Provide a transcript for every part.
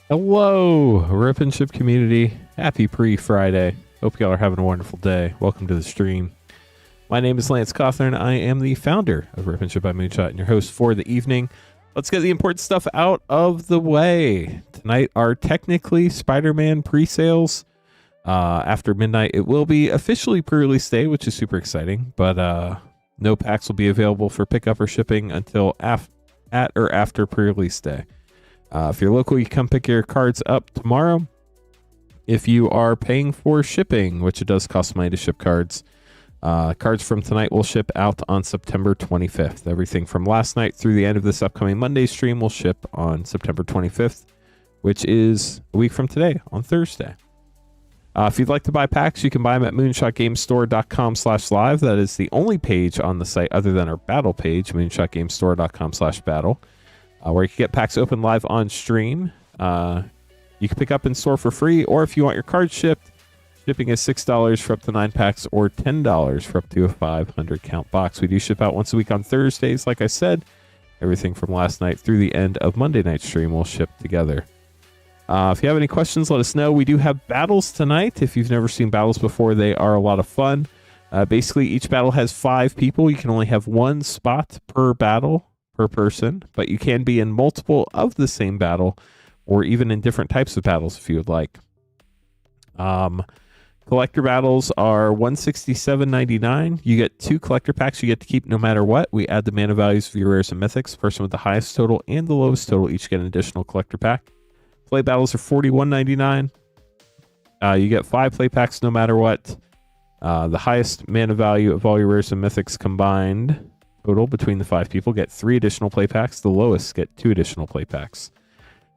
Hello, Rip and Ship community. Happy pre-Friday. Hope y'all are having a wonderful day. Welcome to the stream. My name is Lance Cawthorn. I am the founder of Rip and Ship by Moonshot and your host for the evening. Let's get the important stuff out of the way. Tonight are technically Spider-Man pre-sales. After midnight, it will be officially pre-release day, which is super exciting, but no packs will be available for pickup or shipping until at or after pre-release day. If you're local, you can come pick your cards up tomorrow. If you are paying for shipping, which it does cost money to ship cards, cards from tonight will ship out on September 25th. Everything from last night through the end of this upcoming Monday stream will ship on September 25th, which is a week from today, on Thursday. If you'd like to buy packs, you can buy them at moonshotgamestore.com/live. That is the only page on the site other than our battle page, moonshotgamestore.com/battle. Where you can get packs open live on stream. You can pick up in store for free, or if you want your cards shipped, shipping is $6 for up to 9 packs or $10 for up to a 500 count box. We do ship out once a week on Thursdays. Like I said, everything from last night through the end of Monday night stream will ship together. If you have any questions, let us know. We do have battles tonight. If you've never seen battles before, they are a lot of fun. Basically, each battle has 5 people. You can only have 1 spot per battle per person, but you can be in multiple of the same battle or even in different types of battles if you would like. Collector battles are $167.99. You get 2 collector packs you get to keep no matter what. We add the mana values of your rares and mythics. The person with the highest total and the lowest total each get an additional collector pack. Play battles are $41.99. You get 5 play packs no matter what. The highest mana value of all your rares and mythics combined total between the 5 people get 3 additional play packs. The lowest get 2 additional play packs.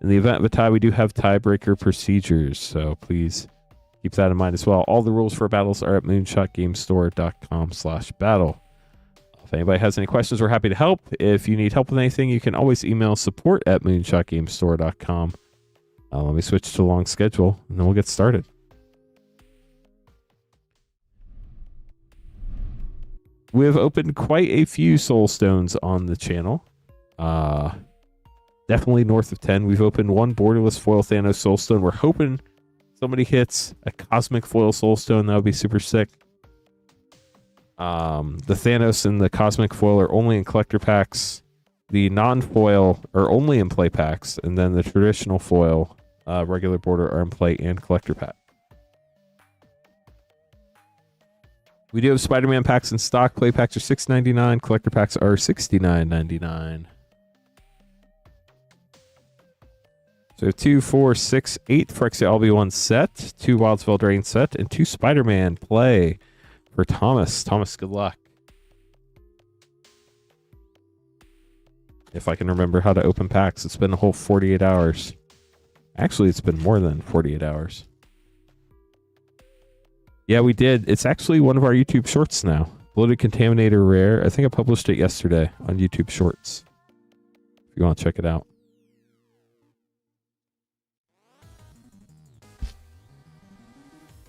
In the event of a tie, we do have tiebreaker procedures, so please keep that in mind as well. All the rules for battles are at moonshotgamestore.com/battle. If anybody has any questions, we're happy to help. If you need help with anything, you can always email support@moonshotgamestore.com. Let me switch to long schedule, and then we'll get started. We have opened quite a few soul stones on the channel. Definitely north of 10. We've opened 1 borderless foil Thanos soul stone. We're hoping somebody hits a cosmic foil soul stone. That would be super sick. The Thanos and the cosmic foil are only in collector packs. The non-foil are only in play packs. And then the traditional foil, regular border, are in play and collector pack. We do have Spider-Man packs in stock. Play packs are $6.99. Collector packs are $69.99. So 2, 4, 6, 8 Phyrexia Albion set, 2 Wildsveld Drain set, and 2 Spider-Man play for Thomas. Thomas, good luck. If I can remember how to open packs, it's been a whole 48 hours. Actually, it's been more than 48 hours. Yeah, we did. It's actually one of our YouTube shorts now. Bloated Contaminator Rare. I think I published it yesterday on YouTube Shorts. If you want to check it out.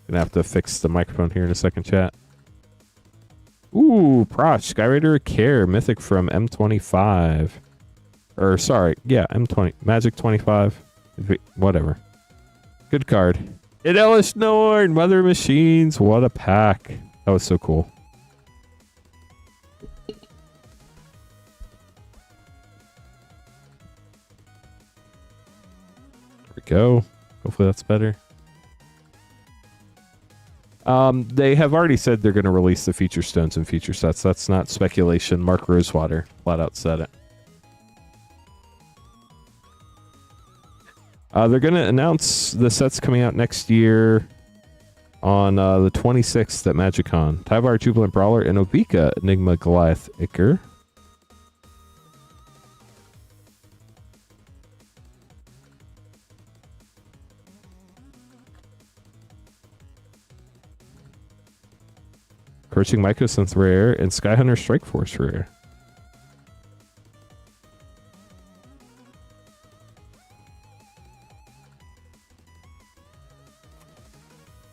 Gonna have to fix the microphone here in a second, chat. Ooh, Prosh, Skyraider Care, Mythic from M25. Or, sorry, yeah, M20. Magic 25. Whatever. Good card. It Ellis Norn, Mother Machines. What a pack. That was so cool. There we go. Hopefully that's better. They have already said they're going to release the feature stones and feature sets. That's not speculation. Mark Rosewater flat out said it. They're going to announce the sets coming out next year on the 26th at MagicCon. Tyvar, Jubilant Brawler, and Obika, Enigma, Goliath, Iker. Crushing Mycosynth Rare, and Skyhunter Strike Force Rare.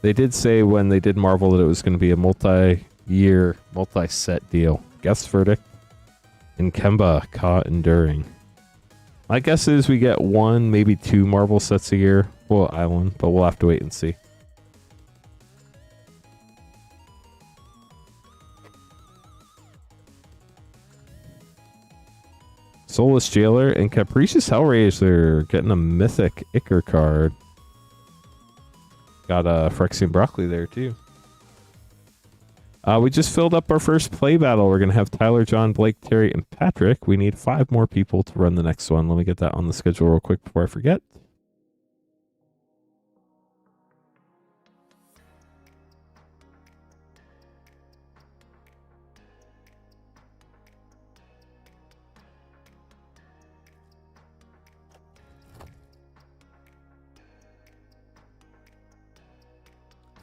They did say when they did Marvel that it was going to be a multi-year, multi-set deal. Guest Verdict and Kemba Ka Enduring. My guess is we get one, maybe two Marvel sets a year. Well, Island, but we'll have to wait and see. Soulless Jailer and Capricious Hellraiser getting a mythic Icar card. Got a Phyrexian Broccoli there too. We just filled up our first play battle. We're going to have Tyler, John, Blake, Terry, and Patrick. We need 5 more people to run the next one. Let me get that on the schedule real quick before I forget.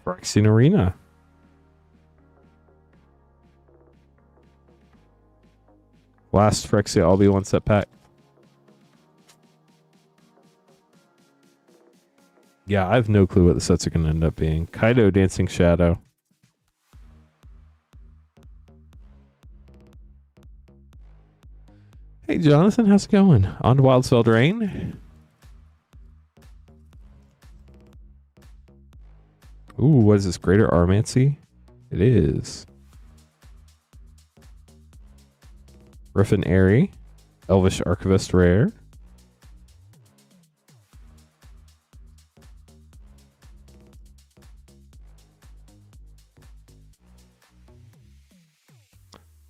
Phyrexian Arena. Last Phyrexia, I'll be one set pack. Yeah, I have no clue what the sets are going to end up being. Kaido, Dancing Shadow. Hey, Jonathan, how's it going? On to Wildspelled Rain. Ooh, what is this? Greater Armancy? It is. Griffin Airy, Elvish Archivist Rare.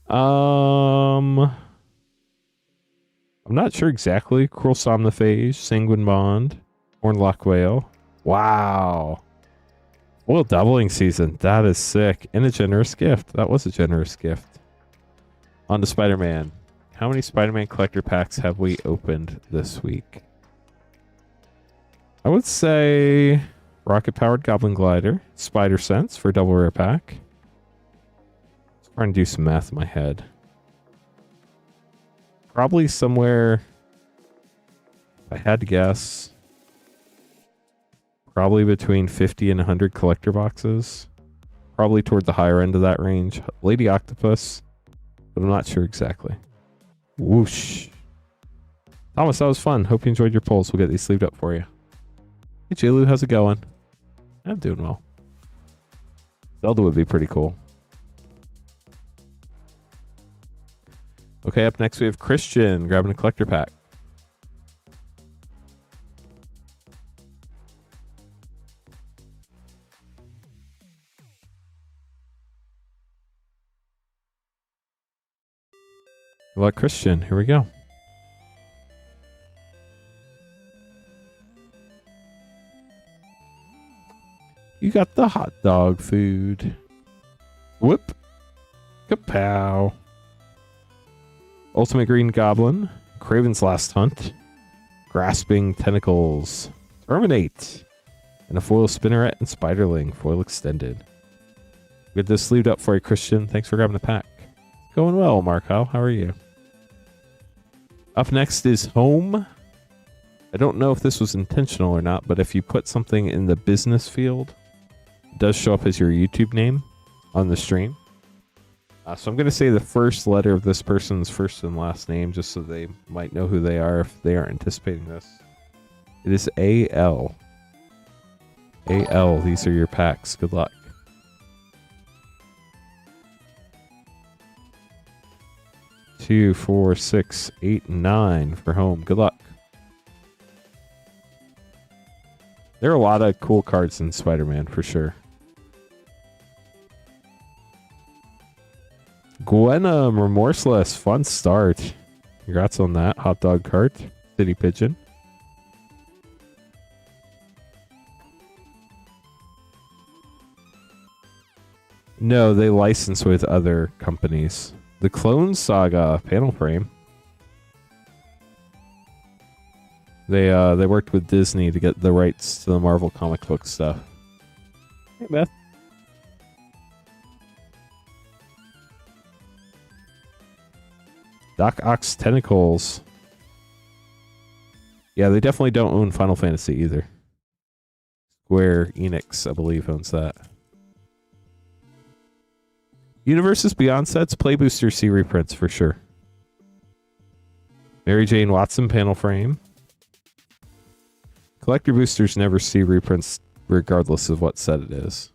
I'm not sure exactly. Cruel Somnophage, Sanguine Bond, Hornlock Whale. Wow. Well, doubling season. That is sick. And a generous gift. That was a generous gift. On to Spider-Man. How many Spider-Man collector packs have we opened this week? I would say Rocket-Powered Goblin Glider, Spider Sense for double rare pack. Let's try and do some math in my head. Probably somewhere, if I had to guess, probably between 50 and 100 collector boxes. Probably toward the higher end of that range. Lady Octopus, but I'm not sure exactly. Whoosh. Thomas, that was fun. Hope you enjoyed your polls. We'll get these sleeved up for you. Hey, J-Lu, how's it going? I'm doing well. Zelda would be pretty cool. Okay, up next we have Christian grabbing a collector pack. Good luck, Christian. Here we go. You got the hot dog food. Whoop. Kapow. Ultimate Green Goblin. Craven's Last Hunt. Grasping Tentacles. Terminate. And a foil Spinneret and Spiderling. Foil extended. Get this sleeved up for you, Christian. Thanks for grabbing the pack. Going well, Marco. How are you? Up next is Home. I don't know if this was intentional or not, but if you put something in the business field, it does show up as your YouTube name on the stream. So I'm going to say the first letter of this person's first and last name, just so they might know who they are if they aren't anticipating this. It is A-L. A-L, these are your packs. Good luck. 2, 4, 6, 8, 9 for Home. Good luck. There are a lot of cool cards in Spider-Man for sure. Gwenna, Remorseless, fun start. Congrats on that. Hot Dog Cart, City Pigeon. No, they license with other companies. The Clone Saga panel frame. They worked with Disney to get the rights to the Marvel comic book stuff. Hey, Beth. Doc Ock's Tentacles. Yeah, they definitely don't own Final Fantasy either. Square Enix, I believe, owns that. Universes Beyond sets, Play Booster C reprints for sure. Mary Jane Watson panel frame. Collector boosters never see reprints regardless of what set it is.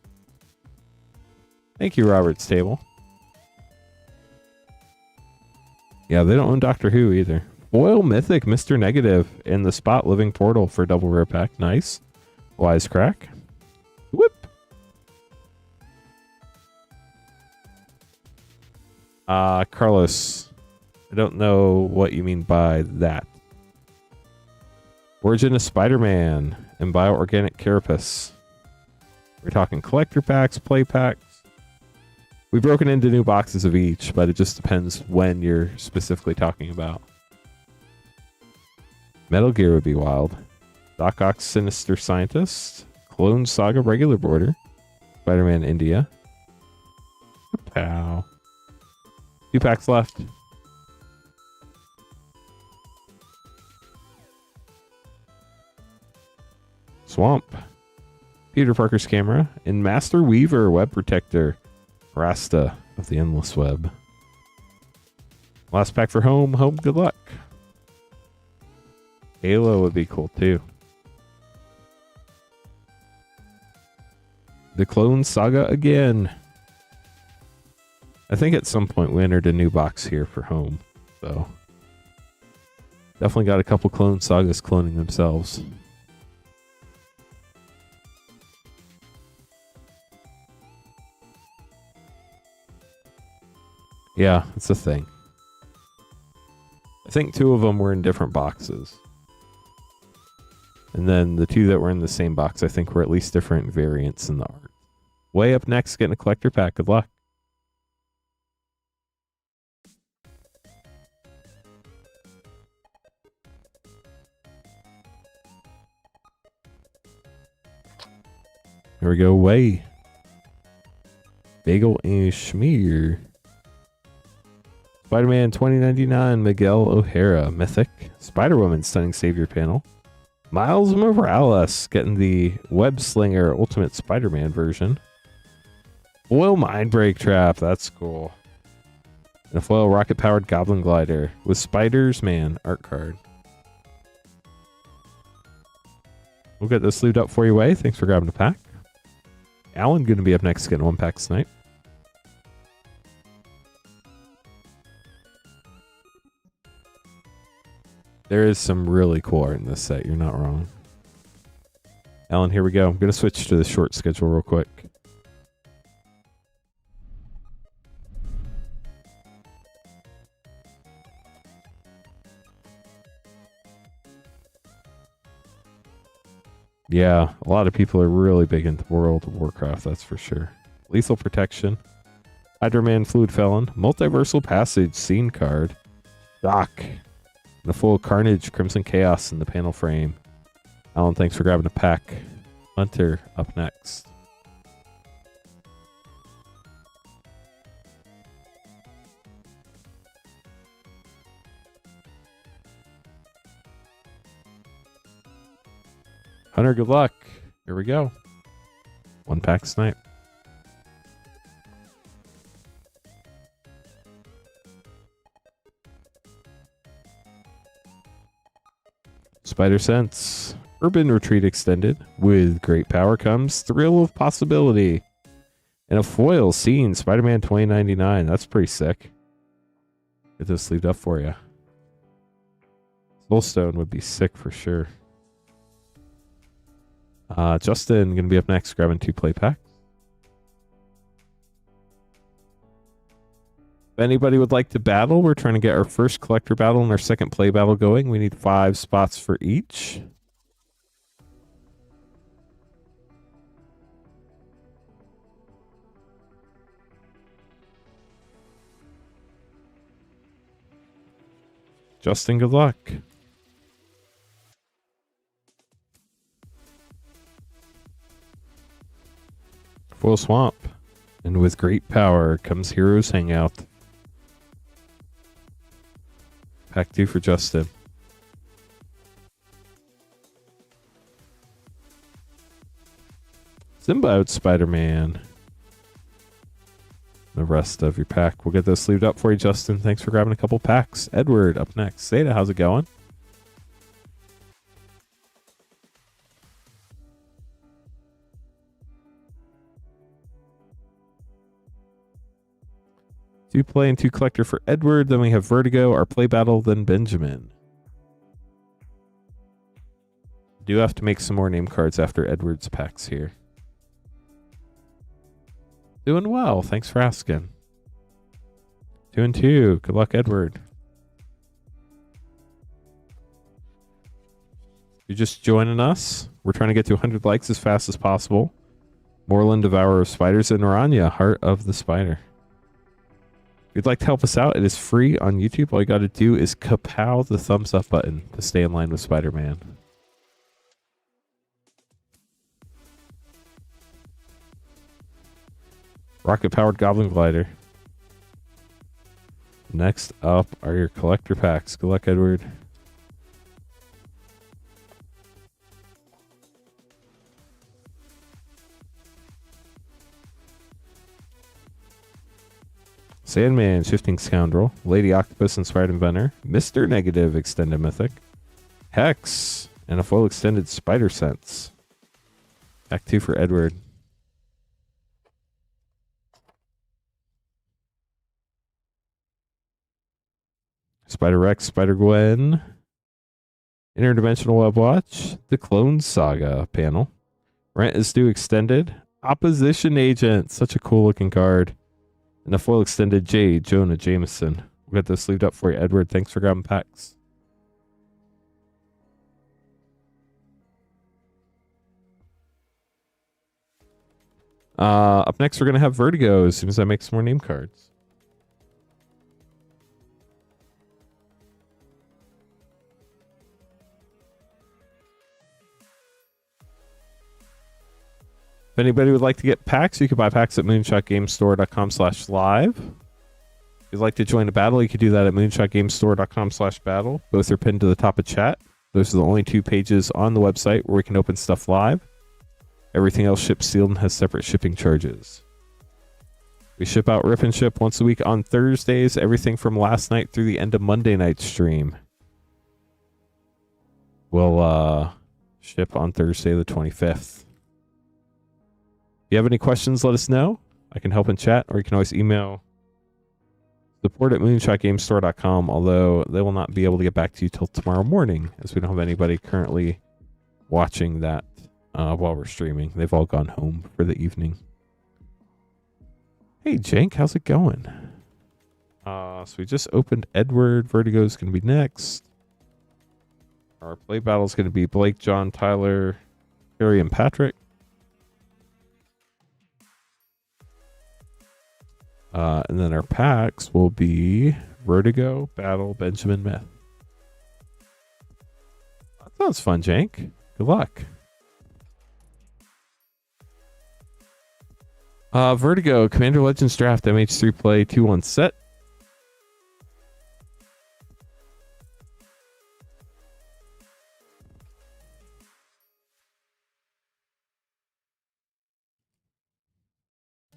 Thank you, Robert's Table. Yeah, they don't own Doctor Who either. Foil Mythic Mr. Negative in the Spot Living Portal for double rare pack. Nice. Wisecrack. Whoop. Carlos, I don't know what you mean by that. Origin of Spider-Man and Bioorganic Carapace. We're talking collector packs, play packs. We've broken into new boxes of each, but it just depends when you're specifically talking about. Metal Gear would be wild. Doc Ock's Sinister Scientist. Clone Saga Regular Border. Spider-Man India. Pow. 2 packs left. Swamp. Peter Parker's Camera. And Master Weaver Web Protector. Rasta of the Endless Web. Last pack for home. Home, good luck. Halo would be cool too. The Clone Saga again. I think at some point we entered a new box here for home. So definitely got a couple Clone Sagas cloning themselves. Yeah, it's a thing. I think 2 of them were in different boxes. And then the 2 that were in the same box, I think, were at least different variants in the art. Way up next, getting a collector pack. Good luck. Here we go. Way. Bagel and Schmear. Spider-Man 2099, Miguel O'Hara, Mythic. Spider-Woman, Stunning Savior panel. Miles Morales, getting the Web Slinger Ultimate Spider-Man version. Foil Mindbreak Trap, that's cool. And a foil rocket-powered Goblin Glider with Spider's Man art card. We'll get this lubed up for you, Way. Thanks for grabbing a pack. Alan going to be up next, getting 1 pack tonight. There is some really cool art in this set. You're not wrong. Alan, here we go. I'm going to switch to the short schedule real quick. Yeah, a lot of people are really big into World of Warcraft, that's for sure. Lethal Protection. Hydro-Man Fluid Felon. Multiversal Passage Scene card. Doc. The full Carnage Crimson Chaos in the panel frame. Alan, thanks for grabbing a pack. Hunter up next. Hunter, good luck. Here we go. 1 pack snipe. Spider Sense. Urban Retreat Extended. With great power comes Thrill of Possibility. And a foil scene, Spider-Man 2099. That's pretty sick. Get this sleeved up for you. Soulstone would be sick for sure. Justin going to be up next, grabbing 2 play packs. If anybody would like to battle, we're trying to get our first collector battle and our second play battle going. We need 5 spots for each. Justin, good luck. Full Swamp. And with great power comes Heroes Hangout. Pack 2 for Justin. Symbiote Spider-Man. the rest of your pack. We'll get those sleeved up for you, Justin. Thanks for grabbing a couple packs. Edward up next. Zeta, how's it going? Two play and two collector for Edward. Then we have Vertigo, our play battle, then Benjamin. Do have to make some more name cards after Edward's packs here. Doing well. Thanks for asking. 2 and 2. Good luck, Edward. You're just joining us. We're trying to get to 100 likes as fast as possible. Moreland, Devourer of Spiders, and Naranya, Heart of the Spider. If you'd like to help us out, it is free on YouTube. All you got to do is kapow the thumbs up button to stay in line with Spider-Man. Rocket-powered Goblin Glider. Next up are your collector packs. Good luck, Edward. Sandman, Shifting Scoundrel, Lady Octopus, Inspired Inventor, Mr. Negative, Extended Mythic, Hex, and a foil extended Spider Sense. Pack 2 for Edward. Spider Rex, Spider Gwen, Interdimensional Web Watch, The Clone Saga panel, Rent is Due Extended, Opposition Agent, such a cool looking card, and a foil extended Jade, Jonah Jameson. We'll get this sleeved up for you, Edward. Thanks for grabbing packs. Up next, we're going to have Vertigo as soon as I make some more name cards. If anybody would like to get packs, you can buy packs at moonshotgamestore.com/live. If you'd like to join a battle, you can do that at moonshotgamestore.com/battle. Both are pinned to the top of chat. Those are the only 2 pages on the website where we can open stuff live. Everything else ships sealed and has separate shipping charges. We ship out Rip and Ship once a week on Thursdays, everything from last night through the end of Monday night's stream. We'll ship on Thursday the 25th. If you have any questions, let us know. I can help in chat, or you can always email support@moonshotgamestore.com, although they will not be able to get back to you till tomorrow morning, as we don't have anybody currently watching that while we're streaming. They've all gone home for the evening. Hey, Jank, how's it going? So we just opened Edward. Vertigo's going to be next. Our play battle is going to be Blake, John, Tyler, Harry, and Patrick. And then our packs will be Vertigo, Battle, Benjamin, Myth. That sounds fun, Jank. Good luck. Vertigo, Commander Legends Draft, MH3 play, 2-1 set.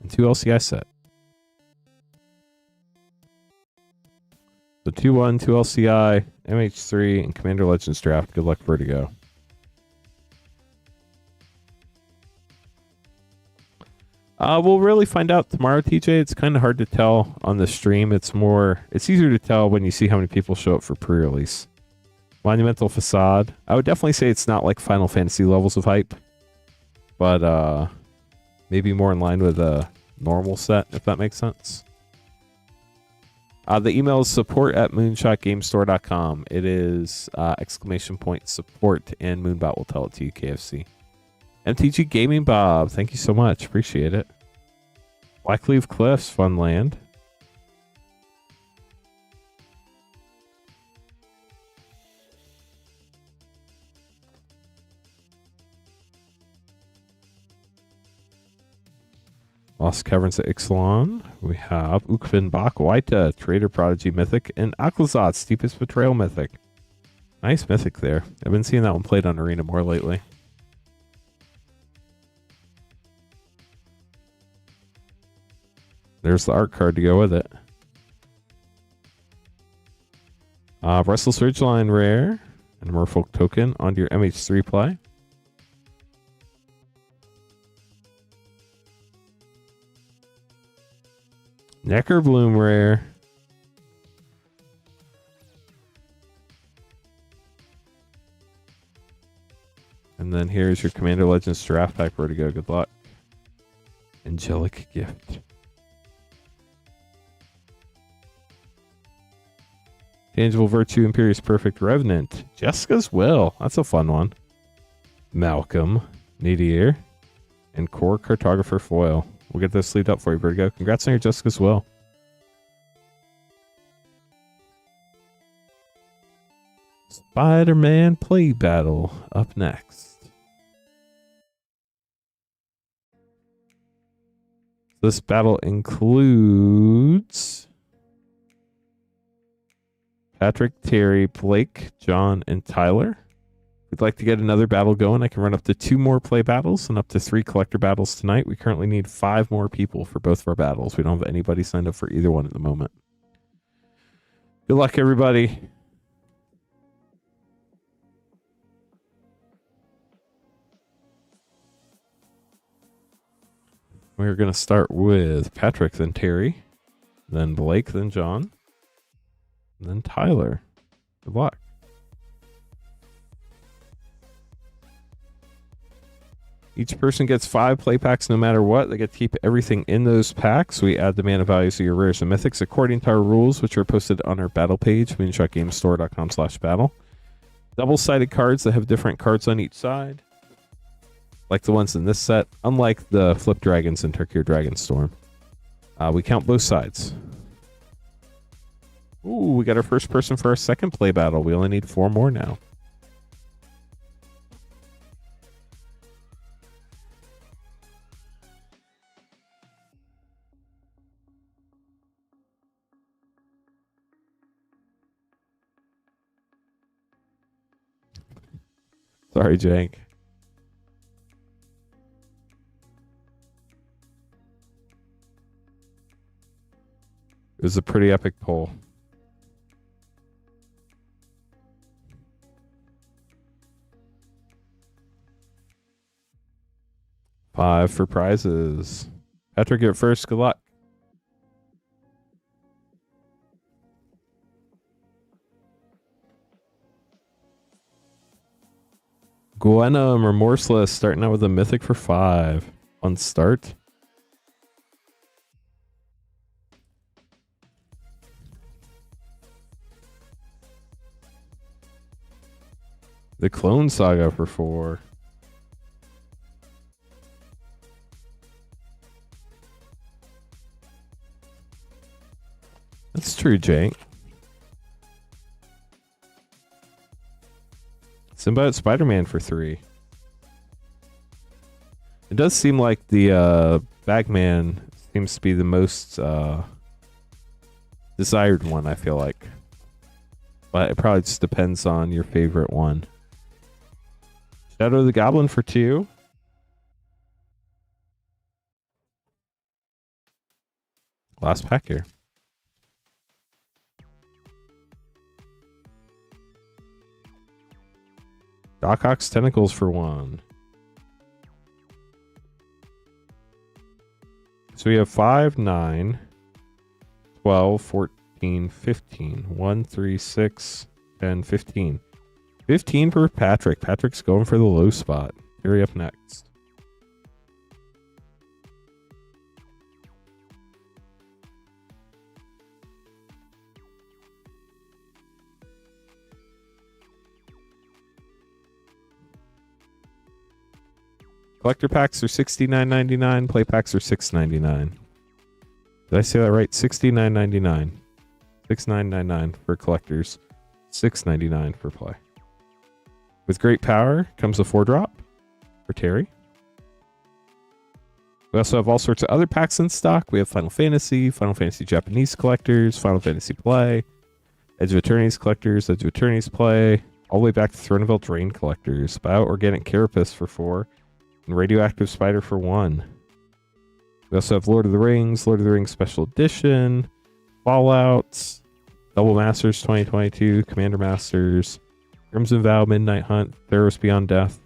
And 2 LCI set. So 2-1, 2 LCI, MH3, and Commander Legends Draft. Good luck, Vertigo. We'll really find out tomorrow, TJ. It's kind of hard to tell on the stream. It's easier to tell when you see how many people show up for pre-release. Monumental Facade. I would definitely say it's not like Final Fantasy levels of hype, but maybe more in line with a normal set, if that makes sense. The email is support@moonshotgamestore.com. It is !support, and Moonbot will tell it to you, KFC. MTG Gaming Bob, thank you so much. Appreciate it. Blackleaf Cliffs, fun land. Lost Caverns at Ixalan. We have Ukvin Bak Waita, Trader Prodigy Mythic, and Aklazat, Steepest Betrayal Mythic. Nice Mythic there. I've been seeing that one played on Arena more lately. There's the art card to go with it. Restless Ridgeline rare and a Merfolk token onto your MH3 play. Neckerbloom rare. And then here's your Commander Legends Draft Pack. Where to go? Good luck. Angelic Gift. Tangible Virtue, Imperious Perfect, Revenant. Jessica's Will. That's a fun one. Malcolm, Nadir, and Core Cartographer Foil. We'll get this sleeved up for you, Vertigo. Congrats on your Jessica's Will. Spider-Man Play Battle up next. This battle includes Patrick, Terry, Blake, John, and Tyler. If you'd like to get another battle going, I can run up to 2 more play battles and up to 3 collector battles tonight. We currently need 5 more people for both of our battles. We don't have anybody signed up for either one at the moment. Good luck, everybody. We're going to start with Patrick, then Terry, then Blake, then John, and then Tyler. Good luck. Each person gets 5 play packs no matter what. They get to keep everything in those packs. We add the mana values of your rares and mythics according to our rules, which are posted on our battle page, moonshotgamestore.com/battle. Double-sided cards that have different cards on each side, like the ones in this set, unlike the Flip Dragons and Turkey Dragonstorm. We count both sides. Ooh, we got our first person for our second play battle. We only need 4 more now. Sorry, Jank. It was a pretty epic poll. $5 for prizes. Patrick, you're first. Good luck. Gwenna, Remorseless, starting out with a mythic for 5. On start. The Clone Saga for 4. That's true, Jake. Symbiote Spider-Man for 3. It does seem like the Bagman seems to be the most desired one, I feel like. But it probably just depends on your favorite one. Shadow of the Goblin for 2. Last pack here. Doc Ock's Tentacles for 1. So we have 5, 9, 12, 14, 15. 1, 3, 6, 10, 15. 15 for Patrick. Patrick's going for the low spot. Hurry up next. Collector packs are $69.99. Play packs are $6.99. Did I say that right? $69.99. $69.99 for collectors. $6.99 for play. With great power comes a 4-drop for Terry. We also have all sorts of other packs in stock. We have Final Fantasy Japanese collectors, Final Fantasy Play, Edge of Eternity's collectors, Edge of Eternity's Play, all the way back to Throne of Eldraine collectors. Bio Organic Carapace for 4. And Radioactive Spider for 1. We also have Lord of the Rings Special Edition, Fallout, Double Masters 2022, Commander Masters, Crimson Vow, Midnight Hunt, Theros Beyond Death,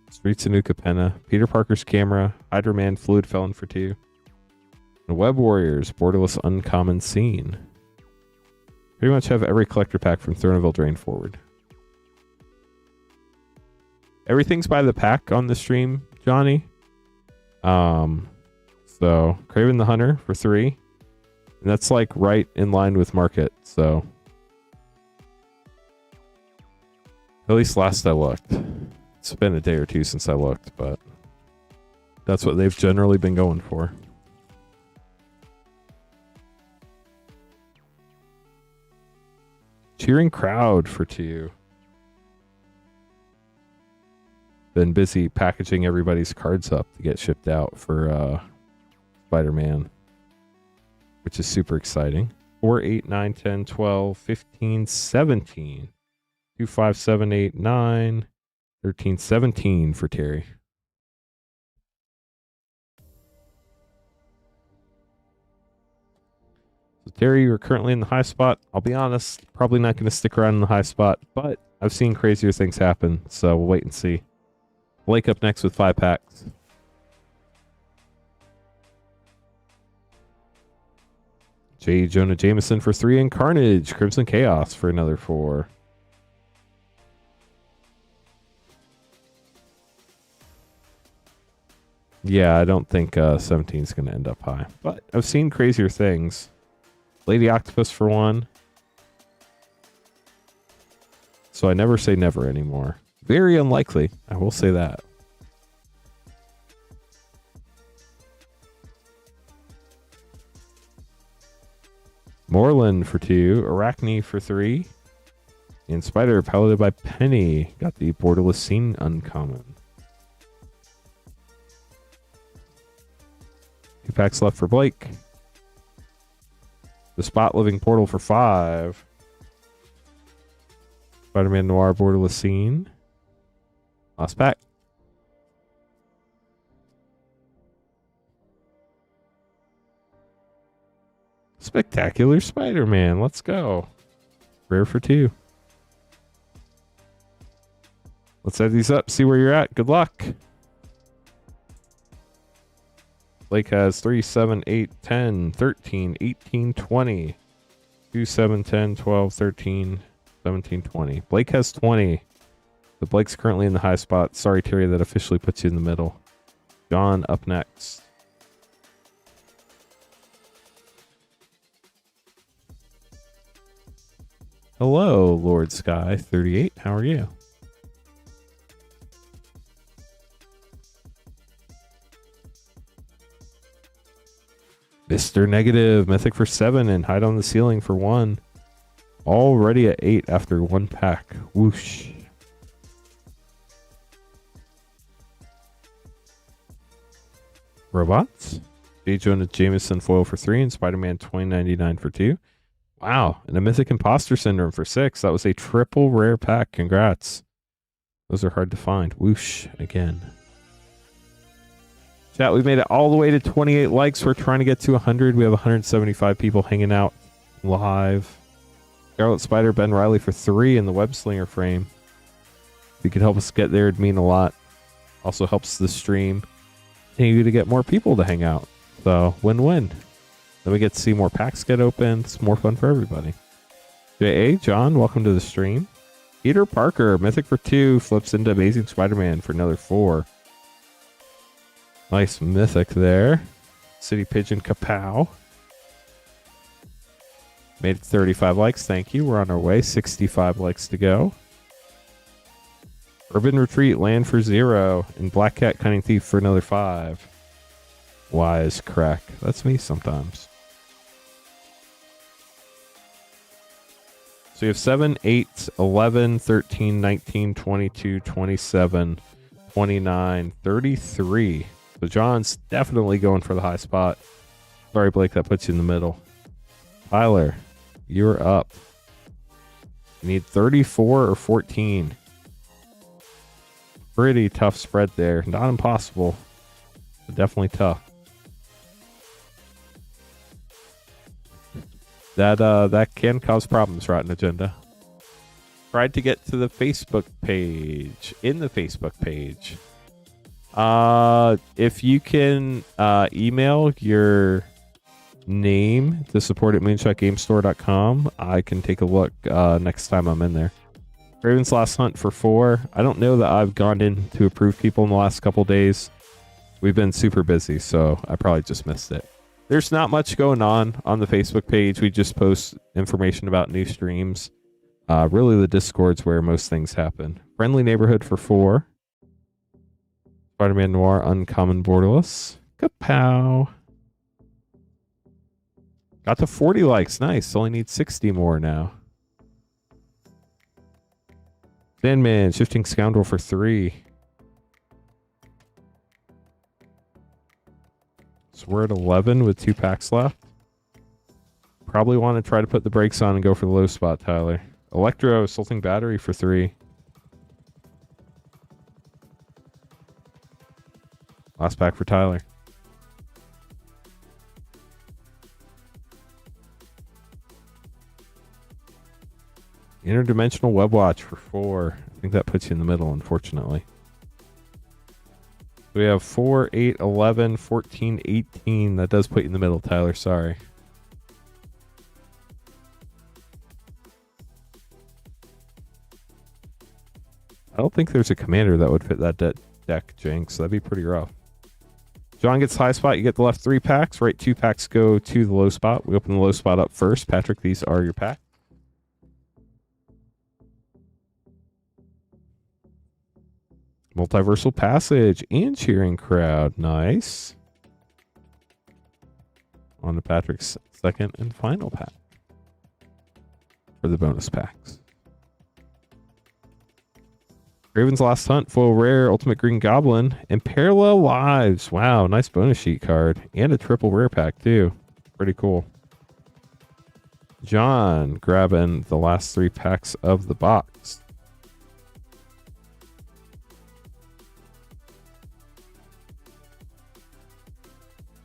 Streets of New Capenna, Peter Parker's Camera, Hydra Man, Fluid Felon for 2, and Web Warriors, Borderless Uncommon Scene. Pretty much have every collector pack from Throne of Eldraine forward. Everything's by the pack on the stream, Johnny. So Craven the Hunter for 3. And that's like right in line with market, so at least last I looked. It's been a day or two since I looked, but that's what they've generally been going for. Cheering Crowd for 2. Been busy packaging everybody's cards up to get shipped out for Spider-Man, which is super exciting. 4, 8, 9, 10, 12, 15, 17. 2, 5, 7, 8, 9, 13, 17 for Terry. So Terry, you're currently in the high spot. I'll be honest, probably not going to stick around in the high spot, but I've seen crazier things happen, so we'll wait and see. Blake up next with 5 packs. J. Jonah Jameson for 3 and Carnage. Crimson Chaos for another 4. Yeah, I don't think 17 is going to end up high. But I've seen crazier things. Lady Octopus for 1. So I never say never anymore. Very unlikely, I will say that. Moreland for 2. Arachne for 3. And Spider piloted by Penny. Got the Borderless Scene uncommon. 2 packs left for Blake. The Spot Living Portal for 5. Spider-Man Noir Borderless Scene. Last pack. Spectacular Spider-Man. Let's go. Rare for 2. Let's add these up. See where you're at. Good luck. Blake has 3, 7, 8, 10, 13, 18, 20. 2, 7, 10, 12, 13, 17, 20. Blake has 20. But Blake's currently in the high spot. Sorry, Terry, that officially puts you in the middle. John up next. Hello, Lord Sky 38. How are you? Mr. Negative, Mythic for 7 and Hide on the Ceiling for 1. Already at 8 after 1 pack. Whoosh. Robots. J. Jonah Jameson foil for 3 and Spider-Man 2099 for 2. Wow. And a Mythic Imposter Syndrome for 6. That was a triple rare pack. Congrats. Those are hard to find. Whoosh again. Chat, we've made it all the way to 28 likes. We're trying to get to 100. We have 175 people hanging out live. Scarlet Spider, Ben Riley for 3 in the Web Slinger frame. If you could help us get there, it'd mean a lot. Also helps the stream continue to get more people to hang out. So, win-win. Then we get to see more packs get opened. It's more fun for everybody. J.A. John, welcome to the stream. Peter Parker, Mythic for 2, flips into Amazing Spider-Man for another 4. Nice Mythic there. City Pigeon Kapow. Made it 35 likes. Thank you. We're on our way. 65 likes to go. Urban Retreat, Land for 0. And Black Cat Cunning Thief for another 5. Wise Crack. That's me sometimes. So you have 7, 8, 11, 13, 19, 22, 27, 29, 33. So John's definitely going for the high spot. Sorry, Blake, that puts you in the middle. Tyler, you're up. You need 34 or 14. Pretty tough spread there. Not impossible, but definitely tough. That can cause problems, Rotten Agenda. Tried to get to the Facebook page. In the Facebook page. If you can email your name to support at moonshotgamestore.com, I can take a look next time I'm in there. Raven's Last Hunt for 4. I don't know that I've gone in to approve people in the last couple days. We've been super busy, so I probably just missed it. There's not much going on the Facebook page. We just post information about new streams. Really, the Discord's where most things happen. Friendly Neighborhood for 4. Spider-Man Noir Uncommon Borderless. Kapow. Got to 40 likes. Nice. Only need 60 more now. Sandman Shifting Scoundrel for 3. So we're at 11 with 2 packs left. Probably want to try to put the brakes on and go for the low spot, Tyler. Electro Assaulting Battery for 3. Last pack for Tyler. Interdimensional Web Watch for 4. I think that puts you in the middle, unfortunately. We have 4, 8, 11, 14, 18. That does put you in the middle, Tyler. Sorry. I don't think there's a commander that would fit that deck, Jinx. That'd be pretty rough. John gets high spot. You get the left 3 packs. Right 2 packs go to the low spot. We open the low spot up first. Patrick, these are your packs. Multiversal Passage and Cheering Crowd. Nice. On to Patrick's second and final pack for the bonus packs. Raven's Last Hunt, full rare, Ultimate Green Goblin, and Parallel Lives. Wow, nice bonus sheet card. And a triple rare pack, too. Pretty cool. John grabbing the last 3 packs of the box.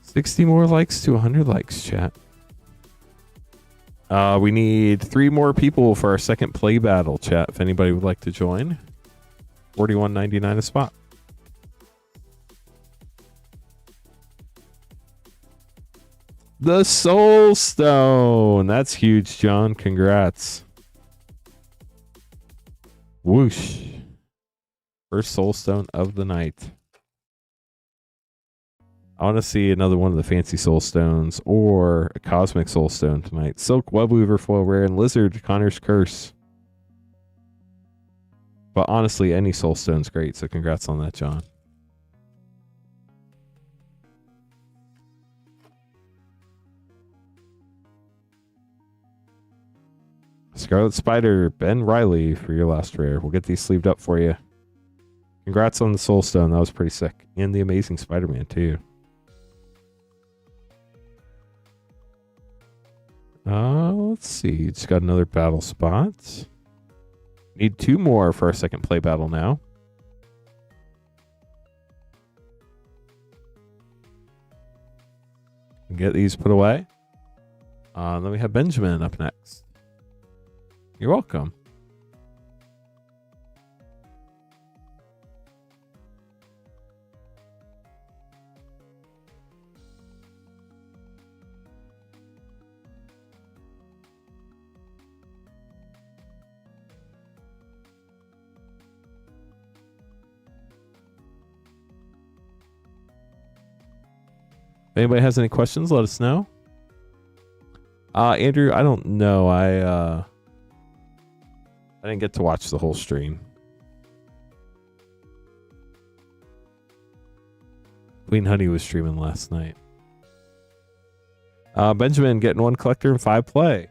$60 more likes to 100 likes, chat. We need 3 more people for our second play battle, chat. If anybody would like to join. $41.99 a spot. The Soul Stone. That's huge, John. Congrats. Whoosh. First Soul Stone of the night. I want to see another one of the fancy Soul Stones or a Cosmic Soul Stone tonight. Silk Webweaver foil rare and Lizard Connor's Curse. But honestly, any Soul Stone's great, so congrats on that, John. Scarlet Spider, Ben Riley for your last rare. We'll get these sleeved up for you. Congrats on the Soul Stone. That was pretty sick. And the Amazing Spider-Man, too. Let's see. Just got another battle spot. Need 2 more for our second play battle now. Get these put away. Then we have Benjamin up next. You're welcome. If anybody has any questions, let us know. Andrew, I don't know. I didn't get to watch the whole stream. Queen Honey was streaming last night. Benjamin getting 1 collector and 5 play.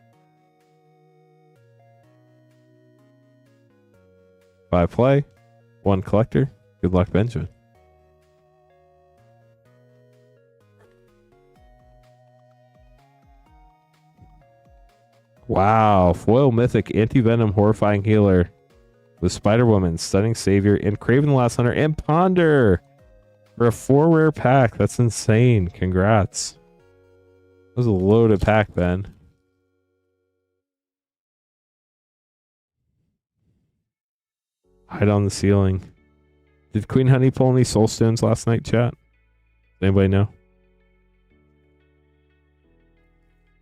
5 play, 1 collector. Good luck, Benjamin. Wow, foil mythic anti-venom horrifying healer with Spider-Woman, Stunning Savior, and Craven the Last Hunter, and Ponder for a 4 rare pack. That's insane. Congrats. That was a loaded pack, Ben. Hide on the ceiling. Did Queen Honey pull any soul stones last night, chat? Anybody know?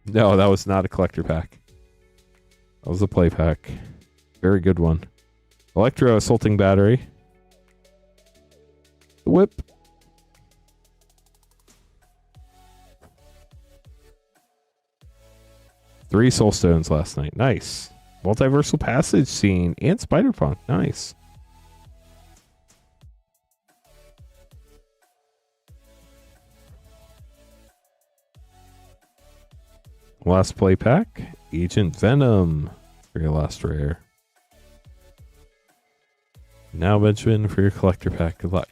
No, that was not a collector pack. That was a play pack. Very good one. Electro Assaulting Battery. The Whip. Three soul stones last night. Nice. Multiversal Passage Scene and Spider-Punk. Nice. Last play pack. Agent Venom for your last rare. Now Benjamin for your collector pack. Good luck.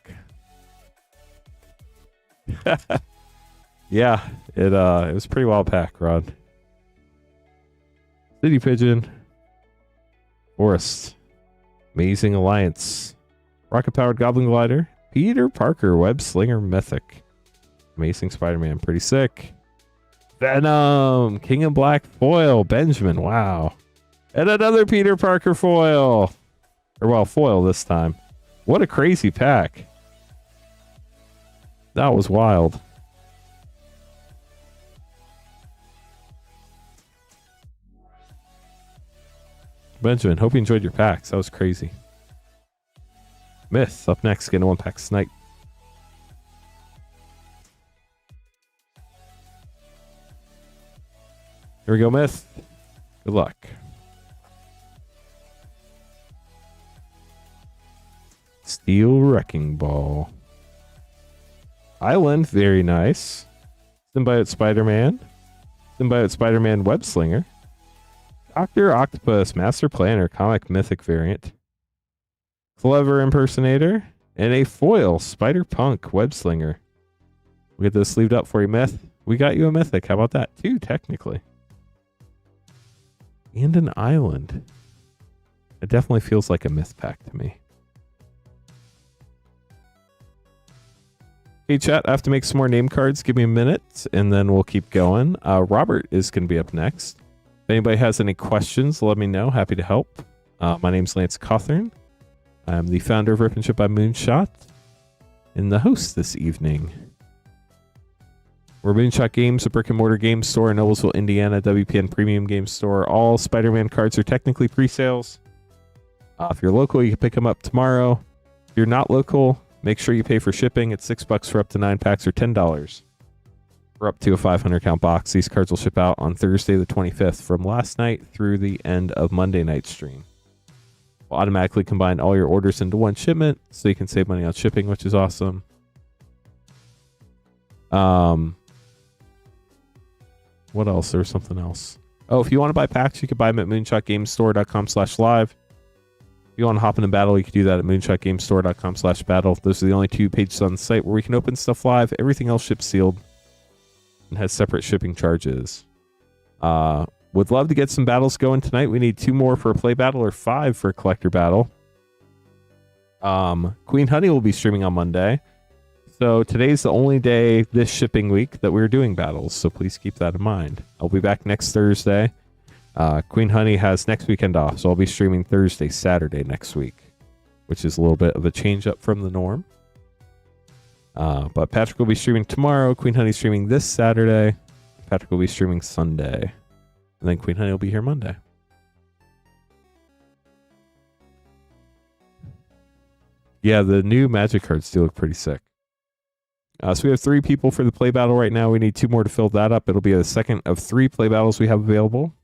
Yeah, it was a pretty wild pack, Rod. City Pigeon. Forest. Amazing Alliance. Rocket Powered Goblin Glider. Peter Parker Web Slinger Mythic. Amazing Spider-Man. Pretty sick. Venom. King in Black Foil. Benjamin. Wow. And another Peter Parker foil. Or well, foil this time. What a crazy pack. That was wild. Benjamin, hope you enjoyed your packs. That was crazy. Myth up next. Get a one pack Snipe. Here we go, Myth. Good luck. Steel Wrecking Ball. Island, very nice. Symbiote Spider-Man. Symbiote Spider-Man Web Slinger. Dr. Octopus Master Planner Comic Mythic variant. Clever Impersonator. And a foil Spider-Punk Web Slinger. We'll get this sleeved up for you, Myth. We got you a Mythic. How about that? Two, technically. And an Island. It definitely feels like a Myth pack to me. Hey, chat, I have to make some more name cards. Give me a minute, and then we'll keep going. Robert is going to be up next. If anybody has any questions, let me know. Happy to help. My name's Lance Cawthorn. I'm the founder of Rip and Ship by Moonshot and the host this evening. We're Moonshot Games, a brick-and-mortar game store in Noblesville, Indiana, WPN Premium Game Store. All Spider-Man cards are technically pre-sales. If you're local, you can pick them up tomorrow. If you're not local, make sure you pay for shipping. It's $6 for up to 9 packs or $10 for up to a 500 count box. These cards will ship out on Thursday the 25th from last night through the end of Monday night's stream. We'll automatically combine all your orders into one shipment so you can save money on shipping, which is awesome. What else? There's something else. Oh, if you want to buy packs, you can buy them at moonshotgamestore.com/live. If you want to hop in a battle, you can do that at moonshotgamestore.com/battle. Those are the only 2 pages on the site where we can open stuff live. Everything else ships sealed and has separate shipping charges. Would love to get some battles going tonight. We need 2 more for a play battle or 5 for a collector battle. Queen Honey will be streaming on Monday. So today's the only day this shipping week that we're doing battles. So please keep that in mind. I'll be back next Thursday. Queen Honey has next weekend off, so I'll be streaming Thursday, Saturday next week, which is a little bit of a change up from the norm. But Patrick will be streaming tomorrow. Queen Honey streaming this Saturday. Patrick will be streaming Sunday. And then Queen Honey will be here Monday. Yeah, the new Magic cards do look pretty sick. So we have 3 people for the play battle right now. We need 2 more to fill that up. It'll be the second of 3 play battles we have available.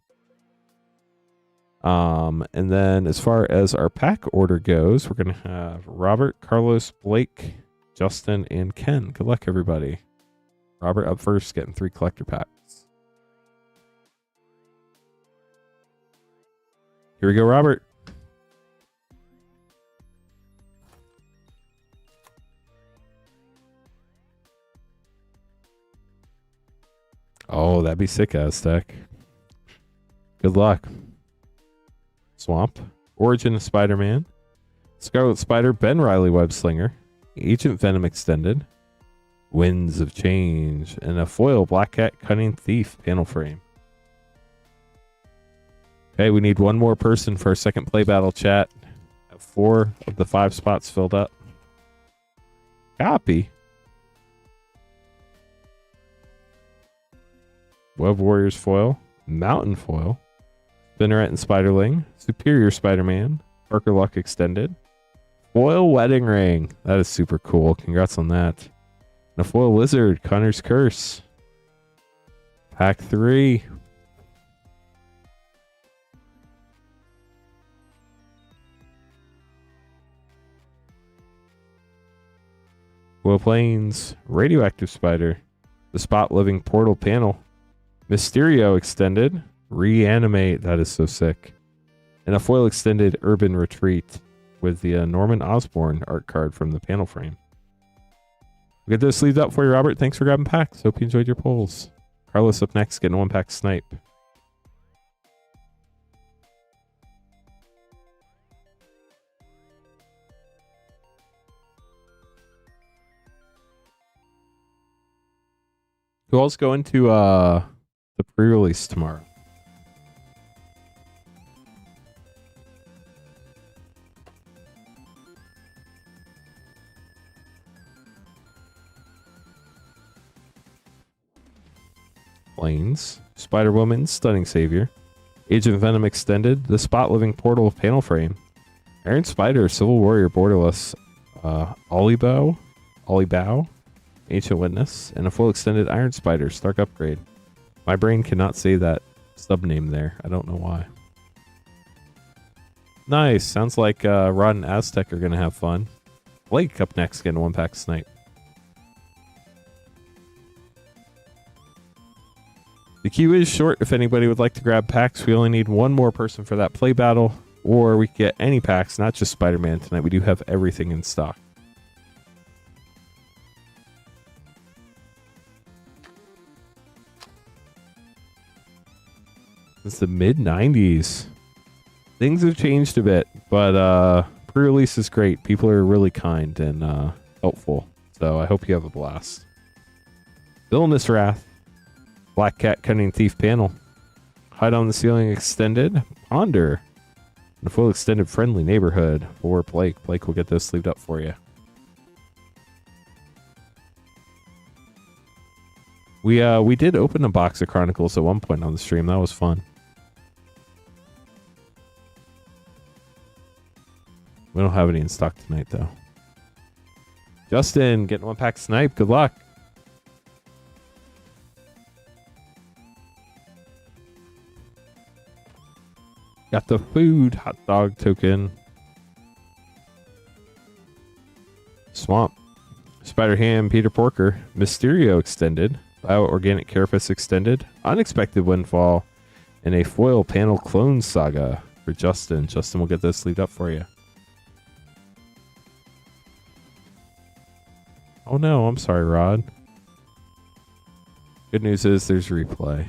And then as far as our pack order goes, we're going to have Robert, Carlos, Blake, Justin, and Ken. Good luck, everybody. Robert up first, getting 3 collector packs. Here we go, Robert. Oh, that'd be sick, Aztec. Good luck. Swamp. Origin of Spider-Man. Scarlet Spider, Ben Reilly Web Slinger. Agent Venom Extended. Winds of Change. And a foil Black Cat Cunning Thief panel frame. Okay, we need 1 more person for our second play battle, chat. Got 4 of the 5 spots filled up. Copy. Web Warriors foil. Mountain foil. Spinneret and Spiderling. Superior Spider-Man. Parker Luck Extended. Foil Wedding Ring. That is super cool. Congrats on that. And a foil Lizard. Connor's Curse. Pack 3. Foil Plains. Radioactive Spider. The Spot Living Portal Panel. Mysterio Extended. Reanimate. That is so sick. And a foil extended Urban Retreat with the Norman Osborn art card from the panel frame. We'll get those sleeved up for you, Robert. Thanks for grabbing packs. Hope you enjoyed your pulls. Carlos up next, getting a 1-pack snipe. Who else going to the pre-release tomorrow? Plains, Spider-Woman, Stunning Savior, Agent Venom Extended, the Spot Living Portal panel frame, Iron Spider, Civil Warrior Borderless, Ollie Bow, Ancient Witness, and a full extended Iron Spider, Stark Upgrade. My brain cannot say that sub name there. I don't know why. Nice. Sounds like Rod and Aztec are going to have fun. Blake up next, getting a 1-pack snipe. The queue is short if anybody would like to grab packs. We only need 1 more person for that play battle, or we can get any packs, not just Spider-Man tonight. We do have everything in stock. Since the mid-90s. Things have changed a bit, but pre-release is great. People are really kind and helpful, so I hope you have a blast. Villainous Wrath. Black Cat Cunning Thief panel. Hide on the Ceiling Extended. Ponder. And a full extended Friendly Neighborhood for Blake. Blake will get those sleeved up for you. We did open a box of Chronicles at one point on the stream. That was fun. We don't have any in stock tonight, though. Justin, getting 1-pack snipe. Good luck. Got the food hot dog token. Swamp. Spider Ham, Peter Porker, Mysterio Extended, Bio Organic Carapace Extended, Unexpected Windfall, and a foil panel clone saga for Justin. Justin will get this sleeved up for you. Oh no, I'm sorry, Rod. Good news is there's replay.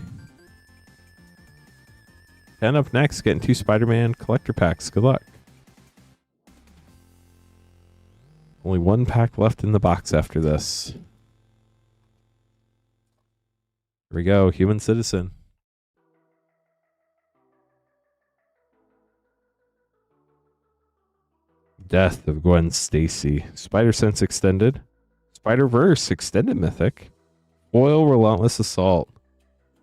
10 up next, getting 2 Spider-Man collector packs. Good luck. Only 1 pack left in the box after this. Here we go, Human Citizen. Death of Gwen Stacy. Spider-Sense Extended. Spider-Verse Extended Mythic. Foil Relentless Assault.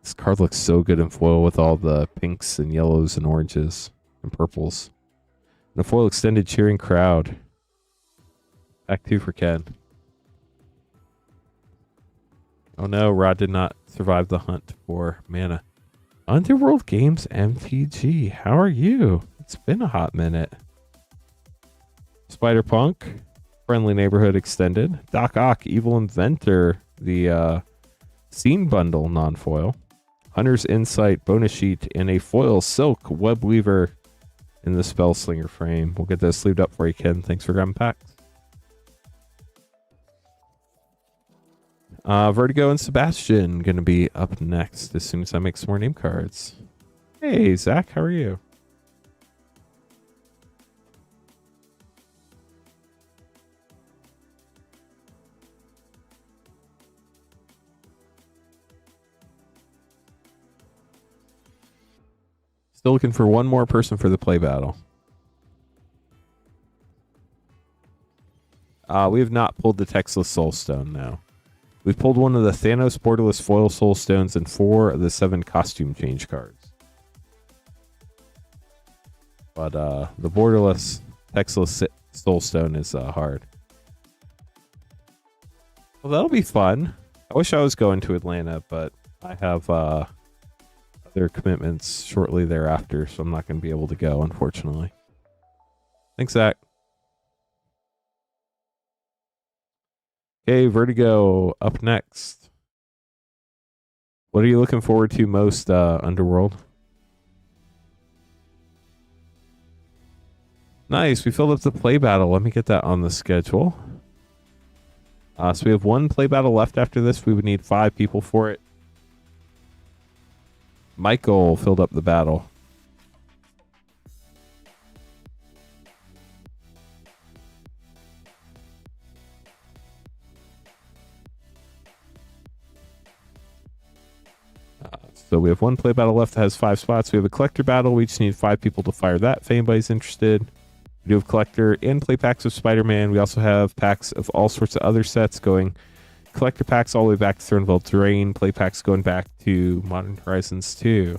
This card looks so good in foil with all the pinks and yellows and oranges and purples. And a foil extended Cheering Crowd. Pack 2 for Ken. Oh no, Rod did not survive the hunt for mana. Underworld Games MTG, how are you? It's been a hot minute. Spider-Punk, Friendly Neighborhood Extended. Doc Ock, Evil Inventor, the Scene Bundle non-foil. Hunter's Insight bonus sheet and a foil Silk Web Weaver in the Spellslinger frame. We'll get those sleeved up for you, Ken. Thanks for grabbing packs. Vertigo and Sebastian going to be up next as soon as I make some more name cards. Hey, Zach, how are you? Still looking for 1 more person for the play battle. We have not pulled the Textless Soulstone now. We've pulled one of the Thanos Borderless Foil Soulstones and 4 of the 7 costume change cards. But the Borderless Textless Soulstone is hard. Well, that'll be fun. I wish I was going to Atlanta, but I have other commitments shortly thereafter, so I'm not going to be able to go, unfortunately. Thanks, Zach. Okay, Vertigo up next. What are you looking forward to most, Underworld? Nice, we filled up the play battle. Let me get that on the schedule. So we have 1 play battle left after this. We would need 5 people for it. Michael filled up the battle. So we have 1 play battle left that has 5 spots. We have a collector battle. We just need 5 people to fire that if anybody's interested. We do have collector and play packs of Spider-Man. We also have packs of all sorts of other sets going. Collector packs all the way back to Throneville Terrain. Play packs going back to Modern Horizons 2.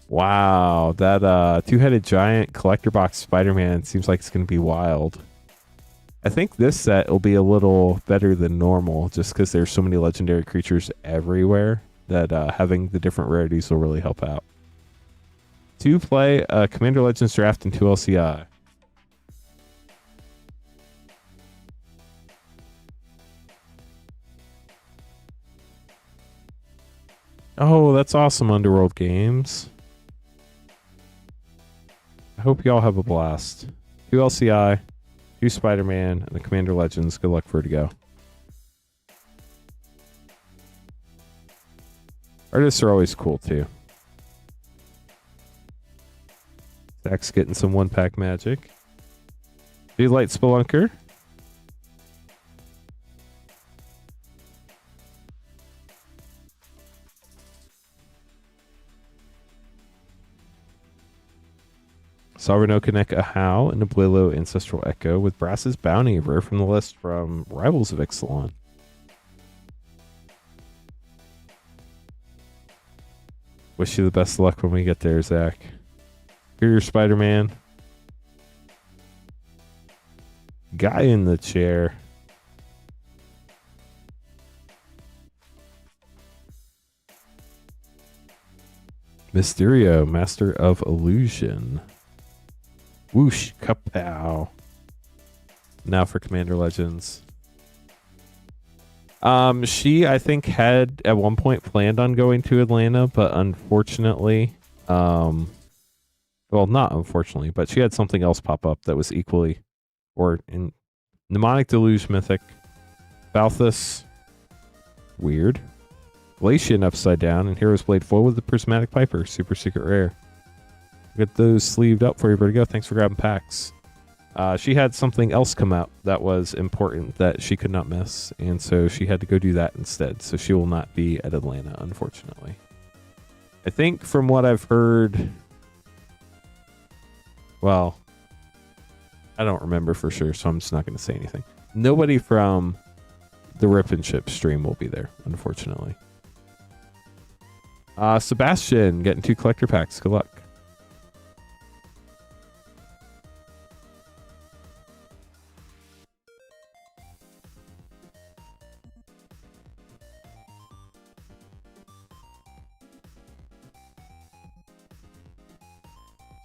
Wow, that 2-headed giant collector box Spider-Man seems like it's going to be wild. I think this set will be a little better than normal just because there's so many legendary creatures everywhere that having the different rarities will really help out. 2 play Commander Legends Draft and 2 LCI. Oh, that's awesome, Underworld Games. I hope y'all have a blast. 2 LCI, 2 Spider-Man, and the Commander Legends. Good luck, Vertigo. Artists are always cool, too. Zach's getting some 1-pack magic. Daylight Spelunker. Sovereign Okanek a How and a Abuelo Ancestral Echo with Brass's Bounty, rare from the list from Rivals of Ixalan. Wish you the best of luck when we get there, Zach. Here's your Spider-Man. Guy in the chair. Mysterio, Master of Illusion. Whoosh, kapow. Now for Commander Legends. She, I think, had at one point planned on going to Atlanta, but unfortunately, well, not unfortunately, but she had something else pop up that was equally, or in Mnemonic Deluge Mythic, Balthus, weird, Glacian Upside Down, and Hero's Blade Foil with the Prismatic Piper, super secret rare. Get those sleeved up for you, Vertigo. Thanks for grabbing packs. She had something else come out that was important that she could not miss, and so she had to go do that instead. So she will not be at Atlanta, unfortunately. I think from what I've heard, well, I don't remember for sure, so I'm just not going to say anything. Nobody from the Rip and Ship stream will be there, unfortunately. Sebastian getting 2 collector packs. Good luck.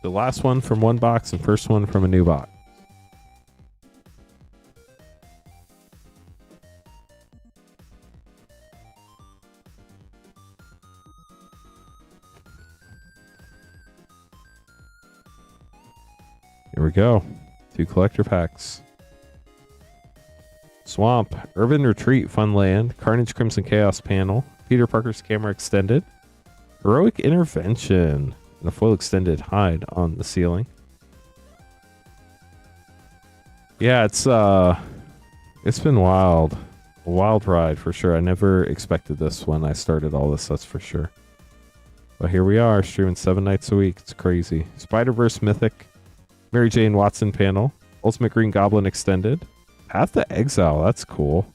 The last one from one box and first one from a new box. Here we go. 2 collector packs. Swamp, Urban Retreat, Fun Land, Carnage Crimson Chaos panel, Peter Parker's Camera Extended, Heroic Intervention, and a foil extended hide on the ceiling. Yeah, it's been wild. A wild ride for sure. I never expected this when I started all this, that's for sure. But here we are, streaming 7 nights a week. It's crazy. Spider-Verse Mythic, Mary Jane Watson panel, Ultimate Green Goblin Extended, Path to Exile. That's cool.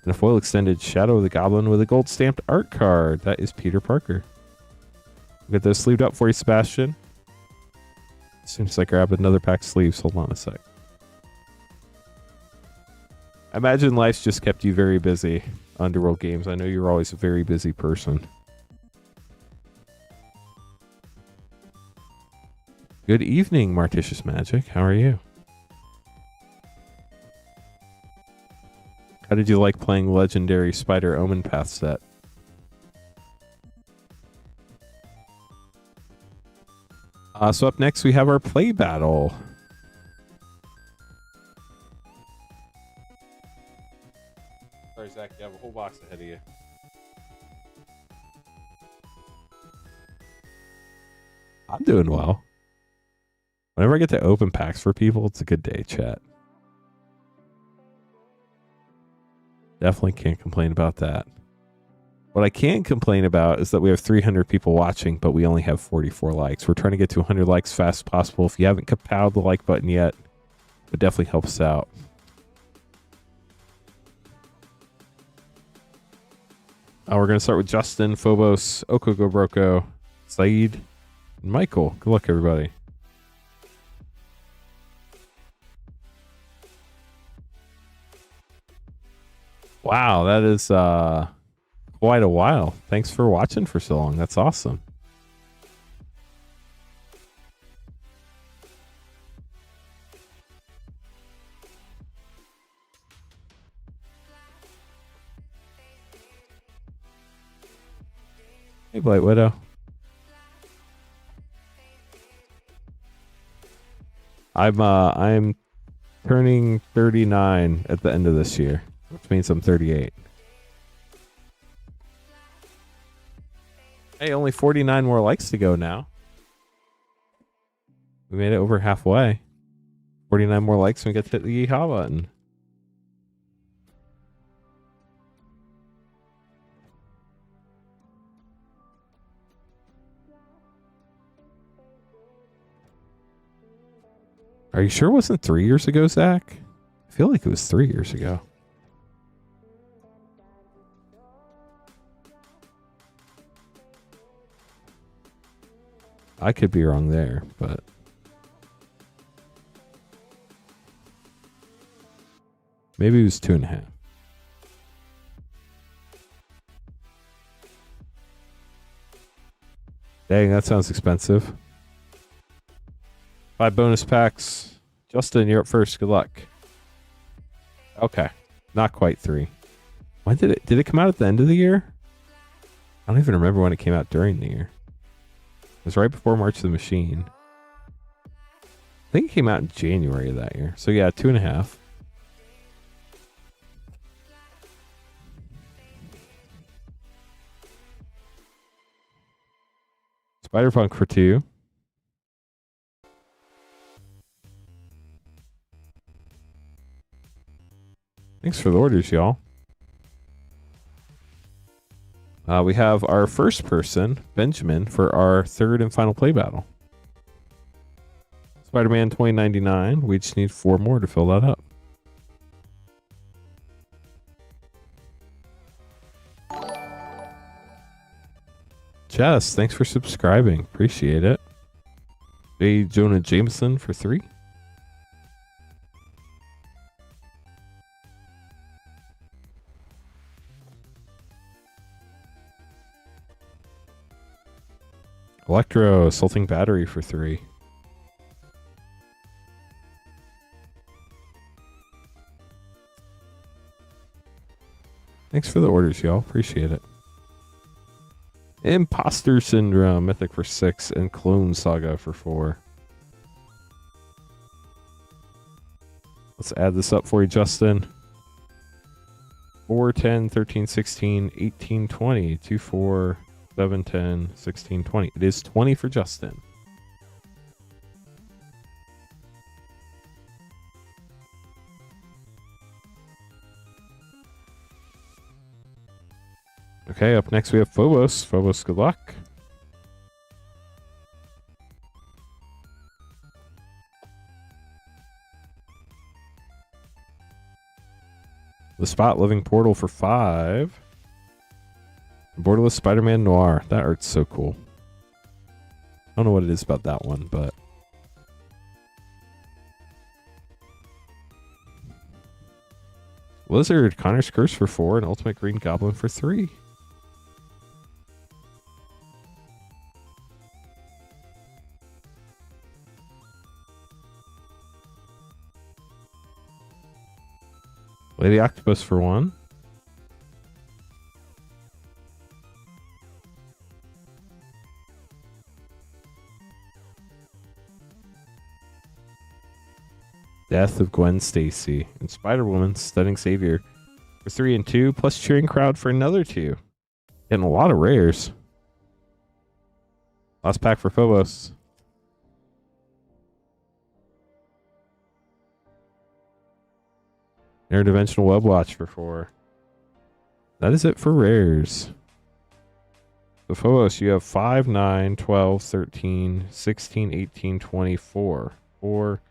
And a foil extended Shadow of the Goblin with a gold stamped art card. That is Peter Parker. We'll get those sleeved up for you, Sebastian. As soon as I grab another pack of sleeves, hold on a sec. I imagine life's just kept you very busy, Underworld Games. I know you're always a very busy person. Good evening, Martitious Magic. How are you? How did you like playing Legendary Spider Omen Path set? So up next we have our play battle. Sorry, Zach, you have a whole box ahead of you. I'm doing well. Whenever I get to open packs for people, it's a good day, chat. Definitely can't complain about that. What I can complain about is that we have 300 people watching, but we only have 44 likes. We're trying to get to 100 likes as fast as possible. If you haven't kapowed the like button yet, it would definitely help us out. We're going to start with Justin, Phobos, Okogobroko, Saeed, and Michael. Good luck, everybody. Wow, that is quite a while. Thanks for watching for so long. That's awesome. Hey, Blight Widow. I'm turning 39 at the end of this year, which means I'm 38. Hey, only 49 more likes to go now. We made it over halfway. 49 more likes and we get to hit the yeehaw button. Are you sure it wasn't 3 years ago, Zach? I feel like it was 3 years ago. I could be wrong there, but maybe it was 2.5. Dang, that sounds expensive. 5 bonus packs. Justin, you're up first. Good luck. Okay. Not quite 3. When did it come out at the end of the year? I don't even remember when it came out during the year. It was right before March of the Machine. I think it came out in January of that year. So yeah, 2.5. Spider-Punk for 2. Thanks for the orders, y'all. We have our first person, Benjamin, for our third and final play battle. Spider-Man 2099. We just need 4 more to fill that up. Jess, thanks for subscribing. Appreciate it. J. Jonah Jameson for 3. Electro Assaulting Battery for 3. Thanks for the orders, y'all. Appreciate it. Imposter Syndrome, Mythic for 6, and Clone Saga for 4. Let's add this up for you, Justin. 4, 10, 13, 16, 18, 20, 2, 4, 7, 10, 16, 20. It is 20 for Justin. Okay, up next we have Phobos. Phobos, good luck. The Spot Living Portal for 5. Borderless Spider-Man Noir. That art's so cool. I don't know what it is about that one, but... Lizard, Connor's Curse for 4, and Ultimate Green Goblin for 3. Lady Octopus for 1. Death of Gwen Stacy. And Spider-Woman, Stunning Savior for 3 and 2, plus Cheering Crowd for another 2. Getting a lot of rares. Last pack for Phobos. Interdimensional Web Watch for 4. That is it for rares. The Phobos, you have 5, 9, 12, 13, 16, 18, 24. 4,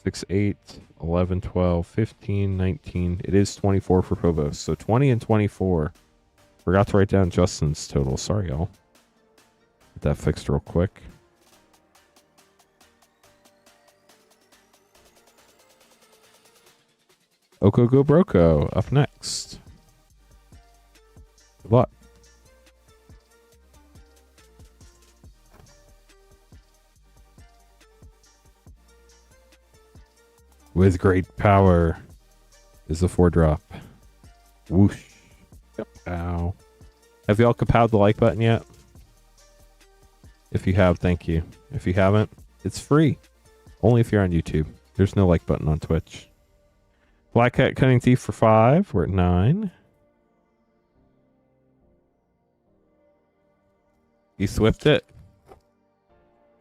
6, 8, 11, 12, 15, 19. It is 24 for Phobos. So 20 and 24. Forgot to write down Justin's total. Sorry, y'all. Get that fixed real quick. Oko Go Broco up next. Good luck. With great power is the 4-drop. Whoosh. Kapow. Have y'all kapowed the like button yet? If you have, thank you. If you haven't, it's free. Only if you're on YouTube. There's no like button on Twitch. Black Cat Cunning Thief for 5. We're at 9. You swift it?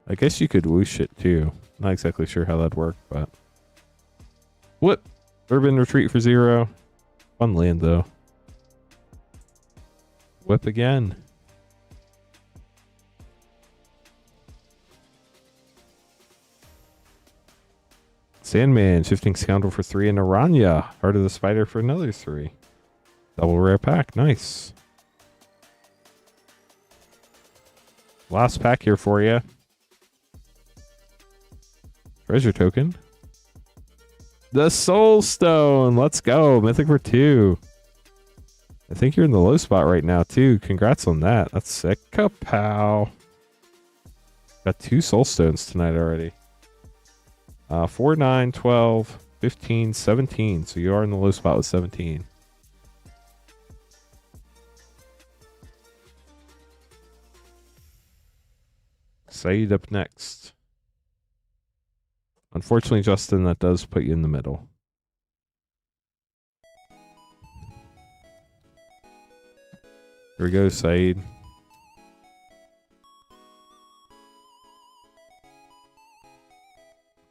I guess you could whoosh it too. Not exactly sure how that'd work, but... What? Urban Retreat for 0. Fun land though. Whip again. Sandman, Shifting Scoundrel for 3, and Aranya, Heart of the Spider for another 3. Double rare pack, nice. Last pack here for you. Treasure token. The Soul Stone, let's go. Mythic for 2. I think you're in the low spot right now too. Congrats on that. That's sick. Kapow. Got 2 Soul Stones tonight already. 4, 9, 12, 15, 17. So you are in the low spot with 17. Saeed up next. Unfortunately, Justin, that does put you in the middle. Here we go, Saeed.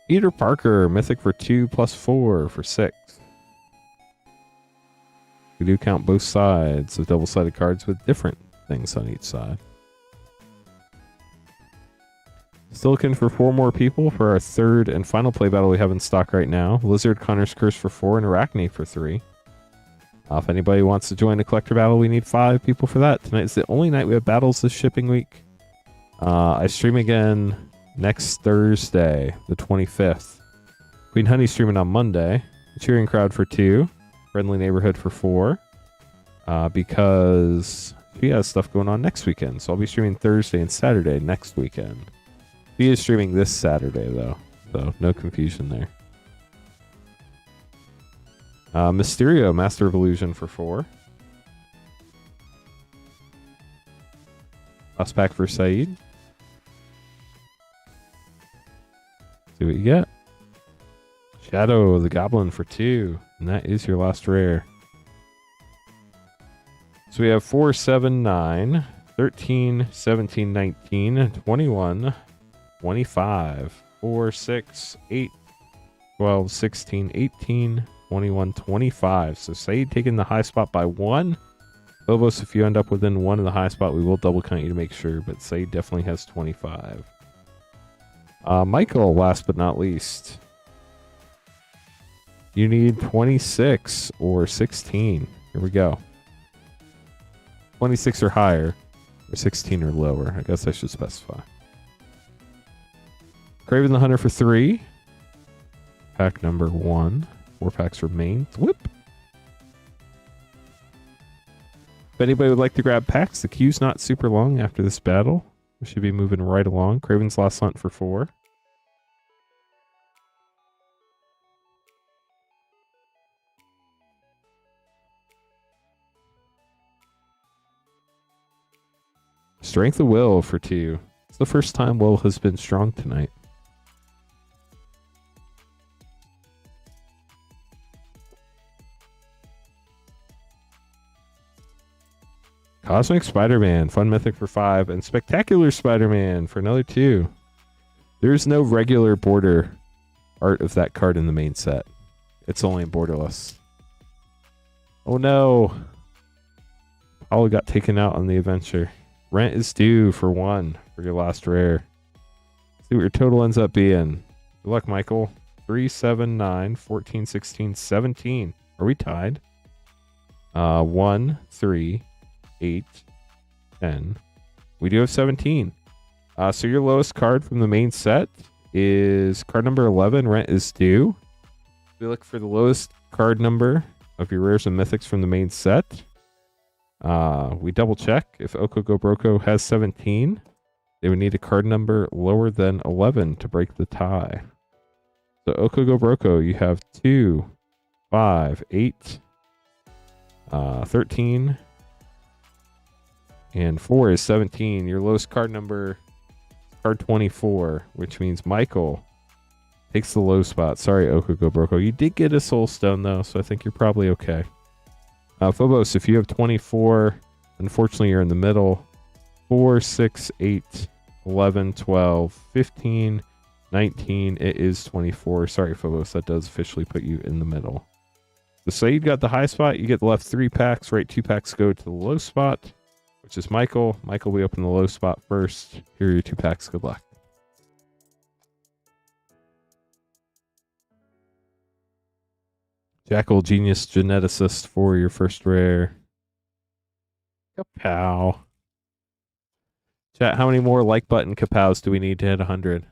Peter Parker, Mythic for 2 plus 4 for 6. We do count both sides of double-sided cards with different things on each side. Still looking for 4 more people for our third and final play battle we have in stock right now. Lizard, Connor's Curse for 4, and Arachne for 3. If anybody wants to join the collector battle, we need 5 people for that. Tonight's the only night we have battles this shipping week. I stream again next Thursday, the 25th. Queen Honey streaming on Monday. Cheering Crowd for 2. Friendly Neighborhood for 4. Because she has stuff going on next weekend. So I'll be streaming Thursday and Saturday next weekend. She is streaming this Saturday, though. So no confusion there. Mysterio, Master of Illusion for 4. Last pack for Saeed. See what you get. Shadow the Goblin for 2. And that is your last rare. So we have 4, 7, 9, 13, 17, 19, 21, 25, 4, 6, 8, 12, 16, 18, 21, 25. So Saeed taking the high spot by 1. Phobos, if you end up within 1 of the high spot, we will double count you to make sure. But Saeed definitely has 25. Michael, last but not least. You need 26 or 16. Here we go. 26 or higher, or 16 or lower. I guess I should specify. Craven the Hunter for 3. Pack number 1. 4 packs remain. Whip. If anybody would like to grab packs, the queue's not super long after this battle. We should be moving right along. Craven's Last Hunt for 4. Strength of Will for 2. It's the first time Will has been strong tonight. Cosmic Spider-Man, Fun Mythic for 5, and Spectacular Spider-Man for another 2. There's no regular border art of that card in the main set. It's only in borderless. Oh no! Paulo got taken out on the adventure. Rent is due for 1 for your last rare. See what your total ends up being. Good luck, Michael. 3, 7, 9, 14, 16, 17. Are we tied? 1, 3, 8, 10. We do have 17. So your lowest card from the main set is card number 11, Rent is Due. We look for the lowest card number of your rares and mythics from the main set. We double check. If Okogobroko has 17, they would need a card number lower than 11 to break the tie. So Okogobroko, you have 2, 5, 8, 13, and 4 is 17. Your lowest card number, card 24, which means Michael takes the low spot. Sorry, Okogobroko. You did get a Soul Stone, though, so I think you're probably okay. Phobos, if you have 24, unfortunately, you're in the middle. 4, 6, 8, 11, 12, 15, 19. It is 24. Sorry, Phobos. That does officially put you in the middle. So Saeed got the high spot. You get the left 3 packs. Right 2 packs go to the low spot, which is Michael. Michael, we open the low spot first. Here are your 2 packs. Good luck. Jackal Genius Geneticist for your first rare. Kapow. Chat, how many more like button kapows do we need to hit 100?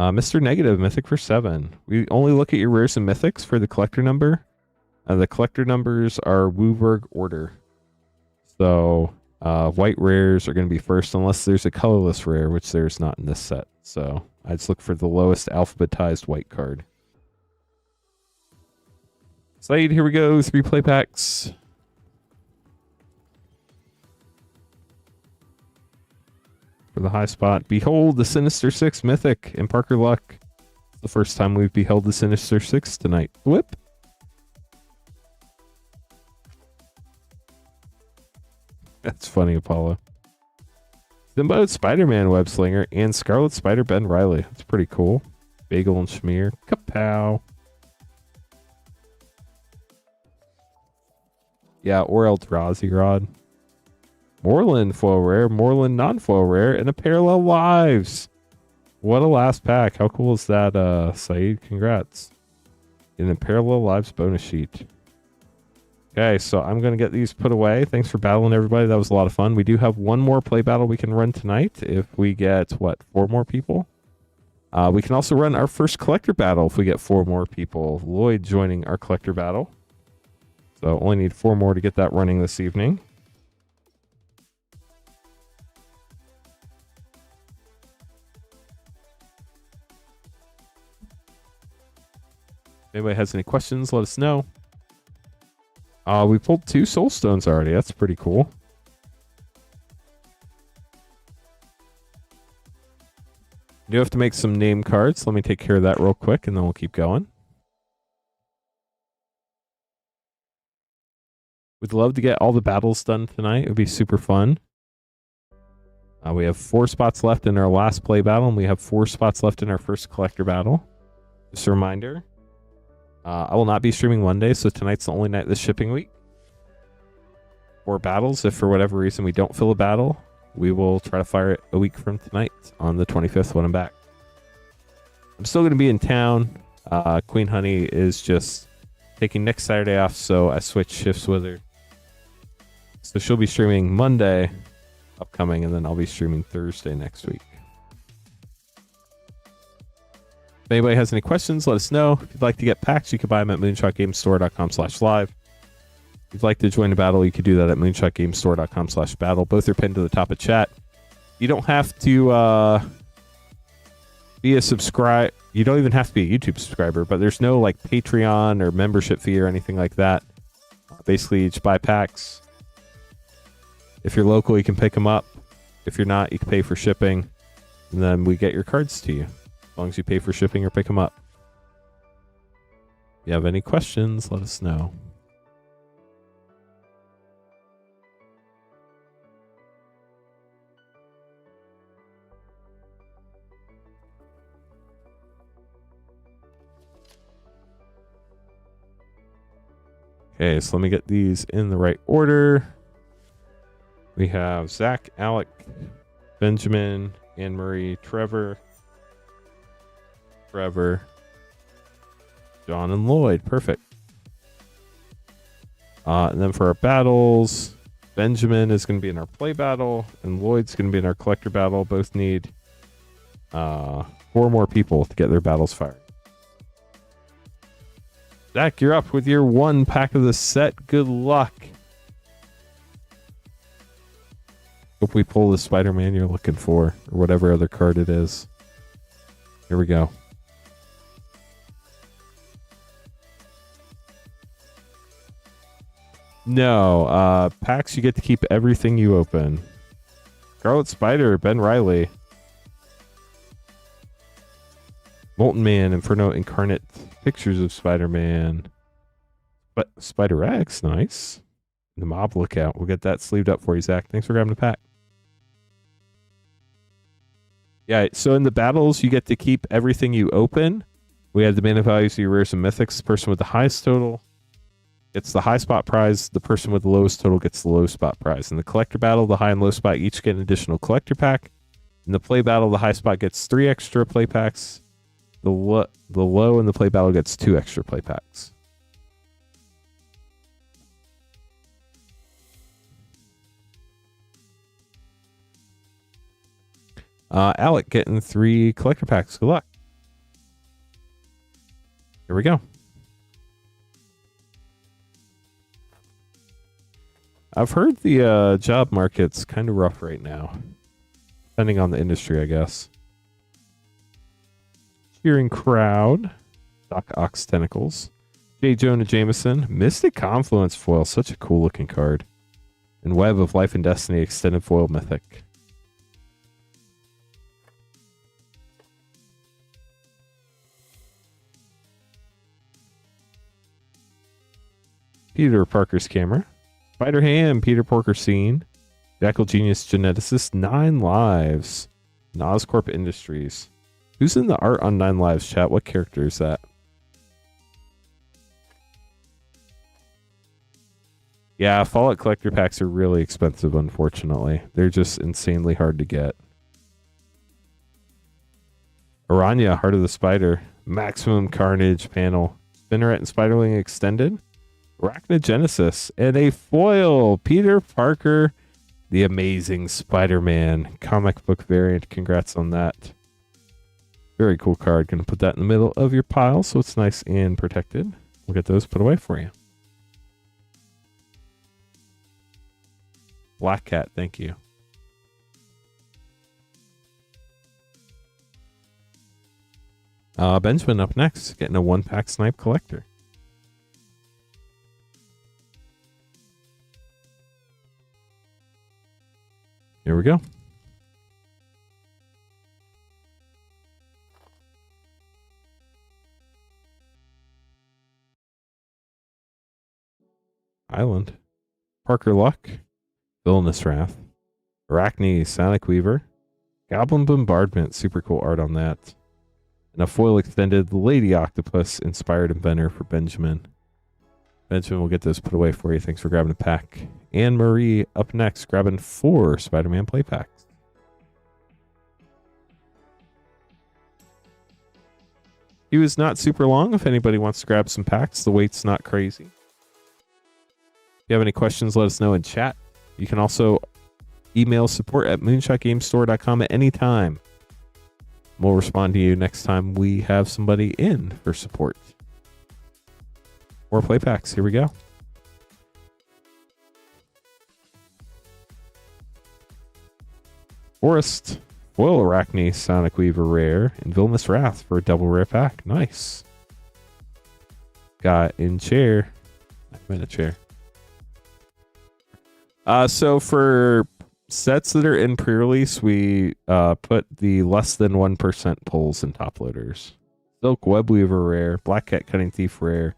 Mr. Negative, Mythic for 7. We only look at your rares and mythics for the collector number. The collector numbers are Wooburg order. So white rares are going to be first unless there's a colorless rare, which there's not in this set. So I just look for the lowest alphabetized white card. Slade, here we go. 3 play packs. For the high spot, behold the Sinister 6 Mythic and Parker Luck. It's the first time we've beheld the Sinister 6 tonight. Whip. That's funny, Apollo. Steamboat Spider-Man Web Slinger and Scarlet Spider Ben Riley. That's pretty cool. Bagel and Schmear. Kapow. Yeah, or Eldrazi Rod. Moreland foil rare, Moreland non-foil rare, and a Parallel Lives. What a last pack. How cool is that, Saeed? Congrats. And a Parallel Lives bonus sheet. Okay, so I'm going to get these put away. Thanks for battling, everybody. That was a lot of fun. We do have one more play battle we can run tonight if we get, what, 4 more people? We can also run our first collector battle if we get 4 more people. Lloyd joining our collector battle. So only need 4 more to get that running this evening. If anybody has any questions, let us know. We pulled 2 Soul Stones already. That's pretty cool. You do have to make some name cards. Let me take care of that real quick, and then we'll keep going. We'd love to get all the battles done tonight. It would be super fun. We have 4 spots left in our last play battle, and we have 4 spots left in our first collector battle. Just a reminder, I will not be streaming Monday, so tonight's the only night this shipping week. 4 battles. If for whatever reason we don't fill a battle, we will try to fire it a week from tonight on the 25th when I'm back. I'm still going to be in town. Queen Honey is just taking next Saturday off, so I switched shifts with her. So she'll be streaming Monday upcoming, and then I'll be streaming Thursday next week. If anybody has any questions, let us know. If you'd like to get packs, you can buy them at moonshotgamestore.com/live. If you'd like to join the battle, you can do that at moonshotgamestore.com/battle. Both are pinned to the top of chat. You don't have to be a subscribe. You don't even have to be a YouTube subscriber, but there's no like Patreon or membership fee or anything like that. Basically, you just buy packs. If you're local, you can pick them up. If you're not, you can pay for shipping, and then we get your cards to you. As long as you pay for shipping or pick them up. If you have any questions, let us know. Okay, so let me get these in the right order. We have Zach, Alec, Benjamin, Anne-Marie, Trevor, John, and Lloyd. Perfect. And then for our battles, Benjamin is going to be in our play battle, and Lloyd's going to be in our collector battle. Both need 4 more people to get their battles fired. Zach, you're up with your 1 pack of the set. Good luck. Hope we pull the Spider-Man you're looking for, or whatever other card it is. Here we go. No, packs you get to keep everything you open. Scarlet Spider, Ben Riley. Molten Man, Inferno Incarnate, pictures of Spider-Man. But Spider X, nice. The Mob Lookout. We'll get that sleeved up for you, Zach. Thanks for grabbing the pack. Yeah, so in the battles, you get to keep everything you open. We had the mana values of your rares and mythics. The person with the highest total gets the high spot prize. The person with the lowest total gets the low spot prize. In the collector battle, the high and low spot each get an additional collector pack. In the play battle, the high spot gets 3 extra play packs. The low in the play battle gets 2 extra play packs. Alec getting 3 collector packs. Good luck. Here we go. I've heard the job market's kind of rough right now. Depending on the industry, I guess. Cheering Crowd. Doc Ox Tentacles. J. Jonah Jameson. Mystic Confluence foil. Such a cool looking card. And Web of Life and Destiny extended foil mythic. Peter Parker's Camera. Spider Ham, Peter Porker Scene. Jackal Genius Geneticist, 9 lives. Noscorp Industries. Who's in the art on 9 lives, chat? What character is that? Yeah, Fallout Collector packs are really expensive, unfortunately. They're just insanely hard to get. Aranya, Heart of the Spider. Maximum Carnage panel. Spinneret and Spiderling Extended. Arachnogenesis. And a foil. Peter Parker, the Amazing Spider-Man comic book variant. Congrats on that. Very cool card. Going to put that in the middle of your pile so it's nice and protected. We'll get those put away for you. Black Cat, thank you. Benjamin up next, getting a 1-pack Snipe Collector. Here we go. Island. Parker Luck. Villainous Wrath. Arachne Sonic Weaver. Goblin Bombardment. Super cool art on that. And a foil extended Lady Octopus Inspired Inventor for Benjamin. Benjamin will get those put away for you. Thanks for grabbing a pack. Anne Marie up next, grabbing 4 Spider-Man play packs. He was not super long. If anybody wants to grab some packs, the weight's not crazy. If you have any questions, let us know in chat. You can also email support@moonshotgamestore.com at any time. We'll respond to you next time we have somebody in for support. More play packs. Here we go. Forest, Foil Arachne, Sonic Weaver rare, and Villainous Wrath for a double rare pack. Nice. Got in chair. I'm in a chair. So for sets that are in pre-release, we put the less than 1% pulls in top loaders. Silk Webweaver rare, Black Cat Cunning Thief rare.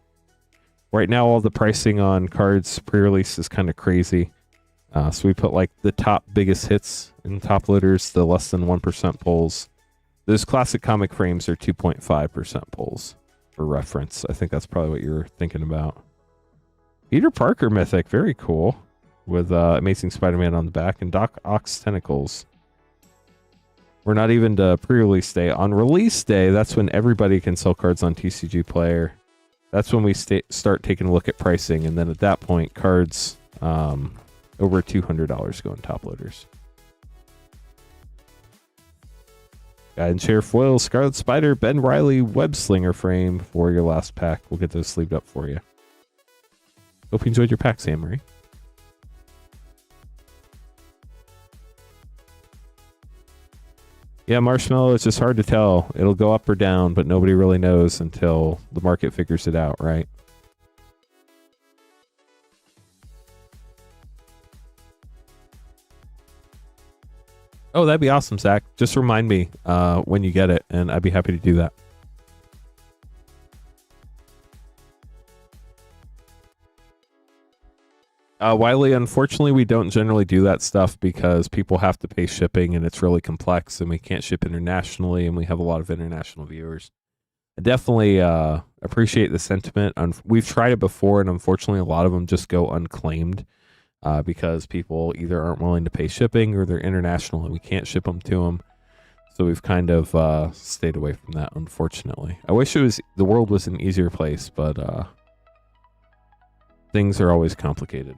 Right now, all the pricing on cards pre-release is kind of crazy. So we put like the top biggest hits in top loaders, the less than 1% pulls. Those classic comic frames are 2.5% pulls for reference. I think that's probably what you're thinking about. Peter Parker Mythic, very cool. With Amazing Spider-Man on the back and Doc Ock's Tentacles. We're not even to pre-release day. On release day, that's when everybody can sell cards on TCG Player. That's when we start taking a look at pricing, and then at that point, cards over $200 go in top loaders. Guide and Share Foil, Scarlet Spider, Ben Riley, Web Slinger frame for your last pack. We'll get those sleeved up for you. Hope you enjoyed your pack, Sam Marie. Yeah, Marshmallow, it's just hard to tell. It'll go up or down, but nobody really knows until the market figures it out, right? Oh, that'd be awesome, Zach. Just remind me when you get it, and I'd be happy to do that. Wiley, unfortunately, we don't generally do that stuff because people have to pay shipping and it's really complex and we can't ship internationally and we have a lot of international viewers. I definitely appreciate the sentiment. We've tried it before and unfortunately a lot of them just go unclaimed because people either aren't willing to pay shipping or they're international and we can't ship them to them. So we've kind of stayed away from that, unfortunately. I wish the world was an easier place, but things are always complicated.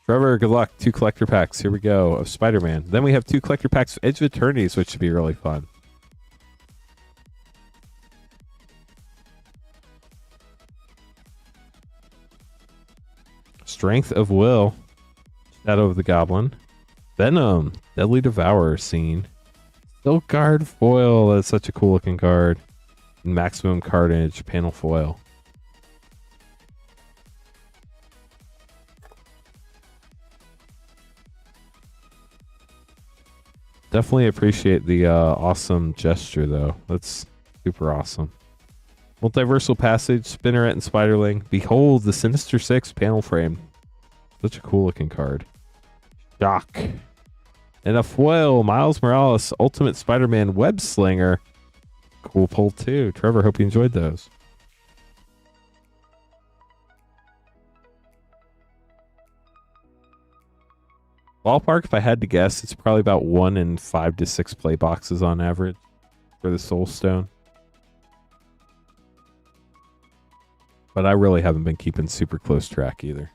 Trevor, good luck. 2 collector packs. Here we go of Spider-Man. Then we have 2 collector packs of Edge of Eternities, which should be really fun. Strength of Will. Shadow of the Goblin. Venom. Deadly Devourer scene. Silk Guard foil. That's such a cool looking card. Maximum Carnage panel foil. Definitely appreciate the awesome gesture, though. That's super awesome. Multiversal Passage, Spinneret, and Spiderling. Behold the Sinister Six panel frame. Such a cool looking card. Shock. And a foil, Miles Morales, Ultimate Spider-Man Web Slinger. Cool pull, too. Trevor, hope you enjoyed those. Ballpark, if I had to guess, it's probably about 1 in 5 to 6 play boxes on average for the Soul Stone. But I really haven't been keeping super close track either.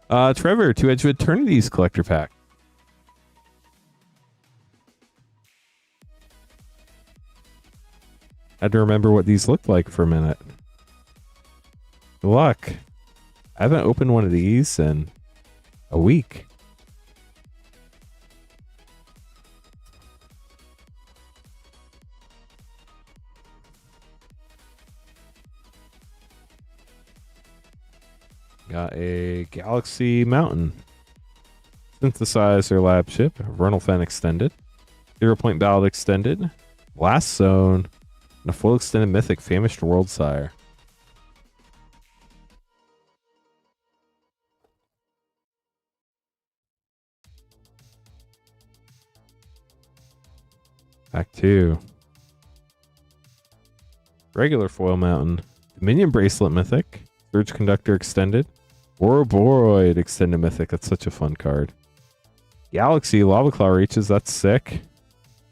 Trevor, 2 Edge of Eternities collector pack. Had to remember what these looked like for a minute. Good luck. I haven't opened one of these in a week. Got a Galaxy Mountain. Synthesizer Lab Ship. Vernal Fen Extended. 0 Point Ballad Extended. Blast Zone. And a full extended Mythic Famished Worldsire. Pack 2. Regular Foil Mountain. Dominion Bracelet Mythic. Surge Conductor Extended. Ouroboros Extended Mythic. That's such a fun card. Galaxy Lava Claw Reaches. That's sick.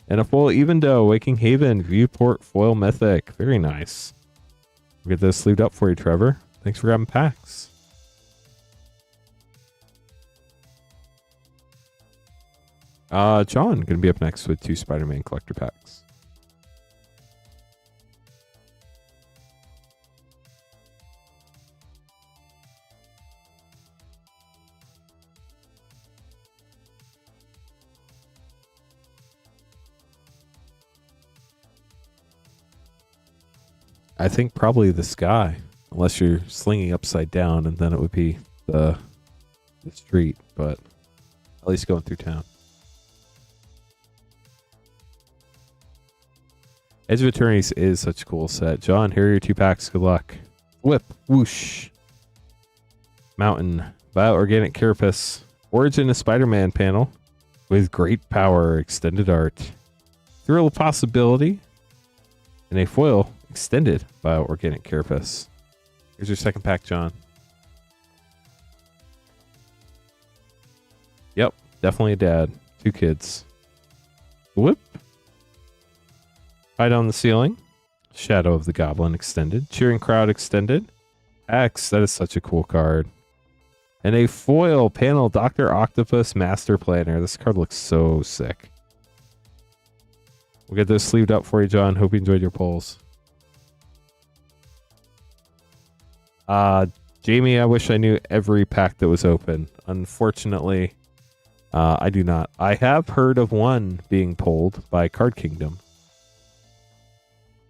And a full Evendo Waking Haven Viewport Foil Mythic. Very nice. We'll get those sleeved up for you, Trevor. Thanks for grabbing packs. John, going to be up next with 2 Spider-Man collector packs. I think probably the sky, unless you're slinging upside down, and then it would be the street, but at least going through town. Edge of Eternities is such a cool set. John, here are your 2 packs. Good luck. Whip, whoosh. Mountain, Bio-Organic Carapace. Origin of Spider-Man panel with great power, extended art. Thrill of Possibility. And a foil extended Bio-Organic Carapace. Here's your second pack, John. Yep, definitely a dad. 2 kids. Whoop. Hide on the Ceiling. Shadow of the Goblin extended. Cheering Crowd extended. X, that is such a cool card. And a foil panel Dr. Octopus Master Planner. This card looks so sick. We'll get those sleeved up for you, John. Hope you enjoyed your pulls. Jamie, I wish I knew every pack that was open. Unfortunately, I do not. I have heard of one being pulled by Card Kingdom.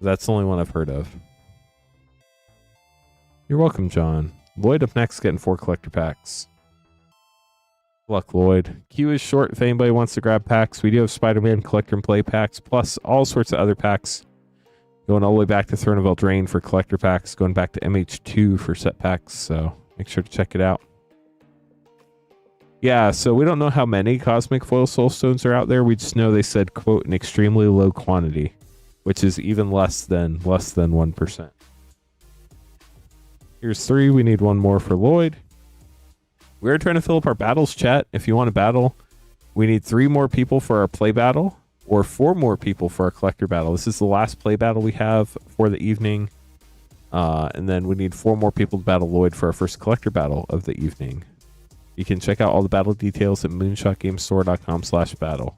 That's the only one I've heard of. You're welcome, John. Lloyd up next, getting 4 collector packs. Good luck, Lloyd. Queue is short if anybody wants to grab packs. We do have Spider-Man collector and play packs, plus all sorts of other packs. Going all the way back to Throne of Eldraine for collector packs, going back to MH2 for set packs, so make sure to check it out. Yeah, so we don't know how many Cosmic Foil Soulstones are out there. We just know they said, quote, an extremely low quantity, which is even less than 1%. Here's 3. We need 1 more for Lloyd. We're trying to fill up our battles, chat. If you want to battle, we need 3 more people for our play battle or 4 more people for our collector battle. This is the last play battle we have for the evening. And then we need 4 more people to battle Lloyd for our first collector battle of the evening. You can check out all the battle details at moonshotgamestore.com/battle.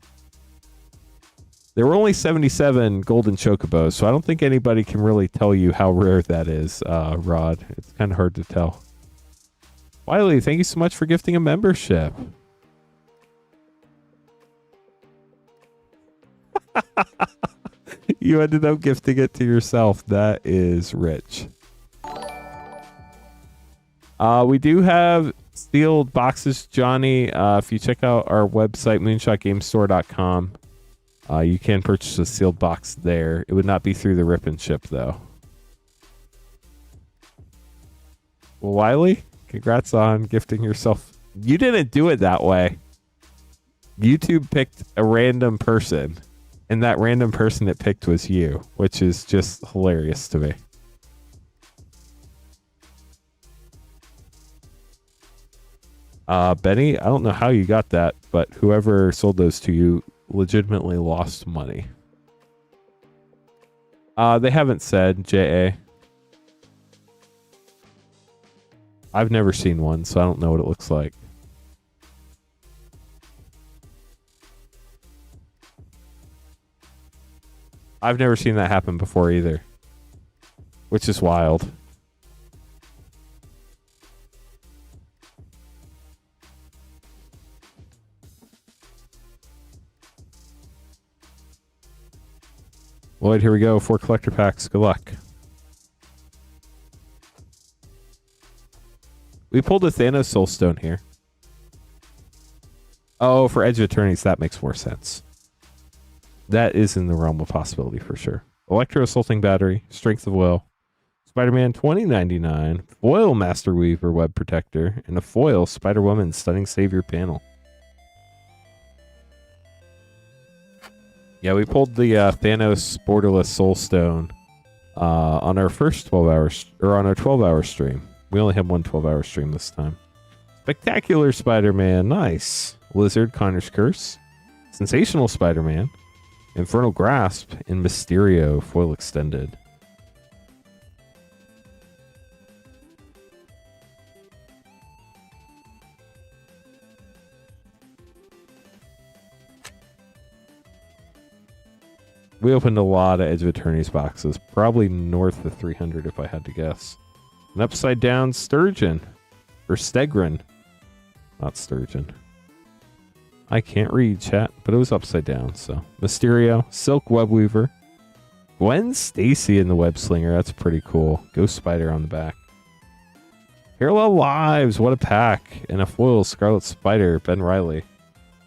There were only 77 golden chocobos, so I don't think anybody can really tell you how rare that is, Rod. It's kind of hard to tell. Wiley, thank you so much for gifting a membership. You ended up gifting it to yourself. That is rich. We do have sealed boxes, Johnny. If you check out our website, moonshotgamestore.com, you can purchase a sealed box there. It would not be through the Rip and Ship, though. Well, Wiley, congrats on gifting yourself. You didn't do it that way. YouTube picked a random person, and that random person it picked was you, which is just hilarious to me. Benny, I don't know how you got that, but whoever sold those to you legitimately lost money. They haven't said, JA. I've never seen one, so I don't know what it looks like. I've never seen that happen before either, which is wild. Lloyd, here we go. 4 collector packs. Good luck. We pulled a Thanos Soulstone here. Oh, for Edge of Eternities, that makes more sense. That is in the realm of possibility for sure. Electro Assaulting Battery, Strength of Will, Spider-Man 2099, Foil Master Weaver Web Protector, and a Foil Spider-Woman Stunning Savior panel. Yeah, we pulled the Thanos Borderless Soulstone on our first 12 hours, or on our 12-hour stream. We only had one 12-hour stream this time. Spectacular Spider-Man, nice. Lizard, Connor's Curse, Sensational Spider-Man, Infernal Grasp, and Mysterio foil extended. We opened a lot of Edge of Attorney's boxes, probably north of 300 if I had to guess. An upside down Sturgeon, or Stegron, not Sturgeon. I can't read, chat, but it was upside down, so. Mysterio, Silk Webweaver, Gwen Stacy in the Web Slinger, that's pretty cool. Ghost Spider on the back. Parallel Lives, what a pack. And a foil Scarlet Spider, Ben Riley.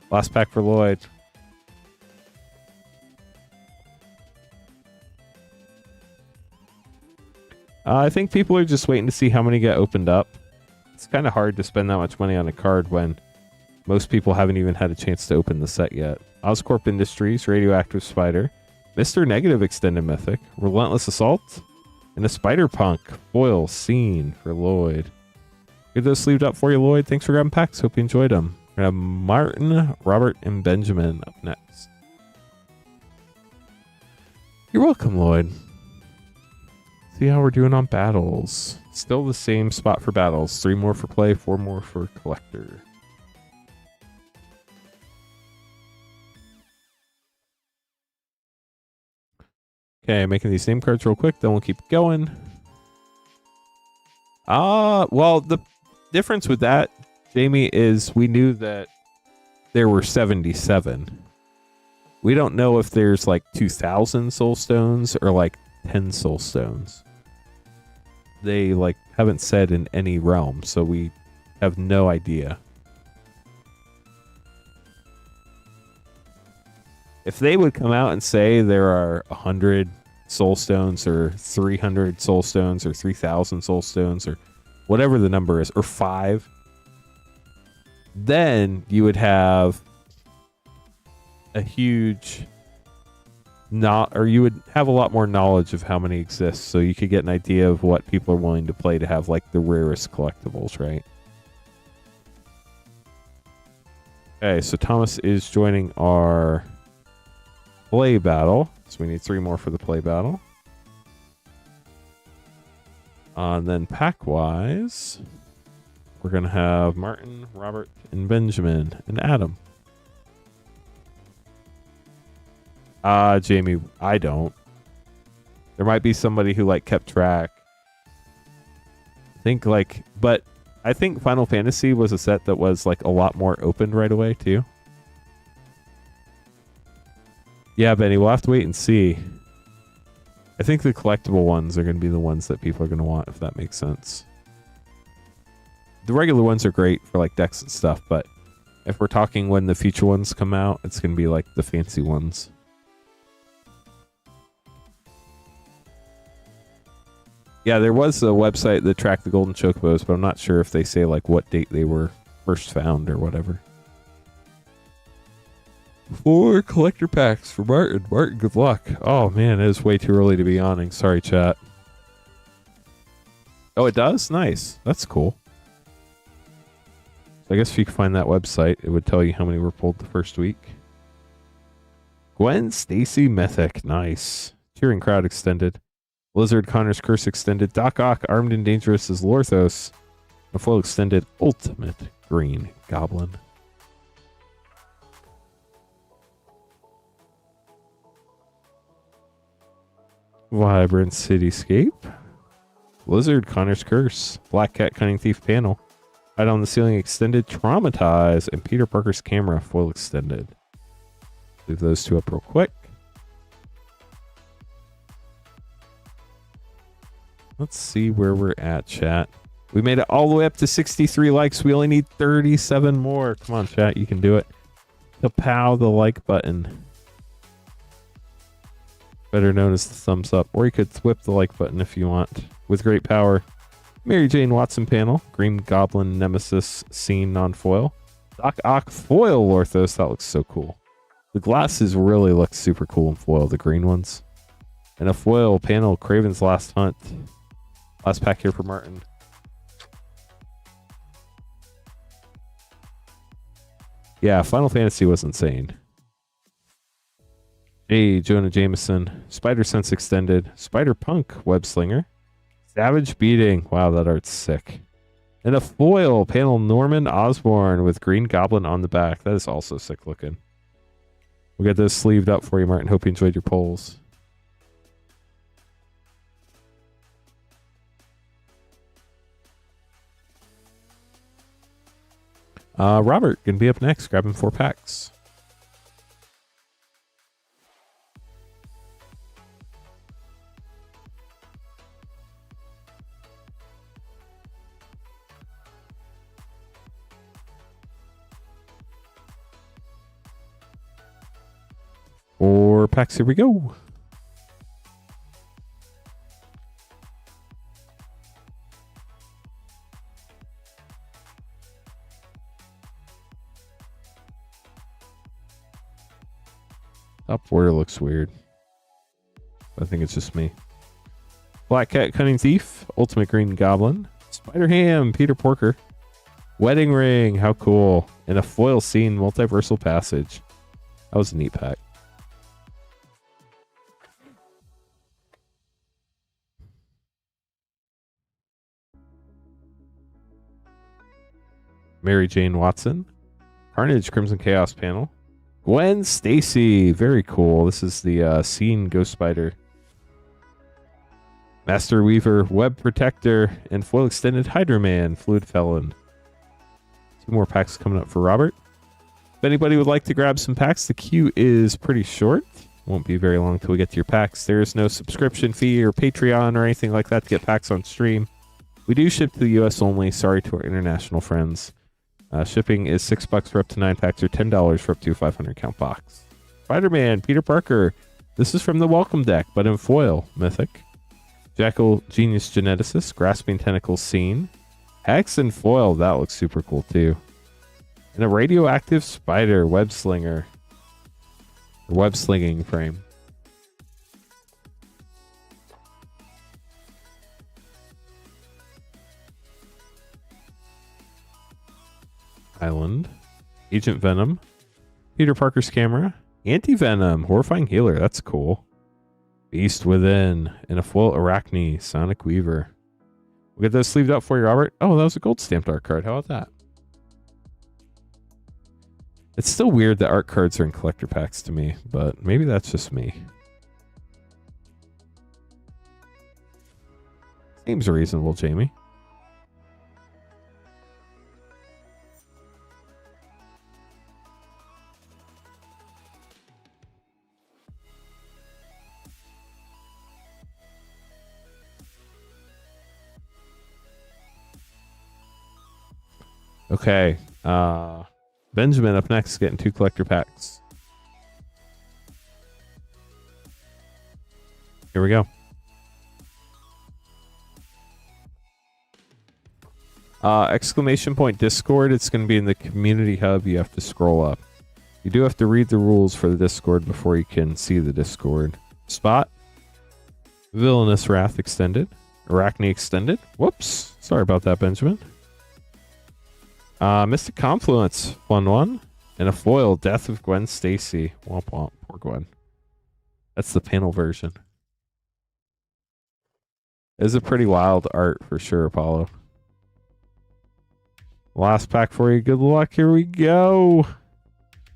Last pack for Lloyd. I think people are just waiting to see how many get opened up. It's kind of hard to spend that much money on a card when most people haven't even had a chance to open the set yet. Oscorp Industries, Radioactive Spider, Mr. Negative Extended Mythic, Relentless Assault, and a Spider-Punk foil scene for Lloyd. Get those sleeved up for you, Lloyd. Thanks for grabbing packs. Hope you enjoyed them. We're going to have Martin, Robert, and Benjamin up next. You're welcome, Lloyd. See how we're doing on battles. Still the same spot for battles. 3 more for play, 4 more for collector. Okay, making these name cards real quick, then we'll keep going. Well, the difference with that, Jamie, is we knew that there were 77. We don't know if there's like 2,000 soul stones or like 10 soul stones. They like haven't said in any realm, so we have no idea. If they would come out and say there are 100 soul stones or 300 soul stones or 3,000 soul stones or whatever the number is, or 5, then you would have a huge you would have a lot more knowledge of how many exist, so you could get an idea of what people are willing to play to have like the rarest collectibles, right? Okay, so Thomas is joining our play battle, so we need 3 more for the play battle. And then pack wise, we're gonna have Martin, Robert, and Benjamin, and Adam. Jamie, I don't. There might be somebody who like kept track. But I think Final Fantasy was a set that was like a lot more opened right away too. Yeah, Benny, we'll have to wait and see. I think the collectible ones are going to be the ones that people are going to want, if that makes sense. The regular ones are great for like decks and stuff, but if we're talking when the future ones come out, it's going to be like the fancy ones. Yeah, there was a website that tracked the golden chocobos, but I'm not sure if they say like what date they were first found or whatever. 4 collector packs for Martin. Martin, good luck. Oh man, it is way too early to be awning. Sorry, chat. Oh, it does? Nice. That's cool. So I guess if you could find that website, it would tell you how many were pulled the first week. Gwen Stacy Mythic. Nice. Cheering Crowd extended. Blizzard Connor's Curse extended. Doc Ock Armed and Dangerous as Lorthos. A full extended Ultimate Green Goblin. Vibrant Cityscape. Blizzard Connor's Curse. Black Cat Cunning Thief panel. Hide on the Ceiling extended. Traumatize. And Peter Parker's Camera full extended. Leave those 2 up real quick. Let's see where we're at, chat. We made it all the way up to 63 likes. We only need 37 more. Come on, chat. You can do it. Kapow the like button. Better known as the thumbs up. Or you could whip the like button if you want. With great power. Mary Jane Watson panel. Green Goblin Nemesis scene non-foil. Doc Ock foil Lorthos. That looks so cool. The glasses really look super cool in foil. The green ones. And a foil panel. Craven's Last Hunt. Last pack here for Martin. Yeah, Final Fantasy was insane. Hey, Jonah Jameson, Spider Sense Extended, Spider Punk, Web Slinger, Savage Beating. Wow, that art's sick. And a foil panel Norman Osborn with Green Goblin on the back. That is also sick looking. We'll get those sleeved up for you, Martin. Hope you enjoyed your polls. Robert, gonna be up next, grabbing 4 packs. Four packs, here we go. Top border looks weird. I think it's just me. Black Cat, Cunning Thief, Ultimate Green Goblin, Spider Ham, Peter Porker, Wedding Ring, how cool, and a foil scene Multiversal Passage. That was a neat pack. Mary Jane Watson, Carnage Crimson Chaos panel, Gwen Stacy, very cool. This is the Scene Ghost Spider, Master Weaver, Web Protector, and foil extended Hydra Man, Fluid Felon. 2 more packs coming up for Robert. If anybody would like to grab some packs, the queue is pretty short. Won't be very long till we get to your packs. There is no subscription fee or Patreon or anything like that to get packs on stream. We do ship to the US only. Sorry to our international friends. Shipping is $6 for up to 9 packs or $10 for up to a 500 count box. Spider-Man, Peter Parker. This is from the Welcome deck, but in foil, Mythic. Jackal, Genius Geneticist, Grasping Tentacles Scene. Hex and foil, that looks super cool too. And a Radioactive Spider, Web Slinger. Web Slinging frame. Island, Agent Venom, Peter Parker's Camera, Anti-Venom, Horrifying Healer, that's cool. Beast Within, and a full Arachne, Sonic Weaver. We'll get those sleeved up for you, Robert. Oh, that was a gold stamped art card. How about that? It's still weird that art cards are in collector packs to me, but maybe that's just me. Seems reasonable, Jamie. Okay, Benjamin up next, getting 2 collector packs. Here we go. Exclamation point Discord. It's going to be in the community hub. You have to scroll up. You do have to read the rules for the Discord before you can see the Discord. Spot. Villainous Wrath Extended. Arachne Extended. Whoops. Sorry about that, Benjamin. Mystic Confluence, fun one. And a foil, Death of Gwen Stacy. Womp womp, poor Gwen. That's the panel version. It's a pretty wild art for sure, Apollo. Last pack for you. Good luck. Here we go.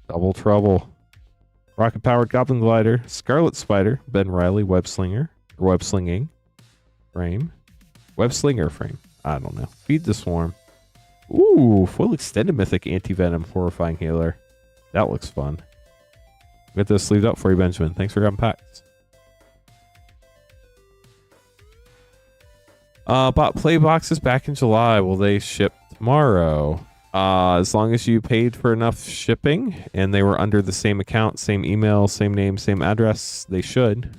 Double trouble. Rocket Powered Goblin Glider, Scarlet Spider, Ben Riley, Web Slinger, or Web Slinging frame. Web Slinger frame. I don't know. Feed the Swarm. Ooh, full extended Mythic Anti-Venom, Horrifying Healer. That looks fun. Get those sleeved up for you, Benjamin. Thanks for grabbing packs. Bought play boxes back in July. Will they ship tomorrow? As long as you paid for enough shipping and they were under the same account, same email, same name, same address, they should.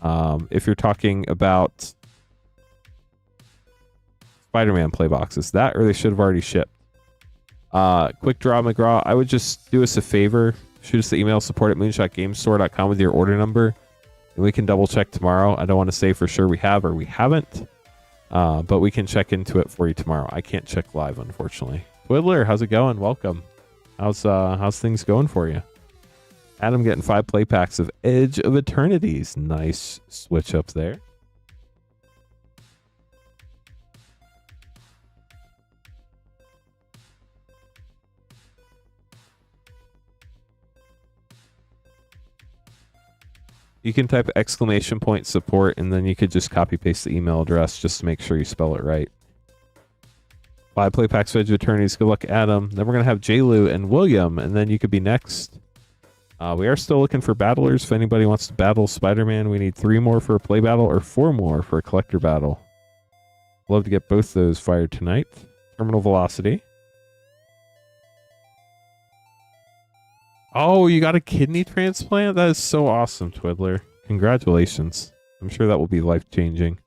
If you're talking about Spider-Man play boxes, that or they should have already shipped. Quick Draw McGraw, I would just do us a favor. Shoot us the email support@moonshotgamestore.com with your order number, and we can double check tomorrow. I don't want to say for sure we have or we haven't, but we can check into it for you tomorrow. I can't check live, unfortunately. Twiddler, how's it going? Welcome. How's things going for you? Adam getting 5 play packs of Edge of Eternities. Nice switch up there. You can type !support and then you could just copy paste the email address just to make sure you spell it right. 5 play packs of Edge of Eternities. Good luck, Adam. Then we're going to have J-Lu and William, and then you could be next. We are still looking for battlers. If anybody wants to battle Spider-Man, we need 3 more for a play battle or 4 more for a collector battle. Love to get both those fired tonight. Terminal Velocity. Oh, you got a kidney transplant? That is so awesome, Twiddler. Congratulations. I'm sure that will be life-changing.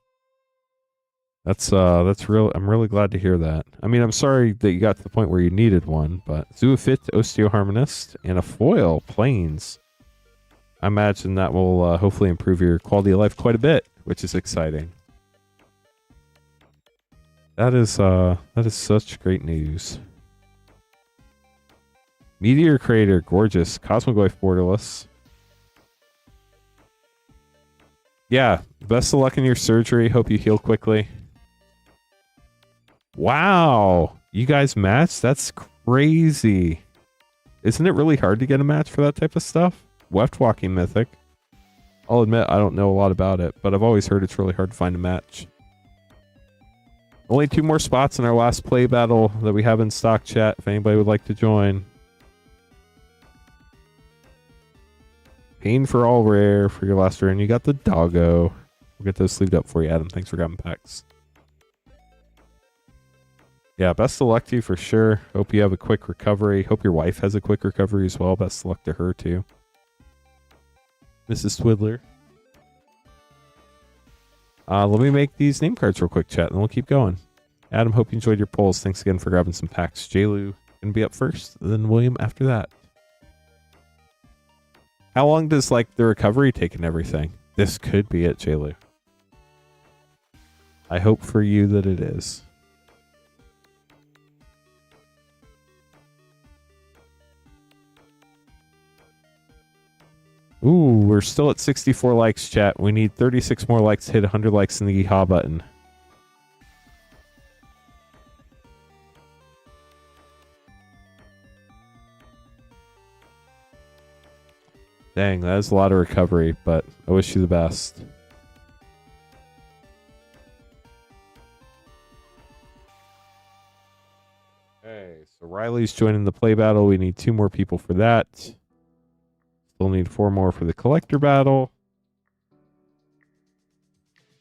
That's real. I'm really glad to hear that. I mean, I'm sorry that you got to the point where you needed one, but Zoofit, Osteoharmonist, and a foil, Plains. I imagine that will hopefully improve your quality of life quite a bit, which is exciting. That is such great news. Meteor Crater, gorgeous. Cosmogoyf, Borderless. Yeah, best of luck in your surgery. Hope you heal quickly. Wow, you guys matched? That's crazy. Isn't it really hard to get a match for that type of stuff? Weft Walking Mythic. I'll admit I don't know a lot about it, but I've always heard it's really hard to find a match. Only 2 more spots in our last play battle that we have in stock, chat, if anybody would like to join. Pain for all rare for your last turn. You got the doggo. We'll get those sleeved up for you, Adam. Thanks for grabbing packs. Yeah, best of luck to you for sure. Hope you have a quick recovery. Hope your wife has a quick recovery as well. Best of luck to her too. Mrs. Twiddler. Let me make these name cards real quick, chat, and we'll keep going. Adam, hope you enjoyed your polls. Thanks again for grabbing some packs. J-Lu gonna be up first, then William after that. How long does like the recovery take and everything? This could be it, J-Lu. I hope for you that it is. Ooh, we're still at 64 likes, chat. We need 36 more likes to hit 100 likes in the yeehaw button. Dang, that is a lot of recovery, but I wish you the best. Okay, so Riley's joining the play battle. We need 2 more people for that. Still need 4 more for the collector battle.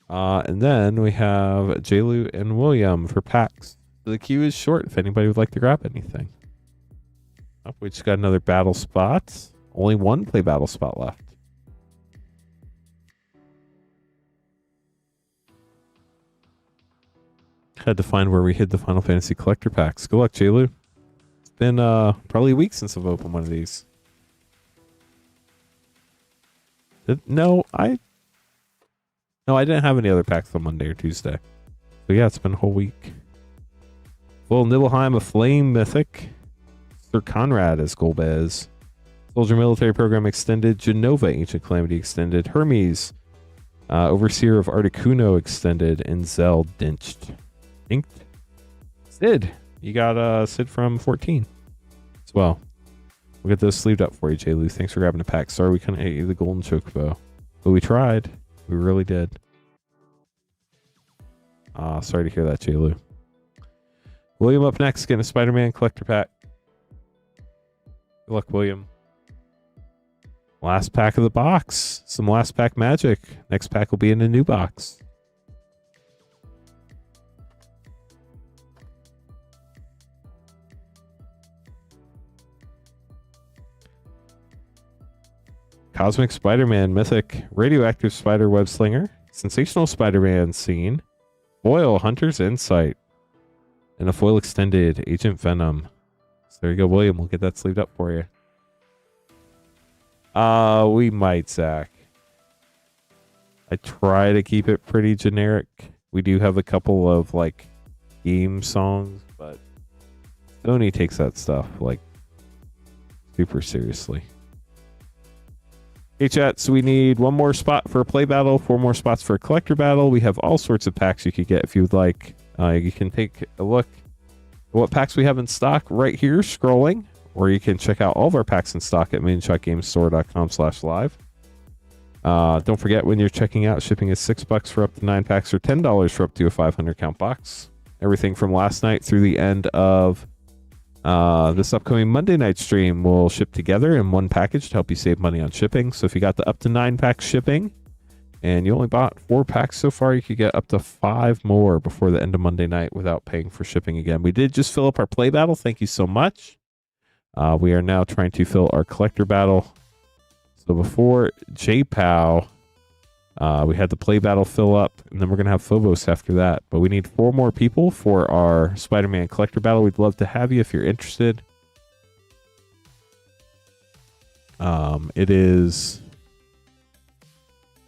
And then we have J-Lu and William for packs. So the queue is short if anybody would like to grab anything. Oh, we just got another battle spot. Only 1 play battle spot left. Had to find where we hid the Final Fantasy collector packs. Good luck, J-Lu. It's been probably a week since I've opened one of these. No, I didn't have any other packs on Monday or Tuesday. So yeah, it's been a whole week. Full Nibelheim, a Flame Mythic. Sir Conrad as Golbez. Soldier Military Program Extended. Genova Ancient Calamity Extended. Hermes. Overseer of Articuno Extended. And Zell Dinched. Inked. Sid. You got Sid from 14 as well. We'll get those sleeved up for you, J-Lu. Thanks for grabbing a pack. Sorry we couldn't hit you the Golden Chocobo. But we tried. We really did. Sorry to hear that, J-Lu. William up next, getting a Spider-Man collector pack. Good luck, William. Last pack of the box. Some last pack magic. Next pack will be in a new box. Cosmic Spider-Man Mythic, Radioactive Spider Web Slinger, Sensational Spider-Man Scene, Foil Hunter's Insight, and a foil extended Agent Venom. So there you go, William. We'll get that sleeved up for you. We might, Zach. I try to keep it pretty generic. We do have a couple of like game songs, but Sony takes that stuff like super seriously. Hey chat, so we need one more spot for a play battle, 4 more spots for a collector battle. We have all sorts of packs you could get if you would like. You can take a look at what packs we have in stock right here, scrolling, or you can check out all of our packs in stock at moonshotgamestore.com/live. Don't forget, when you're checking out, shipping is $6 for up to 9 packs or $10 for up to a 500 count box. Everything from last night through the end of this upcoming Monday night stream will ship together in one package to help you save money on shipping. So if you got the up to 9 packs shipping and you only bought 4 packs so far, you could get up to 5 more before the end of Monday night without paying for shipping again. We did just fill up our play battle. Thank you so much. We are now trying to fill our collector battle. So before JPOW, we had the play battle fill up, and then we're going to have Phobos after that. But we need 4 more people for our Spider-Man collector battle. We'd love to have you if you're interested. It is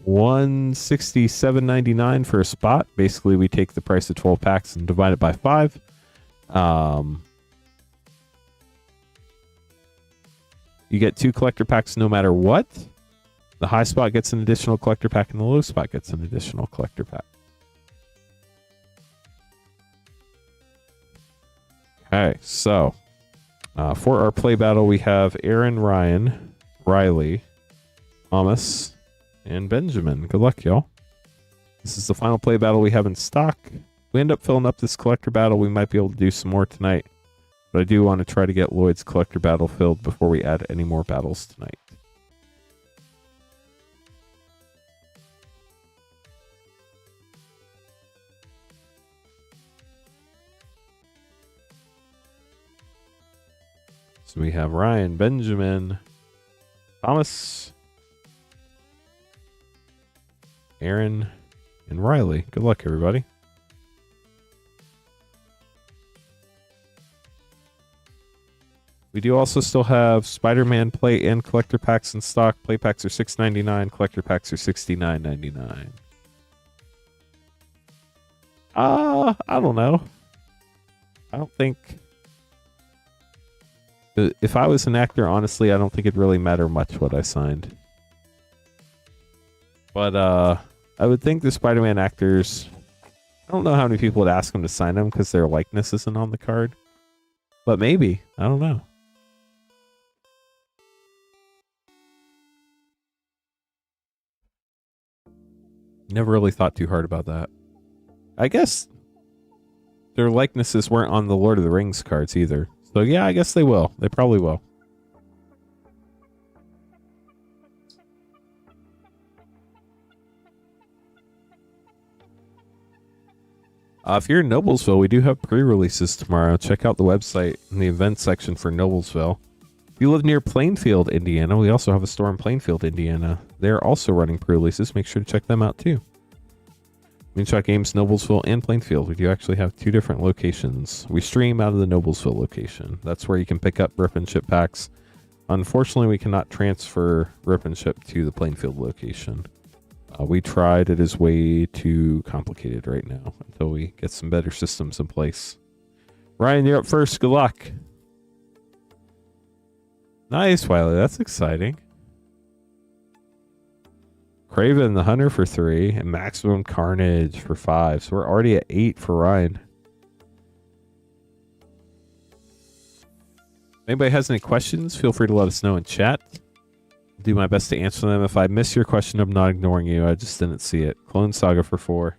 $167.99 for a spot. Basically, we take the price of 12 packs and divide it by 5. You get 2 collector packs no matter what. The high spot gets an additional collector pack, and the low spot gets an additional collector pack. Okay, so for our play battle, we have Aaron, Ryan, Riley, Thomas, and Benjamin. Good luck, y'all. This is the final play battle we have in stock. If we end up filling up this collector battle, we might be able to do some more tonight. But I do want to try to get Lloyd's collector battle filled before we add any more battles tonight. So we have Ryan, Benjamin, Thomas, Aaron, and Riley. Good luck, everybody. We do also still have Spider-Man play and collector packs in stock. Play packs are $6.99. Collector packs are $69.99. I don't know. I don't think... If I was an actor, honestly, I don't think it'd really matter much what I signed. But I would think the Spider-Man actors... I don't know how many people would ask them to sign them because their likeness isn't on the card. But maybe. I don't know. Never really thought too hard about that. I guess their likenesses weren't on the Lord of the Rings cards either. So yeah, I guess they will. They probably will. If you're in Noblesville, we do have pre-releases tomorrow. Check out the website in the events section for Noblesville. If you live near Plainfield, Indiana, we also have a store in Plainfield, Indiana. They're also running pre-releases. Make sure to check them out too. Moonshot Games, Noblesville, and Plainfield. We do actually have 2 different locations. We stream out of the Noblesville location. That's where you can pick up rip and ship packs. Unfortunately, we cannot transfer rip and ship to the Plainfield location. We tried. It is way too complicated right now until we get some better systems in place. Ryan, you're up first. Good luck. Nice, Wiley. That's exciting. Craven the Hunter for 3 and Maximum Carnage for 5. So we're already at 8 for Ryan. If anybody has any questions, feel free to let us know in chat. I'll do my best to answer them. If I miss your question, I'm not ignoring you. I just didn't see it. Clone Saga for 4.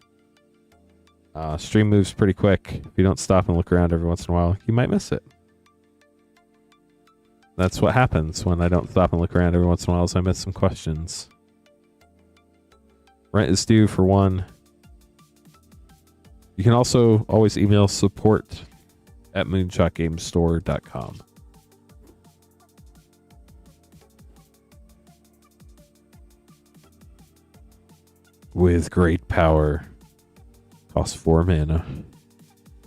Stream moves pretty quick. If you don't stop and look around every once in a while, you might miss it. That's what happens when I don't stop and look around every once in a while, is I miss some questions. Rent is due for 1. You can also always email support@moonshotgamestore.com. With great power. Costs 4 mana.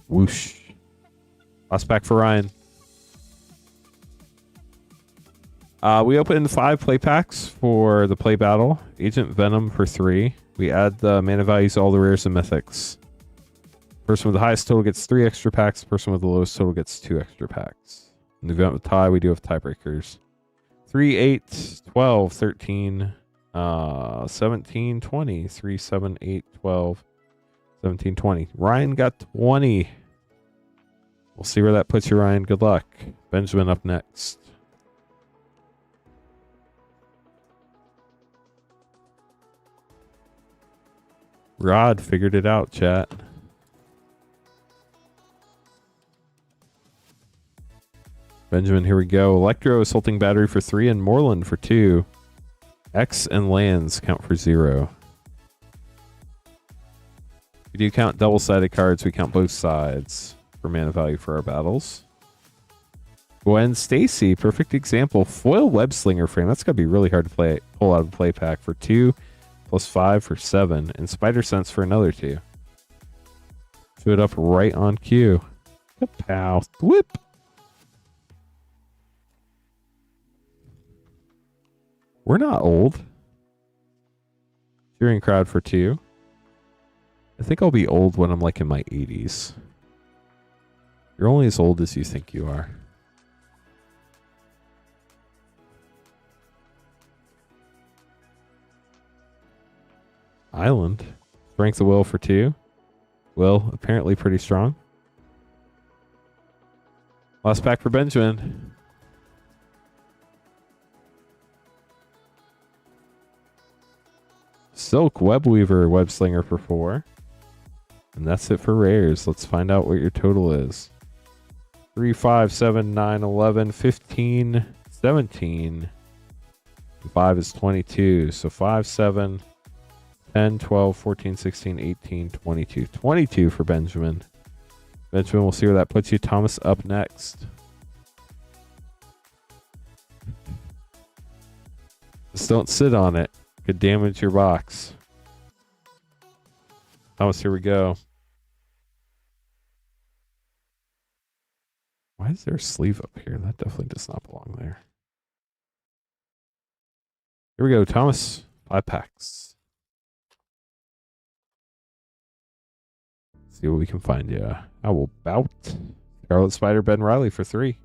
Whoosh. Toss back for Ryan. We opened 5 play packs for the play battle. Agent Venom for 3. We add the mana values to all the rares and mythics. Person with the highest total gets 3 extra packs. Person with the lowest total gets 2 extra packs. In the event of tie, we do have tiebreakers. 3, 8, 12, 13, 17, 20. 3, 7, 8, 12, 17, 20. Ryan got 20. We'll see where that puts you, Ryan. Good luck. Benjamin up next. Rod figured it out, chat. Benjamin, here we go. Electro, Assaulting Battery for 3, and Moreland for 2. X and lands count for 0. We do count double-sided cards. We count both sides for mana value for our battles. Gwen Stacy, perfect example. Foil Web Slinger frame. That's going to be really hard to pull out of the play pack for 2, plus 5 for 7, and Spider Sense for another 2. Show it up right on cue. Pow. Whip. We're not old. Cheering crowd for 2. I think I'll be old when I'm like in my 80s. You're only as old as you think you are. Island. Strength of Will for 2. Will, apparently pretty strong. Last pack for Benjamin. Silk Webweaver Web Slinger for 4. And that's it for rares. Let's find out what your total is. 3, 5, 7, 9, 11, 15, 17. 5 is 22. So 5, 7, 10, 12, 14, 16, 18, 22. 22 for Benjamin. Benjamin, we'll see where that puts you. Thomas up next. Just don't sit on it. Could damage your box. Thomas, here we go. Why is there a sleeve up here? That definitely does not belong there. Here we go, Thomas. 5 packs. See what we can find you. How about Scarlet Spider Ben Riley for 3.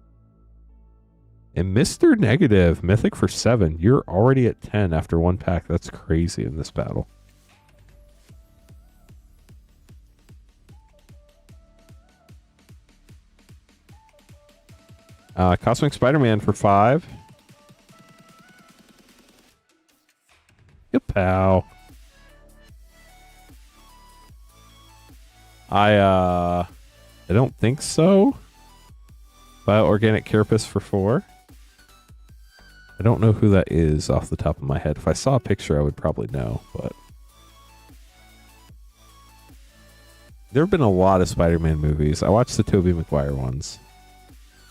And Mr. Negative, Mythic for 7. You're already at 10 after 1 pack. That's crazy in this battle. Cosmic Spider-Man for 5. Pow. I don't think so. Organic Carapace for 4. I don't know who that is off the top of my head. If I saw a picture, I would probably know, but there have been a lot of Spider-Man movies. I watched the Tobey Maguire ones.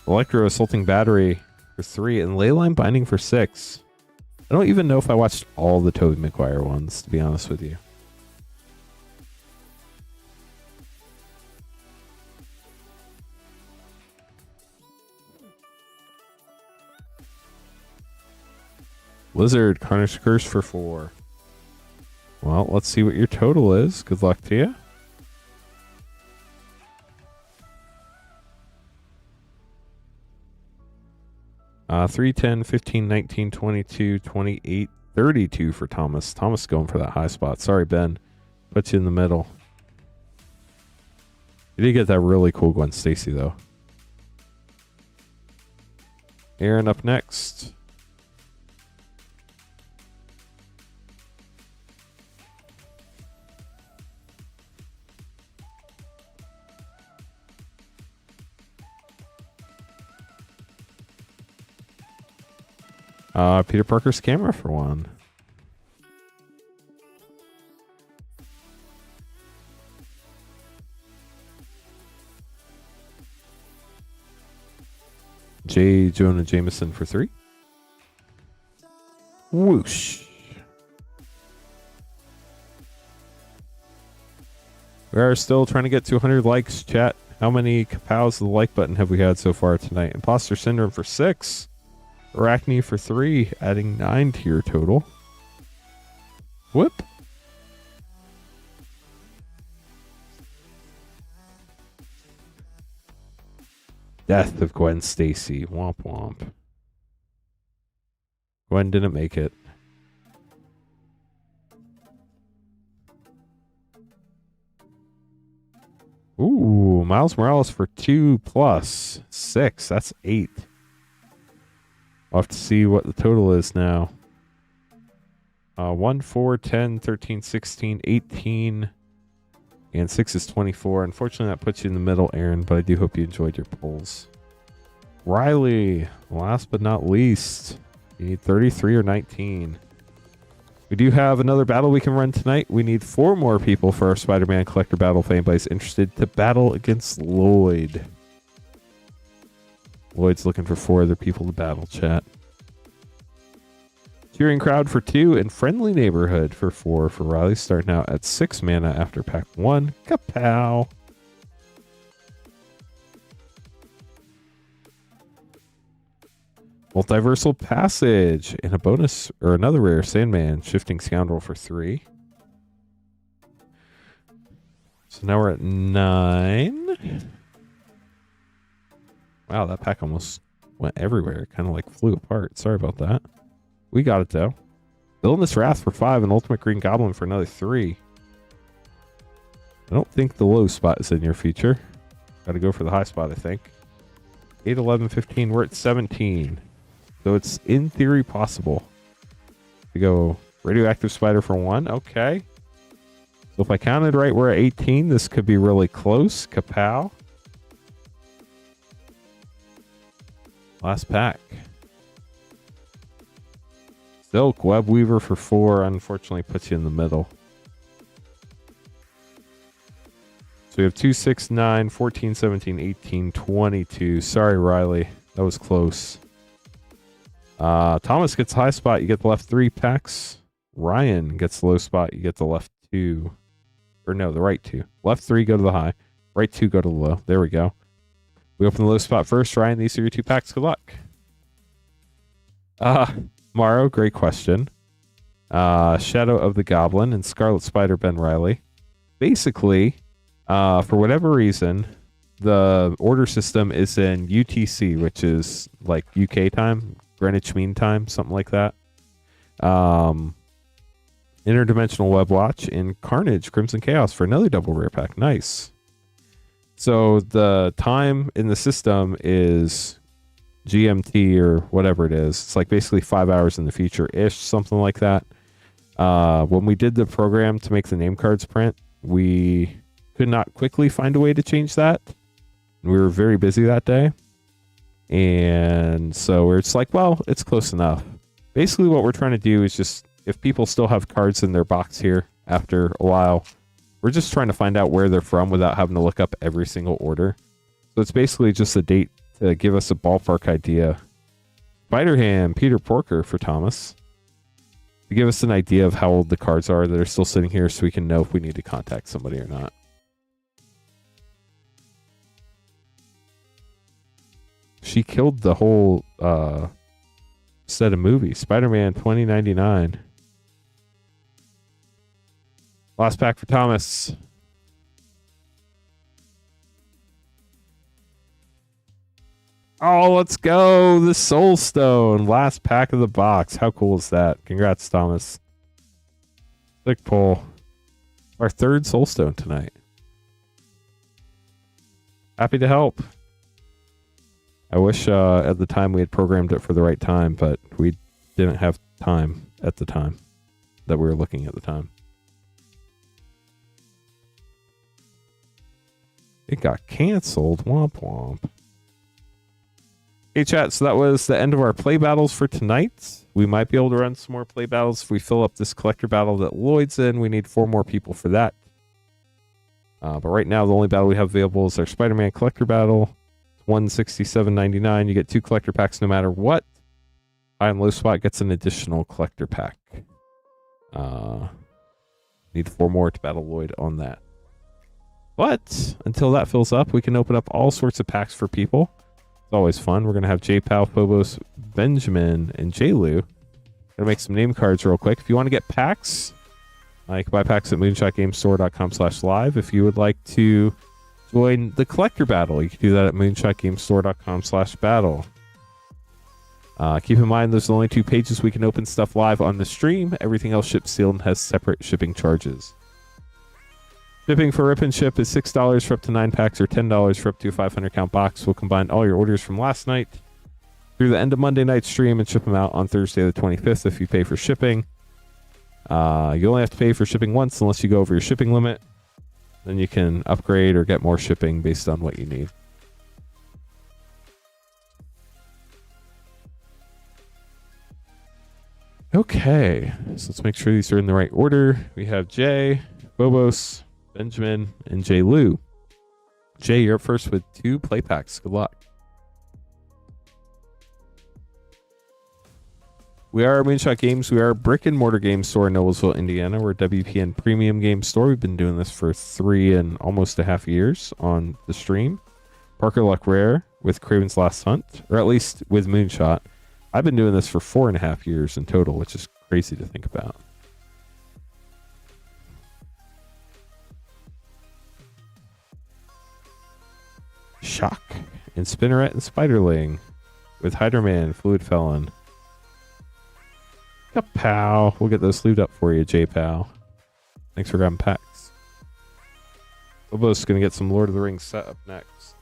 Electro Assaulting Battery for 3 and Leyline Binding for 6. I don't even know if I watched all the Tobey Maguire ones, to be honest with you. Lizard, Carnage Curse for 4. Well, let's see what your total is. Good luck to you. Uh, 3, 10, 15, 19, 22, 28, 32 for Thomas. Thomas going for that high spot. Sorry, Ben. Put you in the middle. You did get that really cool Gwen Stacy, though. Aaron up next. Peter Parker's camera for 1. J. Jonah Jameson for 3. Whoosh. We are still trying to get to 100 likes, chat. How many kapows of the like button have we had so far tonight? Imposter Syndrome for 6. Arachne for 3, adding 9 to your total. Whoop. Death of Gwen Stacy. Womp womp. Gwen didn't make it. Ooh, Miles Morales for 2 plus 6. That's 8. I'll have to see what the total is now. 1, 4, 10, 13, 16, 18, and 6 is 24. Unfortunately, that puts you in the middle, Aaron, but I do hope you enjoyed your polls. Riley, last but not least, you need 33 or 19. We do have another battle we can run tonight. We need 4 more people for our Spider-Man Collector battle if anybody's interested to battle against Lloyd. Lloyd's looking for 4 other people to battle, chat. Cheering Crowd for 2 and Friendly Neighborhood for 4 for Riley, starting out at 6 mana after pack 1. Kapow! Multiversal Passage and a bonus or another rare Sandman Shifting Scoundrel for 3. So now we're at 9. Wow, that pack almost went everywhere. Kind of like flew apart. Sorry about that. We got it though. Villainous Wrath for 5 and Ultimate Green Goblin for another 3. I don't think the low spot is in your feature. Got to go for the high spot, I think. 8, 11, 15. We're at 17. So it's in theory possible to go Radioactive Spider for 1. Okay. So if I counted right, we're at 18. This could be really close. Kapow. Last pack. Silk Web Weaver for 4. Unfortunately puts you in the middle. So we have 2, 6, 9, 14, 17, 18, 22. Sorry, Riley. That was close. Thomas gets high spot. You get the left 3 packs. Ryan gets the low spot. You get the left 2. Or no, the right 2. Left 3 go to the high. Right 2 go to the low. There we go. We open the low spot first. Ryan, these are your 2 packs. Good luck. Morrow, great question. Shadow of the Goblin and Scarlet Spider Ben Riley. Basically, for whatever reason, the order system is in UTC, which is like UK time, Greenwich Mean Time, something like that. Interdimensional Web Watch and Carnage Crimson Chaos for another double rare pack. Nice. So the time in the system is GMT or whatever it is. It's like basically 5 hours in the future-ish, something like that. When we did the program to make the name cards print, we could not quickly find a way to change that. We were very busy that day. And so we're just like, well, it's close enough. Basically what we're trying to do is just, if people still have cards in their box here after a while, we're just trying to find out where they're from without having to look up every single order. So it's basically just a date to give us a ballpark idea. Spider-Ham, Peter Porker for Thomas. To give us an idea of how old the cards are that are still sitting here so we can know if we need to contact somebody or not. She killed the whole set of movies. Spider-Man 2099. Last pack for Thomas. Oh, let's go. The Soul Stone. Last pack of the box. How cool is that? Congrats, Thomas. Sick pull. Our 3rd Soul Stone tonight. Happy to help. I wish at the time we had programmed it for the right time, but we didn't have time at the time that we were looking at the time. It got canceled. Womp womp. Hey chat, so that was the end of our play battles for tonight. We might be able to run some more play battles if we fill up this collector battle that Lloyd's in. We need 4 more people for that. But right now, the only battle we have available is our Spider-Man collector battle. $167.99. You get 2 collector packs no matter what. High and low spot gets an additional collector pack. Need 4 more to battle Lloyd on that. But until that fills up, we can open up all sorts of packs for people. It's always fun. We're going to have J-Pal, Phobos, Benjamin, and J-Lu. Gonna make some name cards real quick. If you want to get packs, you can buy packs at moonshotgamestore.com/live. If you would like to join the collector battle, you can do that at moonshotgamestore.com/battle. Keep in mind, there's only 2 pages we can open stuff live on the stream. Everything else ships sealed and has separate shipping charges. Shipping for Rip and Ship is $6 for up to 9 packs or $10 for up to a 500 count box. We'll combine all your orders from last night through the end of Monday night's stream and ship them out on Thursday the 25th if you pay for shipping. You only have to pay for shipping once unless you go over your shipping limit. Then you can upgrade or get more shipping based on what you need. Okay, so let's make sure these are in the right order. We have Jay, Bobos, Benjamin, and Jay Lou. Jay, you're up first with 2 play packs. Good luck. We are Moonshot Games. We are a brick and mortar game store in Noblesville, Indiana. We're a WPN premium game store. We've been doing this for 3 and almost a half years on the stream. Parker Luck Rare with Craven's Last Hunt, or at least with Moonshot. I've been doing this for 4.5 years in total, which is crazy to think about. Shock and Spinneret and Spiderling with Hydroman, Fluid Felon. Kapow. We'll get those sleeved up for you, J-Pow. Thanks for grabbing packs. Lobo's going to get some Lord of the Rings set up next.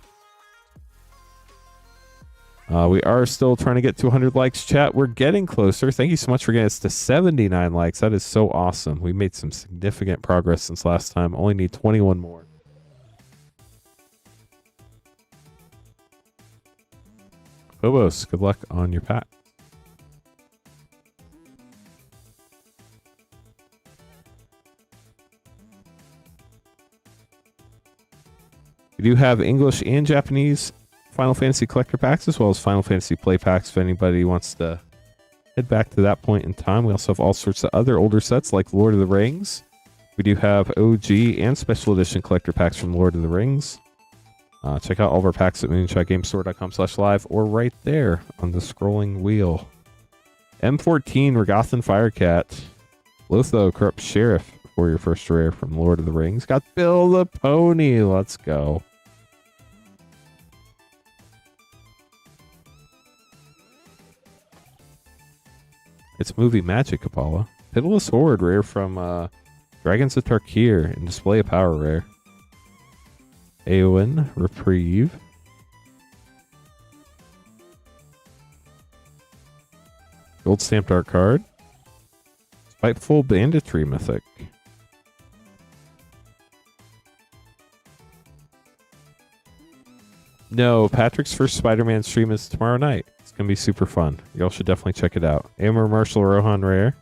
We are still trying to get to 100 likes, chat. We're getting closer. Thank you so much for getting us to 79 likes. That is so awesome. We made some significant progress since last time. Only need 21 more. Phobos, good luck on your pack. We do have English and Japanese Final Fantasy collector packs, as well as Final Fantasy play packs if anybody wants to head back to that point in time. We also have all sorts of other older sets like Lord of the Rings. We do have OG and special edition collector packs from Lord of the Rings. Check out all of our packs at moonshotgamestore.com/live or right there on the scrolling wheel. M14 Regathan Firecat. Lotho Corrupt Sheriff for your first rare from Lord of the Rings. Got Bill the Pony. Let's go. It's movie magic, Apollo. Pitiless Horde rare from Dragons of Tarkir and Display of Power rare. Eowyn Reprieve. Gold stamped art card. Spiteful Banditry mythic. No, Patrick's first Spider-Man stream is tomorrow night. It's going to be super fun. Y'all should definitely check it out. Amor Marshall Rohan rare.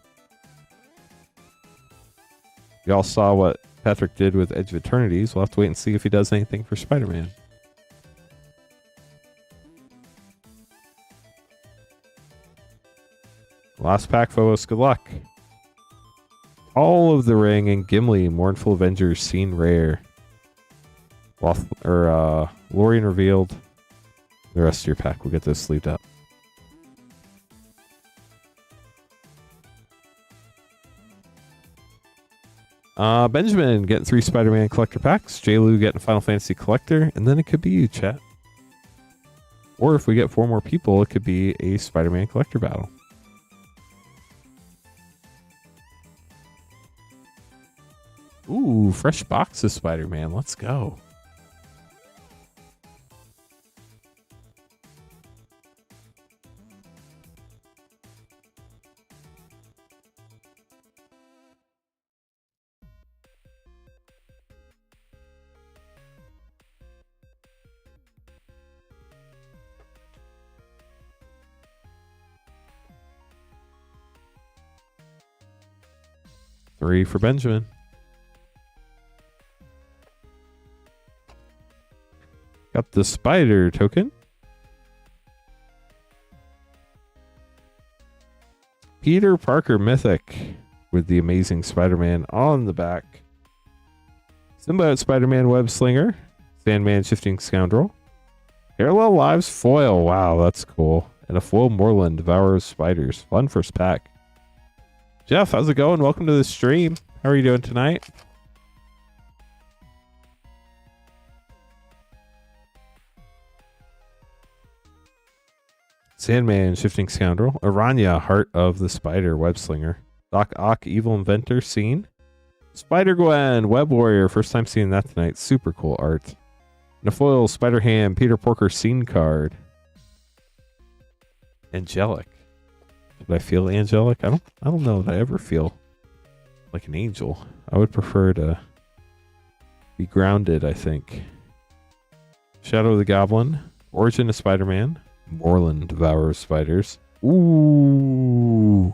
Y'all saw what Patrick did with Edge of Eternities. We'll have to wait and see if he does anything for Spider-Man. Last pack, Phobos. Good luck. All of the Ring and Gimli Mournful Avengers seen rare. Lorien revealed. The rest of your pack. We'll get those sleeved up. Benjamin getting 3 Spider-Man collector packs. J. Lou getting Final Fantasy collector. And then it could be you, chat. Or if we get 4 more people, it could be a Spider-Man collector battle. Ooh, fresh box of Spider-Man. Let's go. Three for Benjamin. Got the spider token. Peter Parker Mythic with the Amazing Spider-Man on the back. Symbiote Spider-Man Web Slinger. Sandman Shifting Scoundrel. Parallel Lives Foil. Wow, that's cool. And a foil Moreland Devourer of Spiders. Fun first pack. Jeff, how's it going? Welcome to the stream. How are you doing tonight? Sandman, Shifting Scoundrel. Aranya, Heart of the Spider, Web Slinger. Doc Ock, Evil Inventor, Scene. Spider-Gwen, Web Warrior. First time seeing that tonight. Super cool art. Nafoil, Spider-Ham, Peter Porker, Scene card. Angelic. Did I feel angelic? I don't know that I ever feel like an angel. I would prefer to be grounded, I think. Shadow of the Goblin. Origin of Spider-Man. Moreland, Devourer of Spiders. Ooh.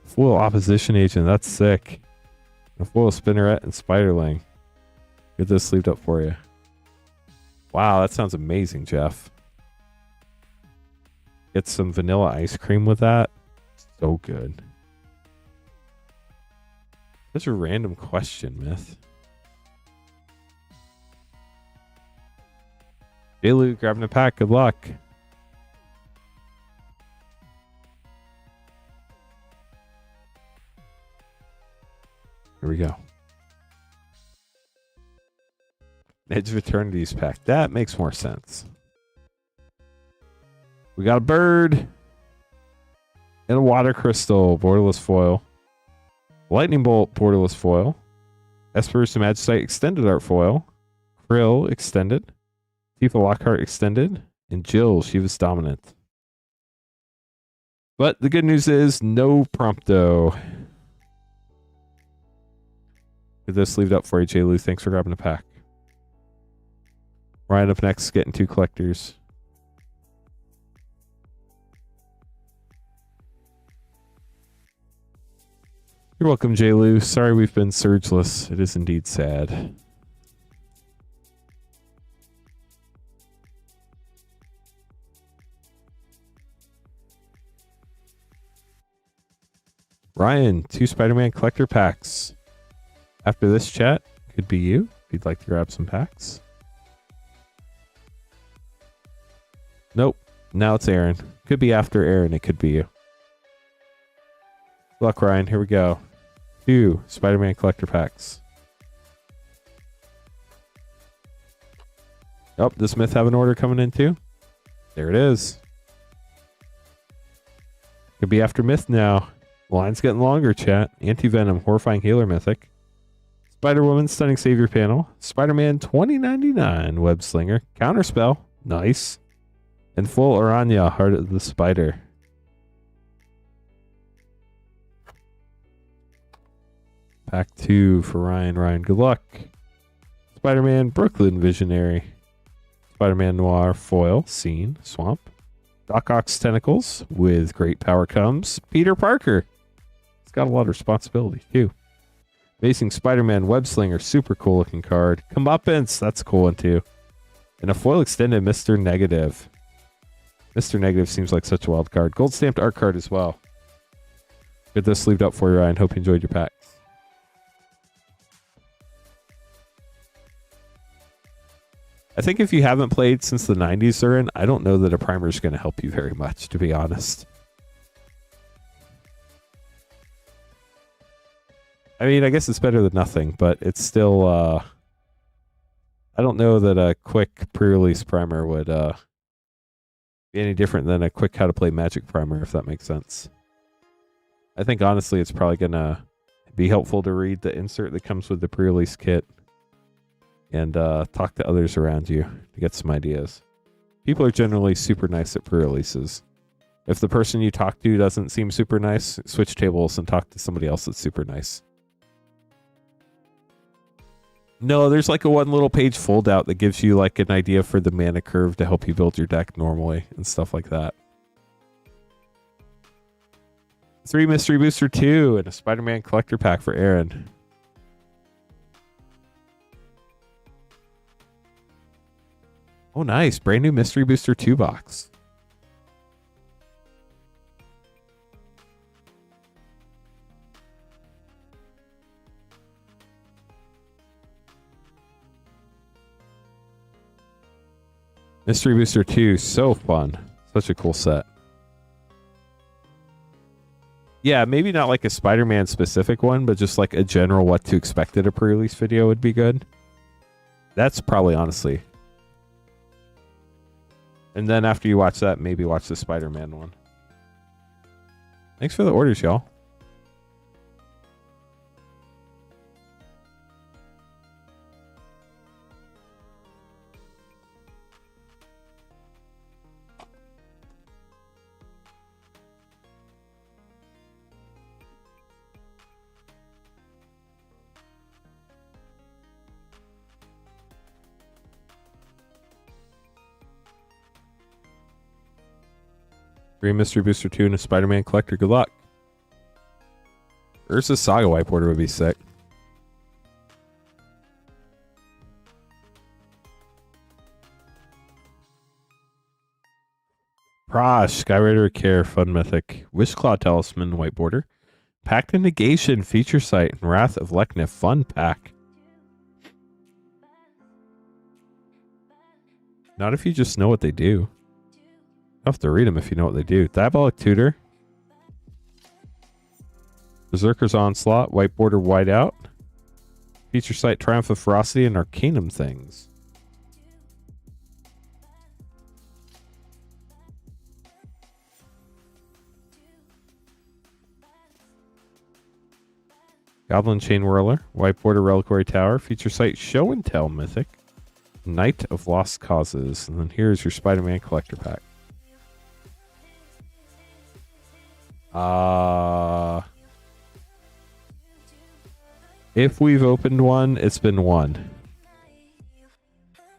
Foil Opposition Agent. That's sick. A foil Spinneret and Spiderling. Get this sleeved up for you. Wow, that sounds amazing, Jeff. Get some vanilla ice cream with that. So good. Such a random question, Myth. Jaylu, grabbing a pack. Good luck. Here we go. Edge of Eternity's pack. That makes more sense. We got a bird. And a water crystal. Borderless foil. Lightning Bolt. Borderless foil. Esper's to Magicite extended art foil. Krill extended. Tifa Lockhart extended. And Jill, Shiva's dominant. But the good news is no Prompto. Get this sleeved up for you, Jaylu. Thanks for grabbing a pack. Ryan up next, getting 2 collectors. You're welcome, Jaylu. Sorry we've been surgeless. It is indeed sad. Ryan, 2 Spider-Man collector packs. After this chat, could be you if you'd like to grab some packs. Nope. Now it's Aaron. Could be after Aaron. It could be you. Good luck, Ryan. Here we go. 2 Spider-Man collector packs. Oh, does Smith have an order coming in too? There it is. Could be after Myth now. Line's getting longer, chat. Anti-Venom, Horrifying Healer Mythic. Spider-Woman, Stunning Savior panel. Spider-Man 2099, Web Slinger. Counterspell. Nice. And full Aranya, Heart of the Spider. Pack 2 for Ryan. Ryan, good luck. Spider-Man, Brooklyn Visionary. Spider-Man Noir, Foil, Scene, Swamp. Doc Ock's Tentacles, with great power comes Peter Parker. He's got a lot of responsibility, too. Amazing Spider-Man Web Slinger, super cool looking card. Comeuppance, that's a cool one, too. And a foil extended Mr. Negative. Mr. Negative seems like such a wild card. Gold stamped art card as well. Get this sleeved up for you, Ryan. Hope you enjoyed your packs. I think if you haven't played since the 90s, Zurin, I don't know that a primer is going to help you very much, to be honest. I mean, I guess it's better than nothing, but it's still... I don't know that a quick pre-release primer would be any different than a quick how to play Magic primer, if that makes sense. I think, honestly, it's probably going to be helpful to read the insert that comes with the pre-release kit and talk to others around you to get some ideas. People are generally super nice at pre-releases. If the person you talk to doesn't seem super nice, switch tables and talk to somebody else that's super nice. No, there's like a one little page fold out that gives you like an idea for the mana curve to help you build your deck normally and stuff like that. 3 Mystery Booster 2 and a Spider-Man collector pack for Aaron. Oh, nice. Brand new Mystery Booster 2 box. Mystery Booster 2, so fun. Such a cool set. Yeah, maybe not like a Spider-Man specific one, but just like a general what to expect at a pre-release video would be good. That's probably, honestly, And then after you watch that, maybe watch the Spider-Man one. Thanks for the orders, y'all. Green Mystery Booster 2 and a Spider-Man Collector. Good luck. Ursa Saga whiteboarder would be sick. Prosh, Skyrider Care, Fun Mythic, Wishclaw Talisman whiteboarder, Pact and Negation, Feature Site, and Wrath of Leknif, Fun Pack. Not if you just know what they do. You have to read them if you know what they do. Diabolic Tutor. Berserker's Onslaught. Whiteboarder Whiteout. Feature Site Triumph of Ferocity and Arcanum Things. Goblin Chain Whirler. Whiteboarder Reliquary Tower. Feature Site Show and Tell Mythic. Knight of Lost Causes. And then here's your Spider-Man Collector Pack. If we've opened one, it's been one.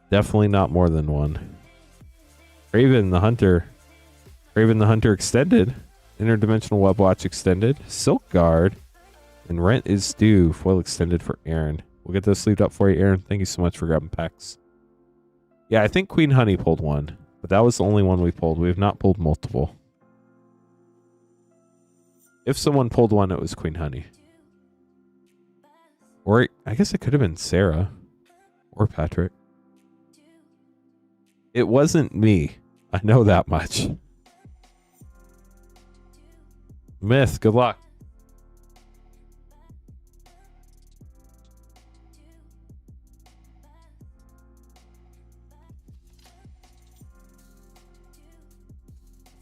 Definitely not more than one. Raven the Hunter. Raven the Hunter Extended. Interdimensional Web Watch Extended. Silk Guard. And Rent is Due. Foil Extended for Aaron. We'll get those sleeved up for you, Aaron. Thank you so much for grabbing packs. Yeah, I think Queen Honey pulled one. But that was the only one we pulled. We have not pulled multiple. If someone pulled one, it was Queen Honey. Or I guess it could have been Sarah. Or Patrick. It wasn't me. I know that much. Myth, good luck.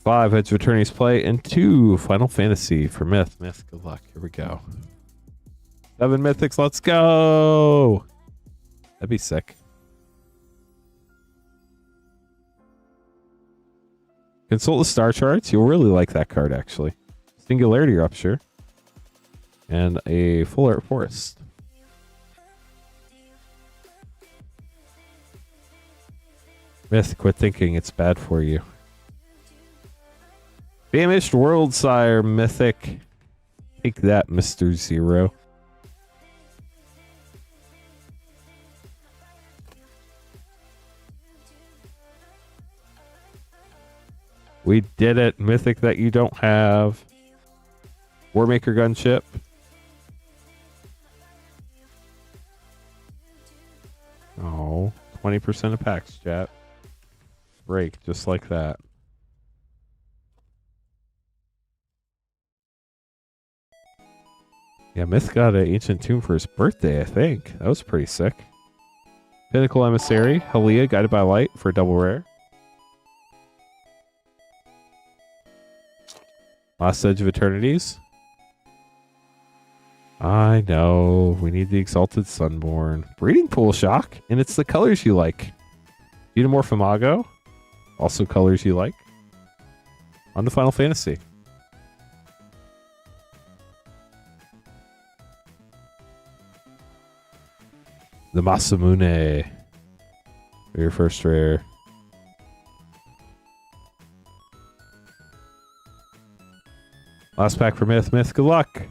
Five Edge of Attorney's Play and 2 Final Fantasy for Myth. Myth, good luck. Here we go. 7 Mythics, let's go! That'd be sick. Consult the Star Charts. You'll really like that card, actually. Singularity Rupture. And a Full Art Forest. Myth, quit thinking it's bad for you. Famished World Sire Mythic. Take that, Mr. Zero. We did it. Mythic that you don't have. Warmaker Gunship. Oh, 20% of packs, chat. Break just like that. Yeah, Myth got an Ancient Tomb for his birthday, I think. That was pretty sick. Pinnacle Emissary, Halia, Guided by Light for a double rare. Last Edge of Eternities. I know. We need the Exalted Sunborn. Breeding Pool Shock, and it's the colors you like. Eudemorph Imago, also colors you like. On to Final Fantasy. The Masamune for your first rare. Last pack for Myth. Myth, good luck.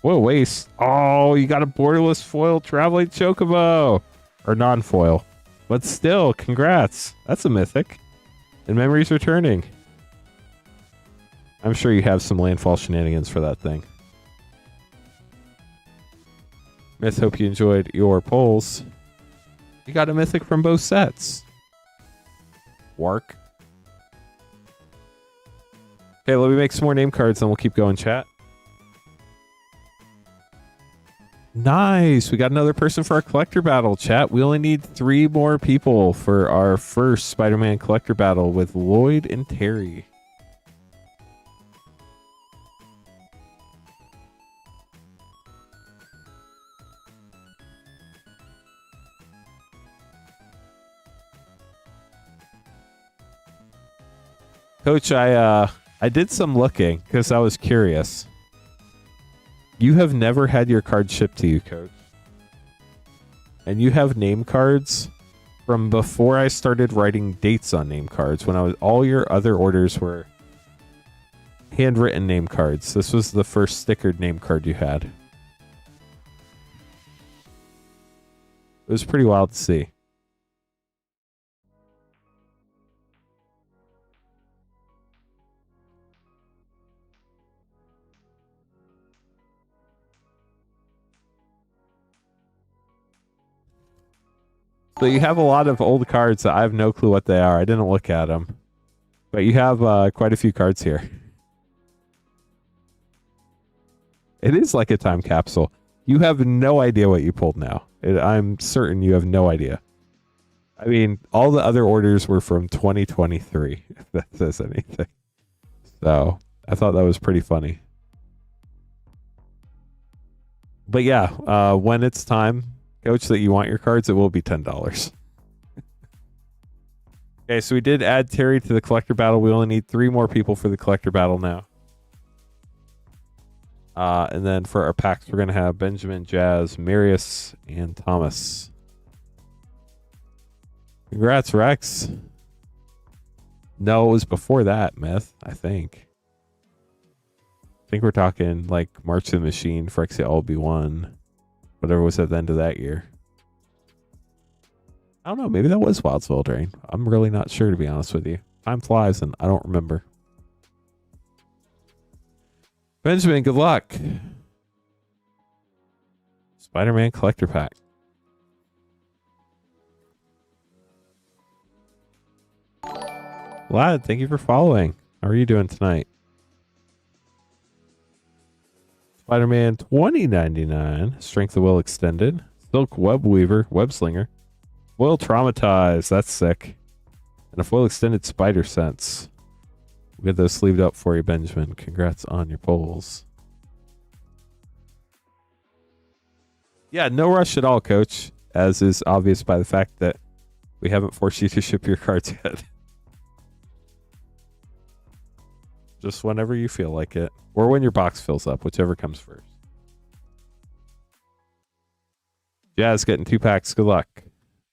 Whoa, waste. Oh, you got a borderless foil traveling chocobo. Or non-foil. But still, congrats. That's a Mythic. And Memories Returning. I'm sure you have some landfall shenanigans for that thing. Myth, hope you enjoyed your polls. You got a Mythic from both sets. Wark. Okay, let me make some more name cards, then we'll keep going, chat. Nice. We got another person for our collector battle, chat. We only need 3 more people for our first Spider-Man collector battle with Lloyd and Terry. Coach, I did some looking because I was curious. You have never had your card shipped to you, Coach. And you have name cards from before I started writing dates on name cards. When all your other orders were handwritten name cards. This was the first stickered name card you had. It was pretty wild to see. So you have a lot of old cards that I have no clue what they are. I didn't look at them. But you have quite a few cards here. It is like a time capsule. You have no idea what you pulled now. I'm certain you have no idea. I mean, all the other orders were from 2023, if that says anything. So I thought that was pretty funny. But yeah, when it's time, Coach, that you want your cards, it will be $10. Okay, so we did add Terry to the collector battle. We only need 3 more people for the collector battle now. And then for our packs, we're going to have Benjamin, Jazz, Marius, and Thomas. Congrats, Rex. No, it was before that, Myth, I think. I think we're talking like March of the Machine, Phyrexia LB1. Whatever was at the end of that year. I don't know. Maybe that was Wildsville Drain. I'm really not sure, to be honest with you. Time flies and I don't remember. Benjamin, good luck. Spider-Man Collector Pack. Lad, thank you for following. How are you doing tonight? Spider-Man 2099, Strength of Will Extended, Silk Web Weaver, Web Slinger, Foil Traumatized, that's sick, and a Foil Extended Spider Sense. We'll get those sleeved up for you, Benjamin. Congrats on your polls. Yeah, no rush at all, Coach, as is obvious by the fact that we haven't forced you to ship your cards yet. Just whenever you feel like it. Or when your box fills up, whichever comes first. Jazz getting 2 packs. Good luck.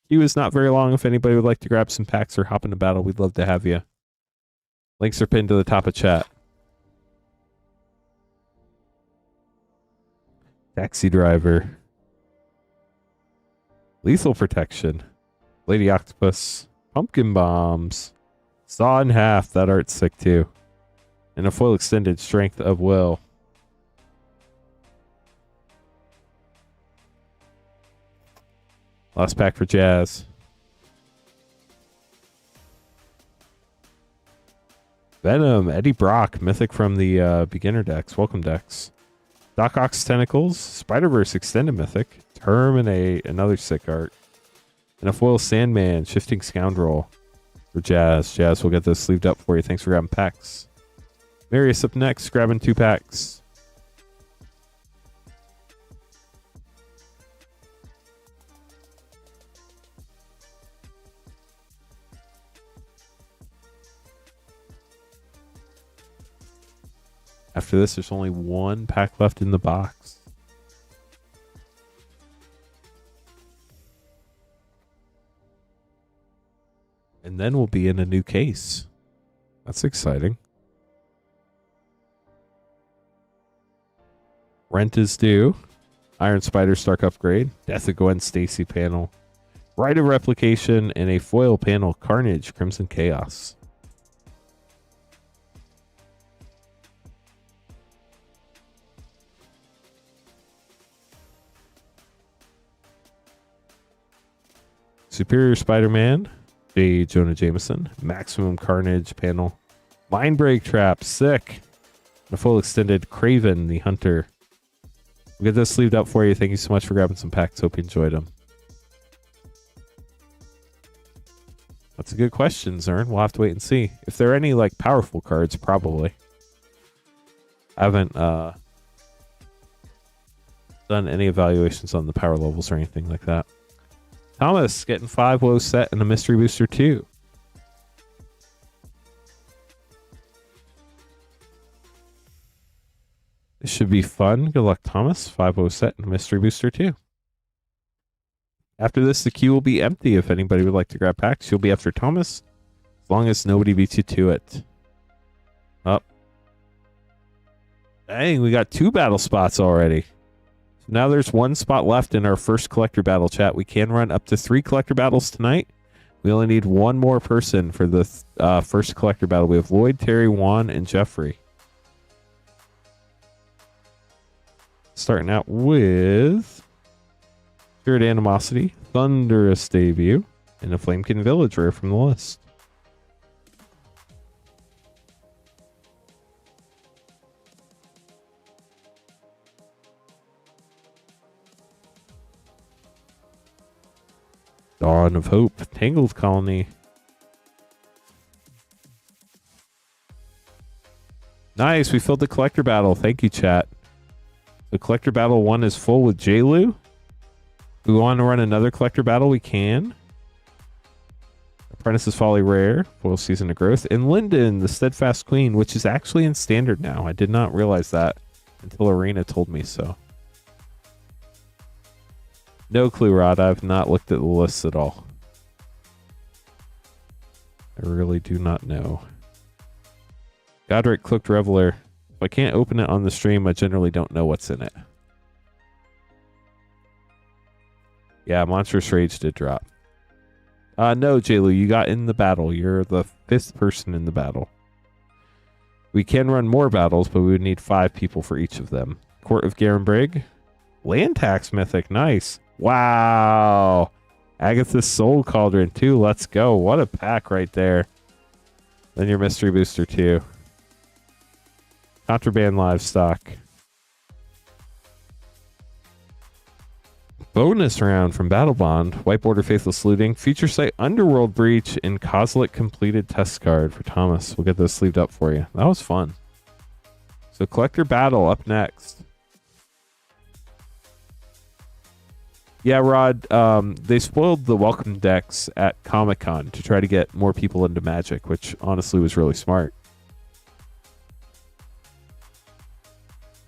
Queue is not very long. If anybody would like to grab some packs or hop into battle, we'd love to have you. Links are pinned to the top of chat. Taxi Driver. Lethal Protection. Lady Octopus. Pumpkin Bombs. Saw in Half. That art's sick too. And a Foil Extended Strength of Will. Last pack for Jazz. Venom, Eddie Brock, Mythic from the beginner decks. Welcome decks. Doc Ock's Tentacles, Spider-Verse Extended Mythic, Terminate, another sick art. And a Foil Sandman, Shifting Scoundrel for Jazz. Jazz, we'll get those sleeved up for you. Thanks for grabbing packs. Marius up next, grabbing 2 packs. After this, there's only 1 pack left in the box. And then we'll be in a new case. That's exciting. Rent is Due, Iron Spider Stark Upgrade, Death of Gwen Stacy panel, Rite of Replication, and a foil panel, Carnage, Crimson Chaos. Superior Spider-Man, J. Jonah Jameson, Maximum Carnage panel, Mindbreak Trap, sick, and a full extended Craven the Hunter. We'll get this sleeved up for you. Thank you so much for grabbing some packs. Hope you enjoyed them. That's a good question, Zern. We'll have to wait and see. If there are any, like, powerful cards, probably. I haven't done any evaluations on the power levels or anything like that. Thomas getting 5 low set and a mystery booster too. This should be fun. Good luck, Thomas. 5 low set and a mystery booster too. After this, the queue will be empty. If anybody would like to grab packs, you'll be after Thomas, as long as nobody beats you to it. Up. Dang, we got 2 battle spots already. So now there's 1 spot left in our first collector battle, chat. We can run up to 3 collector battles tonight. We only need 1 more person for the first collector battle. We have Lloyd, Terry, Juan, and Jeffrey. Starting out with Spirit Animosity, Thunderous Debut, and a Flamekin Village rare from the list. Dawn of Hope, Tangled Colony. Nice, we filled the collector battle. Thank you, chat. The collector battle 1 is full with J-Lu. If we want to run another collector battle, we can. Apprentice's Folly rare, full Season of Growth. And Linden, the Steadfast Queen, which is actually in standard now. I did not realize that until Arena told me so. No clue, Rod. I've not looked at the lists at all. I really do not know. Godric Cloaked Reveler. If I can't open it on the stream, I generally don't know what's in it. Yeah, Monstrous Rage did drop. No, J-Lu, you got in the battle. You're the 5th person in the battle. We can run more battles, but we would need 5 people for each of them. Court of Garenbrig. Land Tax Mythic. Nice. Wow. Agatha's Soul Cauldron, too. Let's go. What a pack right there. Then your Mystery Booster, too. Contraband Livestock. Bonus round from Battle Bond. White Border Faithless Looting. Feature Site Underworld Breach and Kozilek Completed Test Card for Thomas. We'll get those sleeved up for you. That was fun. So Collector Battle up next. Yeah, Rod, they spoiled the welcome decks at Comic-Con to try to get more people into Magic, which honestly was really smart.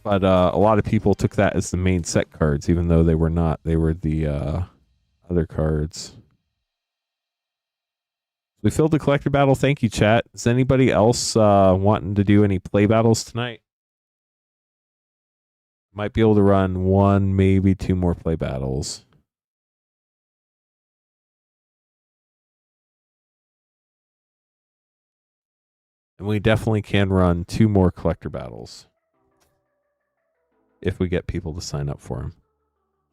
But a lot of people took that as the main set cards, even though they were not. They were the other cards. We filled the collector battle. Thank you, chat. Is anybody else wanting to do any play battles tonight? Might be able to run 1, maybe 2 more play battles. And we definitely can run 2 more collector battles if we get people to sign up for them.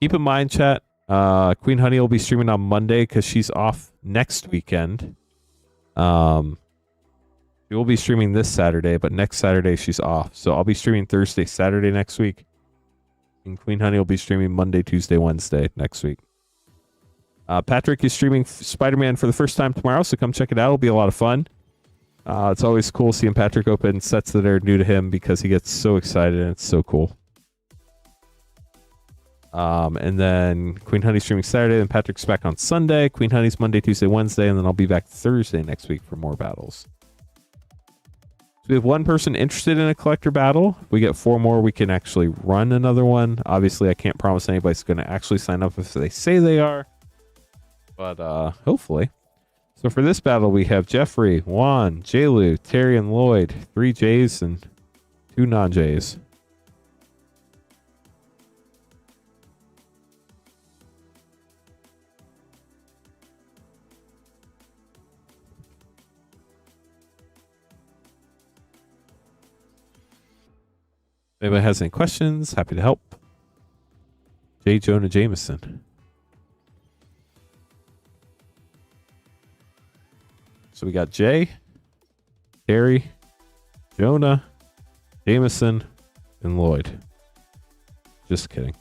Keep in mind, chat, Queen Honey will be streaming on Monday because she's off next weekend. She will be streaming this Saturday, but next Saturday she's off. So I'll be streaming Thursday, Saturday next week. And Queen Honey will be streaming Monday, Tuesday, Wednesday next week. Patrick is streaming Spider-Man for the first time tomorrow, so come check it out. It'll be a lot of fun. It's always cool seeing Patrick open sets that are new to him because he gets so excited and it's so cool. And then Queen Honey streaming Saturday, then Patrick's back on Sunday. Queen Honey's Monday, Tuesday, Wednesday, and then I'll be back Thursday next week for more battles. So we have 1 person interested in a collector battle. If we get 4 more, we can actually run another one. Obviously, I can't promise anybody's going to actually sign up if they say they are, but hopefully. So for this battle, we have Jeffrey, Juan, J-Lu, Terry, and Lloyd. 3 J's and 2 non-J's. If anybody has any questions, happy to help. J. Jonah Jameson. So we got Jay, Terry, Jonah, Jameson, and Lloyd. Just kidding.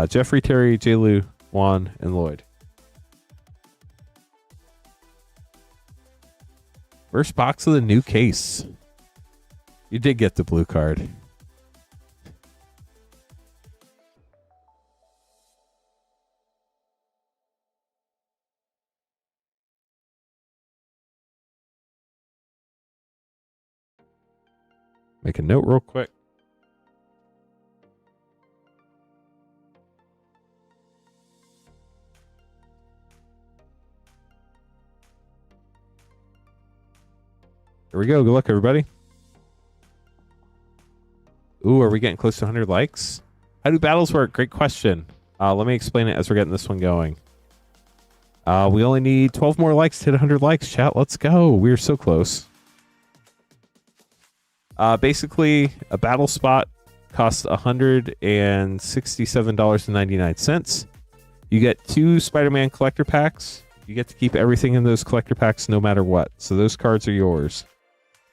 Jeffrey, Terry, J. Lou, Juan, and Lloyd. First box of the new case. You did get the blue card. Make a note real quick. Here we go. Good luck, everybody. Ooh, are we getting close to 100 likes? How do battles work? Great question. Let me explain it as we're getting this one going. We only need 12 more likes to hit 100 likes, chat. Let's go. We're so close. Basically, a battle spot costs $167.99. You get 2 Spider-Man collector packs. You get to keep everything in those collector packs no matter what. So those cards are yours.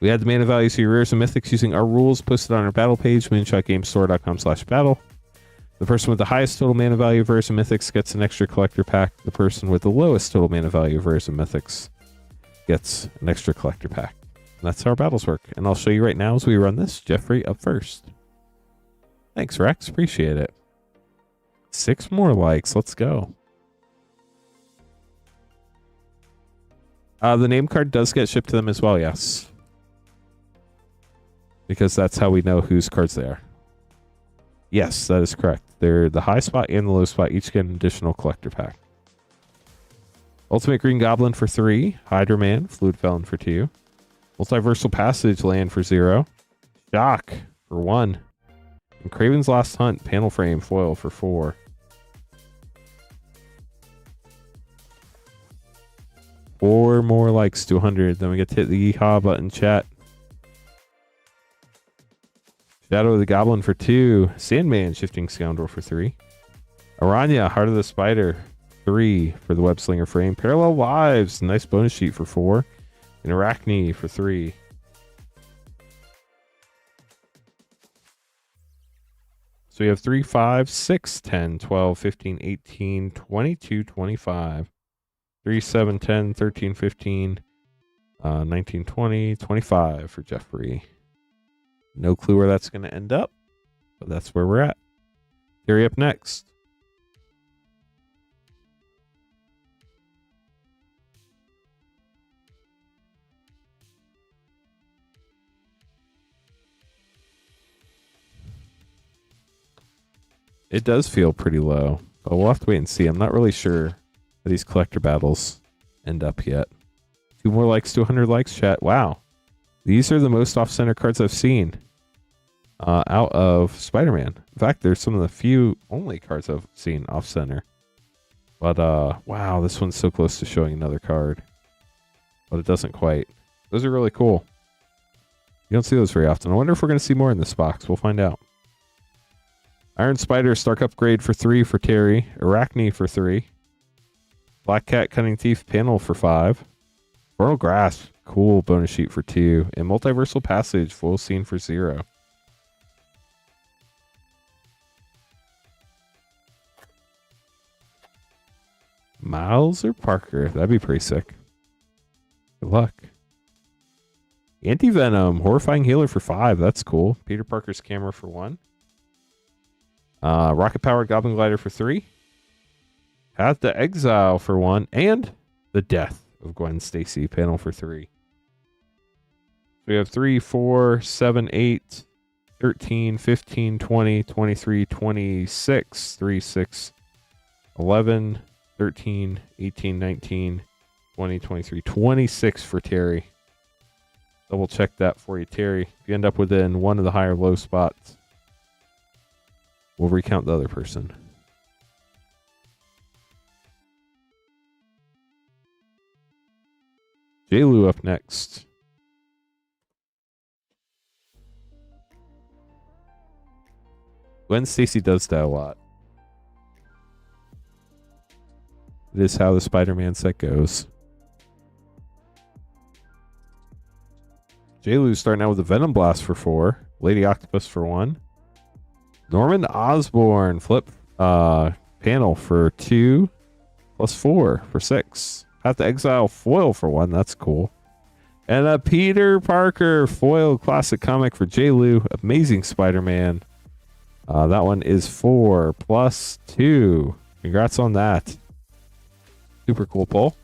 We add the mana values to your rares and mythics using our rules posted on our battle page, moonshotgamestore.com/battle. The person with the highest total mana value of rares and mythics gets an extra collector pack. The person with the lowest total mana value of rares and mythics gets an extra collector pack. And that's how our battles work. And I'll show you right now as we run this. Jeffrey up first. Thanks, Rex. Appreciate it. 6 more likes. Let's go. The name card does get shipped to them as well, yes. Because that's how we know whose cards they are. Yes, that is correct. They're the high spot and the low spot. Each get an additional collector pack. Ultimate Green Goblin for 3. Hydra Man, Fluid Felon for 2. Multiversal Passage land for 0. Shock for 1. And Craven's Last Hunt panel frame foil for 4. Four more likes to 100. Then we get to hit the yeehaw button, chat. Shadow of the Goblin for 2. Sandman, Shifting Scoundrel for 3. Aranya, Heart of the Spider, 3 for the Web Slinger frame. Parallel Lives, nice bonus sheet for 4. And Arachne for 3. So we have 3, 5, 6, 10, 12, 15, 18, 22, 25. 3, 7, 10, 13, 15, 19, 20, 25 for Jeffrey. No clue where that's going to end up, but that's where we're at. Terry up next. It does feel pretty low, but we'll have to wait and see. I'm not really sure how these collector battles end up yet. 2 more likes to 100 likes, chat. Wow. These are the most off-center cards I've seen out of Spider-Man. In fact, there's some of the few only cards I've seen off-center. But, wow, this one's so close to showing another card. But it doesn't quite. Those are really cool. You don't see those very often. I wonder if we're going to see more in this box. We'll find out. Iron Spider, Stark Upgrade for 3 for Terry. Arachne for 3. Black Cat, Cunning Thief, panel for 5. Vernal Grasp, cool bonus sheet for 2. And Multiversal Passage, full scene for 0. Miles or Parker? That'd be pretty sick. Good luck. Anti-Venom, Horrifying Healer for 5. That's cool. Peter Parker's Camera for 1. Rocket Powered Goblin Glider for 3. Path to Exile for 1. And the Death of Gwen Stacy panel for 3. We have 3, 4, 7, 8, 13, 15, 20, 23, 26, 3, 6, 11, 13, 18, 19, 20, 23, 26 for Terry. Double check that for you, Terry. If you end up within one of the higher low spots, we'll recount the other person. J. Lou up next. Gwen Stacy does that a lot. It is how the Spider-Man set goes. J. Lou's starting out with a Venom Blast for 4. Lady Octopus for 1. Norman Osborn flip panel for 2 +4 for 6. Have to exile foil for 1. That's cool. And a Peter Parker foil classic comic for J. Lou. Amazing Spider-Man. That one is 4 +2. Congrats on that. Super cool pull.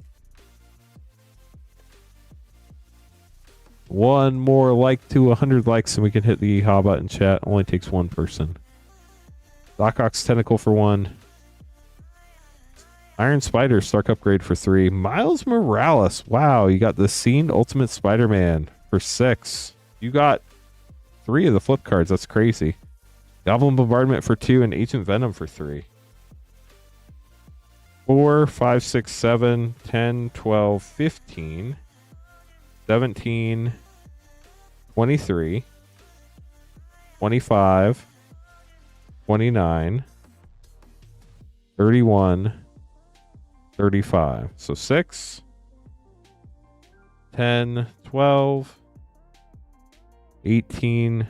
One more like to 100 likes and we can hit the ha button chat. Only takes one person. Doc Ock's Tentacle for 1. Iron Spider Stark Upgrade for 3. Miles Morales. Wow, you got the Scene Ultimate Spider-Man for 6. You got 3 of the flip cards. That's crazy. Goblin Bombardment for 2 and Agent Venom for 3. 4, 5, 6, 7, 10, 12, 15, 17, 23, 25, 29, 31, 35. So 6, 10, 12, 18,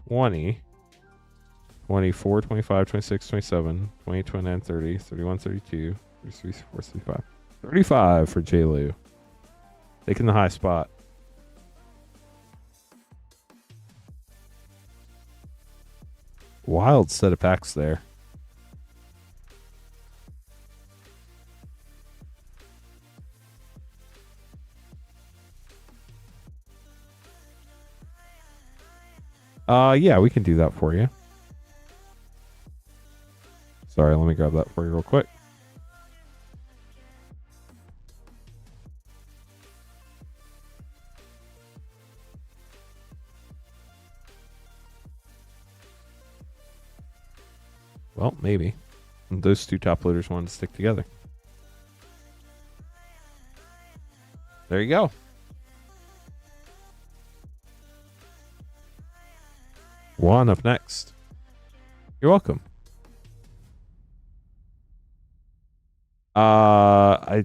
20, 24, 25, 26, 27, 28, 29, 30, 31, 32, 33, 34, 35. 35 for J. Lou. Taking the high spot. Wild set of packs there. Yeah, we can do that for you. Sorry, let me grab that for you real quick. Well, maybe. And those two top loaders wanted to stick together. There you go. Juan up next. You're welcome. I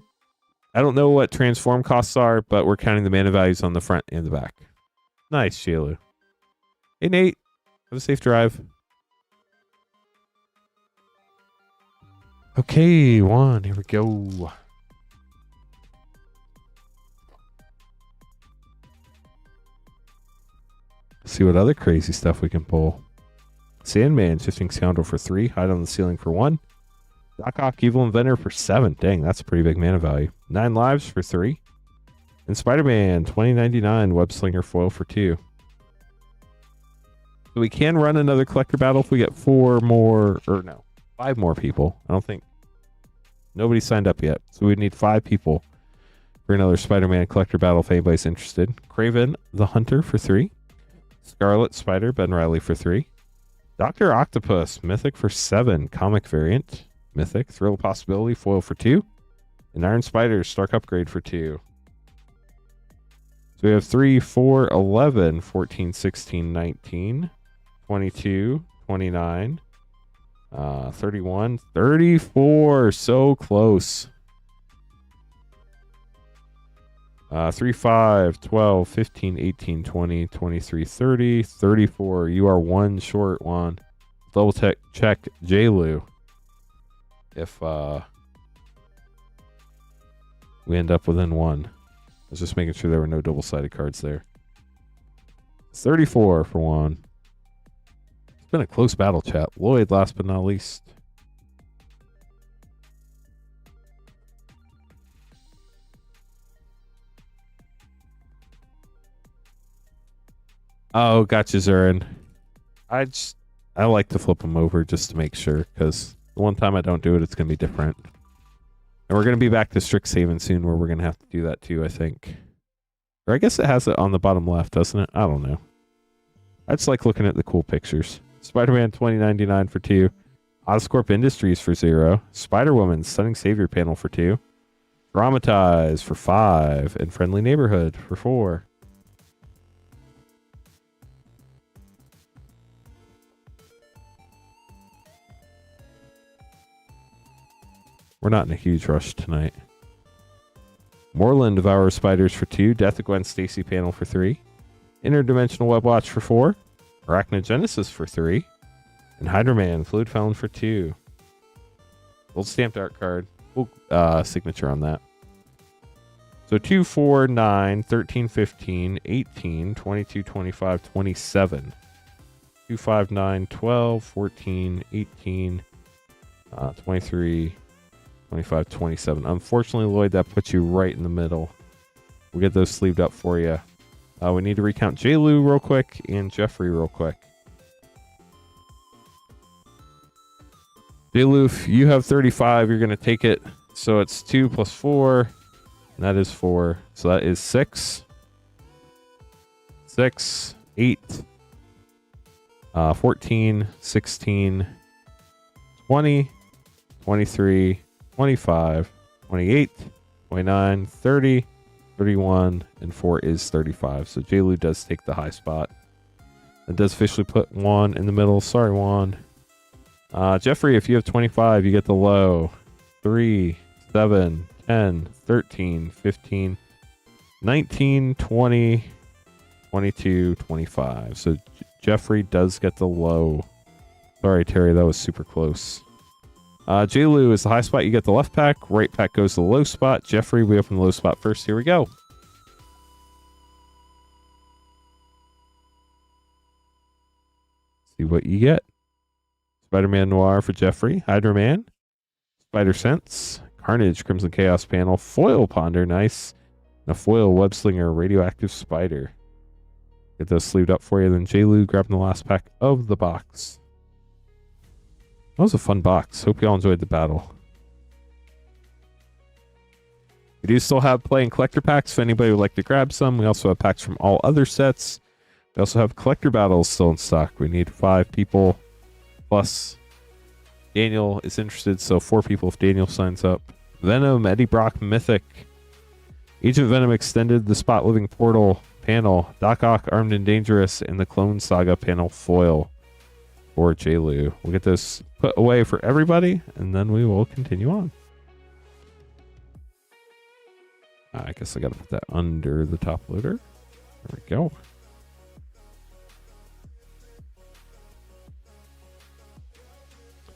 don't know what transform costs are, but we're counting the mana values on the front and the back. Nice, Shailu. Hey, Nate. Have a safe drive. Okay, Juan, here we go. See what other crazy stuff we can pull. Sandman, Shifting Scoundrel for 3. Hide on the Ceiling for 1. Doc Ock, Evil Inventor for 7. Dang, that's a pretty big mana value. 9 lives for 3. And Spider-Man, 2099, Web Slinger foil for 2. So we can run another collector battle if we get 5 more people. I don't think nobody signed up yet. So we need 5 people for another Spider-Man collector battle if anybody's interested. Craven the Hunter for 3. Scarlet Spider, Ben Riley for 3. Dr. Octopus, Mythic for 7. Comic variant, Mythic. Thrill of Possibility, foil for 2. And Iron Spider, Stark Upgrade for 2. So we have 3, 4, 11, 14, 16, 19, 22, 29, 31, 34. So close. 3, 5, 12, 15, 18, 20, 23, 30, 34. You are 1 short, Juan. Double check J. Lou. If we end up within 1. I was just making sure there were no double-sided cards there. 34 for 1. It's been a close battle, chat. Lloyd, last but not least. Oh, gotcha, Zurin. I like to flip them over just to make sure, because the one time I don't do it, it's going to be different. And we're going to be back to Strixhaven soon, where we're going to have to do that too, I think. Or I guess it has it on the bottom left, doesn't it? I don't know. I just like looking at the cool pictures. Spider-Man 2099 for 2. Oscorp Industries for 0. Spider-Woman Stunning Savior panel for 2. Dramatize for 5. And Friendly Neighborhood for 4. We're not in a huge rush tonight. Moreland Devourer Spiders for 2. Death of Gwen Stacy panel for 3. Interdimensional Web Watch for 4. Arachnogenesis for 3. And Hydroman, Fluid Fountain for 2. Gold stamped art card. Cool signature on that. So 2, 4, 9, 13, 15, 18, 22, 25, 27. 2, 5, 9, 12, 14, 18, 23, 25, 27. Unfortunately, Lloyd, that puts you right in the middle. We'll get those sleeved up for you. We need to recount J. Lou real quick and Jeffrey real quick. J. Lou, if you have 35, you're going to take it. So it's 2 plus 4. And that is 4. So that is 6. 6, 8, 14, 16, 20, 23, 25, 28, 29, 30, 31, and 4 is 35. So J. Lou does take the high spot. It does officially put Juan in the middle. Sorry, Juan. Jeffrey, if you have 25, you get the low. 3, 7, 10, 13, 15, 19, 20, 22, 25. So Jeffrey does get the low. Sorry, Terry, that was super close. J. Lou is the high spot. You get the left pack. Right pack goes to the low spot. Jeffrey, we open the low spot first. Here we go. See what you get. Spider-Man Noir for Jeffrey. Hydro-Man. Spider Sense. Carnage, Crimson Chaos panel. Foil Ponder, nice. And a foil Web Slinger, Radioactive Spider. Get those sleeved up for you. Then J. Lou grabbing the last pack of the box. That was a fun box. Hope you all enjoyed the battle. We do still have playing collector packs if anybody would like to grab some. We also have packs from all other sets. We also have collector battles still in stock. We need 5 people plus Daniel is interested, so 4 people if Daniel signs up. Venom, Eddie Brock, Mythic. Agent Venom Extended, the Spot Living Portal panel. Doc Ock, Armed and Dangerous, and the Clone Saga panel foil for J. Lou. We'll get this put away for everybody, and then we will continue on. I guess I got to put that under the top loader. There we go.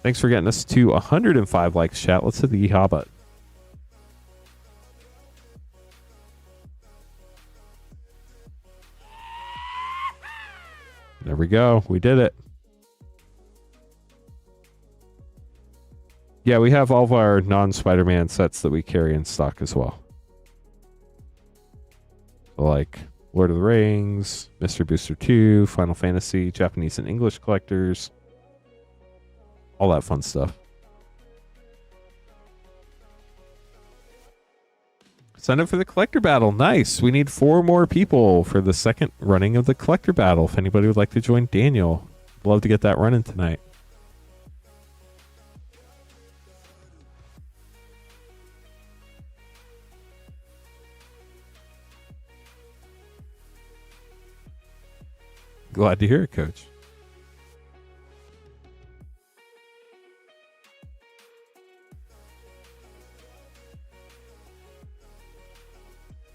Thanks for getting us to 105 likes, chat. Let's hit the yeehaw button. There we go. We did it. Yeah, we have all of our non-Spider-Man sets that we carry in stock as well. So like Lord of the Rings, Mr. Booster 2, Final Fantasy, Japanese and English collectors. All that fun stuff. Sign up for the collector battle. Nice. We need 4 more people for the second running of the collector battle. If anybody would like to join Daniel, I'd love to get that running tonight. Glad to hear it, Coach.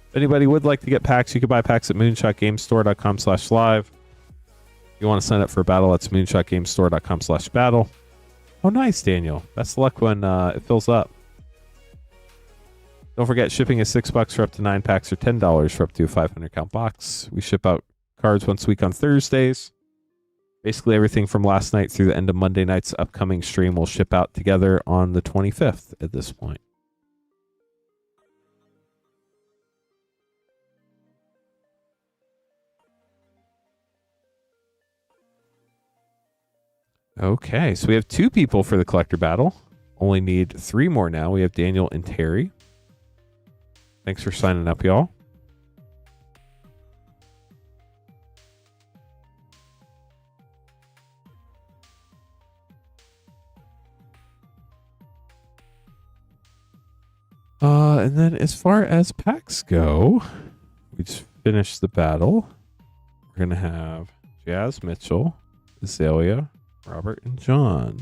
If anybody would like to get packs, you can buy packs at moonshotgamestore.com/live. If you want to sign up for a battle, that's moonshotgamestore.com/battle. Oh, nice, Daniel. Best of luck when it fills up. Don't forget, shipping is $6 for up to 9 packs or $10 for up to a 500 count box. We ship out cards once a week on Thursdays. Basically, everything from last night through the end of Monday night's upcoming stream will ship out together on the 25th at this point. Okay, so we have 2 people for the collector battle. Only need 3 more now. We have Daniel and Terry. Thanks for signing up, y'all. And then as far as packs go, we just finished the battle. We're going to have Jazz Mitchell, Azalea, Robert, and John.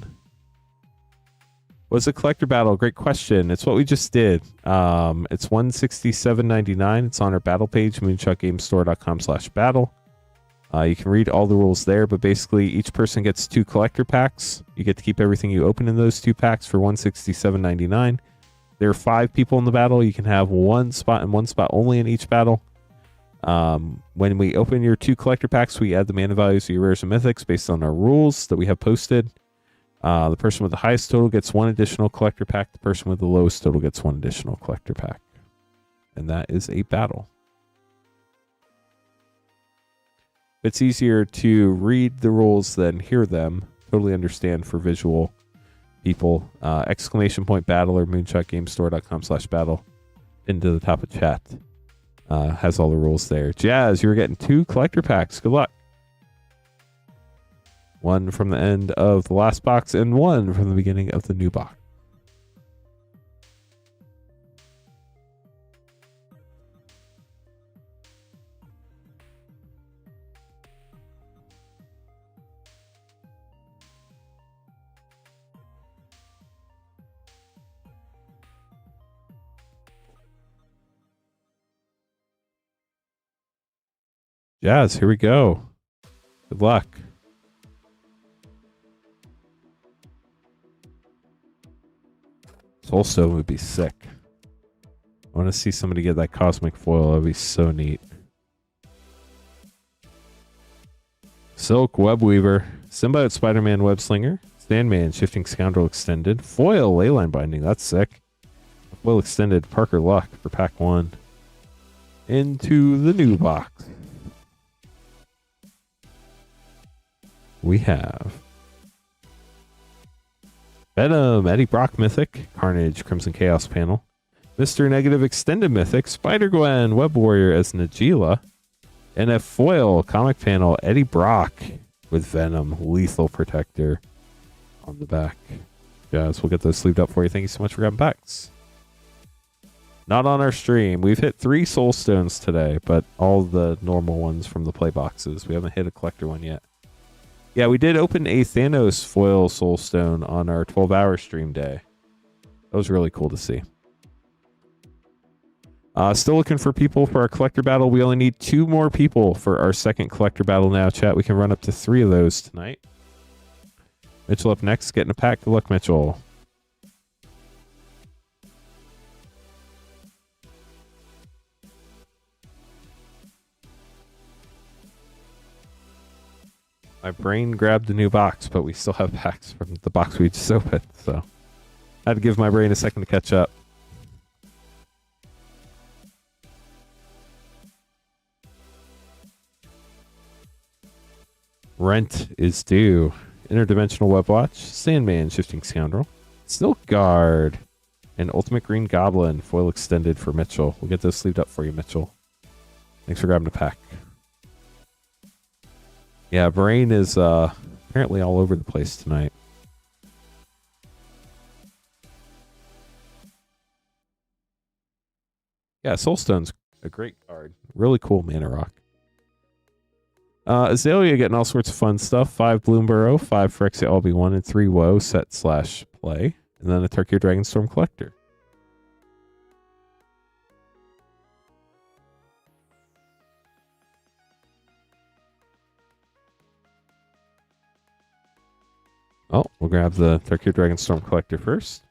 What's a collector battle? Great question. It's what we just did. It's $167.99. It's on our battle page, moonshotgamestore.com/battle. You can read all the rules there, but basically each person gets 2 collector packs. You get to keep everything you open in those 2 packs for $167.99. There are 5 people in the battle. You can have 1 spot and 1 spot only in each battle. When we open your 2 collector packs, we add the mana values of your rares and mythics based on our rules that we have posted. The person with the highest total gets 1 additional collector pack. The person with the lowest total gets 1 additional collector pack. And that is a battle. It's easier to read the rules than hear them. Totally understand for visual people. Exclamation point battle or moonshotgamestore.com/battle into the top of chat. Has all the rules there. Jazz, you're getting 2 collector packs. Good luck. 1 from the end of the last box and 1 from the beginning of the new box. Jazz, here we go. Good luck. Soulstone would be sick. I want to see somebody get that cosmic foil. That would be so neat. Silk Webweaver, Symbiote Spider-Man Webslinger, Sandman Shifting Scoundrel Extended, Foil Leyline Binding. That's sick. Foil Extended Parker Luck for pack 1. Into the new box. We have Venom, Eddie Brock Mythic, Carnage, Crimson Chaos Panel, Mr. Negative Extended Mythic, Spider-Gwen, Web Warrior as Najila, and a foil comic panel, Eddie Brock with Venom, Lethal Protector on the back. Guys, we'll get those sleeved up for you. Thank you so much for grabbing packs. Not on our stream. We've hit 3 Soul Stones today, but all the normal ones from the play boxes. We haven't hit a collector one yet. Yeah, we did open a Thanos foil Soulstone on our 12-hour stream day. That was really cool to see. Still looking for people for our collector battle. We only need 2 more people for our second collector battle now, chat. We can run up to 3 of those tonight. Mitchell up next, getting a pack. Good luck, Mitchell. My brain grabbed the new box, but we still have packs from the box we just opened, so I had to give my brain a second to catch up. Rent is due. Interdimensional Web Watch, Sandman Shifting Scoundrel, Silk Guard, and Ultimate Green Goblin foil extended for Mitchell. We'll get those sleeved up for you, Mitchell. Thanks for grabbing the pack. Yeah, brain is apparently all over the place tonight. Yeah, Soulstone's a great card. Really cool mana rock. Azalea getting all sorts of fun stuff. 5 Bloomburrow, 5 Phyrexia LB1, and 3 Woe set/play. And then a Tarkir Dragonstorm Collector. Oh, we'll grab the Tarkir Dragonstorm Collector first.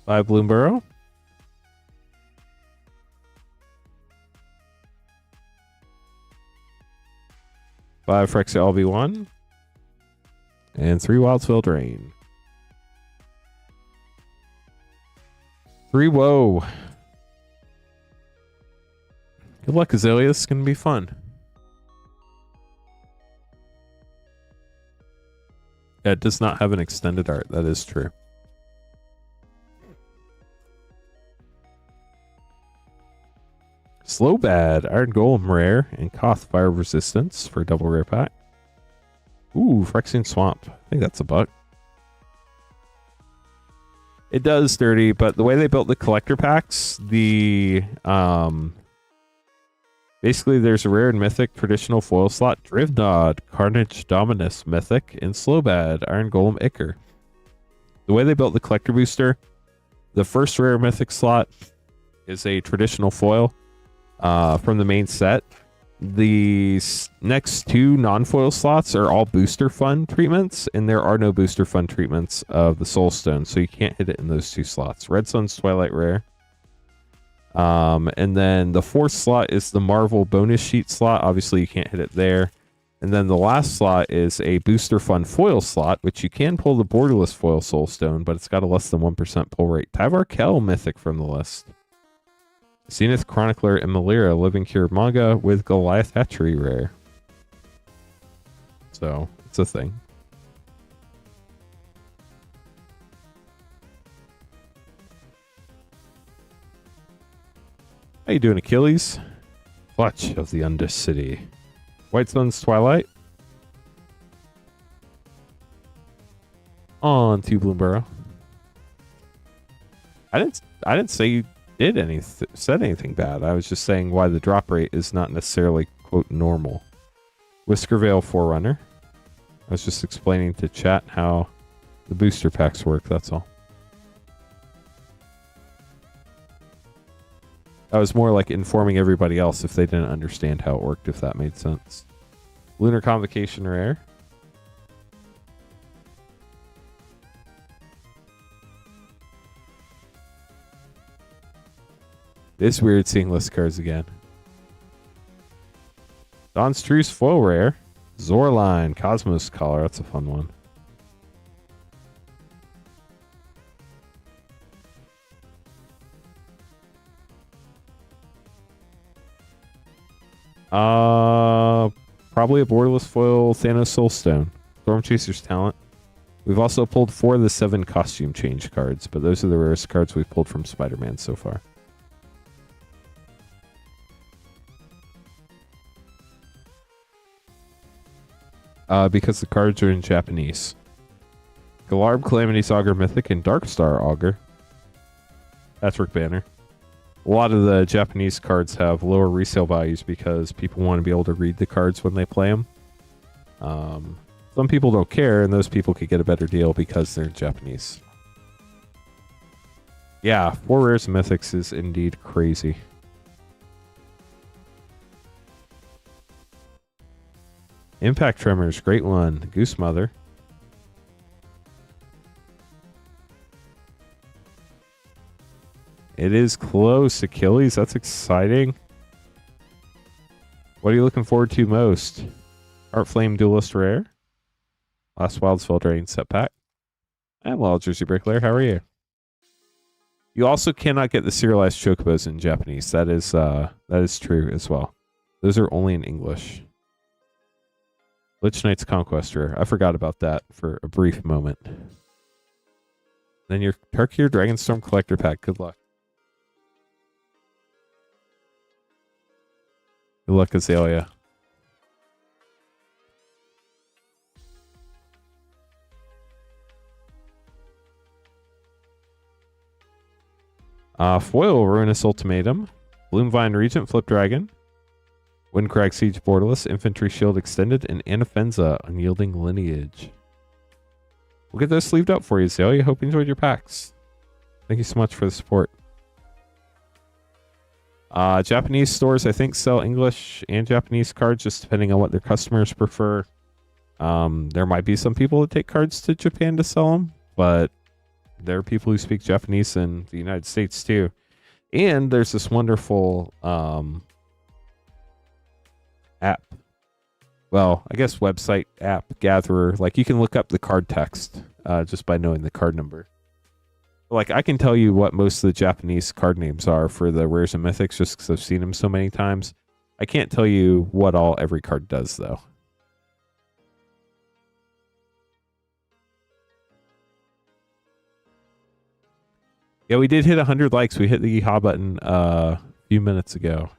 Five Bloomburrow. 5 Phyrexia LB1. And 3 Wildsville Drain. 3 Woe. Good luck, Azalea. This is going to be fun. Yeah, it does not have an extended art. That is true. Slow Bad, Iron Golem rare, and Koth Fire Resistance for a double rare pack. Ooh, Phyrexian Swamp. I think that's a buck. It does dirty, but the way they built the collector packs, basically there's a rare and mythic traditional foil slot, Drivnod, Carnage Dominus mythic, and Slowbad, Iron Golem Ichor. The way they built the collector booster, the first rare mythic slot is a traditional foil from the main set. The next two non-foil slots are all booster fun treatments, and there are no booster fun treatments of the Soulstone, so you can't hit it in those two slots. Red Sun's Twilight Rare. And then the fourth slot is the Marvel bonus sheet slot. Obviously, you can't hit it there. And then the last slot is a booster fun foil slot, which you can pull the borderless foil Soulstone, but it's got a less than 1% pull rate. Tyvar Kell mythic from the list. Zenith Chronicler and Malira Living Cure manga with Goliath Hatchery rare. So, it's a thing. How you doing, Achilles? Clutch of the Undercity. White Sun's Twilight. On to Bloomborough. I didn't say you said anything bad. I was just saying why the drop rate is not necessarily, quote, normal. Whiskervale Forerunner. I was just explaining to chat how the booster packs work, that's all. I was more like informing everybody else if they didn't understand how it worked, if that made sense. Lunar Convocation rare. It's weird seeing list cards again. Dawn's Truce foil rare. Zorline Cosmos Collar. That's a fun one. Probably a borderless foil Thanos Soulstone. Storm Chaser's Talent. We've also pulled 4 of the 7 costume change cards, but those are the rarest cards we've pulled from Spider-Man so far. Because the cards are in Japanese. Galarb Calamity's Augur Mythic and Darkstar Augur. Patrick Banner. A lot of the Japanese cards have lower resale values because people want to be able to read the cards when they play them. Some people don't care, and those people could get a better deal because they're in Japanese. Yeah, 4 rares and mythics is indeed crazy. Impact Tremors, great one. Goose Mother. It is close, Achilles. That's exciting. What are you looking forward to most? Heartflame Duelist Rare. Last Wildspell Drain Set Pack. And Wild Jersey Bricklayer, how are you? You also cannot get the serialized chocobos in Japanese. That is true as well. Those are only in English. Lich Knight's Conquest Rare. I forgot about that for a brief moment. Then your Tarkir Dragonstorm Collector Pack. Good luck. Good luck, Azalea. Foil Ruinous Ultimatum. Bloomvine Regent Flip Dragon. Windcrag Siege Borderless, Infantry Shield Extended, and Anafenza Unyielding Lineage. We'll get those sleeved up for you, Azalea. Hope you enjoyed your packs. Thank you so much for the support. Japanese stores, I think, sell English and Japanese cards, just depending on what their customers prefer. There might be some people that take cards to Japan to sell them, but there are people who speak Japanese in the United States too. And there's this wonderful app. Well, I guess website app gatherer. Like, you can look up the card text just by knowing the card number. Like, I can tell you what most of the Japanese card names are for the rares and mythics just because I've seen them so many times. I can't tell you what all every card does, though. Yeah, we did hit 100 likes. We hit the yeehaw button a few minutes ago.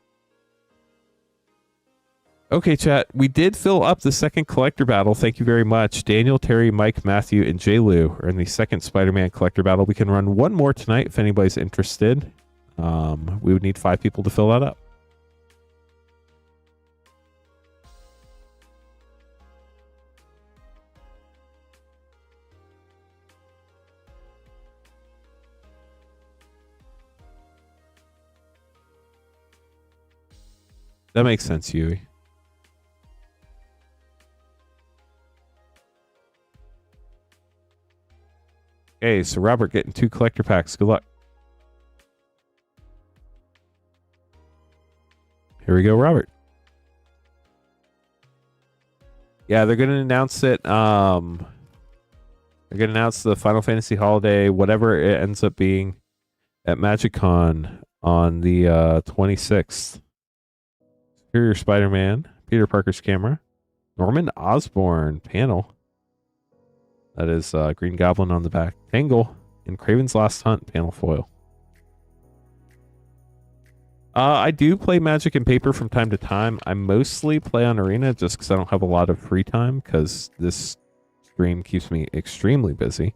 Okay, chat. We did fill up the second collector battle. Thank you very much. Daniel, Terry, Mike, Matthew, and J. Lou are in the second Spider-Man collector battle. We can run one more tonight if anybody's interested. We would need 5 people to fill that up. That makes sense, Yui. Okay, so Robert getting 2 collector packs. Good luck. Here we go, Robert. Yeah, they're going to announce it. They're going to announce the Final Fantasy Holiday, whatever it ends up being, at MagicCon on the 26th. Superior Spider-Man, Peter Parker's camera, Norman Osborn panel. That is Green Goblin on the back. Tangle and Kraven's Last Hunt panel foil. I do play Magic and Paper from time to time. I mostly play on Arena just because I don't have a lot of free time because this stream keeps me extremely busy.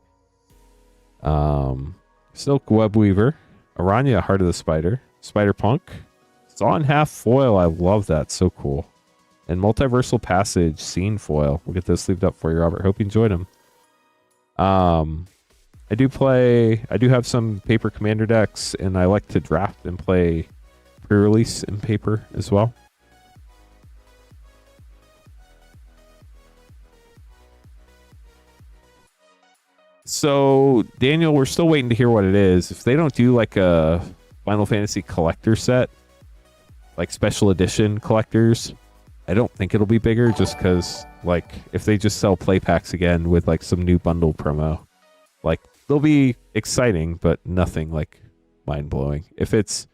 Silk Web Weaver, Aranya Heart of the Spider, Spider Punk, Saw in Half foil. I love that. So cool. And Multiversal Passage Scene foil. We'll get those sleeved up for you, Robert. Hope you enjoyed them. I do have some Paper Commander decks, and I like to draft and play pre-release in Paper as well. So, Daniel, we're still waiting to hear what it is. If they don't do like a Final Fantasy collector set, like special edition collectors, I don't think it'll be bigger just because, like, if they just sell play packs again with like some new bundle promo, like, they'll be exciting, but nothing like mind-blowing. If it's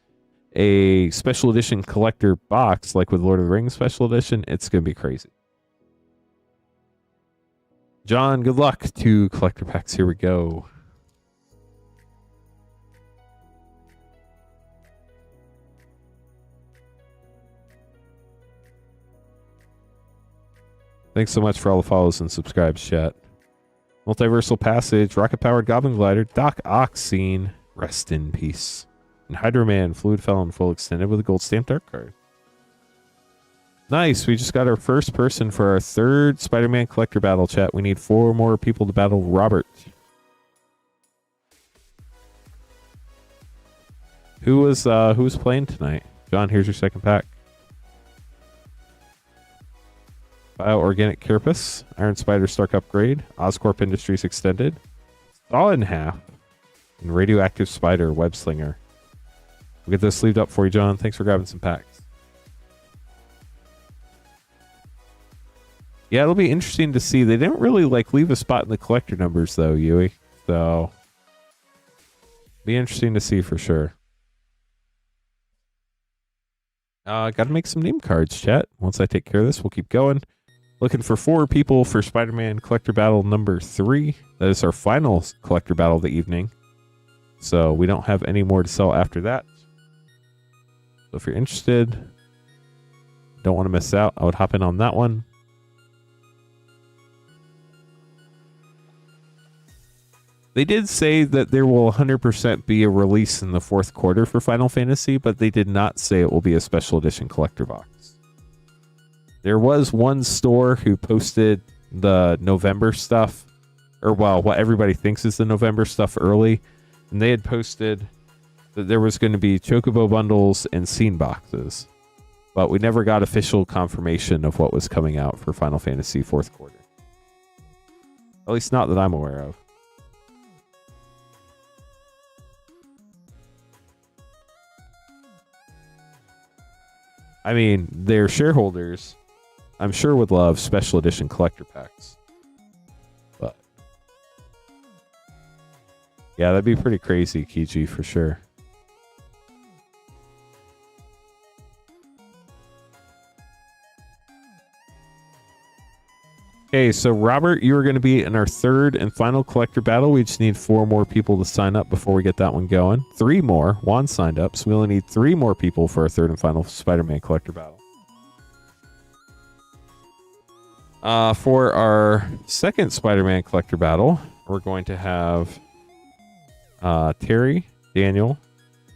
a special edition collector box, like with Lord of the Rings special edition, it's going to be crazy. John, good luck. 2 collector packs. Here we go. Thanks so much for all the follows and subscribes, chat. Multiversal Passage, Rocket-Powered Goblin Glider, Doc Ock Scene, Rest in Peace. And Hydro Man, Fluid Felon, full extended with a gold stamped art card. Nice, we just got our first person for our 3rd Spider-Man collector battle, chat. We need 4 more people to battle Robert. Who was playing tonight? John, here's your second pack. Bio-Organic Carapace, Iron Spider Stark Upgrade, Oscorp Industries Extended, Saw in Half, and Radioactive Spider Web Slinger. We'll get this sleeved up for you, John. Thanks for grabbing some packs. Yeah, it'll be interesting to see. They didn't really like leave a spot in the collector numbers though, Yui. So be interesting to see for sure. Gotta make some name cards, chat. Once I take care of this, we'll keep going. Looking for 4 people for Spider-Man Collector Battle number 3. That is our final collector battle of the evening. So we don't have any more to sell after that. So if you're interested, don't want to miss out, I would hop in on that one. They did say that there will 100% be a release in the 4th quarter for Final Fantasy, but they did not say it will be a special edition collector box. There was one store who posted the November stuff, or well, what everybody thinks is the November stuff early, and they had posted that there was going to be Chocobo bundles and scene boxes, but we never got official confirmation of what was coming out for Final Fantasy 4th quarter. At least not that I'm aware of. I mean, their shareholders, I'm sure, would love special edition collector packs. But yeah, that'd be pretty crazy, Kiji, for sure. Okay, so Robert, you are going to be in our 3rd and final collector battle. We just need 4 more people to sign up before we get that one going. 3 more. Juan signed up, so we only need 3 more people for our 3rd and final Spider-Man collector battle. For our second Spider-Man collector battle, we're going to have Terry, Daniel,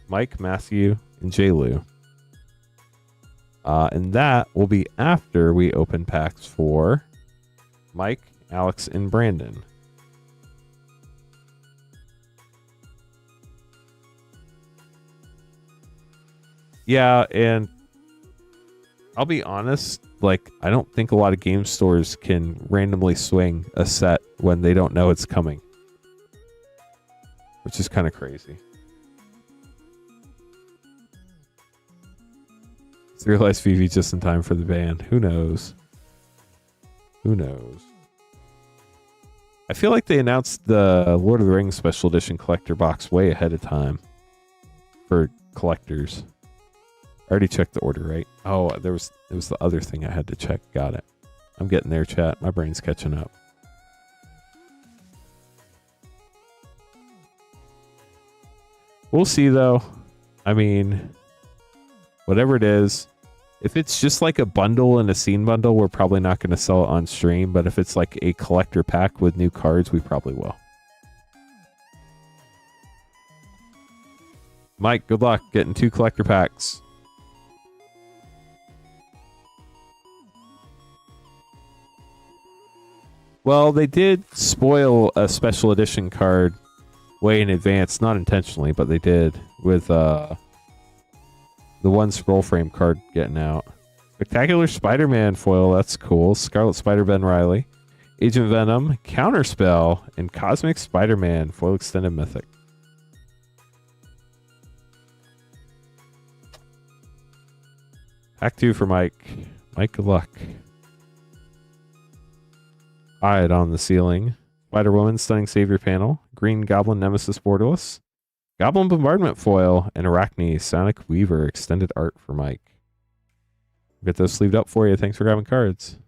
Mike, Matthew, and J. Lou. And that will be after we open packs for Mike, Alex, and Brandon. Yeah, and I'll be honest, like, I don't think a lot of game stores can randomly swing a set when they don't know it's coming. Which is kind of crazy. Realized Vivi just in time for the ban. Who knows? Who knows? I feel like they announced the Lord of the Rings Special Edition collector box way ahead of time for collectors. I already checked the order, right? Oh, it was the other thing I had to check. Got it. I'm getting there, chat. My brain's catching up. We'll see, though. I mean, whatever it is, if it's just like a bundle and a scene bundle, we're probably not going to sell it on stream. But if it's like a collector pack with new cards, we probably will. Mike, good luck getting 2 collector packs. Well, they did spoil a special edition card way in advance, not intentionally, but they did with the one scroll frame card getting out. Spectacular Spider-Man foil, that's cool. Scarlet Spider Ben Reilly, Agent Venom, Counterspell, and Cosmic Spider-Man foil extended mythic. Pack 2 for Mike. Mike, good luck. Hide on the ceiling. Spider-Woman, Stunning Savior panel. Green Goblin, Nemesis Borderless. Goblin Bombardment foil. And Arachne, Sonic Weaver, extended art for Mike. Get those sleeved up for you. Thanks for grabbing cards.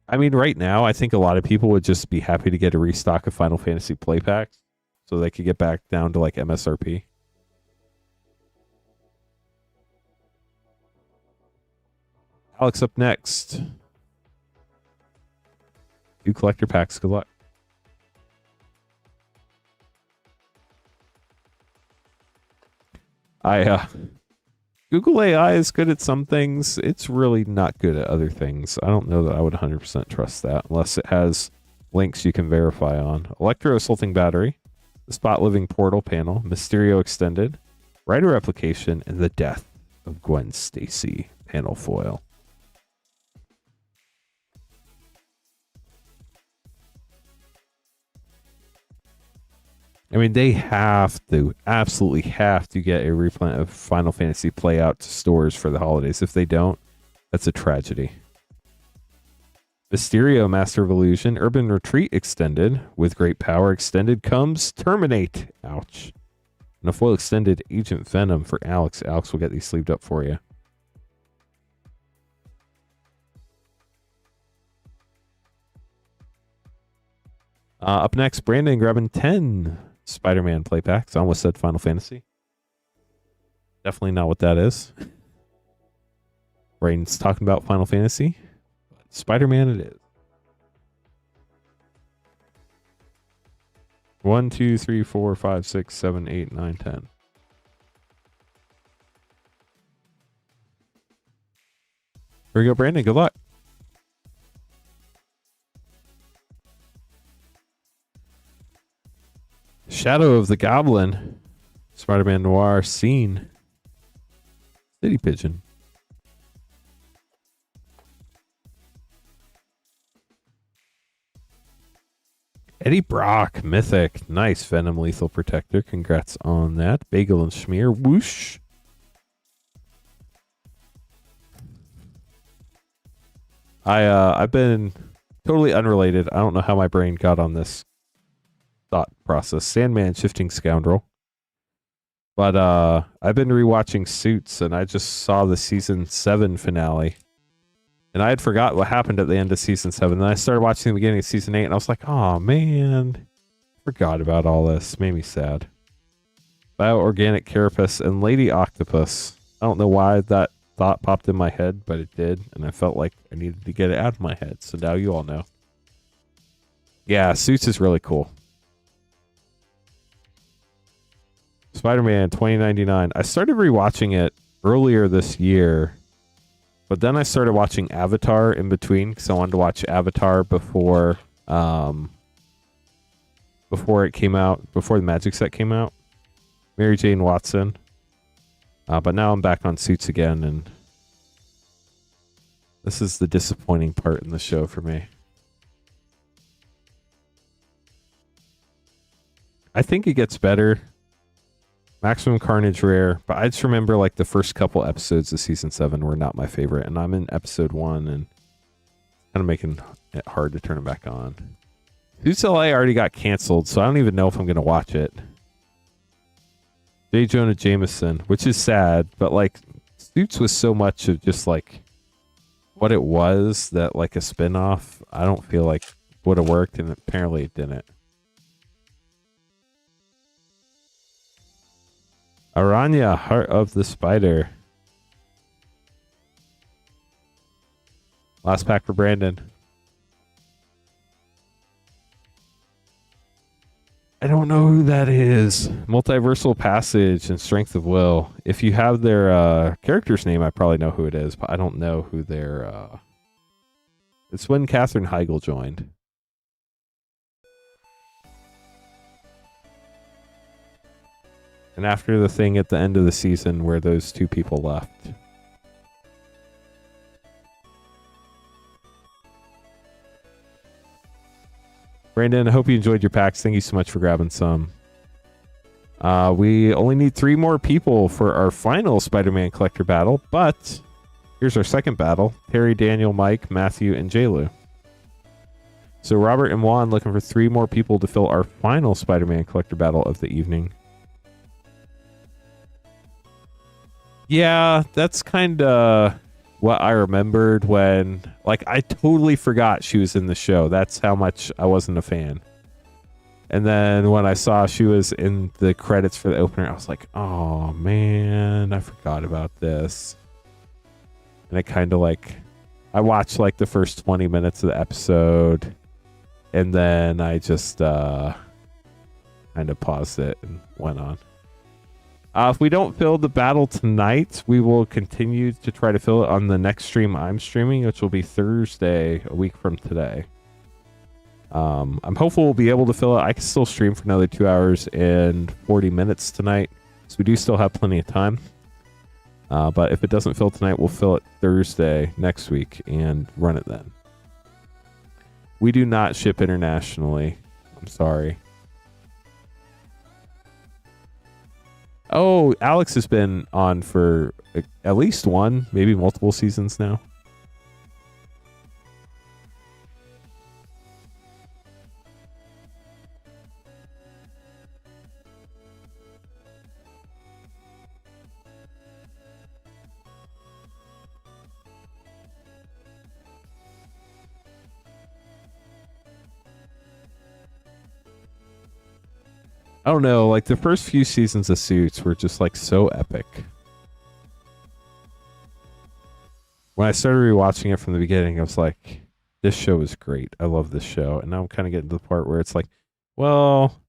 I mean, right now, I think a lot of people would just be happy to get a restock of Final Fantasy play packs so they could get back down to like MSRP. Alex up next. 2 collector packs. Good luck. Google AI is good at some things. It's really not good at other things. I don't know that I would 100% trust that unless it has links you can verify on. Electro Assaulting Battery, the Spot Living Portal panel, Mysterio Extended, Rider Replication, and the Death of Gwen Stacy panel foil. I mean, they absolutely have to get a reprint of Final Fantasy Play out to stores for the holidays. If they don't, that's a tragedy. Mysterio, Master of Illusion, Urban Retreat Extended. With great power extended comes Terminate. Ouch. And a foil extended Agent Venom for Alex. Alex will get these sleeved up for you. Up next, Brandon grabbing 10 Spider-Man play packs. I almost said Final Fantasy. Definitely not what that is. Brandon's talking about Final Fantasy. Spider-Man it is. 1, 2, 3, 4, 5, 6, 7, 8, 9, 10. Here we go, Brandon. Good luck. Shadow of the Goblin. Spider-Man Noir Scene. City Pigeon. Eddie Brock, Mythic. Nice. Venom Lethal Protector. Congrats on that. Bagel and Schmear. Whoosh. I've been totally unrelated. I don't know how my brain got on this thought process. Sandman, Shifting Scoundrel. But I've been rewatching Suits, and I just saw the season 7 finale. And I had forgot what happened at the end of season 7. Then I started watching the beginning of season 8, and I was like, oh man, forgot about all this. Made me sad. Bio-Organic Carapace and Lady Octopus. I don't know why that thought popped in my head, but it did, and I felt like I needed to get it out of my head. So now you all know. Yeah, Suits is really cool. Spider-Man 2099. I started rewatching it earlier this year, but then I started watching Avatar in between because I wanted to watch Avatar before it came out, before the Magic set came out. Mary Jane Watson. But now I'm back on Suits again, and this is the disappointing part in the show for me. I think it gets better. Maximum Carnage rare, but I just remember like the first couple episodes of season 7 were not my favorite, and I'm in episode 1 and kind of making it hard to turn it back on. Suits LA already got canceled, so I don't even know if I'm gonna watch it. J. Jonah Jameson, which is sad, but like Suits was so much of just like what it was that like a spin-off I don't feel like would have worked, and apparently it didn't. Aranya, Heart of the Spider. Last pack for Brandon. I don't know who that is. Multiversal Passage and Strength of Will. If you have their character's name, I probably know who it is, but I don't know who their... It's when Katherine Heigl joined. And after the thing at the end of the season where those two people left. Brandon, I hope you enjoyed your packs. Thank you so much for grabbing some. We only need 3 more people for our final Spider-Man collector battle, but here's our second battle. Terry, Daniel, Mike, Matthew, and J-Lu. So Robert and Juan looking for 3 more people to fill our final Spider-Man collector battle of the evening. Yeah, that's kind of what I remembered when, like, I totally forgot she was in the show. That's how much I wasn't a fan. And then when I saw she was in the credits for the opener, I was like, oh man, I forgot about this. And it kind of like, I watched like the first 20 minutes of the episode, and then I just kind of paused it and went on. If we don't fill the battle tonight, we will continue to try to fill it on the next stream I'm streaming, which will be Thursday, a week from today. I'm hopeful we'll be able to fill it. I can still stream for another 2 hours and 40 minutes tonight, so we do still have plenty of time. But if it doesn't fill tonight, we'll fill it Thursday next week and run it then. We do not ship internationally. I'm sorry. Oh, Alex has been on for at least one, maybe multiple seasons now. I don't know, like the first few seasons of Suits were just like so epic. When I started rewatching it from the beginning, I was like, this show is great. I love this show. And now I'm kind of getting to the part where it's like, well,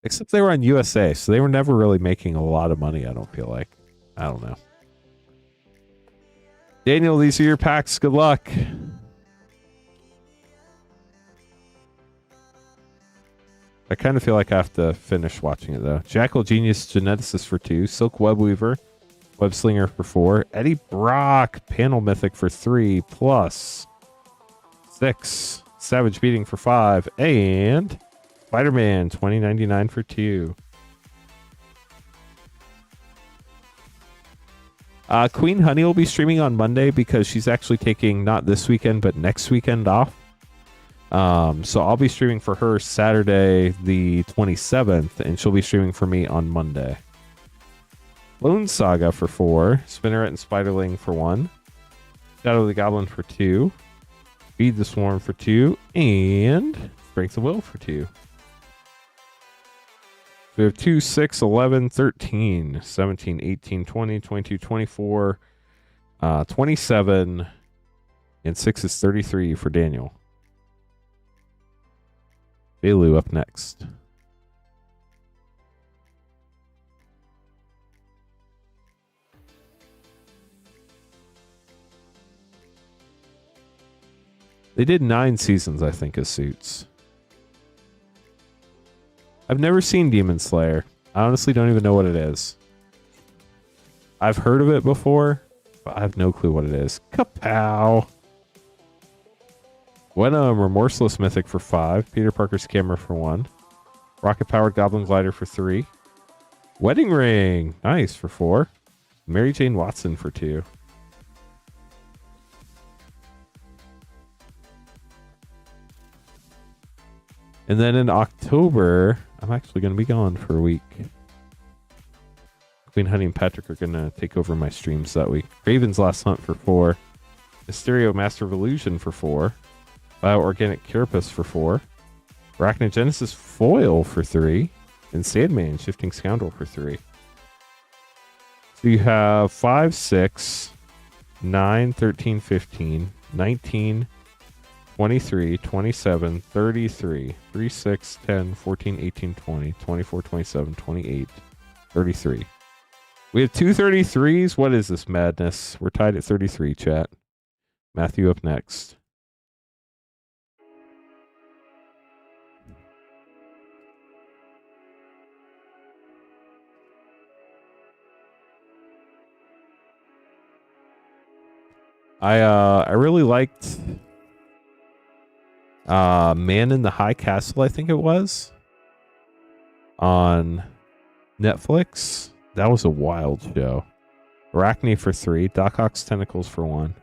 except they were on USA, so they were never really making a lot of money, I don't feel like. I don't know. Daniel, these are your packs. Good luck. I kind of feel like I have to finish watching it, though. Jackal Genius Geneticist for 2. Silk Webweaver. Webslinger for 4. Eddie Brock Panel Mythic for 3. Plus 6. Savage Beating for 5. And Spider-Man 2099 for 2. Queen Honey will be streaming on Monday because she's actually taking not this weekend, but next weekend off. So I'll be streaming for her Saturday the 27th, and she'll be streaming for me on Monday. Lone Saga for 4. Spinneret and Spiderling for 1. Shadow of the Goblin for 2. Feed the Swarm for 2. And Strength of Will for 2. We have 2, 6, 11, 13, 17, 18, 20, 22, 24, 27, and 6 is 33 for Daniel. Bailu up next. They did 9 seasons, I think, as Suits. I've never seen Demon Slayer. I honestly don't even know what it is. I've heard of it before, but I have no clue what it is. Kapow! Venom, Remorseless Mythic for 5. Peter Parker's Camera for 1. Rocket-Powered Goblin Glider for 3. Wedding Ring! Nice, for 4. Mary Jane Watson for 2. And then in October, I'm actually going to be gone for a week. Queen Honey and Patrick are going to take over my streams that week. Raven's Last Hunt for 4. Mysterio Master of Illusion for 4. Bioorganic Carapace for 4. Arachnogenesis Foil for 3. And Sandman Shifting Scoundrel for 3. So you have 5, 6, 9, 13, 15, 19, 23, 27, 33, 3, 6, 10, 14, 18, 20, 24, 27, 28, 33. We have 2 33s. What is this madness? We're tied at 33, chat. Matthew up next. I really liked Man in the High Castle, I think it was, on Netflix. That was a wild show. Arachne for 3. Doc Ock's Tentacles for 1.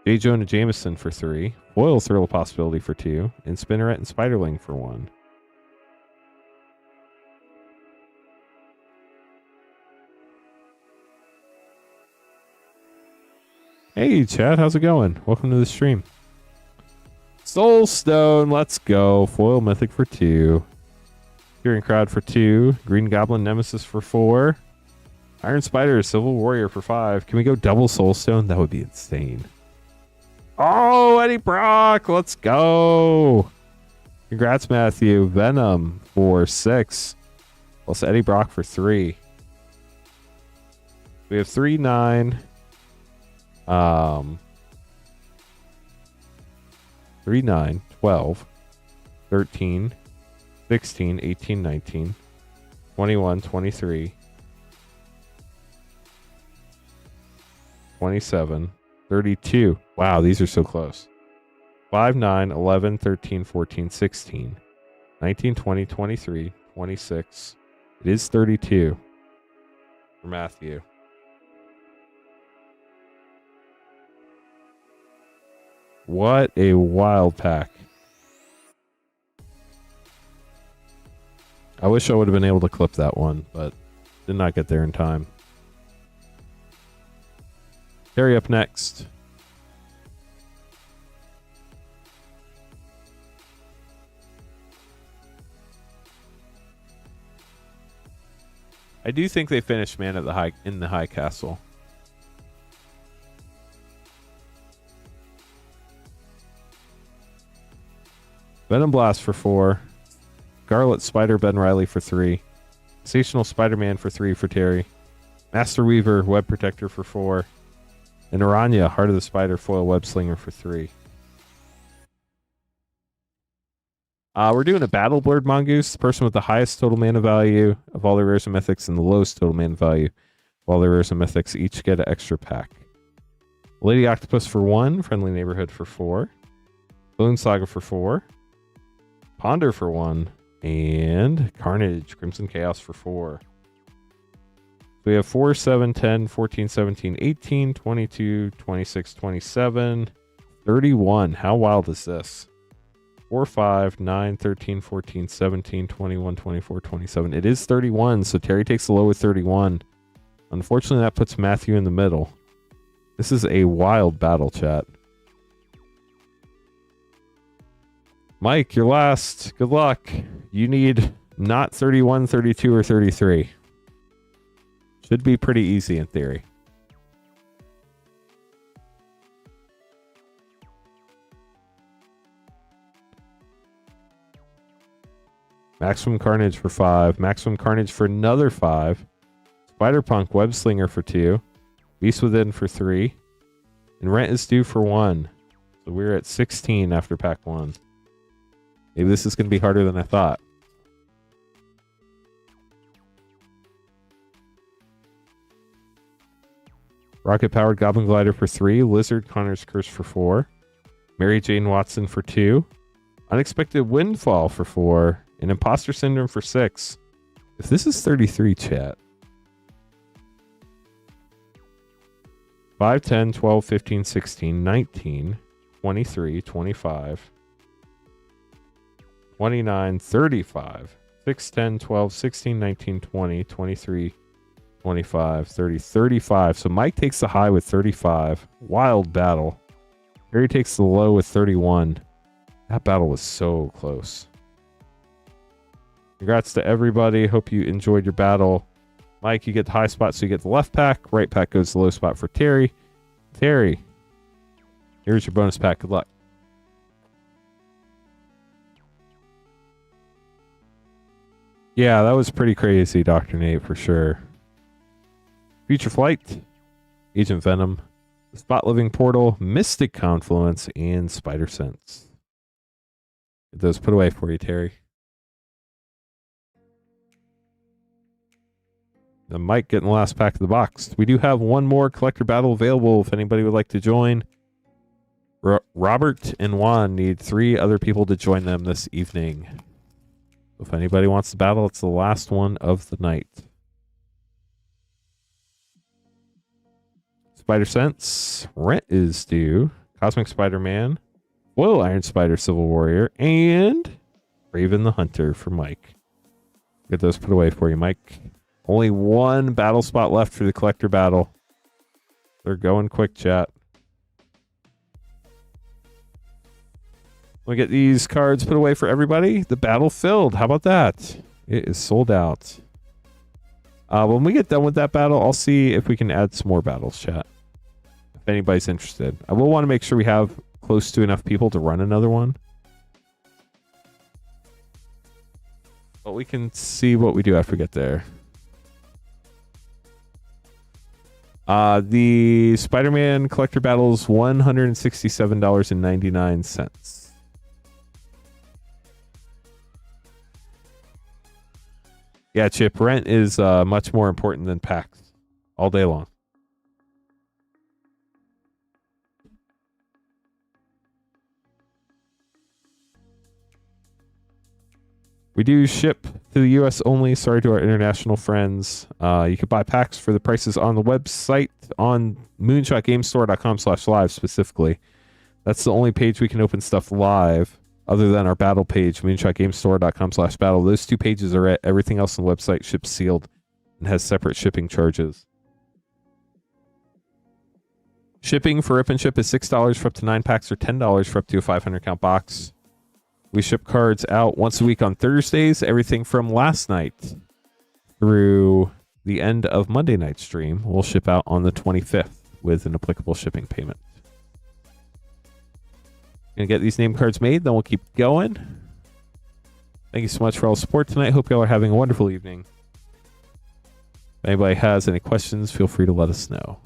J. Jonah Jameson for 3. Foil Thrill of Possibility for 2. And Spinneret and Spiderling for 1. Hey, Chad, how's it going? Welcome to the stream. Soulstone, let's go. Foil Mythic for 2. Hearing Crowd for 2. Green Goblin Nemesis for 4. Iron Spider, Civil Warrior for 5. Can we go double Soulstone? That would be insane. Oh, Eddie Brock, let's go. Congrats, Matthew. Venom for 6. Plus Eddie Brock for 3. We have 3, 9. 3, 9, 12, 13, 16, 18, 19, 21, 23, 27, 32. Wow, these are so close. 5, 9, 11, 13, 14, 16, 19, 20, 23, 26. It is 32 for Matthew. What a wild pack. I wish I would have been able to clip that one, but did not get there in time. Terry up next. I do think they finished Man at the in the High Castle. Venom Blast for 4. Scarlet Spider Ben Riley for 3. Sensational Spider-Man for 3 for Terry. Master Weaver Web Protector for 4. And Aranya Heart of the Spider Foil Web Slinger for 3. We're doing a Battle Blurred Mongoose. The person with the highest total mana value of all the rares and mythics and the lowest total mana value of all the rares and mythics each get an extra pack. Lady Octopus for 1. Friendly Neighborhood for 4. Balloon Saga for 4. Ponder for 1. And Carnage Crimson Chaos for 4. We have 4, 7, 10, 14, 17, 18, 22, 26, 27, 31. How wild is this? 4, 5, 9, 13, 14, 17, 21, 24, 27. It is 31, so Terry takes the low with 31. Unfortunately, that puts Matthew in the middle. This is a wild battle, chat. Mike, you're last. Good luck. You need not 31, 32, or 33. Should be pretty easy in theory. Maximum Carnage for 5. Maximum Carnage for another 5. Spider-Punk Web-Slinger for 2. Beast Within for 3. And Rent is due for 1. So we're at 16 after pack 1. Maybe this is going to be harder than I thought. Rocket-Powered Goblin Glider for 3. Lizard Connor's Curse for 4. Mary Jane Watson for 2. Unexpected Windfall for 4. And Imposter Syndrome for 6. If this is 33, chat. 5, 10, 12, 15, 16, 19, 23, 25, 29, 35, 6, 10, 12, 16, 19, 20, 23, 25, 30, 35. So Mike takes the high with 35. Wild battle. Harry takes the low with 31. That battle was so close. Congrats to everybody. Hope you enjoyed your battle. Mike, you get the high spot, so you get the left pack. Right pack goes to the low spot for Terry. Terry, here's your bonus pack. Good luck. Yeah, that was pretty crazy, Dr. Nate, for sure. Future Flight, Agent Venom, the Spot Living Portal, Mystic Confluence, and Spider Sense. Get those put away for you, Terry. The Mike getting the last pack of the box. We do have one more collector battle available if anybody would like to join. Robert and Juan need 3 other people to join them this evening. If anybody wants to battle, it's the last one of the night. Spider Sense, Rent is due, Cosmic Spider-Man, Foil Iron Spider Civil Warrior, and Raven the Hunter for Mike. Get those put away for you, Mike. Only one battle spot left for the collector battle. They're going quick, chat. We get these cards put away for everybody. The battle filled. How about that? It is sold out. When we get done with that battle, I'll see if we can add some more battles, chat. If anybody's interested. I will want to make sure we have close to enough people to run another one. But we can see what we do after we get there. The Spider-Man collector battle is $167.99. Yeah, Chip, rent is much more important than packs all day long. We do ship to the U.S. only. Sorry to our international friends. You can buy packs for the prices on the website on moonshotgamestore.com/live specifically. That's the only page we can open stuff live other than our battle page, moonshotgamestore.com/battle. Those 2 pages are it. Everything else on the website ships sealed and has separate shipping charges. Shipping for Rip and Ship is $6 for up to 9 packs or $10 for up to a 500 count box. We ship cards out once a week on Thursdays. Everything from last night through the end of Monday night stream will ship out on the 25th with an applicable shipping payment. Gonna get these name cards made, then we'll keep going. Thank you so much for all the support tonight. Hope y'all are having a wonderful evening. If anybody has any questions, feel free to let us know.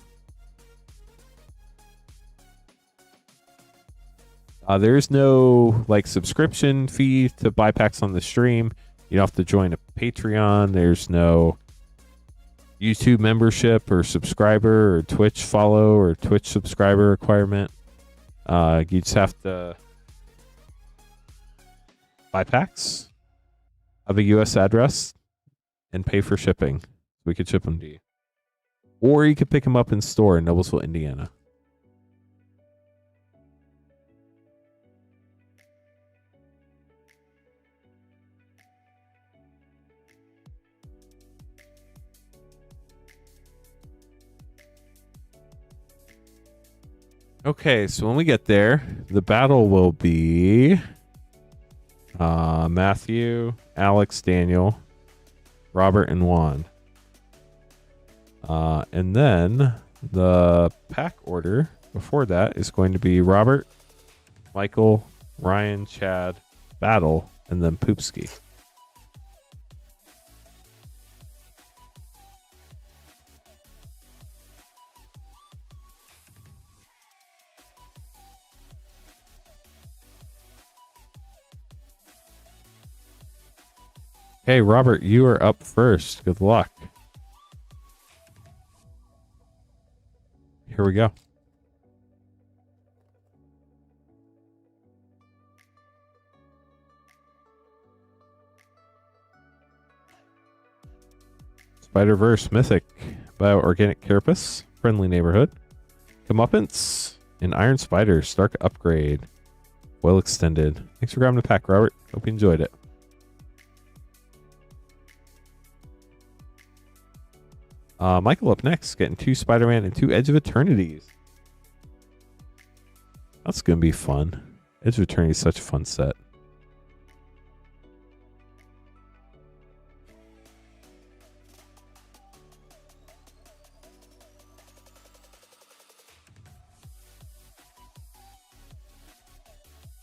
There's no subscription fee to buy packs on the stream. You don't have to join a Patreon. There's no YouTube membership or subscriber or Twitch follow or Twitch subscriber requirement. You just have to buy packs, have a U.S. address, and pay for shipping. We could ship them to you. Or you could pick them up in store in Noblesville, Indiana. Okay, so when we get there, the battle will be Matthew, Alex, Daniel, Robert, and Juan. And then the pack order before that is going to be Robert, Michael, Ryan, Chad, Battle, and then Poopski. Hey, Robert, you are up first. Good luck. Here we go. Spider-Verse Mythic, Bio-Organic Carapace, Friendly Neighborhood, Comeuppance, and Iron Spider, Stark Upgrade. Well extended. Thanks for grabbing the pack, Robert. Hope you enjoyed it. Michael up next, getting 2 Spider-Man and 2 Edge of Eternities. That's going to be fun. Edge of Eternity is such a fun set.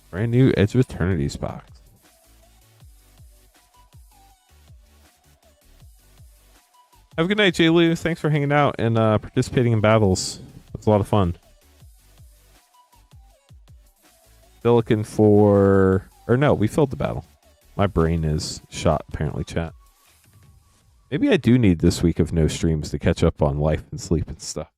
Brand new Edge of Eternities box. Have a good night, J. Lou. Thanks for hanging out and participating in battles. It was a lot of fun. Still looking for... Or no, we filled the battle. My brain is shot, apparently, chat. Maybe I do need this week of no streams to catch up on life and sleep and stuff.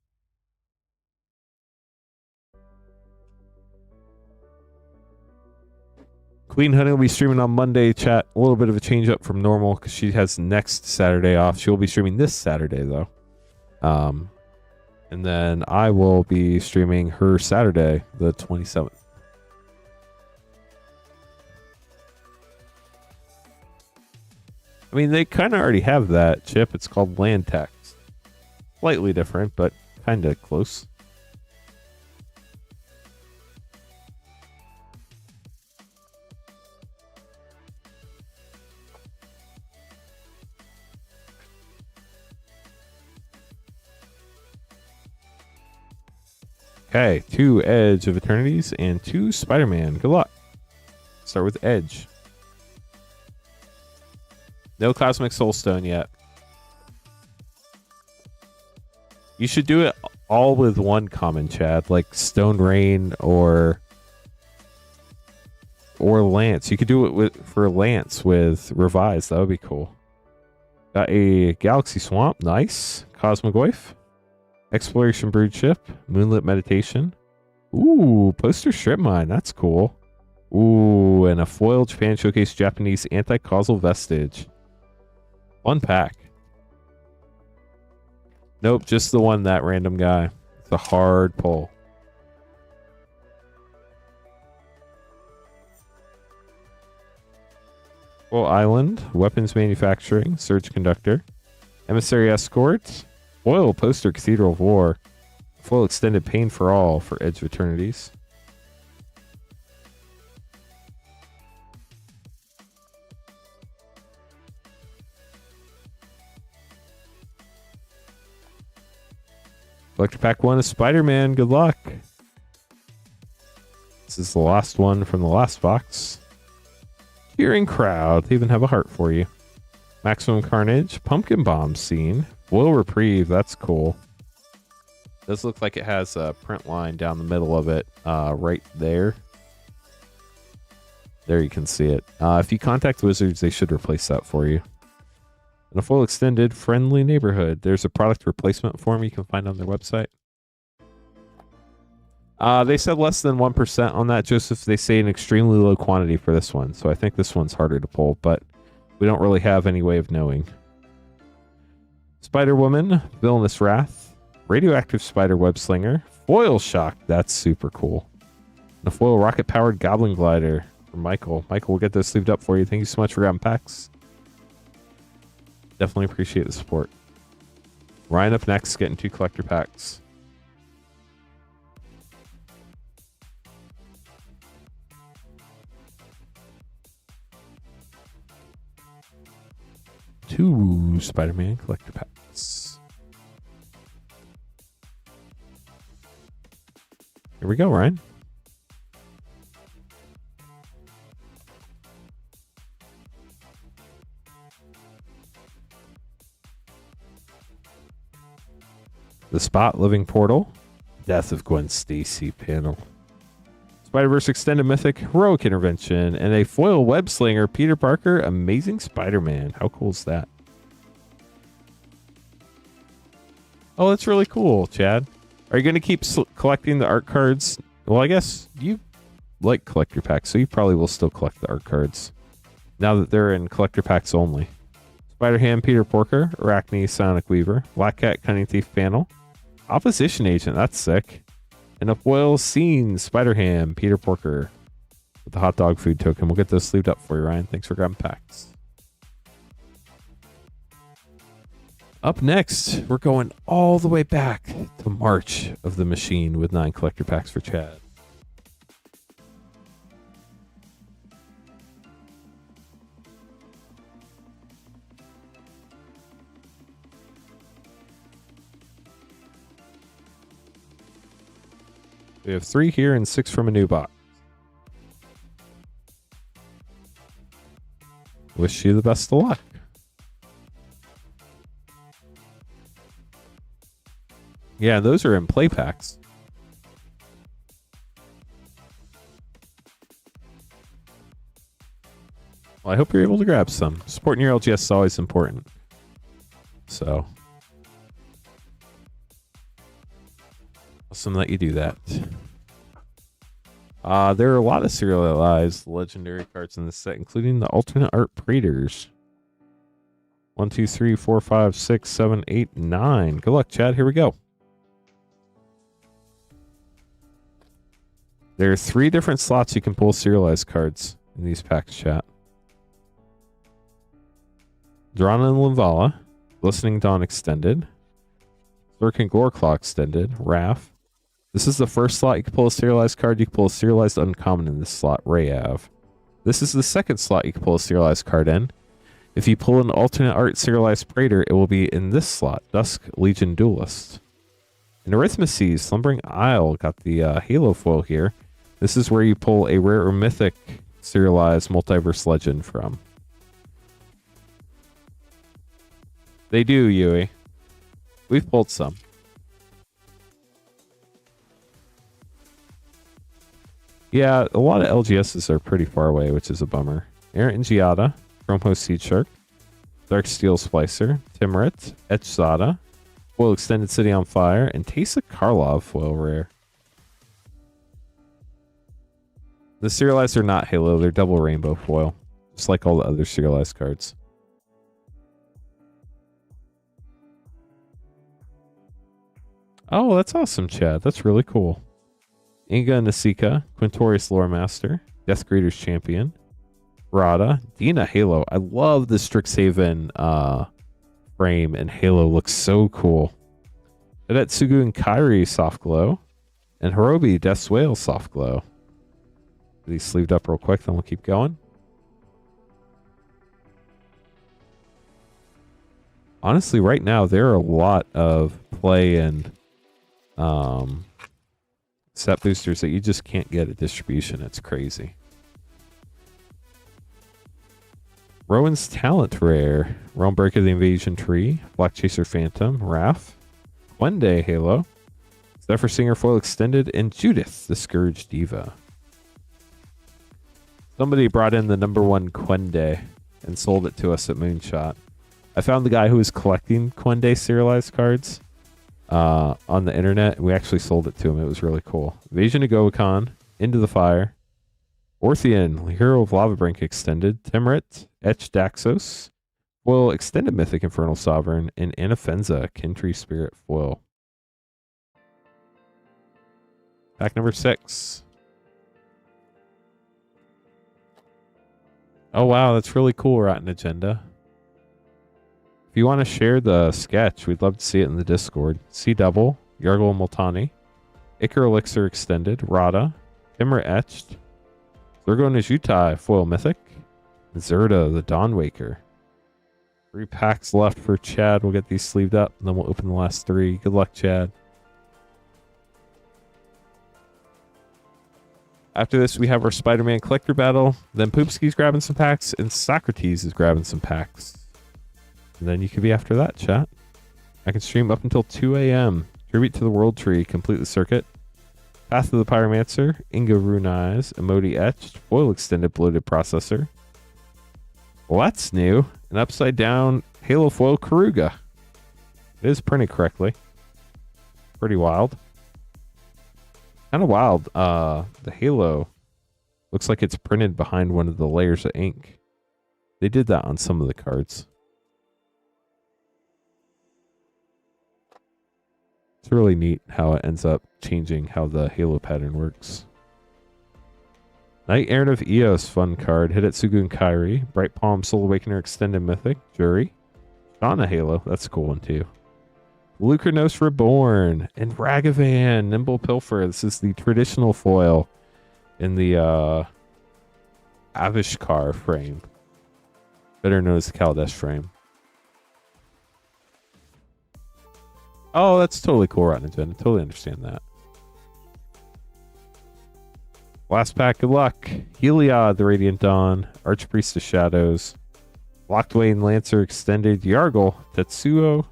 Queen Honey will be streaming on Monday, chat. A little bit of a change up from normal because she has next Saturday off. She will be streaming this Saturday, though. And then I will be streaming her Saturday, the 27th. I mean, they kind of already have that chip. It's called Land Tax. Slightly different, but kind of close. Okay, 2 Edge of Eternities and 2 Spider-Man. Good luck. Start with Edge. No Cosmic Soulstone yet. You should do it all with one common, Chad, like Stone Rain or Lance. You could do it for Lance with Revise. That would be cool. Got a Galaxy Swamp. Nice. Cosmogoyf. Exploration Brood Ship. Moonlit Meditation. Ooh, Poster Strip Mine. That's cool. Ooh, and a foil Japan Showcase Japanese Anti-Causal Vestige. One pack. Nope, just the one, that random guy. It's a hard pull. Well, Island, Weapons Manufacturing, Surge Conductor, Emissary Escort, Foil Poster Cathedral of War, Foil Extended Pain for All for Edge of Eternities. Collector Pack 1 is Spider-Man. Good luck. This is the last one from the last box. Cheering Crowd. They even have a heart for you. Maximum Carnage. Pumpkin Bomb Scene. Foil Reprieve. That's cool. Does look like it has a print line down the middle of it. Right there. There you can see it. If you contact Wizards, they should replace that for you. And a full extended Friendly Neighborhood. There's a product replacement form you can find on their website. They said less than 1% on that, Joseph. They say an extremely low quantity for this one. So I think this one's harder to pull, but we don't really have any way of knowing. Spider-Woman, Villainous Wrath, Radioactive Spider Web Slinger, Foil Shock. That's super cool. And a foil rocket-powered Goblin Glider for Michael. Michael, we'll get those sleeved up for you. Thank you so much for grabbing packs. Definitely appreciate the support. Ryan up next, getting 2 collector packs. 2 Spider-Man collector packs. Here we go, Ryan. The Spot Living Portal, Death of Gwen Stacy panel, Spider-Verse Extended Mythic, Heroic Intervention, and a foil web slinger, Peter Parker, Amazing Spider-Man. How cool is that? Oh, that's really cool, Chad. Are you going to keep collecting the art cards? Well, I guess you like collector packs, so you probably will still collect the art cards now that they're in collector packs only. Spider-Ham, Peter Porker, Arachne, Sonic Weaver, Black Cat, Cunning Thief panel, Opposition Agent, that's sick. And a foil scene, Spider-Ham, Peter Porker with the hot dog food token. We'll get those sleeved up for you, Ryan. Thanks for grabbing packs. Up next, we're going all the way back to March of the Machine with 9 collector packs for Chad. We have 3 here and 6 from a new box. Wish you the best of luck. Yeah, those are in play packs. Well, I hope you're able to grab some. Supporting your LGS is always important. So awesome that you do that. There are a lot of serialized legendary cards in this set, including the alternate art Praetors. 1, 2, 3, 4, 5, 6, 7, 8, 9. Good luck, Chad. Here we go. There are 3 different slots you can pull serialized cards in these packs, chat. Drana and Lavala, Glistening Dawn Extended, Zerk Goreclaw Extended, Raph. This is the first slot you can pull a serialized card. You can pull a serialized uncommon in this slot, Rayav. This is the second slot you can pull a serialized card in. If you pull an alternate art serialized Praetor, it will be in this slot, Dusk Legion Duelist. In Arithmeses, Slumbering Isle got the Halo foil here. This is where you pull a rare or mythic serialized Multiverse Legend from. They do, Yui. We've pulled some. Yeah, a lot of LGSs are pretty far away, which is a bummer. Errant Giada, Chromho Seed Shark, Dark Steel Splicer, Timrit, Etchzada, foil Extended City on Fire, and Teysa Karlov foil rare. The serialized are not Halo, they're double rainbow foil, just like all the other serialized cards. Oh, that's awesome, Chad. That's really cool. Inga Nasika, Quintorius Loremaster, Death Greeter's Champion, Rada, Dina Halo. I love the Strixhaven frame, and Halo looks so cool. Adetsugu and Kairi Soft Glow, and Hirobi Death's Whale Soft Glow. These sleeved up real quick, then we'll keep going. Honestly, right now, there are a lot of play and set boosters that you just can't get at distribution. It's crazy. Rowan's Talent rare. Realmbreaker the Invasion Tree. Black Chaser Phantom. Raph. Quende Halo. Zephyr Singer foil extended. And Judith the Scourge Diva. Somebody brought in the #1 Quende and sold it to us at Moonshot. I found the guy who was collecting Quende serialized cards on the internet, and we actually sold it to him. It was really cool. Invasion of Gohan, Into the Fire, Orthian, Hero of Lavabrink Extended, Timrit, Etch Daxos, foil Extended Mythic Infernal Sovereign, and Anafenza, Kintree Spirit foil. Pack number 6. Oh wow, that's really cool, Rotten Agenda. If you want to share the sketch, we'd love to see it in the Discord. C Double, Yargle Multani, Icar Elixir Extended, Rada, Timur Etched, Zergo Nijutai Foil Mythic, and Zerda the Dawnwaker. 3 packs left for Chad. We'll get these sleeved up, and then we'll open the last 3. Good luck, Chad. After this, we have our Spider-Man collector battle. Then Poopski's grabbing some packs, and Socrates is grabbing some packs. And then you could be after that, chat. I can stream up until 2 a.m. Tribute to the World Tree. Complete the circuit. Path of the Pyromancer. Inga Rune Eyes. Emoti Etched. Foil Extended Bloated Processor. Well, that's new. An upside down Halo Foil Karuga. It is printed correctly. Pretty wild. Kind of wild. The Halo looks like it's printed behind one of the layers of ink. They did that on some of the cards. It's really neat how it ends up changing how the Halo pattern works. Knight Errant of Eos, fun card. Hidetsugu and Kairi. Bright Palm, Soul Awakener, Extended Mythic. Jury. Shauna Halo. That's a cool one too. Lucernos Reborn. And Ragavan. Nimble Pilfer. This is the traditional foil in the Avishkar frame. Better known as the Kaladesh frame. Oh, that's totally cool, Rotten Agenda. Totally understand that. Last pack, good luck. Heliod, the Radiant Dawn. Archpriest of Shadows. Lockdwayne Lancer Extended. Yargle. Tetsuo.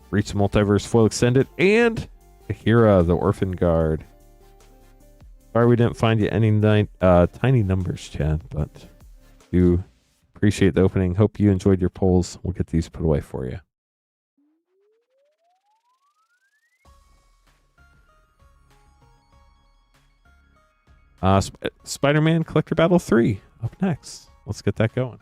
Reach Multiverse Foil Extended. And Ahira, the Orphan Guard. Sorry we didn't find you any tiny numbers, Chad, but do appreciate the opening. Hope you enjoyed your polls. We'll get these put away for you. Spider-Man Collector Battle 3 up next. Let's get that going.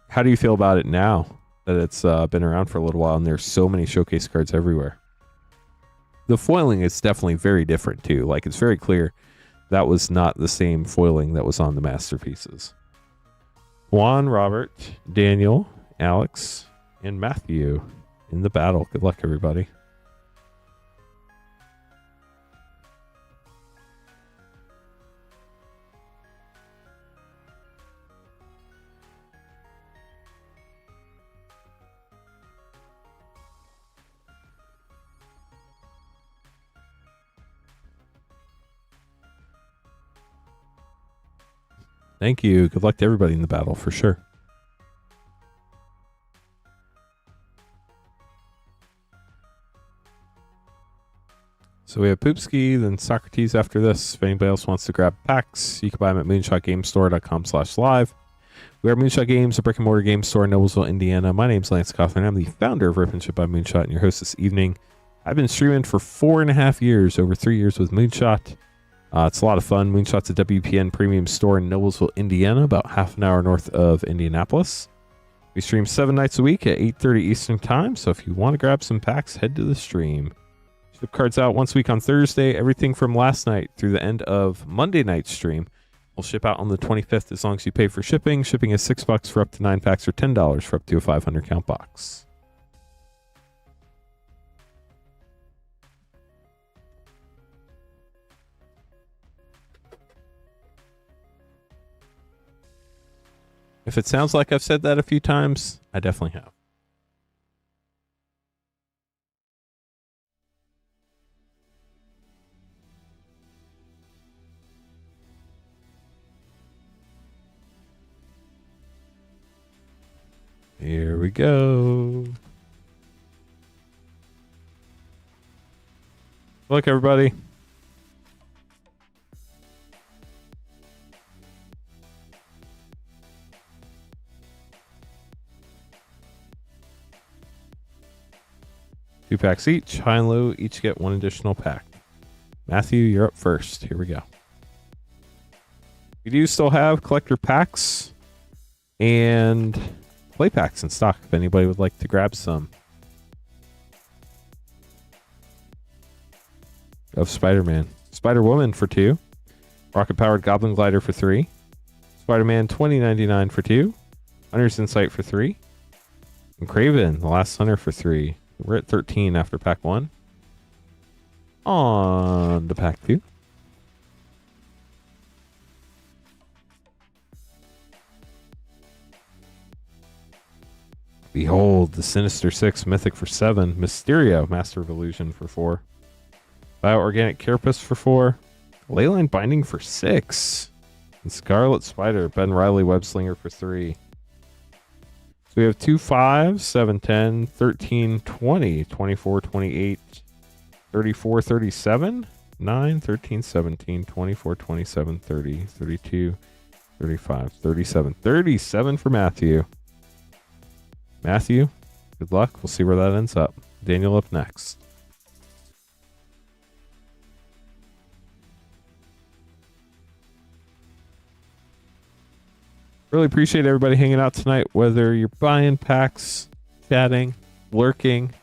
How do you feel about it now that it's been around for a little while and there's so many showcase cards everywhere? The foiling is definitely very different too. Like, it's very clear that was not the same foiling that was on the masterpieces. Juan, Robert, Daniel, Alex, and Matthew in the battle. Good luck, everybody. Thank you. Good luck to everybody in the battle for sure. So we have Poopski, then Socrates after this. If anybody else wants to grab packs, you can buy them at moonshotgamestore.com/live. We are Moonshot Games, a brick and mortar game store in Noblesville, Indiana. My name's Lance Cawthorn. I'm the founder of Ripmanship by Moonshot and your host this evening. I've been streaming for 4.5 years, over 3 years with Moonshot. It's a lot of fun. Moonshot's a WPN premium store in Noblesville, Indiana, about half an hour north of Indianapolis. We stream 7 nights a week at 8:30 Eastern Time, so if you want to grab some packs, head to the stream. Ship cards out once a week on Thursday. Everything from last night through the end of Monday night's stream will ship out on the 25th as long as you pay for shipping. Shipping is $6 for up to 9 packs or $10 for up to a 500 count box. If it sounds like I've said that a few times, I definitely have. Here we go. Look, everybody. Two packs each. High and low each get one additional pack. Matthew, you're up first. Here we go. We do still have collector packs and play packs in stock if anybody would like to grab some of Spider-Man. Spider-Woman for 2. Rocket-powered Goblin Glider for 3. Spider-Man 2099 for 2. Hunter's Insight for 3. And Kraven, the Last Hunter for 3. We're at 13 after pack 1. On to pack 2. Behold, the Sinister Six, Mythic for 7. Mysterio, Master of Illusion for 4. Bioorganic Carapace for 4. Leyline Binding for 6. And Scarlet Spider, Ben Riley Webslinger for 3. So we have 2 5s, 7 10, 13 20, 24 28, 34 37, 9 13 17, 24 27, 30, 32, 35, 37. 37 for Matthew. Matthew, good luck. We'll see where that ends up. Daniel up next. Really appreciate everybody hanging out tonight, whether you're buying packs, chatting, lurking,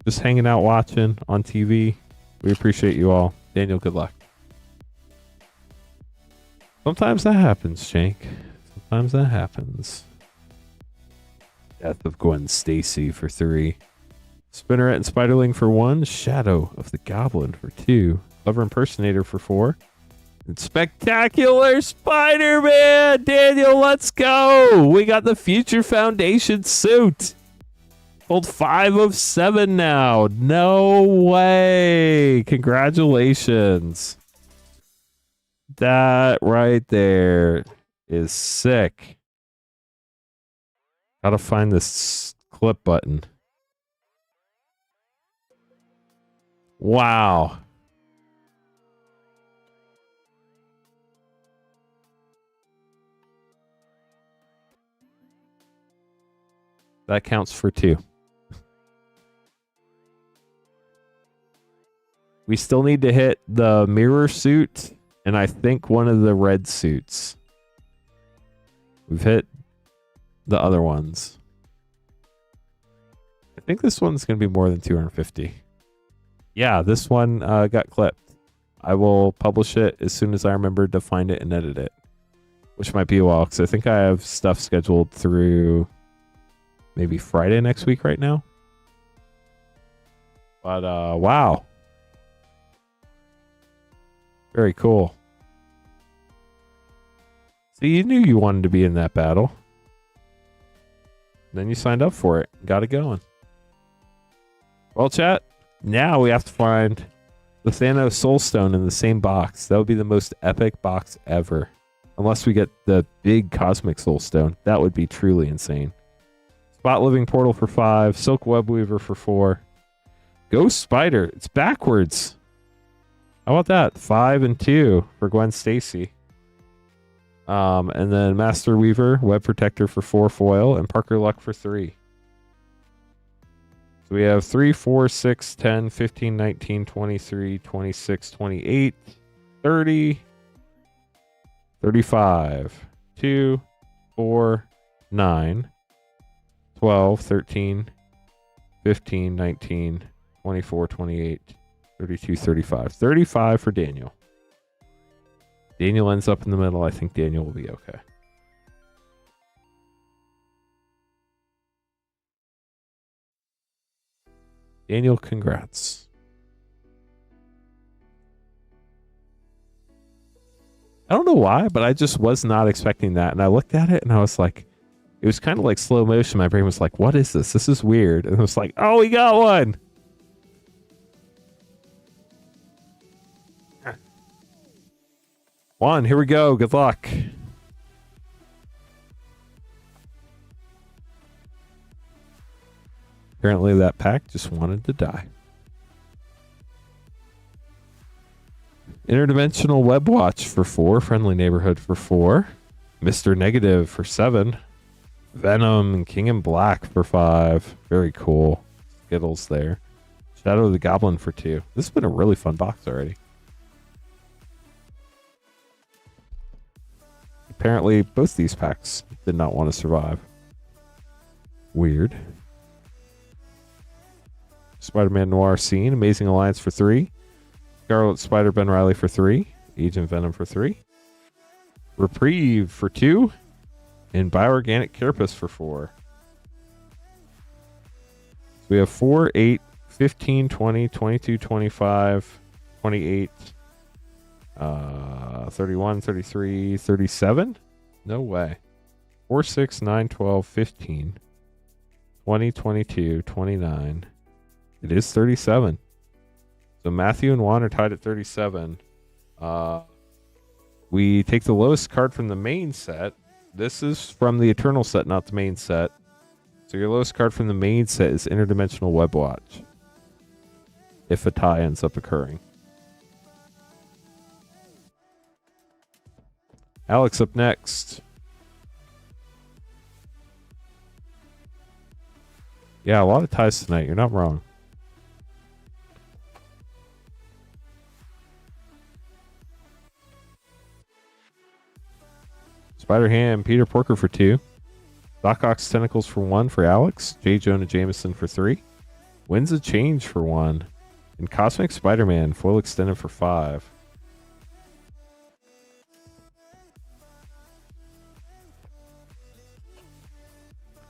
just hanging out, watching on TV. We appreciate you all. Daniel, good luck. Sometimes that happens, Shank. Sometimes that happens. Death of Gwen Stacy for 3. Spinneret and Spiderling for 1. Shadow of the Goblin for 2. Clever Impersonator for 4. And Spectacular Spider-Man! Daniel, let's go! We got the Future Foundation suit. Hold 5 of 7 now. No way! Congratulations. That right there is sick. Gotta find this clip button. Wow. That counts for 2. We still need to hit the mirror suit and I think one of the red suits. We've hit the other ones. I think this one's going to be more than 250. Yeah, this one got clipped. I will publish it as soon as I remember to find it and edit it, which might be a while because I think I have stuff scheduled through maybe Friday next week right now. But wow. Very cool. See, you knew you wanted to be in that battle. Then you signed up for it. Got it going. Well, chat, now we have to find the Thanos Soul Stone in the same box. That would be the most epic box ever. Unless we get the big Cosmic Soul Stone. That would be truly insane. Spot Living Portal for 5. Silk Web Weaver for 4. Ghost Spider. It's backwards. How about that? 5 and 2 for Gwen Stacy. And then Master Weaver, Web Protector for 4 foil, and Parker Luck for 3. So we have 3, 4, 6, 10, 15, 19, 23, 26, 28, 30, 35, 2, 4, 9, 12, 13, 15, 19, 24, 28, 32, 35. 35 for Daniel. Daniel ends up in the middle. I think Daniel will be okay. Daniel, congrats. I don't know why, but I just was not expecting that. And I looked at it and I was like, it was kind of like slow motion. My brain was like, what is this? This is weird. And I was like, oh, we got one. One, here we go. Good luck. Apparently that pack just wanted to die. Interdimensional Web Watch for 4. Friendly Neighborhood for 4. Mr. Negative for 7. Venom and King in Black for 5. Very cool. Skittles there. Shadow of the Goblin for 2. This has been a really fun box already. Apparently, both these packs did not want to survive. Weird. Spider-Man Noir Scene. Amazing Alliance for 3. Scarlet Spider Ben Riley for 3. Agent Venom for 3. Reprieve for 2. And Bioorganic Carapace for 4. So we have 4, 8, 15, 20, 22, 25, 28... 31, 33, 37? No way. 4, 6, 9, 12, 15. 20, 22, 29. It is 37. So Matthew and Juan are tied at 37. We take the lowest card from the main set. This is from the Eternal set, not the main set. So your lowest card from the main set is Interdimensional Web Watch, if a tie ends up occurring. Alex up next. Yeah, a lot of ties tonight. You're not wrong. Spider Ham, Peter Porker for 2. Doc Ock's Tentacles for 1 for Alex. J. Jonah Jameson for 3. Winds of Change for 1. And Cosmic Spider-Man, foil extended for 5.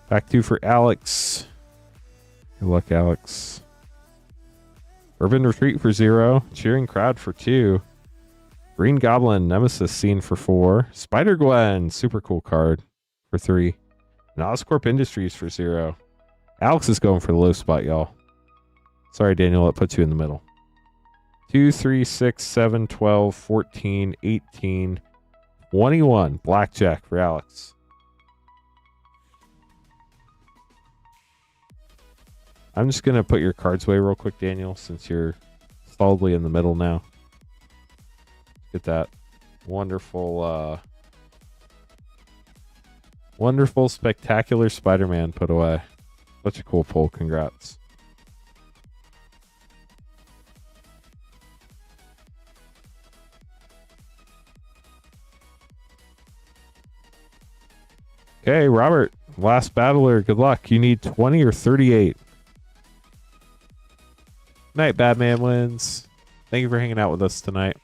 Back 2 for Alex. Good luck, Alex. Urban Retreat for 0. Cheering Crowd for 2. Green Goblin Nemesis Scene for 4. Spider-Gwen, super cool card, for 3. And Oscorp Industries for 0. Alex is going for the low spot, y'all. Sorry, Daniel, it puts you in the middle. 2, 3, 6, 7, 12, 14, 18, 21. Blackjack for Alex. I'm just going to put your cards away real quick, Daniel, since you're solidly in the middle now. Get that wonderful, wonderful, spectacular Spider-Man put away. Such a cool pull. Congrats. Okay, Robert, last battler. Good luck. You need 20 or 38. Night, Batman wins. Thank you for hanging out with us tonight.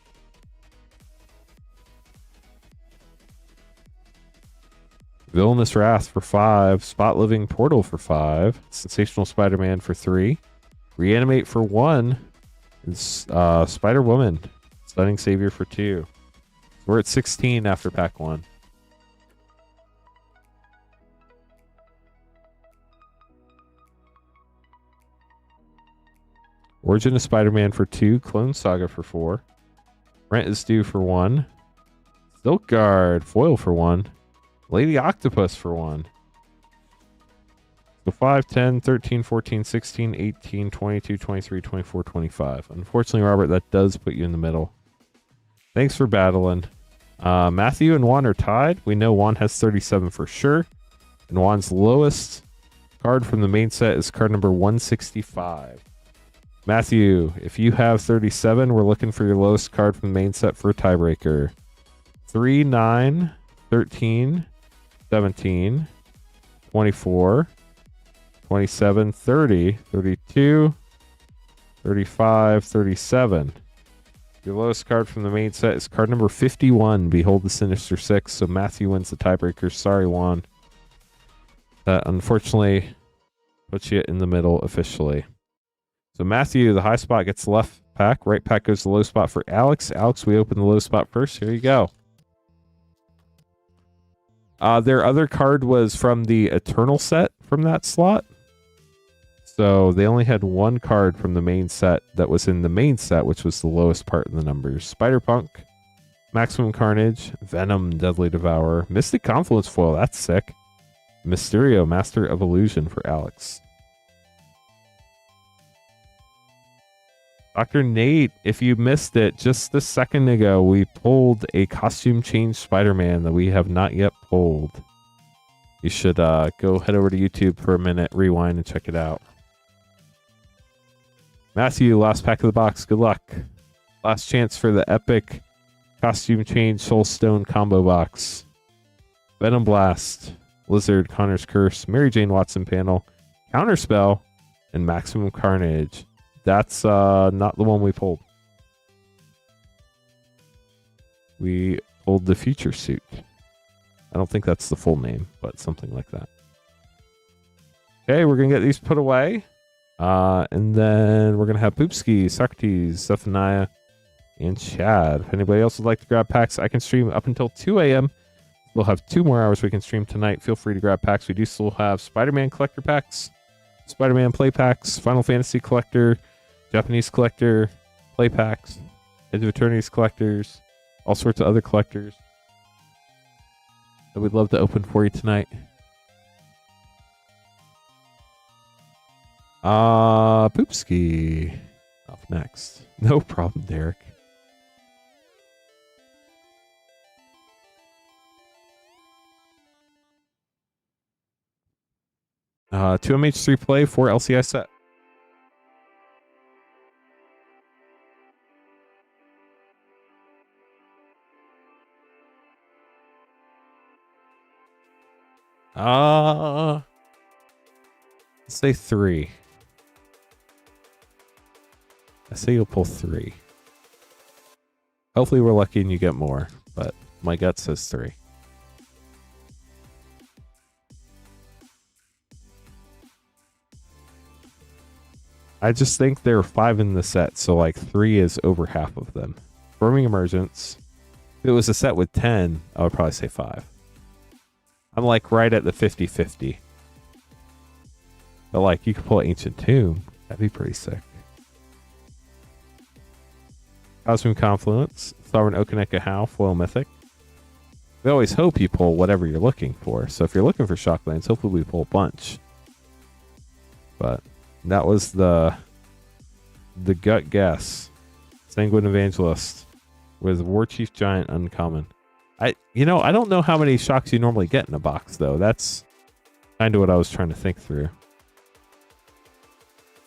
Villainous Wrath for 5. Spot Living Portal for 5. Sensational Spider-Man for 3. Reanimate for 1. Spider-Woman. Stunning Savior for 2. So we're at 16 after pack 1. Origin of Spider-Man for 2. Clone Saga for 4. Rent is Due for 1. Silk Guard. Foil for 1. Lady Octopus for 1. So 5, 10, 13, 14, 16, 18, 22, 23, 24, 25. Unfortunately, Robert, that does put you in the middle. Thanks for battling. Matthew and Juan are tied. We know Juan has 37 for sure. And Juan's lowest card from the main set is card number 165. Matthew, if you have 37, we're looking for your lowest card from the main set for a tiebreaker. 3, 9, 13, 17, 24, 27, 30, 32, 35, 37. Your lowest card from the main set is card number 51, Behold the Sinister Six. So Matthew wins the tiebreaker. Sorry, Juan. That unfortunately puts you in the middle officially. So Matthew, the high spot gets the left pack. Right pack goes to the low spot for Alex. Alex, we open the low spot first. Here you go. Their other card was from the Eternal set from that slot. So they only had one card from the main set that was in the main set, which was the lowest part of the numbers. Spider-Punk, Maximum Carnage, Venom, Deadly Devourer, Mystic Confluence foil, that's sick. Mysterio, Master of Illusion for Alex. Dr. Nate, if you missed it, just a second ago, we pulled a costume change Spider-Man that we have not yet pulled. You should go head over to YouTube for a minute, rewind, and check it out. Matthew, last pack of the box. Good luck. Last chance for the epic costume change Soulstone combo box. Venom Blast, Lizard, Connor's Curse, Mary Jane Watson panel, Counterspell, and Maximum Carnage. That's not the one we pulled. We pulled the Future Suit. I don't think that's the full name, but something like that. Okay, we're going to get these put away. And then we're going to have Poopski, Socrates, Zephaniah, and Chad. If anybody else would like to grab packs, I can stream up until 2 a.m. We'll have 2 more hours we can stream tonight. Feel free to grab packs. We do still have Spider-Man collector packs Spider-Man play packs, Final Fantasy collector, Japanese collector, play packs, Edge of Eternity's collectors, all sorts of other collectors that we'd love to open for you tonight. Poopski. Up next. No problem, Derek. Two MH3 play, 4 LCI set. Let's say 3. I say you'll pull 3. Hopefully we're lucky and you get more, but my gut says 3. I just think there are 5 in the set, so like 3 is over half of them. Forming Emergence. If it was a set with 10, I would probably say 5. I'm like right at the 50-50. But like you could pull Ancient Tomb. That'd be pretty sick. Cosmic Confluence. Sovereign Okaneka How. Foil Mythic. We always hope you pull whatever you're looking for. So if you're looking for Shocklands, hopefully we pull a bunch. But that was the gut guess. Sanguine Evangelist with War Chief Giant uncommon. I don't know how many shocks you normally get in a box though. That's kind of what I was trying to think through.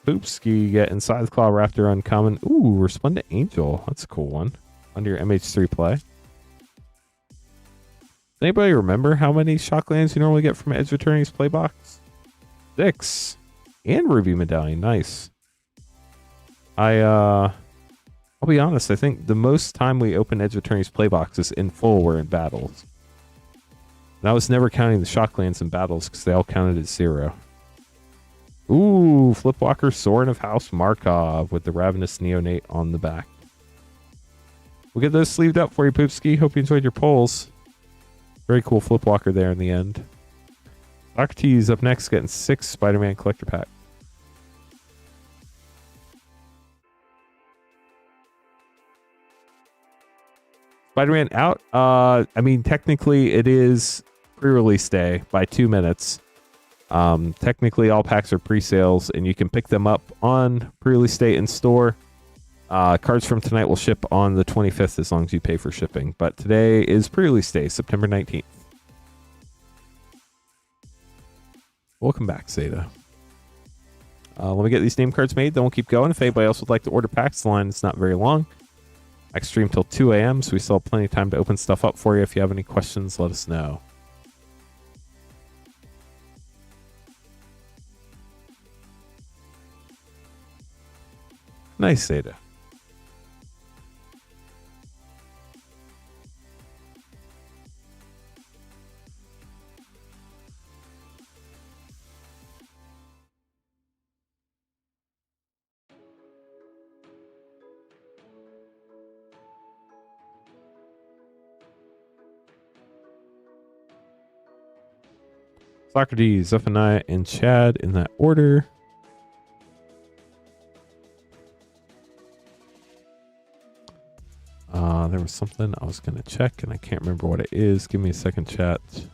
Poopski, get Inside the Claw Raptor uncommon. Ooh, Resplendent Angel. That's a cool one. Under your MH3 play. Anybody remember how many Shocklands you normally get from Edge of Eternity's play box? 6. And Ruby Medallion. Nice. I'll be honest, I think the most time we open Edge of Eternity's play boxes in full were in battles. And I was never counting the Shocklands in battles because they all counted at 0. Ooh, Flipwalker Sorin of House Markov with the Ravenous Neonate on the back. We'll get those sleeved up for you, Poopski. Hope you enjoyed your polls. Very cool Flipwalker there in the end. Socrates up next, getting 6 Spider-Man collector pack. Spider-Man out. I mean, technically it is pre-release day by 2 minutes. Technically all packs are pre-sales and you can pick them up on pre-release day in store. Cards from tonight will ship on the 25th as long as you pay for shipping. But today is pre-release day, September 19th. Welcome back, Zeta. Let me get these name cards made, then we'll keep going. If anybody else would like to order packs, the line is not very long. I stream till 2 a.m., so we still have plenty of time to open stuff up for you. If you have any questions, let us know. Nice, Zeta. Socrates, Zephaniah, and Chad in that order. There was something I was going to check, and I can't remember what it is. Give me a second, chat. I'm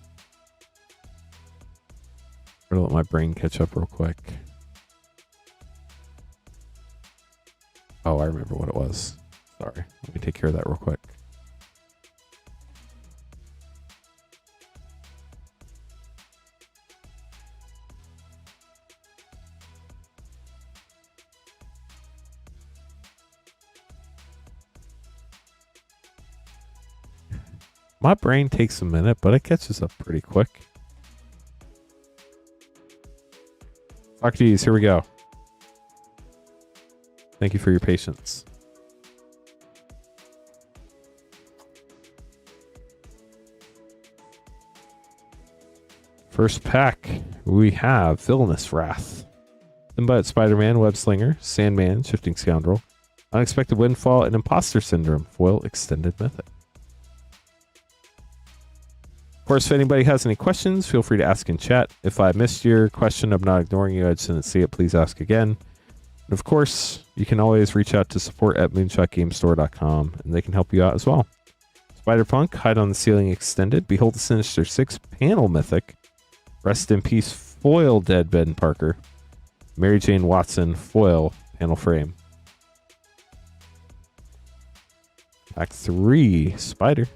going to let my brain catch up real quick. Oh, I remember what it was. Sorry. Let me take care of that real quick. My brain takes a minute, but it catches up pretty quick. Socrates, here we go. Thank you for your patience. First pack, we have Villainous Wrath. Symbiote Spider-Man, Web Slinger, Sandman, Shifting Scoundrel, Unexpected Windfall, and Imposter Syndrome, foil extended mythic. Of course, if anybody has any questions, feel free to ask in chat. If I missed your question, I'm not ignoring you. I just didn't see it. Please ask again. And of course, you can always reach out to support@moonshotgamestore.com, and they can help you out as well. Spider-Punk, Hide on the Ceiling Extended, Behold the Sinister Six Panel Mythic, Rest in Peace Foil Dead Ben Parker, Mary Jane Watson Foil Panel Frame. Pack 3, Spider.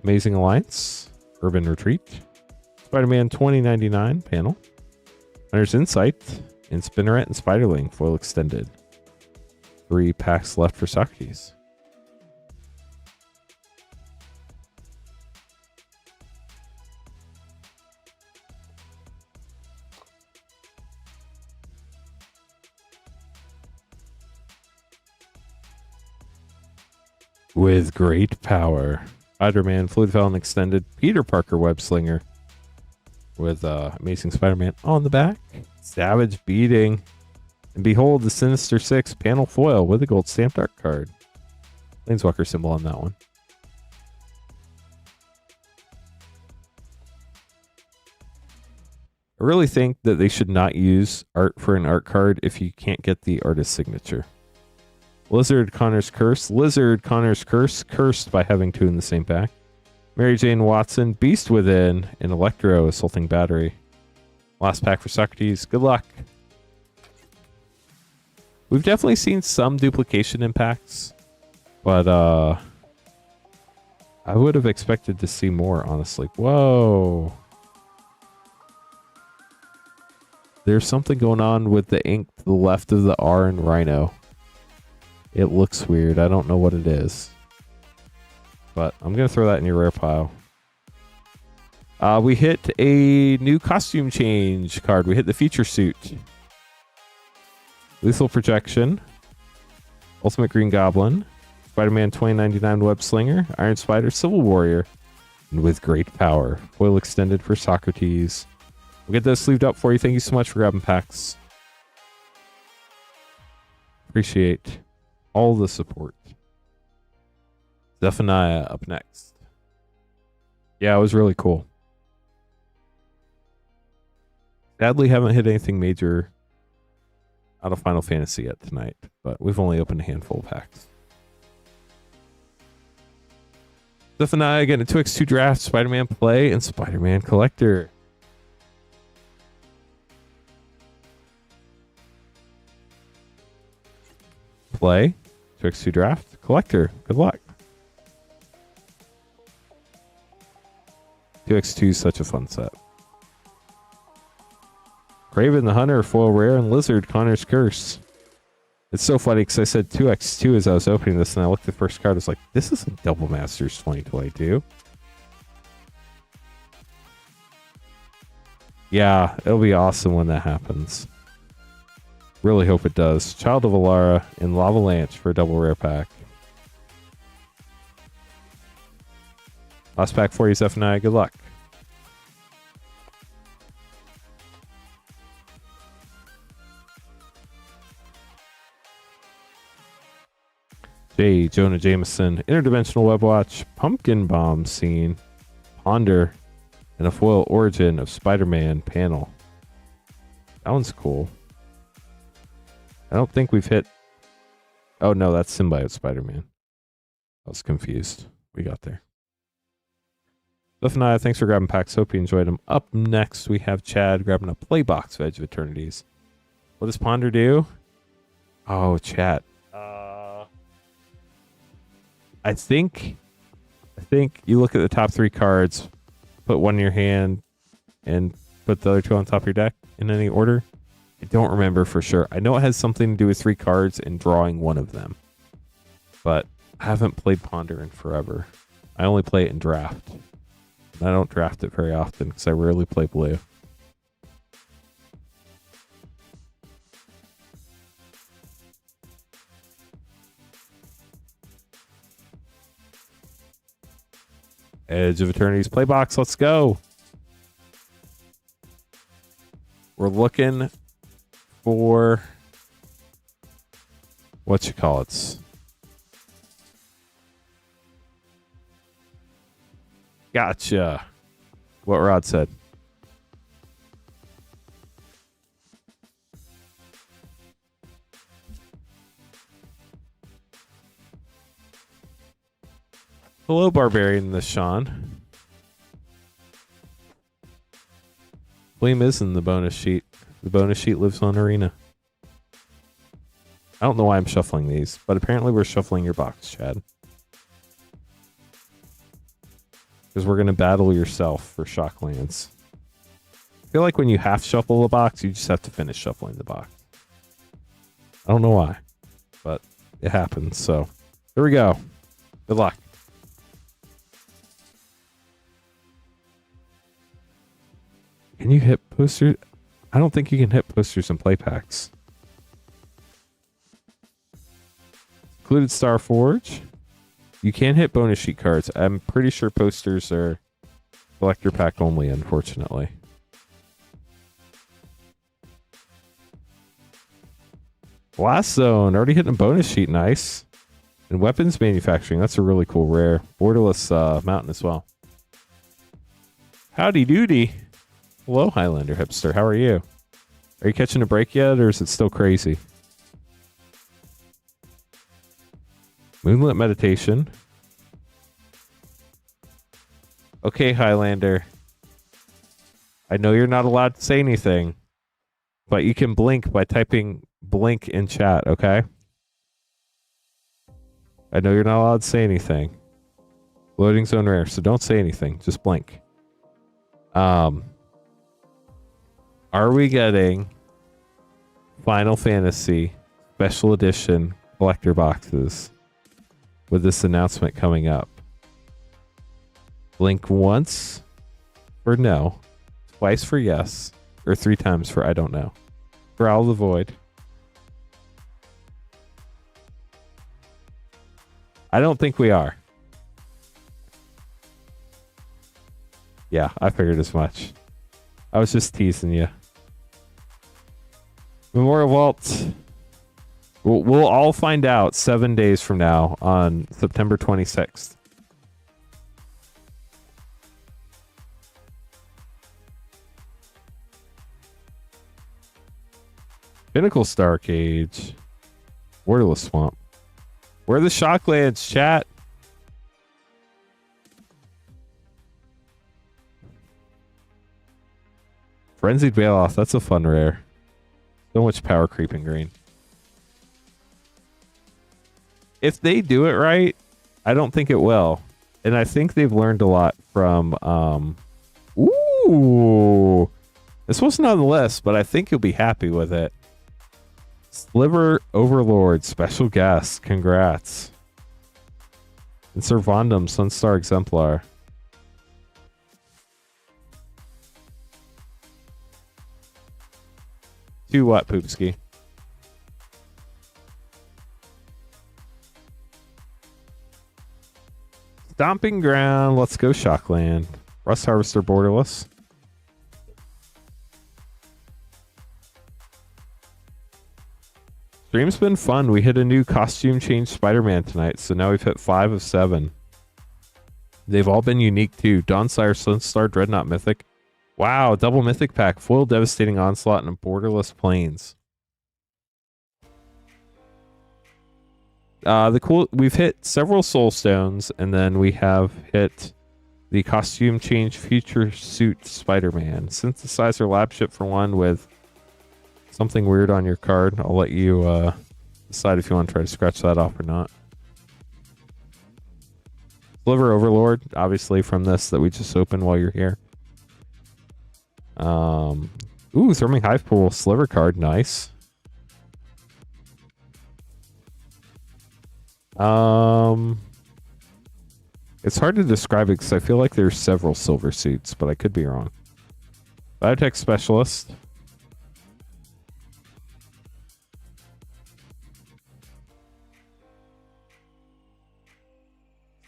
Amazing Alliance, Urban Retreat, Spider-Man 2099 panel, Hunter's Insight, and Spinneret and Spiderling Foil Extended. 3 packs left for Socrates. With great power. Spider-Man, Fluid Fountain Extended, Peter Parker Web Slinger with Amazing Spider-Man on the back, Savage Beating, and behold the Sinister Six panel foil with a gold stamped art card. Planeswalker symbol on that one. I really think that they should not use art for an art card if you can't get the artist signature. Lizard, Connor's Curse. Lizard, Connor's Curse. Cursed by having 2 in the same pack. Mary Jane Watson, Beast Within, and Electro, Assaulting Battery. Last pack for Socrates. Good luck. We've definitely seen some duplication in packs, but I would have expected to see more, honestly. Whoa. There's something going on with the ink to the left of the R in Rhino. It looks weird. I don't know what it is. But I'm going to throw that in your rare pile. We hit a new costume change card. We hit the feature suit. Lethal Projection. Ultimate Green Goblin. Spider-Man 2099 Web Slinger. Iron Spider Civil Warrior. And with great power. Foil extended for Socrates. We'll get those sleeved up for you. Thank you so much for grabbing packs. Appreciate all the support. Zephaniah up next. Yeah, it was really cool. Sadly, haven't hit anything major out of Final Fantasy yet tonight, but we've only opened a handful of packs. Zephaniah getting a 2x2 draft, Spider-Man Play, and Spider-Man Collector. Play, 2x2 draft, Collector. Good luck. 2x2 is such a fun set. Craven the Hunter, foil rare, and Lizard, Connor's Curse. It's so funny because I said 2x2 as I was opening this, and I looked at the first card. I was like, this isn't Double Masters 2022. Yeah, it'll be awesome when that happens. Really hope it does. Child of Alara and Lavalanche for a double rare pack. Last pack for you, Zephaniah. Good luck. J. Jonah Jameson, Interdimensional Web Watch, Pumpkin Bomb Scene, Ponder, and a foil Origin of Spider-Man panel. That one's cool. I don't think we've hit... Oh, no, that's Symbiote Spider-Man. I was confused. We got there. Zephaniah, thanks for grabbing packs. Hope you enjoyed them. Up next, we have Chad grabbing a play box of Edge of Eternities. What does Ponder do? Oh, chat. I think you look at the top 3 cards, put one in your hand, and put the other 2 on top of your deck in any order. I don't remember for sure. I know it has something to do with 3 cards and drawing one of them. But I haven't played Ponder in forever. I only play it in draft. And I don't draft it very often because I rarely play blue. Edge of Eternity's Playbox. Let's go. We're looking for what you call it. Gotcha. What Rod said. Hello, Barbarian, this Sean. William is in the bonus sheet. The bonus sheet lives on Arena. I don't know why I'm shuffling these, but apparently we're shuffling your box, Chad. Because we're going to battle yourself for Shocklands. I feel like when you half shuffle a box, you just have to finish shuffling the box. I don't know why, but it happens. So here we go. Good luck. Can you hit posters? I don't think you can hit posters and play packs. Included Star Forge. You can hit bonus sheet cards. I'm pretty sure posters are collector pack only, unfortunately. Blast Zone. Already hitting a bonus sheet. Nice. And weapons manufacturing. That's a really cool rare. Borderless mountain as well. Howdy doody. Hello, Highlander Hipster. How are you? Are you catching a break yet, or is it still crazy? Moonlit Meditation. Okay, Highlander. I know you're not allowed to say anything, but you can blink by typing blink in chat, okay? I know you're not allowed to say anything. Loading zone rare, so don't say anything. Just blink. Are we getting Final Fantasy Special Edition collector boxes with this announcement coming up? Blink once for no, twice for yes, or 3 times for I don't know. Growl the Void. I don't think we are. Yeah, I figured as much. I was just teasing you. Memorial Vault. We'll all find out 7 days from now on September 26th. Pinnacle Star Cage. Borderless Swamp. Where are the Shocklands, chat? Frenzied Bailoff. That's a fun rare. So much power creeping green. If they do it right, I don't think it will. And I think they've learned a lot from... Ooh! This wasn't on the list, but I think you'll be happy with it. Sliver Overlord, special guest. Congrats. And Servandum, Sunstar Exemplar. To what, Poopski? Stomping Ground. Let's go, Shockland. Rust Harvester Borderless. Stream's been fun. We hit a new costume change Spider-Man tonight, so now we've hit 5 of 7. They've all been unique too. Dawnsire, Sunstar, Dreadnought Mythic. Wow, double Mythic pack, foil Devastating Onslaught, and Borderless Plains. We've hit several Soul Stones, and then we have hit the costume change Future Suit Spider-Man. Synthesizer Lab Ship for 1 with something weird on your card. I'll let you decide if you want to try to scratch that off or not. Sliver Overlord, obviously from this that we just opened while you're here. Therming Hive Pool Sliver card, nice. It's hard to describe it because I feel like there's several silver suits, but I could be wrong. Biotech Specialist.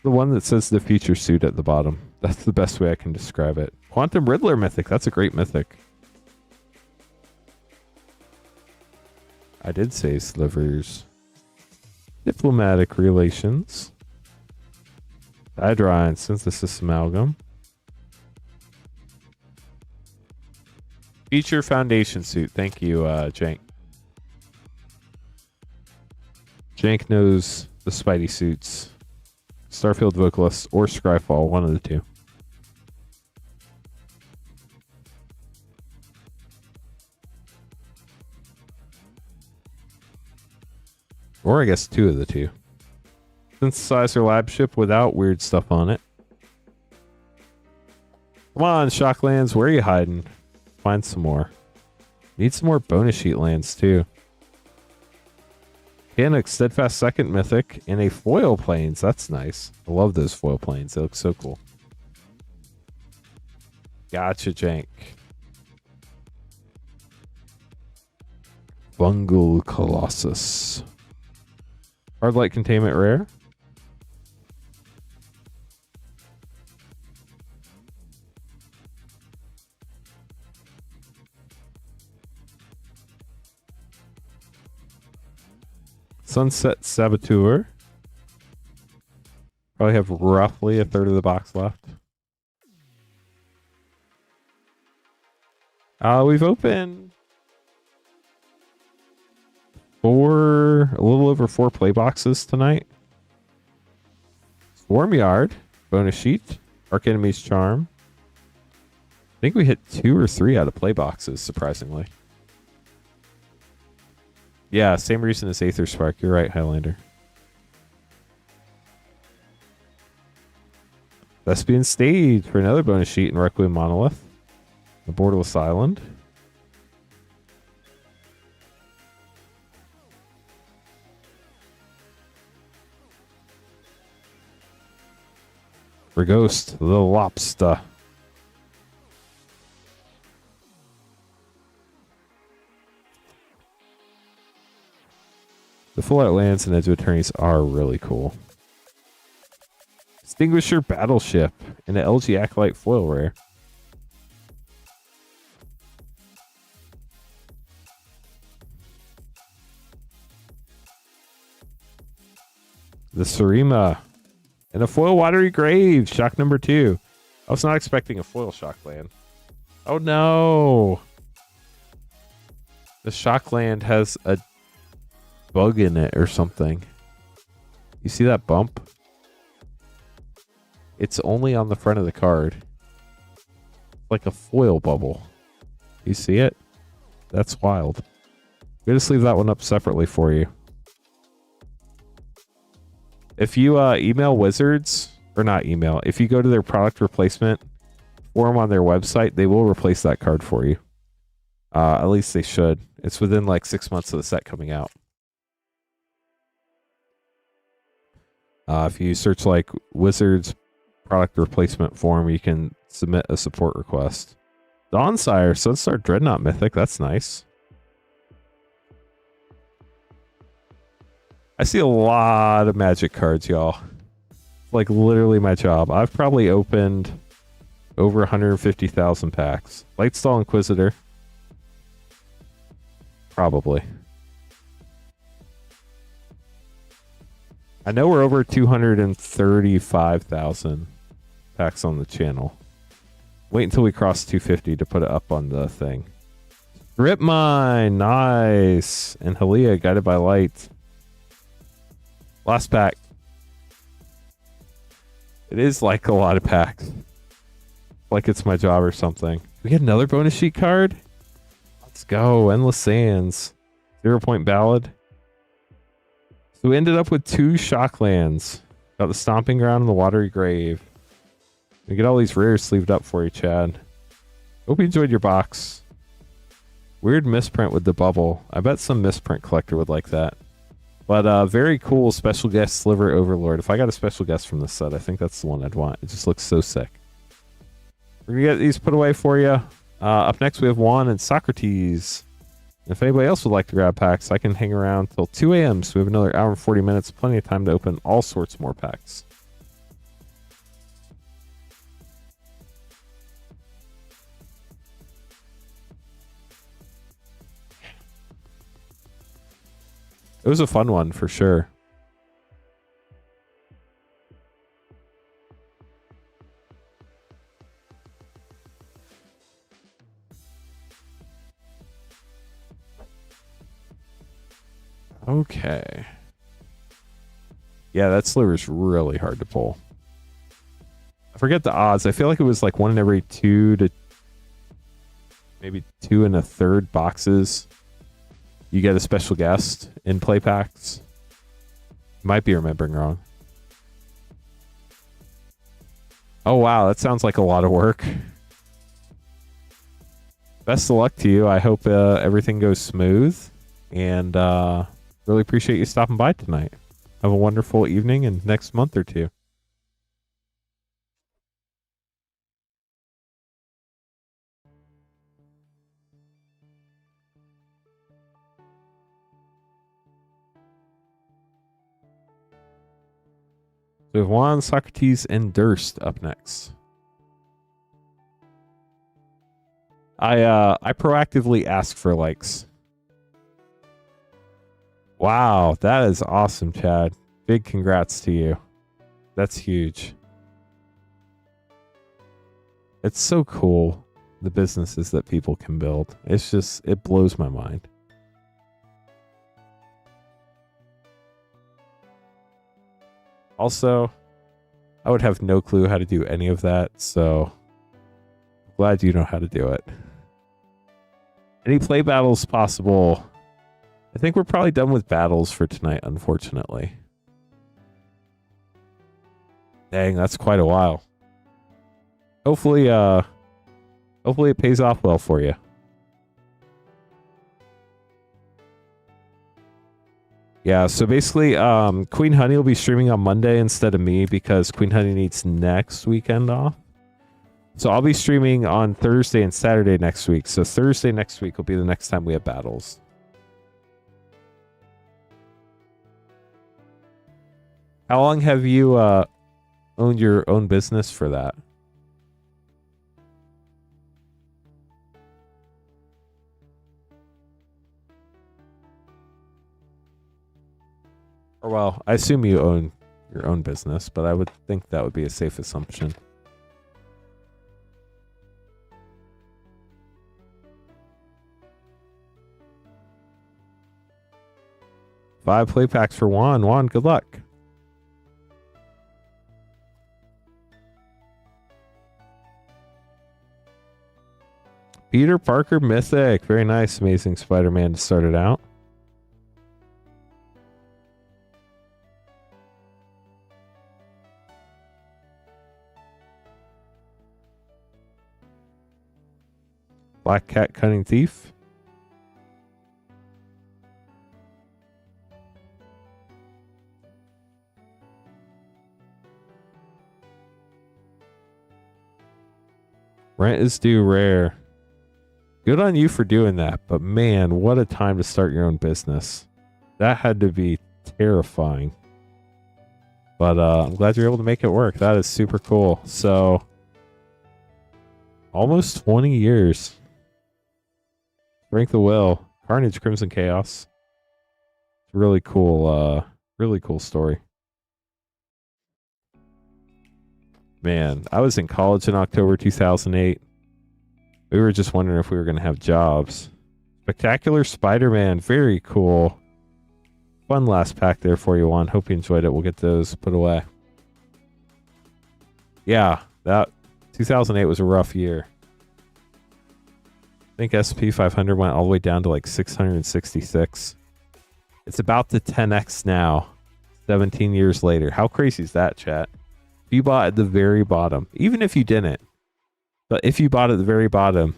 The one that says the future suit at the bottom. That's the best way I can describe it. Quantum Riddler Mythic. That's a great mythic. I did say slivers. Diplomatic Relations. Hydrine Synthesis Amalgam. Feature foundation suit. Thank you, Jank. Jank knows the Spidey suits. Starfield Vocalist or Scryfall, one of the two. Or I guess two of the two. Synthesizer lab ship without weird stuff on it. Come on, Shocklands, where are you hiding? Find some more. Need some more bonus sheet lands too. Panic, Steadfast Second Mythic, and a foil planes. That's nice. I love those foil planes. They look so cool. Gotcha, Jank. Fungal Colossus. Hard Light Containment rare. Sunset Saboteur. Probably have roughly a third of the box left. We've opened a little over 4 play boxes tonight. Swarmyard, bonus sheet, Arch Enemy's Charm. I think we hit 2 or 3 out of play boxes, surprisingly. Yeah, same reason as Aether Spark. You're right, Highlander. Thespian Stage for another bonus sheet in Requiem Monolith. The Borderless Island. For Ghost, the Lobster. The full out lands and Edge of Attorneys are really cool. Extinguisher Battleship and an LG Acolyte foil rare. The Sarima and a foil Watery Grave. Shock number 2. I was not expecting a foil shock land. Oh no! The shock land has a bug in it or something. You see that bump? It's only on the front of the card. Like a foil bubble. You see it? That's wild. We just leave that one up separately for you. If you email Wizards, or not email, if you go to their product replacement form on their website, they will replace that card for you. At least they should. It's within like 6 months of the set coming out. If you search like Wizards product replacement form, you can submit a support request. Dawnsire, Sunstar Dreadnought Mythic. That's nice. I see a lot of Magic cards, y'all. Like literally my job. I've probably opened over 150,000 packs. Lightstall Inquisitor. Probably. I know we're over 235,000 packs on the channel. Wait until we cross 250 to put it up on the thing. Grip Mine, nice. And Halia, Guided by Light. Last pack. It is like a lot of packs. Like it's my job or something. We get another bonus sheet card? Let's go. Endless Sands. 0 Point Ballad. So we ended up with 2 Shocklands. Got the Stomping Ground and the Watery Grave. We get all these rares sleeved up for you, Chad. Hope you enjoyed your box. Weird misprint with the bubble. I bet some misprint collector would like that. But very cool special guest Sliver Overlord. If I got a special guest from this set, I think that's the one I'd want. It just looks so sick. We're going to get these put away for you. Up next, we have Juan and Socrates. If anybody else would like to grab packs, I can hang around till 2 a.m. So we have another hour and 40 minutes. Plenty of time to open all sorts more packs. It was a fun one for sure. Okay. Yeah, that sliver's really hard to pull. I forget the odds. I feel like it was like 1 in every 2 to maybe 2 1/3 boxes. You get a special guest in play packs. Might be remembering wrong. Oh, wow. That sounds like a lot of work. Best of luck to you. I hope everything goes smooth. And really appreciate you stopping by tonight. Have a wonderful evening and next month or two. So we have Juan, Socrates, and Durst up next. I proactively ask for likes. Wow, that is awesome, Chad. Big congrats to you. That's huge. It's so cool, the businesses that people can build. It's just, it blows my mind. Also, I would have no clue how to do any of that, so glad you know how to do it. Any play battles possible? I think we're probably done with battles for tonight, unfortunately. Dang, that's quite a while. Hopefully it pays off well for you. Yeah, so basically, Queen Honey will be streaming on Monday instead of me because Queen Honey needs next weekend off. So I'll be streaming on Thursday and Saturday next week. So Thursday next week will be the next time we have battles. How long have you owned your own business for that? Or well, I assume you own your own business, but I would think that would be a safe assumption. Five play packs for Juan. Juan, good luck. Peter Parker Mythic. Very nice. Amazing Spider-Man to start it out. Black Cat Cunning Thief. Rent is due rare. Good on you for doing that, but man, what a time to start your own business. That had to be terrifying. But I'm glad you're able to make it work. That is super cool. So, almost 20 years. Strength of Will. Carnage, Crimson Chaos. Really cool story. Man, I was in college in October 2008. We were just wondering if we were going to have jobs. Spectacular Spider-Man. Very cool. Fun last pack there for you, Juan. Hope you enjoyed it. We'll get those put away. Yeah, that 2008 was a rough year. I think SP 500 went all the way down to like 666. It's about to 10x now, 17 years later. How crazy is that, chat? If you bought at the very bottom, even if you didn't, but if you bought at the very bottom,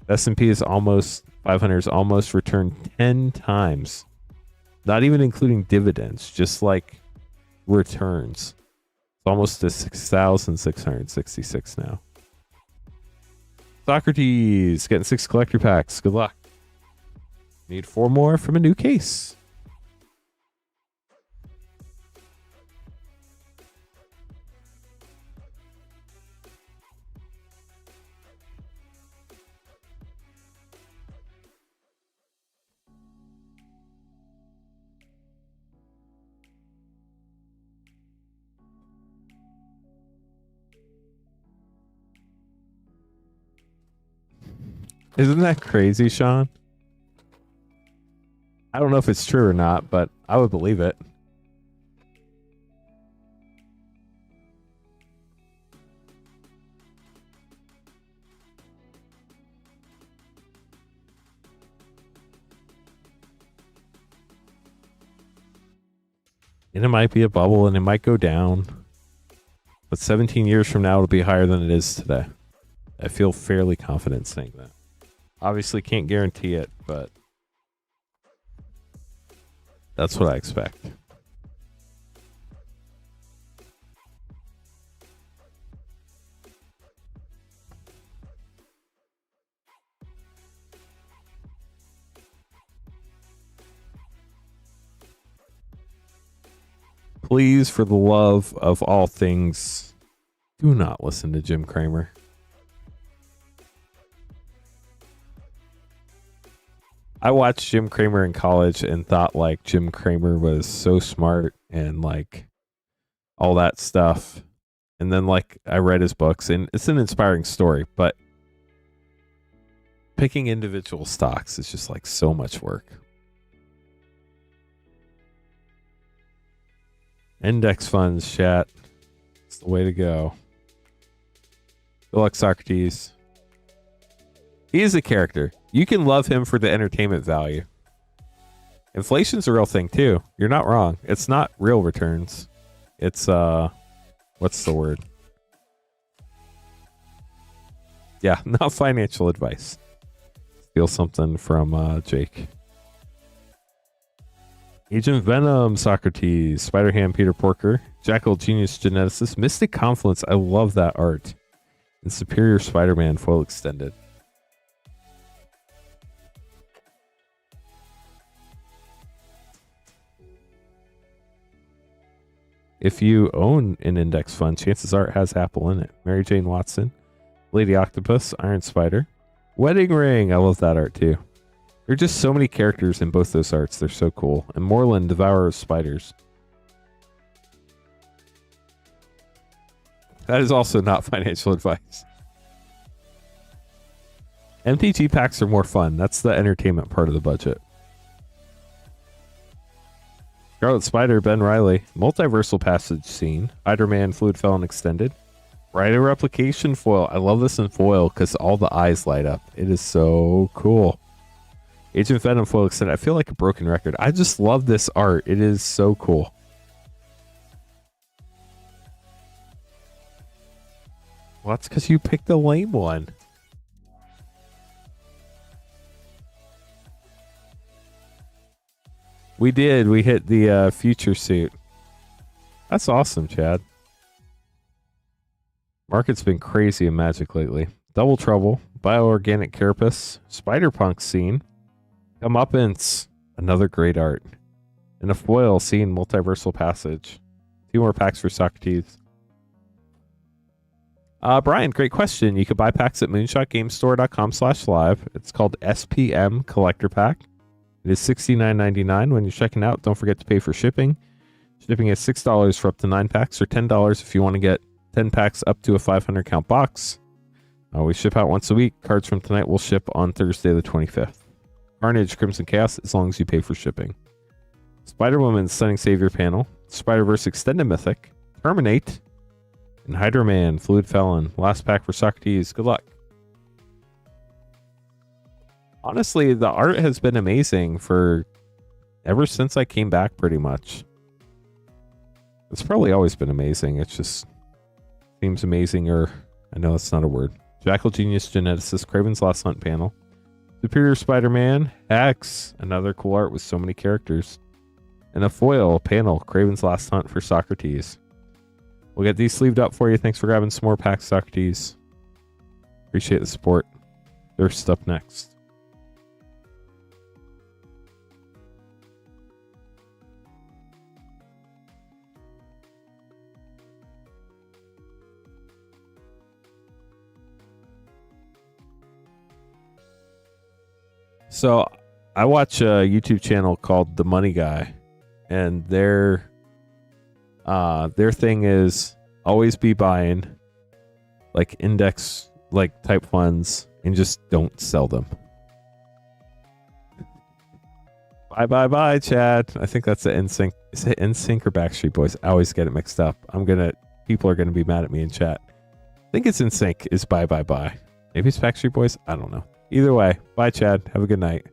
S&P is almost, 500 is almost returned 10 times. Not even including dividends, just like returns. It's almost to 6,666 now. Socrates getting 6 collector packs. Good luck. Need 4 more from a new case. Isn't that crazy, Sean? I don't know if it's true or not, but I would believe it. And it might be a bubble and it might go down. But 17 years from now, it'll be higher than it is today. I feel fairly confident saying that. Obviously, can't guarantee it, but that's what I expect. Please, for the love of all things, do not listen to Jim Cramer. I watched Jim Cramer in college and thought like Jim Cramer was so smart and like all that stuff. And then like I read his books and it's an inspiring story, but picking individual stocks is just like so much work. Index funds, chat. It's the way to go. Good luck, Socrates. He is a character. You can love him for the entertainment value. Inflation's a real thing too. You're not wrong. It's not real returns. It's what's the word? Yeah, not financial advice. Steal something from Jake. Agent Venom, Socrates, Spider-Ham, Peter Porker, Jackal Genius Geneticist, Mystic Confluence. I love that art. And Superior Spider-Man foil extended. If you own an index fund, chances are it has Apple in it. Mary Jane Watson, Lady Octopus, Iron Spider, Wedding Ring. I love that art too. There are just so many characters in both those arts. They're so cool. And Moreland, Devourer of Spiders. That is also not financial advice. MTG packs are more fun. That's the entertainment part of the budget. Scarlet Spider, Ben Riley, Multiversal Passage Scene, Spider-Man Fluid Felon Extended, Rider Replication Foil. I love this in foil because all the eyes light up. It is so cool. Agent Venom Foil Extended. I feel like a broken record. I just love this art. It is so cool. Well, that's because you picked the lame one. We did. We hit the future suit. That's awesome, Chad. Market's been crazy in Magic lately. Double Trouble, Bioorganic Carapace, Spider-Punk Scene, Comeuppance, another great art, and a foil Scene Multiversal Passage. 2 more packs for Socrates. Brian, great question. You could buy packs at moonshotgamestore.com/live. It's called SPM Collector Pack. It is $69.99 when you're checking out. Don't forget to pay for shipping. Shipping is $6 for up to 9 packs or $10 if you want to get 10 packs up to a 500 count box. We ship out once a week. Cards from tonight will ship on Thursday the 25th. Carnage, Crimson Chaos, as long as you pay for shipping. Spider-Woman's Stunning Savior panel. Spider-Verse Extended Mythic. Terminate. And Hydra Man, Fluid Felon. Last pack for Socrates. Good luck. Honestly, the art has been amazing for ever since I came back, pretty much. It's probably always been amazing. It just seems amazing, or I know that's not a word. Jackal Genius Geneticist, Craven's Last Hunt panel. Superior Spider-Man, Hex, another cool art with so many characters. And a foil panel, Craven's Last Hunt for Socrates. We'll get these sleeved up for you. Thanks for grabbing some more packs, Socrates. Appreciate the support. Thirst up next. So I watch a YouTube channel called The Money Guy, and their thing is always be buying like index like type funds and just don't sell them. Bye, bye, bye, Chad. I think that's the NSYNC. Is it NSYNC or Backstreet Boys? I always get it mixed up. People are gonna be mad at me in chat. I think it's NSYNC is bye, bye, bye. Maybe it's Backstreet Boys. I don't know. Either way, bye, Chad. Have a good night.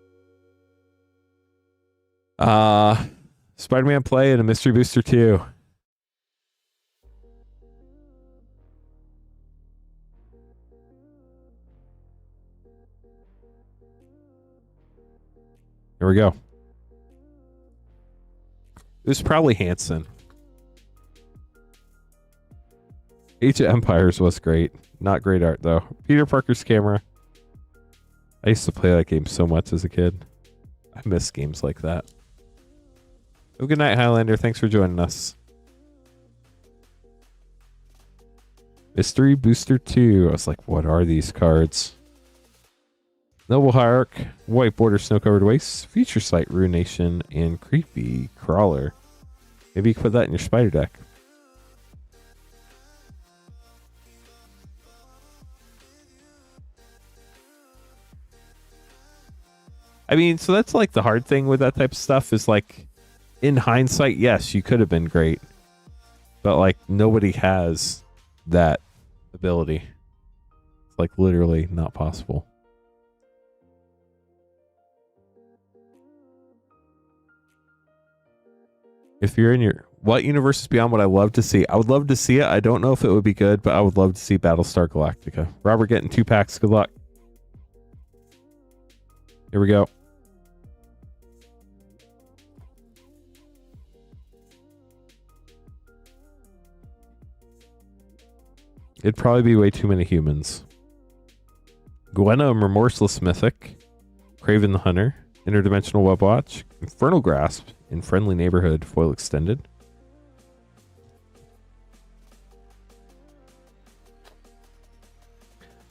Spider-Man play and a Mystery Booster 2. Here we go. It was probably Hanson. Age of Empires was great. Not great art, though. Peter Parker's camera. I used to play that game so much as a kid. I miss games like that. Oh, good night, Highlander. Thanks for joining us. Mystery Booster 2. I was like, what are these cards? Noble Hierarch, White Border Snow-Covered Waste, Future Sight Ruination, and Creepy Crawler. Maybe you could put that in your spider deck. I mean, so that's like the hard thing with that type of stuff is like, in hindsight, yes, you could have been great. But like, nobody has that ability. It's like literally not possible. If you're in your... What universe is beyond what I love to see? I would love to see it. I don't know if it would be good, but I would love to see Battlestar Galactica. Robert getting 2 packs. Good luck. Here we go. It'd probably be way too many humans. Gwenna Remorseless Mythic. Craven the Hunter. Interdimensional Web Watch. Infernal Grasp. In Friendly Neighborhood foil extended.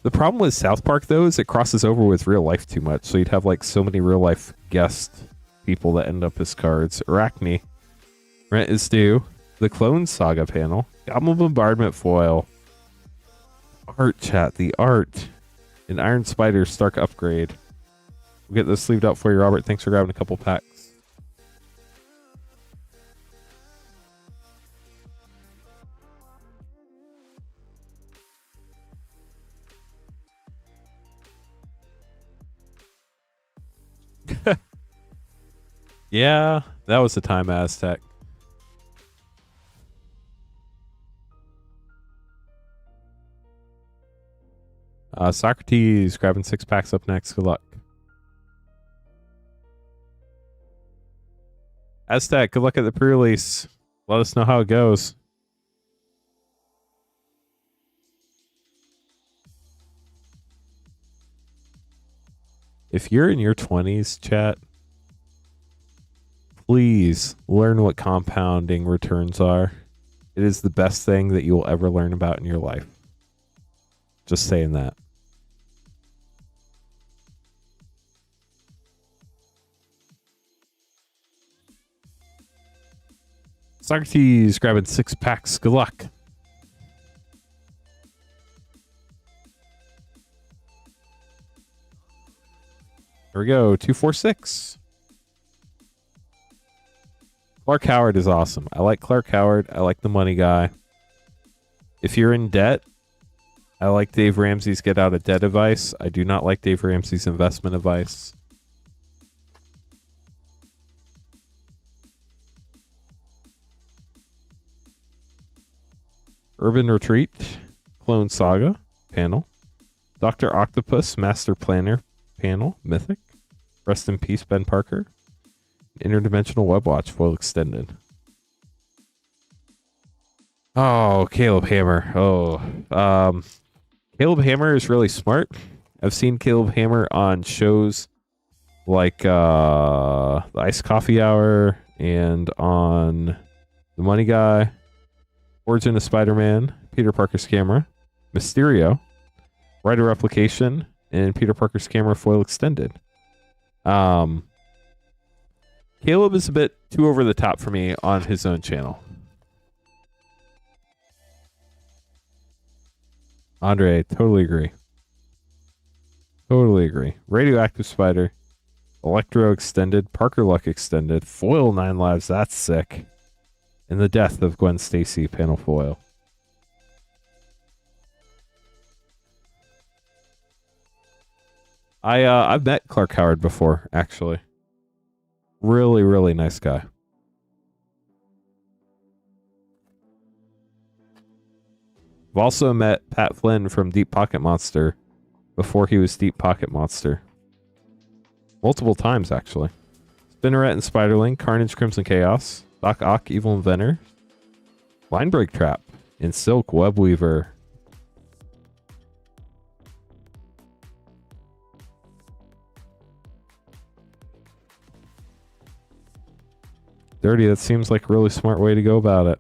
The problem with South Park, though, is it crosses over with real life too much. So you'd have like so many real life guest people that end up as cards. Arachne. Rent is Due. The Clone Saga panel. Goblin Bombardment foil. Art, chat. The art. An Iron Spider Stark upgrade. We'll get this sleeved up for you, Robert. Thanks for grabbing a couple packs. Yeah, that was the time, Aztec. Socrates grabbing 6 packs up next. Good luck. Aztec, good luck at the pre-release. Let us know how it goes. If you're in your 20s, chat, please learn what compounding returns are. It is the best thing that you will ever learn about in your life. Just saying that. Socrates grabbing 6 packs. Good luck. Here we go. 246. Clark Howard is awesome. I like Clark Howard. I like the money guy. If you're in debt, I like Dave Ramsey's get out of debt advice. I do not like Dave Ramsey's investment advice. Urban Retreat, Clone Saga panel. Dr. Octopus Master Planner panel, Mythic. Rest in peace, Ben Parker. Interdimensional Web Watch foil extended. Oh, Caleb Hammer. Oh, Caleb Hammer is really smart. I've seen Caleb Hammer on shows like the Iced Coffee Hour and on The Money Guy, Origin of Spider-Man, Peter Parker's Camera, Mysterio, Writer Replication, and Peter Parker's Camera foil extended. Caleb is a bit too over the top for me on his own channel. Andre, totally agree. Totally agree. Radioactive Spider, Electro Extended, Parker Luck Extended, Foil 9 lives, that's sick. And the Death of Gwen Stacy panel foil. I've met Clark Howard before, actually. Really, really nice guy. I've also met Pat Flynn from Deep Pocket Monster before he was Deep Pocket Monster. Multiple times, actually. Spinneret and Spiderling, Carnage Crimson Chaos, Doc Ock Evil Inventor, Line Break Trap, and Silk Webweaver. Dirty, that seems like a really smart way to go about it.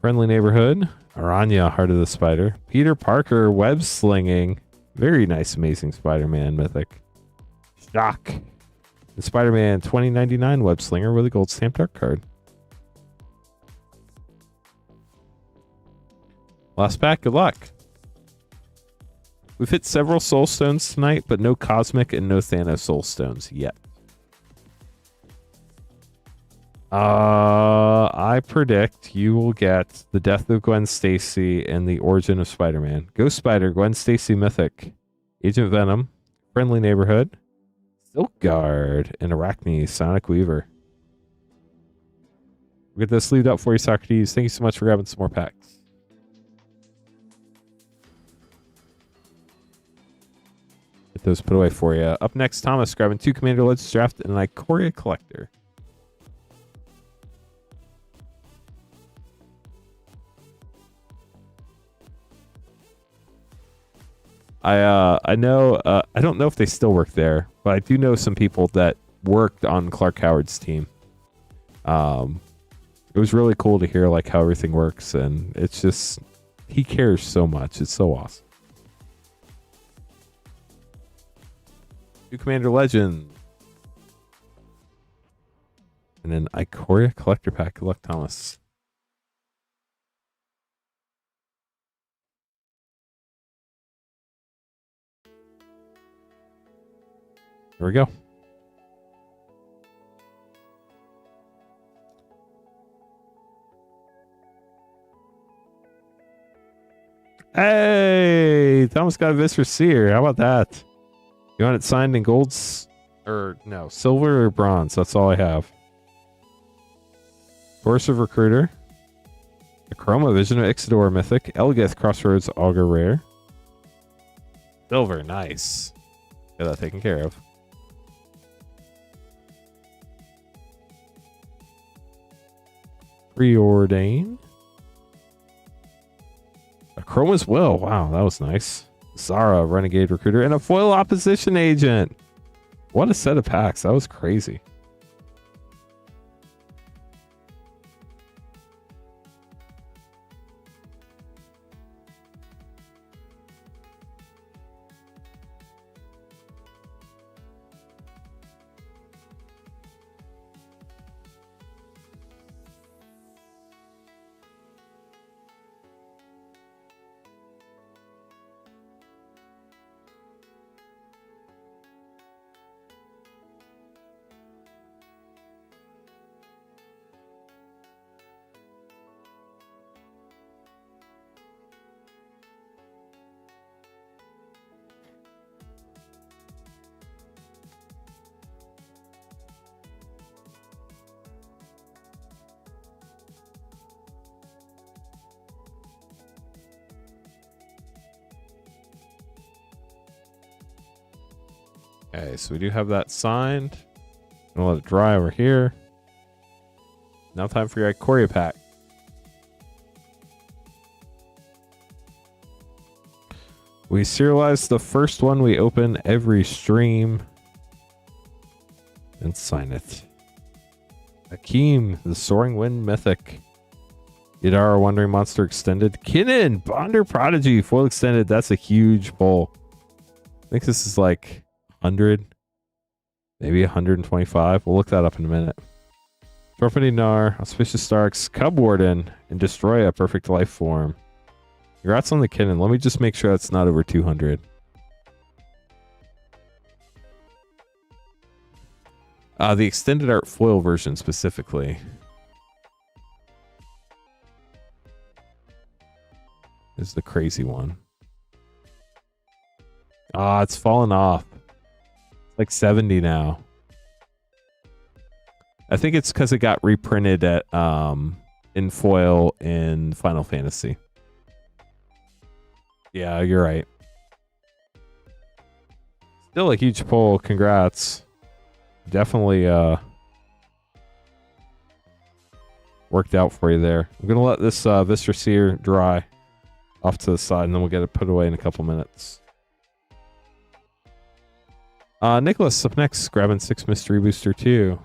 Friendly Neighborhood, Aranya, Heart of the Spider, Peter Parker, Web Slinging, very nice, Amazing Spider-Man Mythic. Shock. And Spider-Man 2099 Web Slinger with a gold stamped art card. Last pack, good luck. We've hit several Soul Stones tonight, but no Cosmic and no Thanos Soul Stones yet. I predict you will get the Death of Gwen Stacy and the Origin of Spider-Man. Ghost Spider, Gwen Stacy Mythic, Agent Venom, Friendly Neighborhood, Silk Guard, and Arachne Sonic Weaver. We'll get this sleeved up for you, Socrates. Thank you so much for grabbing some more packs. Get those put away for you. Up next, Thomas grabbing 2 Commander Legends Draft and an Ikoria Collector. I know, I don't know if they still work there, but I do know some people that worked on Clark Howard's team. It was really cool to hear like how everything works, and it's just, he cares so much. It's so awesome. 2 Commander Legend. And an Ikoria Collector Pack. Good luck, Thomas. There we go. Hey, Thomas got a Viscer Seer. How about that? You want it signed in golds or no, silver or bronze? That's all I have. Coercive Recruiter, the Chroma Vision of Ixidor Mythic, Elgith Crossroads Augur Rare. Silver, nice. Get that taken care of. Preordain. A Chroma's Will. Wow, that was nice. Zara, Renegade Recruiter, and a foil opposition agent. What a set of packs. That was crazy. Okay, so we do have that signed. I'm gonna let it dry over here. Now time for your Ikoria pack. We serialize the first one we open every stream and sign it. Akeem, the Soaring Wind Mythic. Idara, Wandering Monster Extended. Kinnan, Bonder Prodigy, Foil Extended. That's a huge pull. I think this is like 100, maybe 125. We'll look that up in a minute. Torpedy Nar, Auspicious Starks, Cub Warden, and Destroy a Perfect Life Form. Congrats on the Kinnan. Let me just make sure that's not over 200. The extended art foil version specifically. Is the crazy one. Ah, it's fallen off. It's like 70 now. I think it's because it got reprinted at in foil in Final Fantasy. Yeah, you're right. Still a huge pull. Congrats. Definitely worked out for you there. I'm gonna let this Vistra Seer dry off to the side, and then we'll get it put away in a couple minutes. Nicholas up next, grabbing 6 Mystery Booster 2.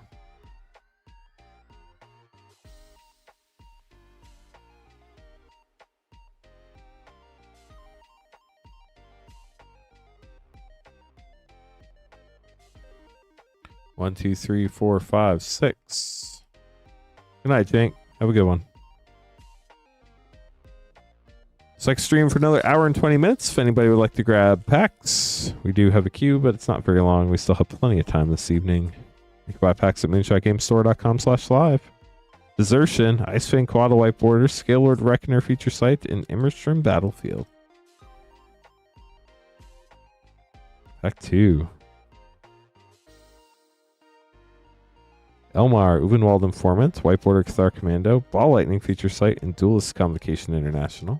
One, two, three, four, five, 6. Good night, Jink. Have a good one. It's like stream for another hour and 20 minutes. If anybody would like to grab packs, we do have a queue, but it's not very long. We still have plenty of time this evening. You can buy packs at moonshotgamestore.com/live. Desertion, Ice Fang Quad White Border, Scale Lord Reckoner feature site, and Immerstrom Battlefield. Pack 2. Elmar, Uvenwald Informant, White Border Cathar Commando, Ball Lightning feature site, and Duelist Convocation International.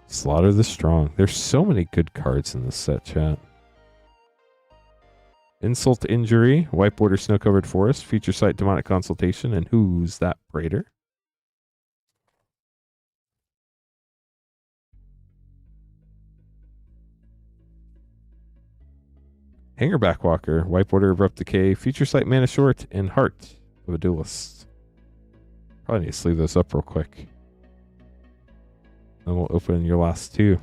Slaughter the Strong. There's so many good cards in this set, chat. Insult to Injury, White Border Snow Covered Forest, feature site Demonic Consultation, and Who's That Praetor? Hangerback Walker, White Border Abrupt Decay, feature site Mana Short, and Heart of a Duelist. Probably need to sleeve those up real quick. Then we'll open your last 2.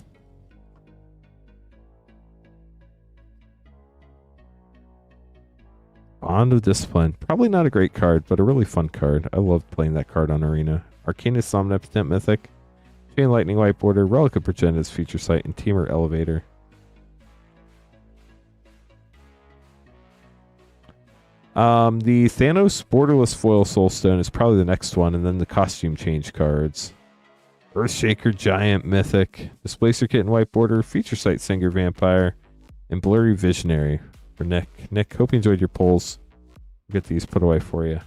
Bond of Discipline. Probably not a great card, but a really fun card. I love playing that card on Arena. Arcanist Omnipotent Mythic, Chain Lightning White Border, Relic of Progenda's feature site, and Teamer Elevator. The Thanos Borderless Foil Soulstone is probably the next one, and then the costume change cards. Earthshaker Giant Mythic, Displacer Kit and White Border, feature site Singer Vampire, and Blurry Visionary for Nick. Nick, hope you enjoyed your pulls. We'll get these put away for you.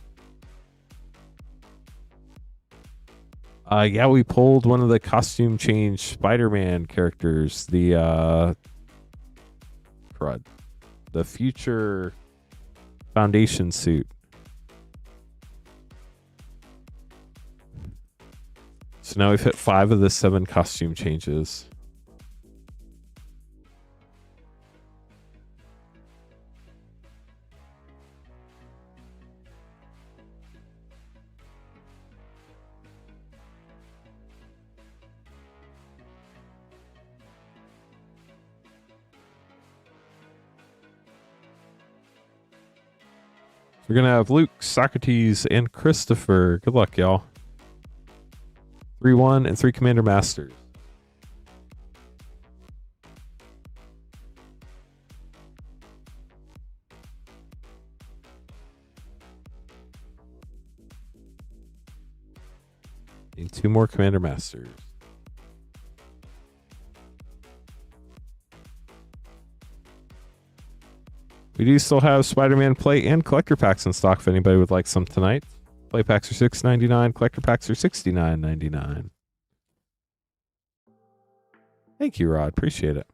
Yeah, we pulled one of the costume change Spider-Man characters, the future Foundation suit. So now we've hit 5 of the 7 costume changes. We're going to have Luke, Socrates, and Christopher. Good luck, y'all. 3-1 and 3 Commander Masters. Need 2 more Commander Masters. We do still have Spider-Man play and collector packs in stock if anybody would like some tonight. Play packs are $6.99. Collector packs are $69.99. Thank you, Rod. Appreciate it.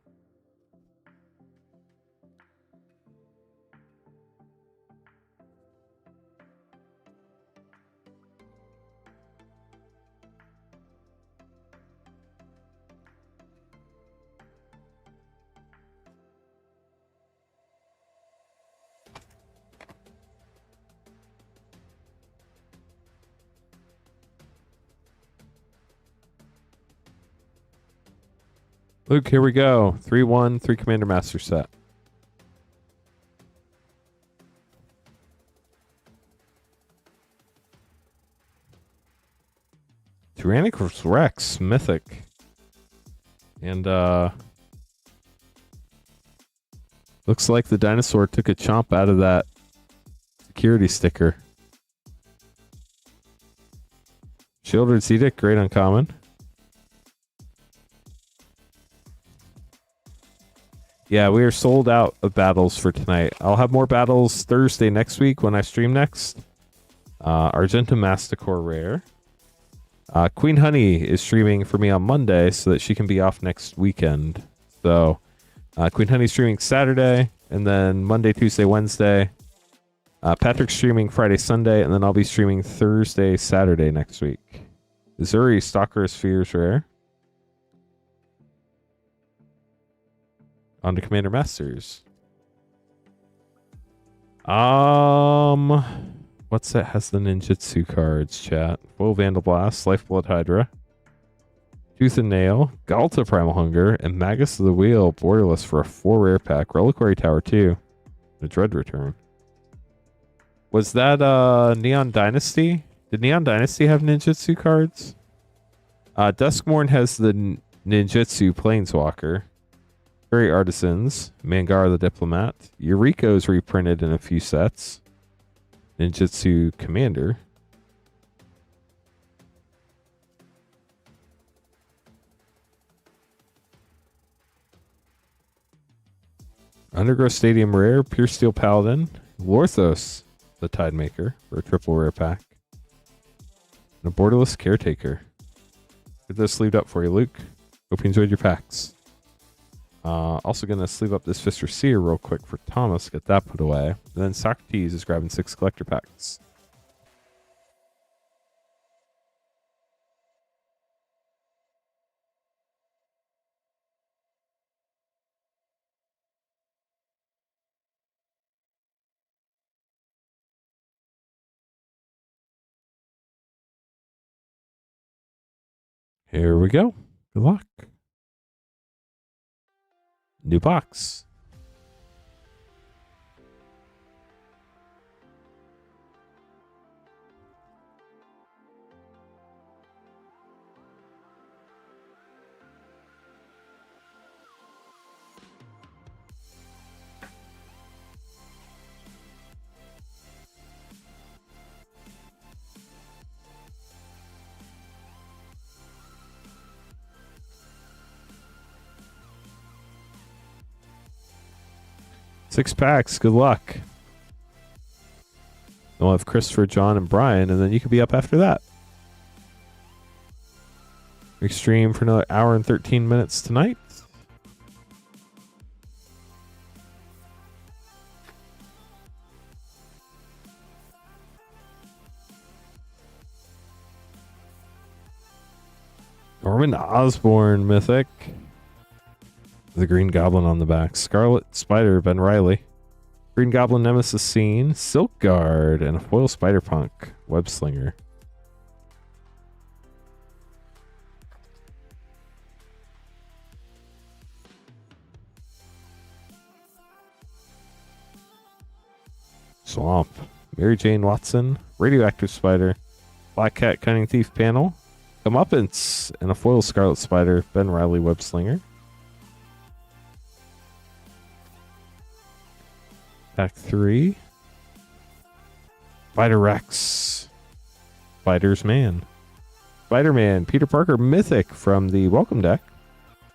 Luke, here we go. 3-1, 3 Commander Master set. Tyrannicus Rex, Mythic. And Looks like the dinosaur took a chomp out of that security sticker. Children's Edict, great uncommon. Yeah, we are sold out of battles for tonight. I'll have more battles Thursday next week when I stream next. Argentum Masticore rare. Queen Honey is streaming for me on Monday so that she can be off next weekend. So Queen Honey streaming Saturday, and then Monday, Tuesday, Wednesday. Patrick's streaming Friday, Sunday, and then I'll be streaming Thursday, Saturday next week. Zuri Stalker Spheres rare. On to Commander Masters. What's that has the ninjutsu cards, chat? Foil Vandal Blast, Lifeblood Hydra, Tooth and Nail, Galta Primal Hunger, and Magus of the Wheel borderless for a 4 rare pack. Reliquary Tower 2. A Dread Return. Was that Neon Dynasty? Did Neon Dynasty have ninjutsu cards? Duskmourn has the ninjutsu Planeswalker. Fairy Artisans, Mangara the Diplomat. Eureka's reprinted in a few sets. Ninjutsu Commander. Undergrowth Stadium rare, Pure Steel Paladin, Lorthos the Tidemaker for a triple rare pack, and a borderless Caretaker. Get this sleeved up for you, Luke. Hope you enjoyed your packs. Also going to sleeve up this Fister Seer real quick for Thomas, get that put away. And then Socrates is grabbing 6 collector packs. Here we go. Good luck. New box. Six packs. Good luck. Then we'll have Christopher, John, and Brian, and then you could be up after that. We stream for another hour and 13 minutes tonight. Norman Osborn Mythic. The Green Goblin on the back. Scarlet Spider, Ben Riley. Green Goblin Nemesis Scene. Silk Guard. And a foil Spider-Punk. Web Slinger. Swamp. Mary Jane Watson. Radioactive Spider. Black Cat Cunning Thief panel. Comeuppance. And a foil Scarlet Spider. Ben Riley Web Slinger. Pack 3. Spider Rex. Spider's Man. Spider-Man. Peter Parker Mythic from the Welcome deck.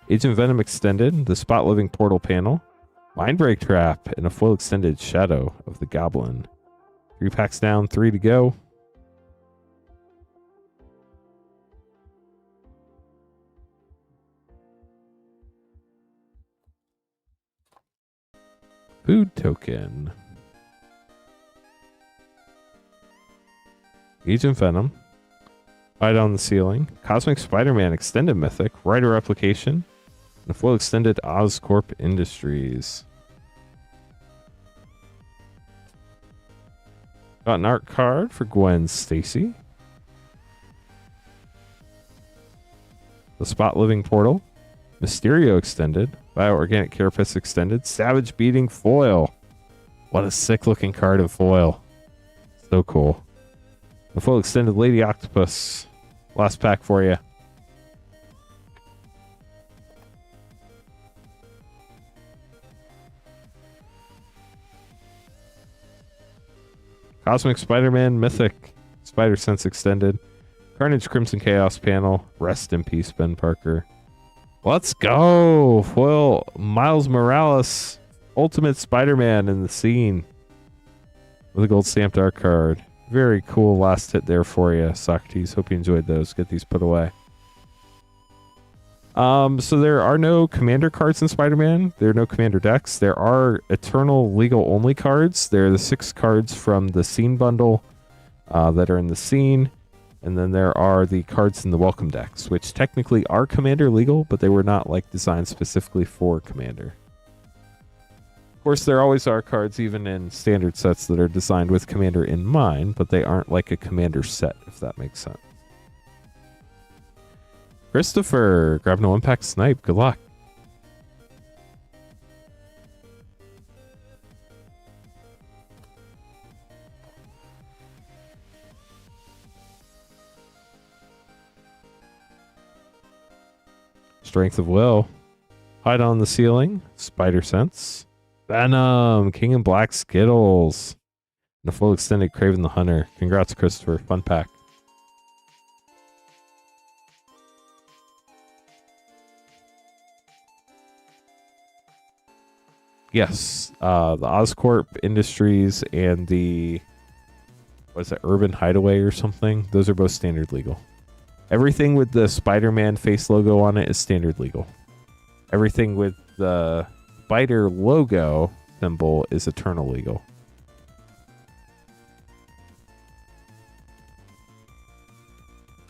Agent Venom Extended. The Spot Living Portal panel. Mindbreak Trap. And a full extended Shadow of the Goblin. 3 packs down, 3 to go. Food token. Agent Venom. Fight on the Ceiling. Cosmic Spider-Man Extended Mythic. Rider Replication. And a full extended Oscorp Industries. Got an art card for Gwen Stacy. The Spot Living Portal. Mysterio Extended. Bioorganic Carapace Extended. Savage Beating Foil. What a sick looking card in foil. So cool. The full extended Lady Octopus. Last pack for you. Cosmic Spider-Man Mythic. Spider Sense Extended. Carnage Crimson Chaos panel. Rest in peace, Ben Parker. Let's go. Well, Miles Morales. Ultimate Spider-Man in the scene. With a gold stamped art card. Very cool last hit there for you, Socrates. Hope you enjoyed those. Get these put away. So there are no commander cards in Spider-Man. There are no commander decks. There are Eternal Legal only cards. There are the 6 cards from the scene bundle that are in the scene. And then there are the cards in the welcome decks, which technically are commander legal, but they were not like designed specifically for commander. Of course, there always are cards even in standard sets that are designed with commander in mind, but they aren't like a commander set, if that makes sense. Christopher, grab no impact snipe. Good luck. Strength of Will. Hide on the Ceiling. Spider Sense. Venom. King in Black Skittles. And a full extended Kraven the Hunter. Congrats, Christopher. Fun pack. Yes, the Oscorp Industries and the, what is it, Urban Hideaway or something? Those are both standard legal. Everything with the Spider-Man face logo on it is standard legal. Everything with the Spider logo symbol is eternal legal.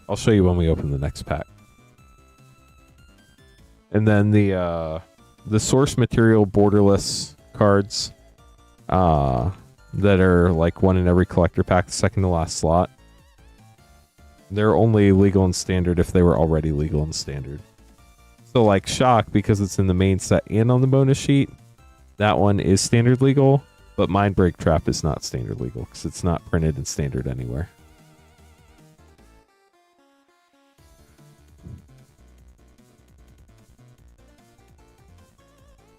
I'll show you when we open the next pack. And then the source material borderless cards that are like one in every collector pack, the second to last slot. They're only legal and standard if they were already legal and standard. So like Shock, because it's in the main set and on the bonus sheet, that one is standard legal, but Mindbreak Trap is not standard legal because it's not printed in standard anywhere.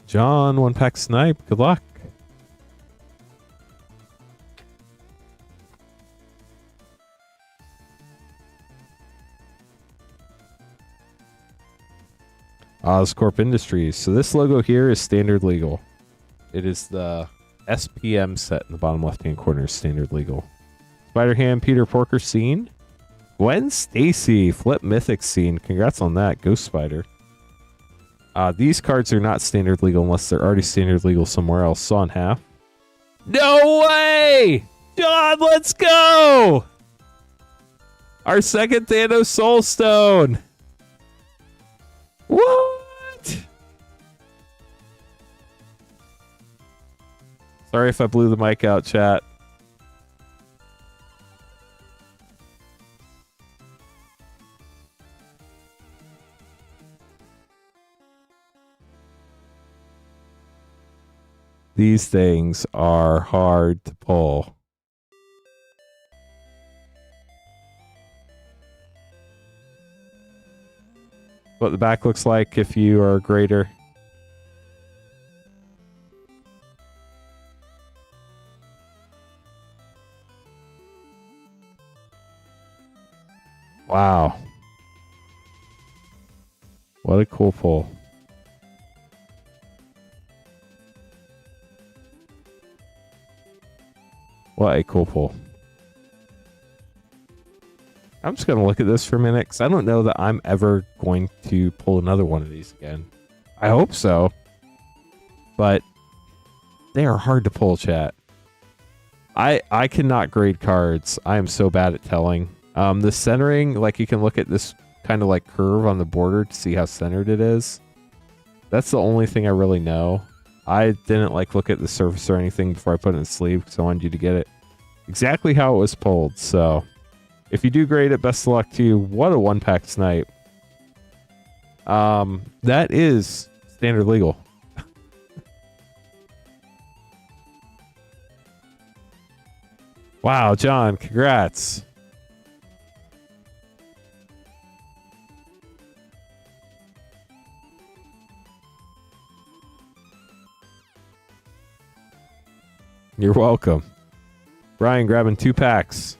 John, 1-pack snipe. Good luck. Oscorp Industries. So this logo here is standard legal. It is the SPM set in the bottom left-hand corner, standard legal. Spider-Ham, Peter Porker scene. Gwen Stacy, Flip Mythic scene. Congrats on that, Ghost Spider. These cards are not standard legal unless they're already standard legal somewhere else. Saw in half. No way! John, let's go! Our second Thanos Soulstone. What? Sorry if I blew the mic out, chat. These things are hard to pull. What the back looks like if you are a grader. Wow. What a cool pull. What a cool pull. I'm just going to look at this for a minute because I don't know that I'm ever going to pull another one of these again. I hope so. But they are hard to pull, chat. I cannot grade cards. I am so bad at telling. The centering, like you can look at this kind of like curve on the border to see how centered it is. That's the only thing I really know. I didn't like look at the surface or anything before I put it in the sleeve because I wanted you to get it exactly how it was pulled. So if you do grade it, best of luck to you. What a 1-pack snipe. That is standard legal. Wow, John, congrats. You're welcome. Brian grabbing 2 packs.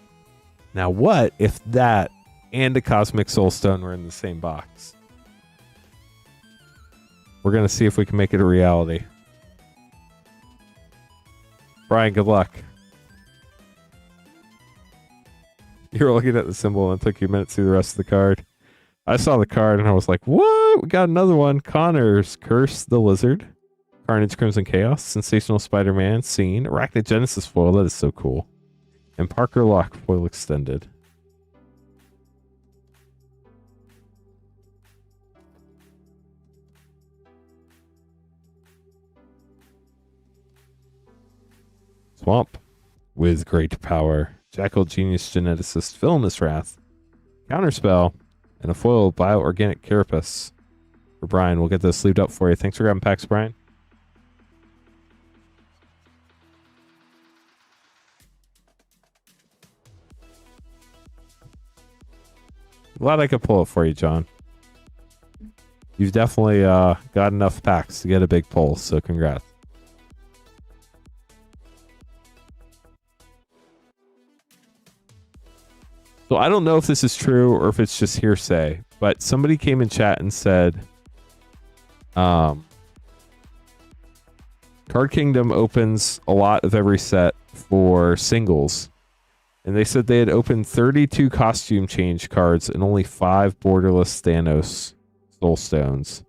Now, what if that and a Cosmic Soulstone were in the same box? We're going to see if we can make it a reality. Brian, good luck. You were looking at the symbol and it took you a minute to see the rest of the card. I saw the card and I was like, what? We got another one. Connor's Curse the Lizard. Carnage Crimson Chaos. Sensational Spider-Man. Scene. Arachnid Genesis foil. That is so cool. And Parker Locke foil extended. Swamp with great power. Jackal Genius Geneticist Villainous Wrath. Counterspell. And a foil Bioorganic Carapace. For Brian. We'll get those sleeved up for you. Thanks for grabbing packs, Brian. Glad I could pull it for you, John. You've definitely got enough packs to get a big pull, so congrats. So I don't know if this is true or if it's just hearsay, but somebody came in chat and said Card Kingdom opens a lot of every set for singles. And they said they had opened 32 costume change cards and only 5 borderless Thanos Soulstones.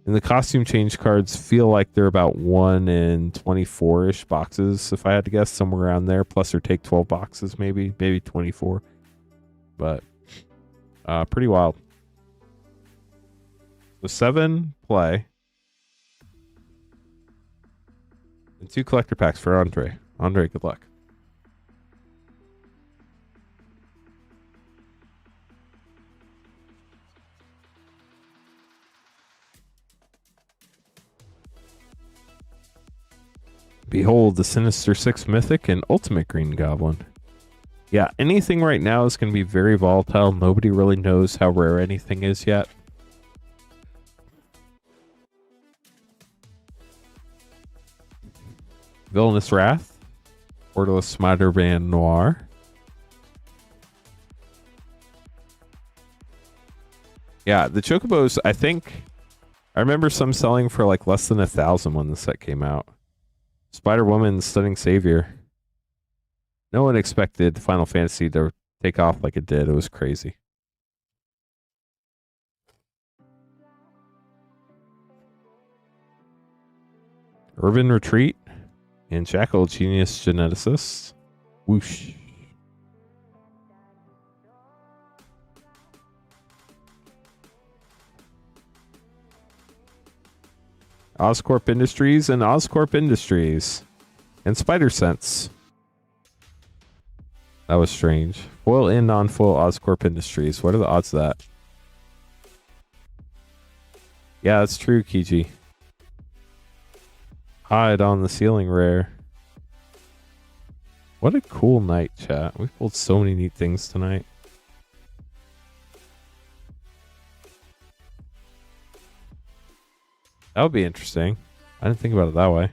And the costume change cards feel like they're about 1 in 24-ish boxes, if I had to guess, somewhere around there. Plus or take 12 boxes, maybe 24. But pretty wild. So 7 play. And 2 collector packs for Andre. Andre, good luck. Behold the Sinister Six Mythic and Ultimate Green Goblin. Yeah, anything right now is going to be very volatile. Nobody really knows how rare anything is yet. Villainous Wrath. Borderless Spider-Man Noir. Yeah, the Chocobos, I think... I remember some selling for like less than 1,000 when the set came out. Spider-Woman, Stunning Savior. No one expected Final Fantasy to take off like it did. It was crazy. Urban Retreat and Jackal Genius Geneticist. Whoosh. Oscorp Industries and Oscorp Industries. And Spider Sense. That was strange. Foil and non-foil Oscorp Industries. What are the odds of that? Yeah, that's true, Kiji. Hide on the ceiling rare. What a cool night, chat. We've pulled so many neat things tonight. That would be interesting. I didn't think about it that way.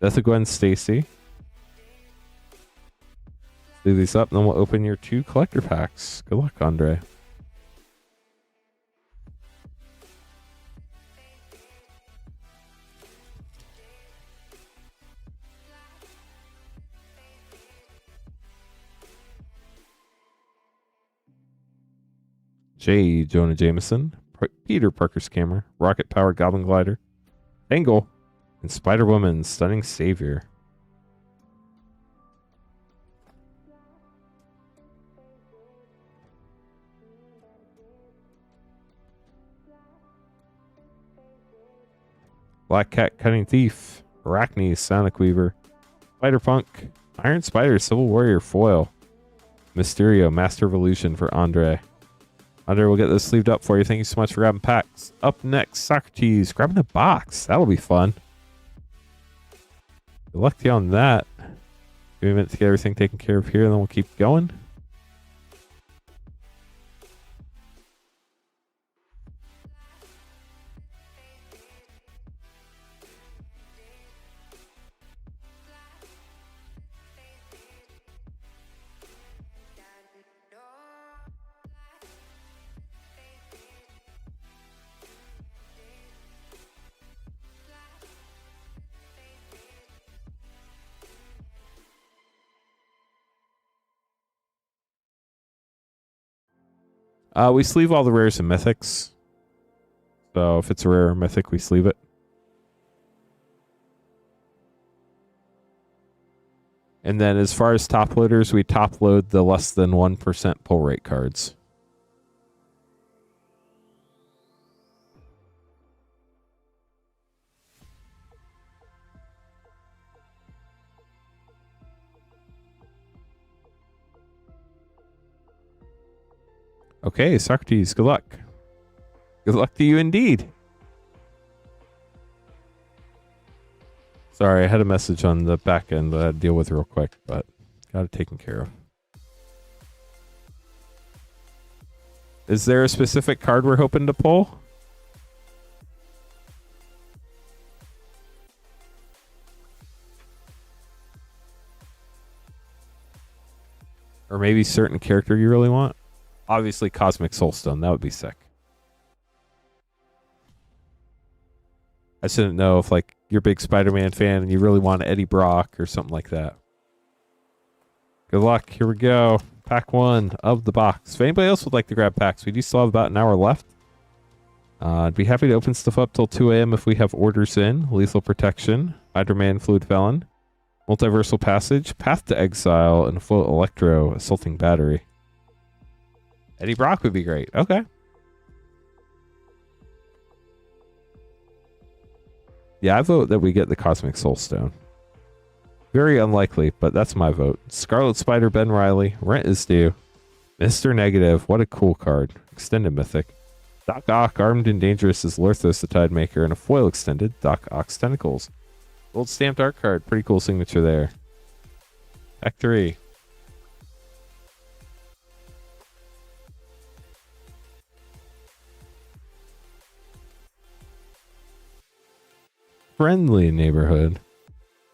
Death of Gwen Stacy. Do these up, and then we'll open your 2 collector packs. Good luck, Andre. J. Jonah Jameson. Peter Parker Scammer. Rocket Powered Goblin Glider. Angle. And Spider-Woman, Stunning Savior. Black Cat Cutting Thief. Arachne Sonic Weaver. Spider-Punk. Iron Spider Civil Warrior Foil. Mysterio Master of Illusion for Andre. Andre, we'll get this sleeved up for you. Thank you so much for grabbing packs. Up next, Socrates grabbing a box. That'll be fun. Good luck to you on that. Give me a minute to get everything taken care of here, and then we'll keep going. We sleeve all the rares and mythics. So if it's a rare or mythic, we sleeve it. And then as far as top loaders, we top load the less than 1% pull rate cards. Okay, Socrates, good luck. Good luck to you indeed. Sorry, I had a message on the back end that I had to deal with real quick, but got it taken care of. Is there a specific card we're hoping to pull? Or maybe certain character you really want? Obviously, Cosmic Soulstone. That would be sick. I just didn't know if, like, you're a big Spider-Man fan and you really want Eddie Brock or something like that. Good luck. Here we go. Pack 1 of the box. If anybody else would like to grab packs, we do still have about an hour left. I'd be happy to open stuff up till 2 a.m. if we have orders in. Lethal Protection, Spider-Man Fluid Felon, Multiversal Passage, Path to Exile, and Float Electro, Assaulting Battery. Eddie Brock would be great. Okay. Yeah, I vote that we get the Cosmic Soulstone. Very unlikely, but that's my vote. Scarlet Spider, Ben Riley. Rent is due. Mr. Negative. What a cool card. Extended Mythic. Doc Ock, Armed and Dangerous is Lurthos the Tidemaker, and a foil extended. Doc Ock's Tentacles. Gold stamped art card. Pretty cool signature there. Pack 3. Friendly Neighborhood.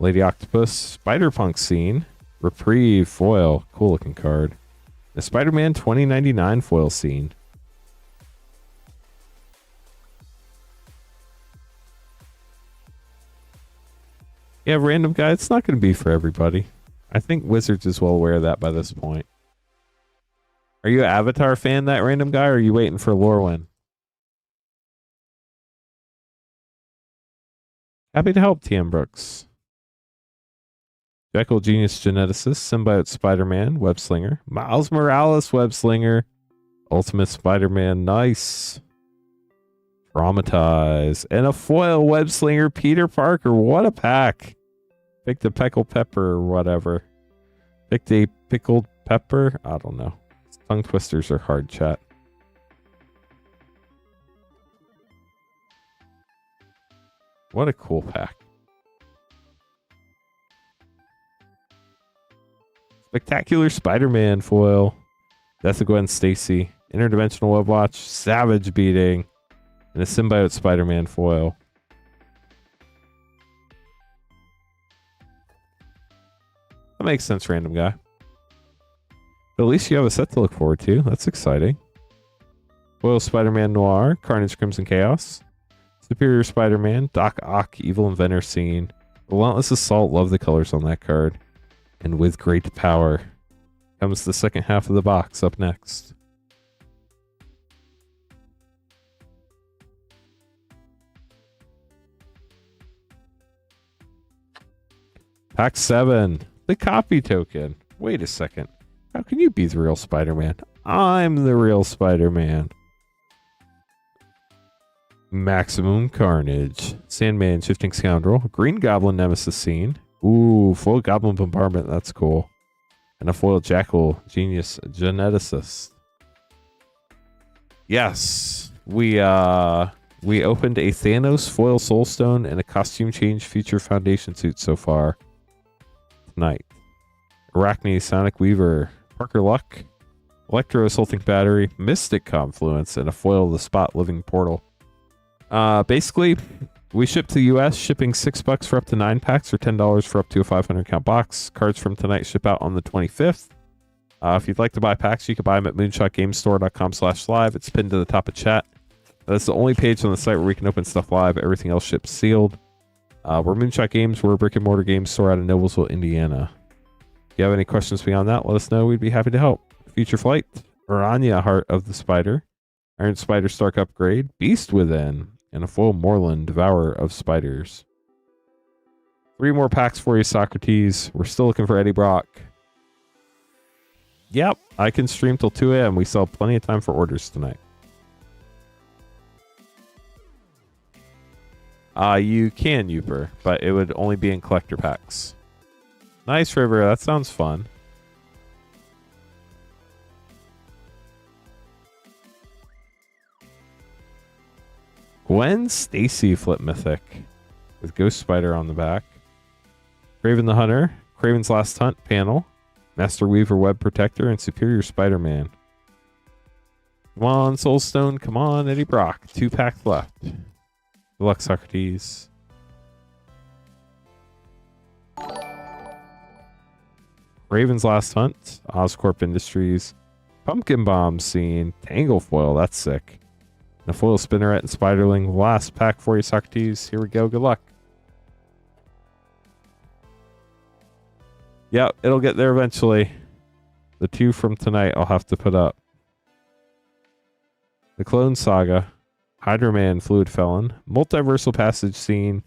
Lady Octopus, Spider-Punk Scene, Reprieve foil, cool looking card. The Spider-Man 2099 foil scene. Yeah, random guy, it's not going to be for everybody. I think Wizards is well aware of that by this point. Are you an Avatar fan, that random guy, or are you waiting for Lorwyn? Happy to help, TM Brooks. Jekyll Genius Geneticist, Symbiote Spider-Man, Web Slinger, Miles Morales Web Slinger, Ultimate Spider-Man, nice. Traumatize, and a foil Web Slinger Peter Parker. What a pack. Pick the Pickle Pepper or whatever. Pick the Pickled Pepper? I don't know. Tongue twisters are hard, chat. What a cool pack. Spectacular Spider-Man foil. Death of Gwen Stacy. Interdimensional Web Watch. Savage Beating. And a Symbiote Spider-Man foil. That makes sense, random guy. But at least you have a set to look forward to. That's exciting. Foil Spider-Man Noir. Carnage Crimson Chaos. Superior Spider-Man. Doc Ock. Evil Inventor Scene. Relentless Assault. Love the colors on that card. And with great power comes the second half of the box up next. Pack 7. The copy token. Wait a second. How can you be the real Spider-Man? I'm the real Spider-Man. Maximum Carnage. Sandman Shifting Scoundrel. Green Goblin Nemesis Scene. Ooh, foil Goblin Bombardment. That's cool. And a foil Jackal Genius Geneticist. Yes. We opened a Thanos foil Soulstone and a Costume Change Future Foundation suit so far tonight. Arachne Sonic Weaver. Parker Luck. Electro Assaulting Battery. Mystic Confluence. And a foil The Spot Living Portal. Basically, we ship to the US, shipping $6 for up to 9 packs or $10 for up to a 500 count box. Cards from tonight ship out on the 25th. If you'd like to buy packs, you can buy them at moonshotgamestore.com/live. It's pinned to the top of chat. That's the only page on the site where we can open stuff live. Everything else ships sealed. We're Moonshot Games. We're a brick and mortar game store out of Noblesville, Indiana. If you have any questions beyond that, let us know. We'd be happy to help. Future Flight, Aranya, Heart of the Spider. Iron Spider Stark upgrade. Beast Within. And a foil Moreland, Devourer of Spiders. 3 more packs for you, Socrates. We're still looking for Eddie Brock. Yep, I can stream till 2 a.m. We still have plenty of time for orders tonight. You can, Uper, but it would only be in collector packs. Nice, River. That sounds fun. Gwen Stacy Flip Mythic with Ghost Spider on the back. Craven the Hunter, Craven's Last Hunt panel, Master Weaver Web Protector, and Superior Spider-Man. Come on, Soulstone. Come on, Eddie Brock. 2 packs left. Good luck, Socrates. Raven's Last Hunt, Oscorp Industries, Pumpkin Bomb Scene, Tangle Foil. That's sick. And a foil Spinneret and Spiderling. Last pack for you, Socrates. Here we go. Good luck. Yep, it'll get there eventually. The 2 from tonight I'll have to put up. The Clone Saga, Hydra Man Fluid Felon, Multiversal Passage Scene,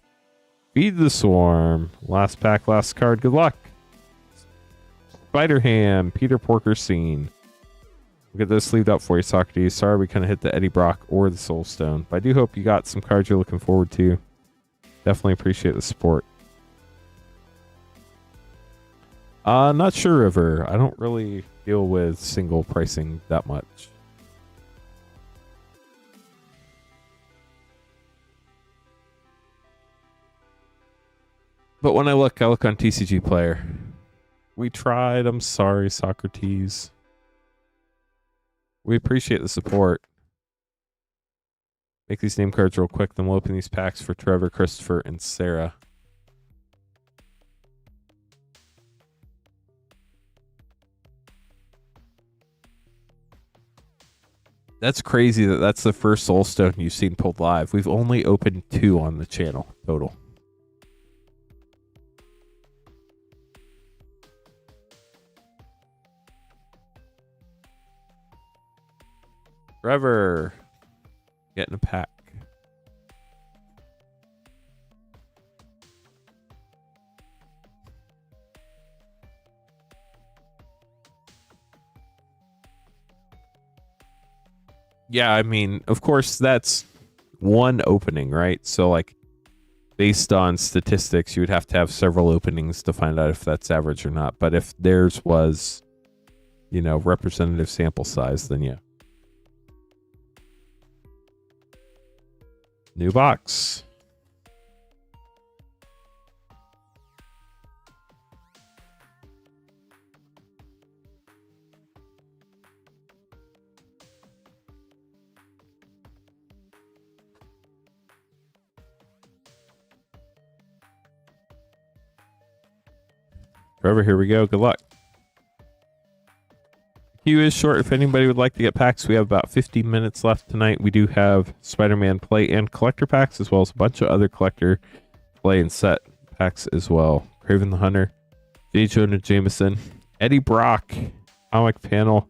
Feed the Swarm. Last pack, last card. Good luck. Spider Ham, Peter Porker Scene. We'll get this sleeved up for you, Socrates. Sorry we couldn't hit the Eddie Brock or the Soulstone, but I do hope you got some cards you're looking forward to. Definitely appreciate the support. Not sure, River. I don't really deal with single pricing that much. But when I look on TCG Player. We tried. I'm sorry, Socrates. We appreciate the support. Make these name cards real quick, then we'll open these packs for Trevor, Christopher, and Sarah. That's crazy that that's the first Soulstone you've seen pulled live. We've only opened 2 on the channel total. Trevor, getting a pack. Yeah, I mean, of course, that's one opening, right? So, like, based on statistics, you would have to have several openings to find out if that's average or not. But if theirs was, you know, representative sample size, then yeah. New box. Trevor, here we go. Good luck. Queue is short. If anybody would like to get packs, we have about 50 minutes left tonight. We do have Spider-Man play and collector packs, as well as a bunch of other collector play and set packs as well. Craven the Hunter, J. Jonah Jameson, Eddie Brock, comic panel,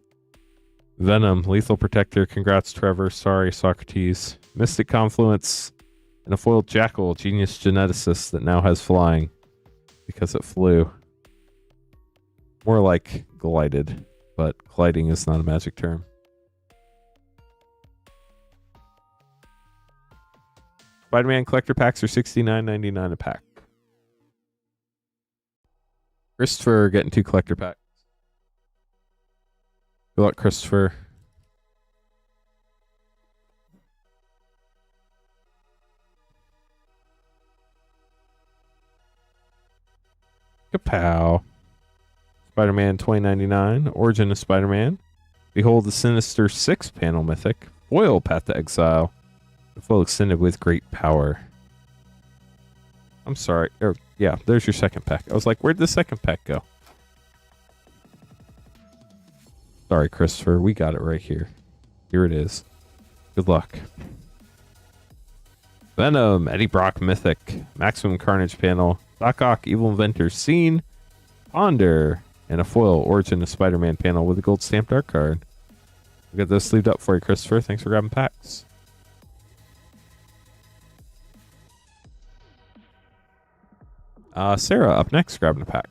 Venom, Lethal Protector. Congrats, Trevor. Sorry, Socrates. Mystic Confluence, and a foiled Jackal, Genius Geneticist that now has flying because it flew. More like glided. But gliding is not a magic term. Spider-Man collector packs are $69.99 a pack. Christopher getting 2 collector packs. Good luck, Christopher. Kapow. Spider-Man 2099, Origin of Spider-Man. Behold the Sinister 6 panel mythic. Foil Path to Exile. The foil extended with great power. I'm sorry. Yeah, there's your second pack. I was like, where'd the second pack go? Sorry, Christopher. We got it right here. Here it is. Good luck. Venom, Eddie Brock mythic. Maximum Carnage panel. Doc Ock, Evil Inventor Scene. Ponder. And a foil Origin of Spider-Man panel with a gold stamped art card. We'll get those sleeved up for you, Christopher. Thanks for grabbing packs. Sarah up next, grabbing a pack.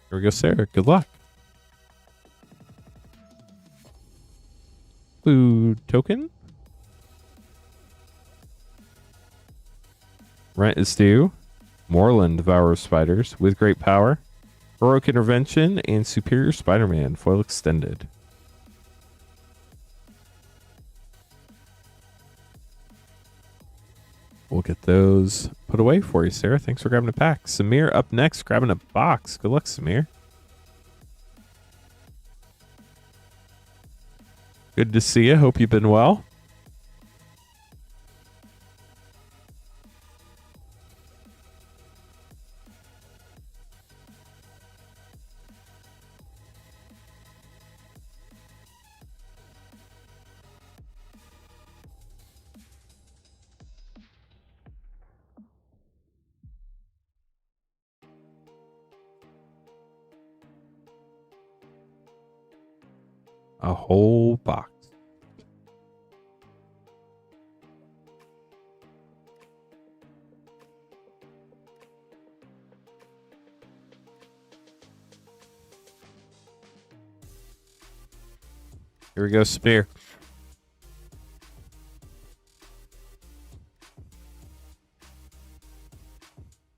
Here we go, Sarah. Good luck. Food token. Rent is due. Moreland, Devourer of Spiders, with great power. Heroic Intervention and Superior Spider-Man, foil extended. We'll get those put away for you, Sarah. Thanks for grabbing a pack. Samir up next, grabbing a box. Good luck, Samir. Good to see you. Hope you've been well. A whole box. Here we go, Spear.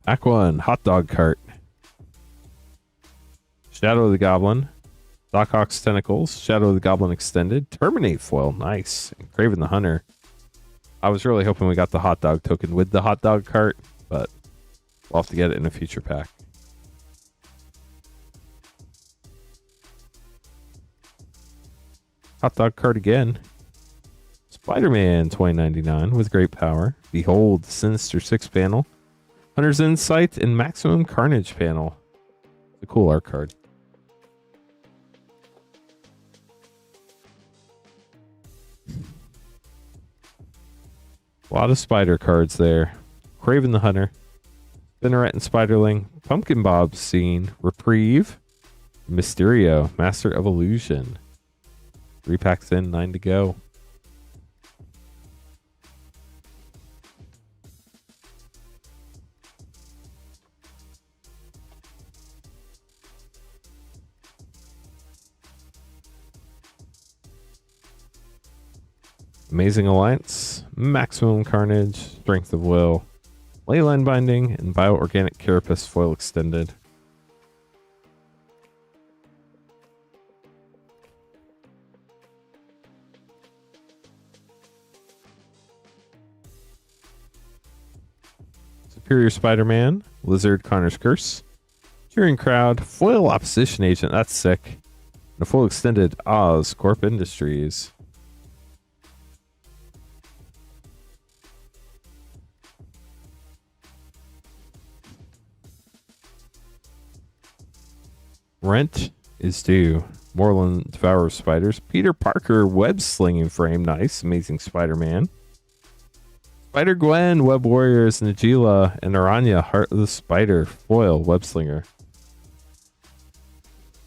Pack 1, Hot Dog Cart. Shadow of the Goblin. Doc Ock's Tentacles, Shadow of the Goblin Extended, Terminate foil, nice. And Craven the Hunter. I was really hoping we got the hot dog token with the hot dog cart, but we'll have to get it in a future pack. Hot dog cart again. Spider-Man 2099 with great power. Behold, Sinister 6 panel. Hunter's Insight and Maximum Carnage panel. It's a cool art card. A lot of spider cards there. Craven the Hunter, Spinneret and Spiderling, Pumpkin Bob Scene, Reprieve, Mysterio, Master of Illusion. 3 packs in, 9 to go. Amazing Alliance, Maximum Carnage, Strength of Will, Leyline Binding, and Bioorganic Carapace foil extended. Superior Spider-Man, Lizard Connor's Curse, Cheering Crowd, Foil Opposition Agent, that's sick, and a full extended Oscorp Industries. Rent is due. Moreland, Devourer of Spiders. Peter Parker, Web Slinging Frame. Nice. Amazing Spider-Man. Spider-Gwen, Web Warriors, Najila, and Aranya, Heart of the Spider, Foil, Web Slinger.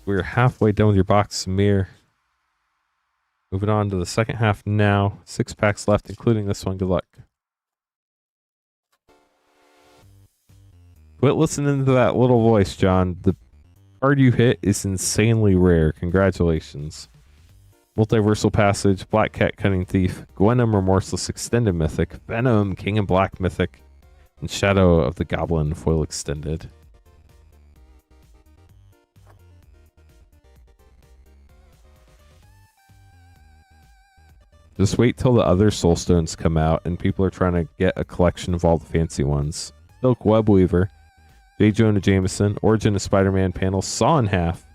We're halfway done with your box, Samir. Moving on to the second half now. 6 packs left, including this one. Good luck. Quit listening to that little voice, John. The card you hit is insanely rare. Congratulations. Multiversal Passage, Black Cat Cunning Thief, Gwenom Remorseless Extended Mythic, Venom King and Black Mythic, and Shadow of the Goblin foil extended. Just wait till the other Soulstones come out and people are trying to get a collection of all the fancy ones. Silk Webweaver, J. Jonah Jameson, Origin of Spider-Man panel, Saw in Half,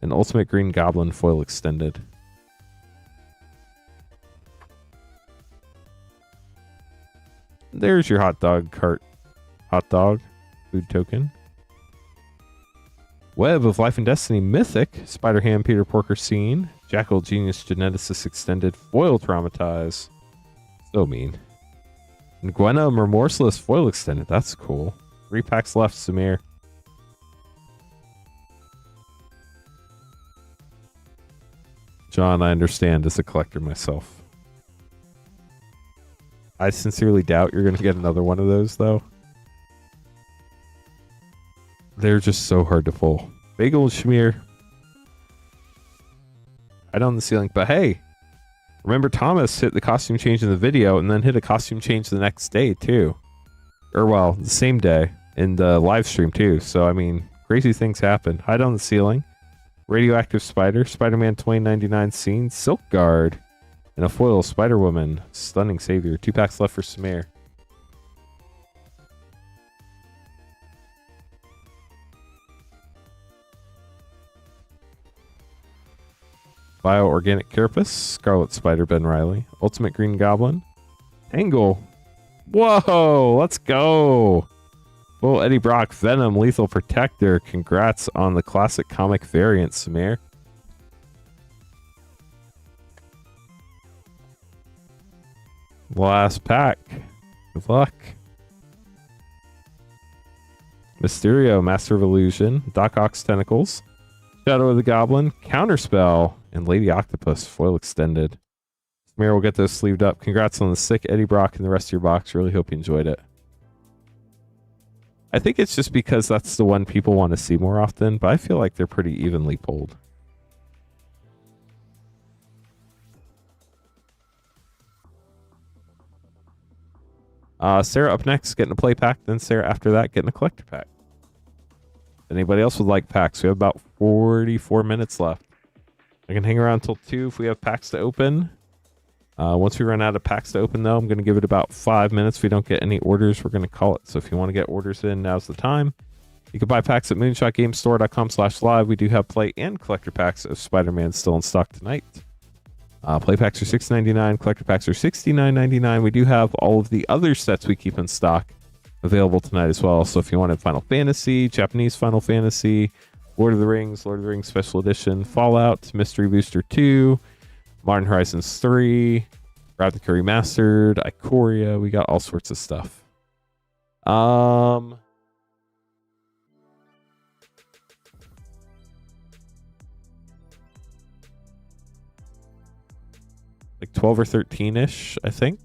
and Ultimate Green Goblin foil extended. There's your hot dog cart. Hot dog food token. Web of Life and Destiny Mythic, Spider-Ham Peter Porker Scene, Jackal Genius Geneticist Extended, Foil Traumatize. So mean. And Gwenom Remorseless foil extended. That's cool. 3 packs left, Samir. John, I understand as a collector myself. I sincerely doubt you're going to get another one of those, though. They're just so hard to pull. Bagel and Shamir. I on the ceiling, but hey, remember Thomas hit the costume change in the video and then hit a costume change the next day, too. Or, well, the same day in the live stream, too. So, I mean, crazy things happen. Hide on the ceiling. Radioactive Spider, Spider-Man 2099 scene, Silk Guard, and a foil Spider-Woman. Stunning Savior. 2 packs left for Samir. Bio-Organic Carapace, Scarlet Spider Ben Riley, Ultimate Green Goblin, Tangle. Whoa, let's go. Well, Eddie Brock, Venom, Lethal Protector. Congrats on the classic comic variant, Samir. Last pack. Good luck. Mysterio, Master of Illusion, Doc Ock's Tentacles, Shadow of the Goblin, Counterspell, and Lady Octopus, foil extended. Samir will get those sleeved up. Congrats on the sick Eddie Brock and the rest of your box. Really hope you enjoyed it. I think it's just because that's the one people want to see more often, but I feel like they're pretty evenly pulled. Sarah up next, getting a play pack. Then Sarah after that, getting a collector pack. Anybody else would like packs? We have about 44 minutes left. I can hang around until 2 if we have packs to open. Once we run out of packs to open, though, I'm going to give it about 5 minutes. If we don't get any orders, we're going to call it. So if you want to get orders in, now's the time. You can buy packs at moonshotgamestore.com/live. We do have play and collector packs of Spider-Man still in stock tonight. Play packs are $6.99. Collector packs are $69.99. We do have all of the other sets we keep in stock available tonight as well. So if you wanted Final Fantasy, Japanese Final Fantasy, Lord of the Rings Special Edition, Fallout, Mystery Booster 2, Modern Horizons 3, Ravnica Remastered, Ikoria, we got all sorts of stuff. Like 12 or 13-ish, I think.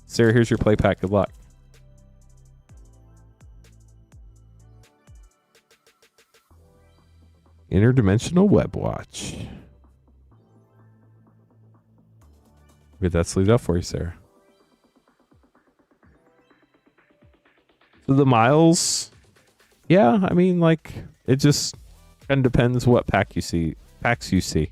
Sarah, here's your play pack. Good luck. Interdimensional Web Watch. Get that sleeved up for you, Sarah. So the miles, yeah, I mean, like, it just kind of depends what packs you see.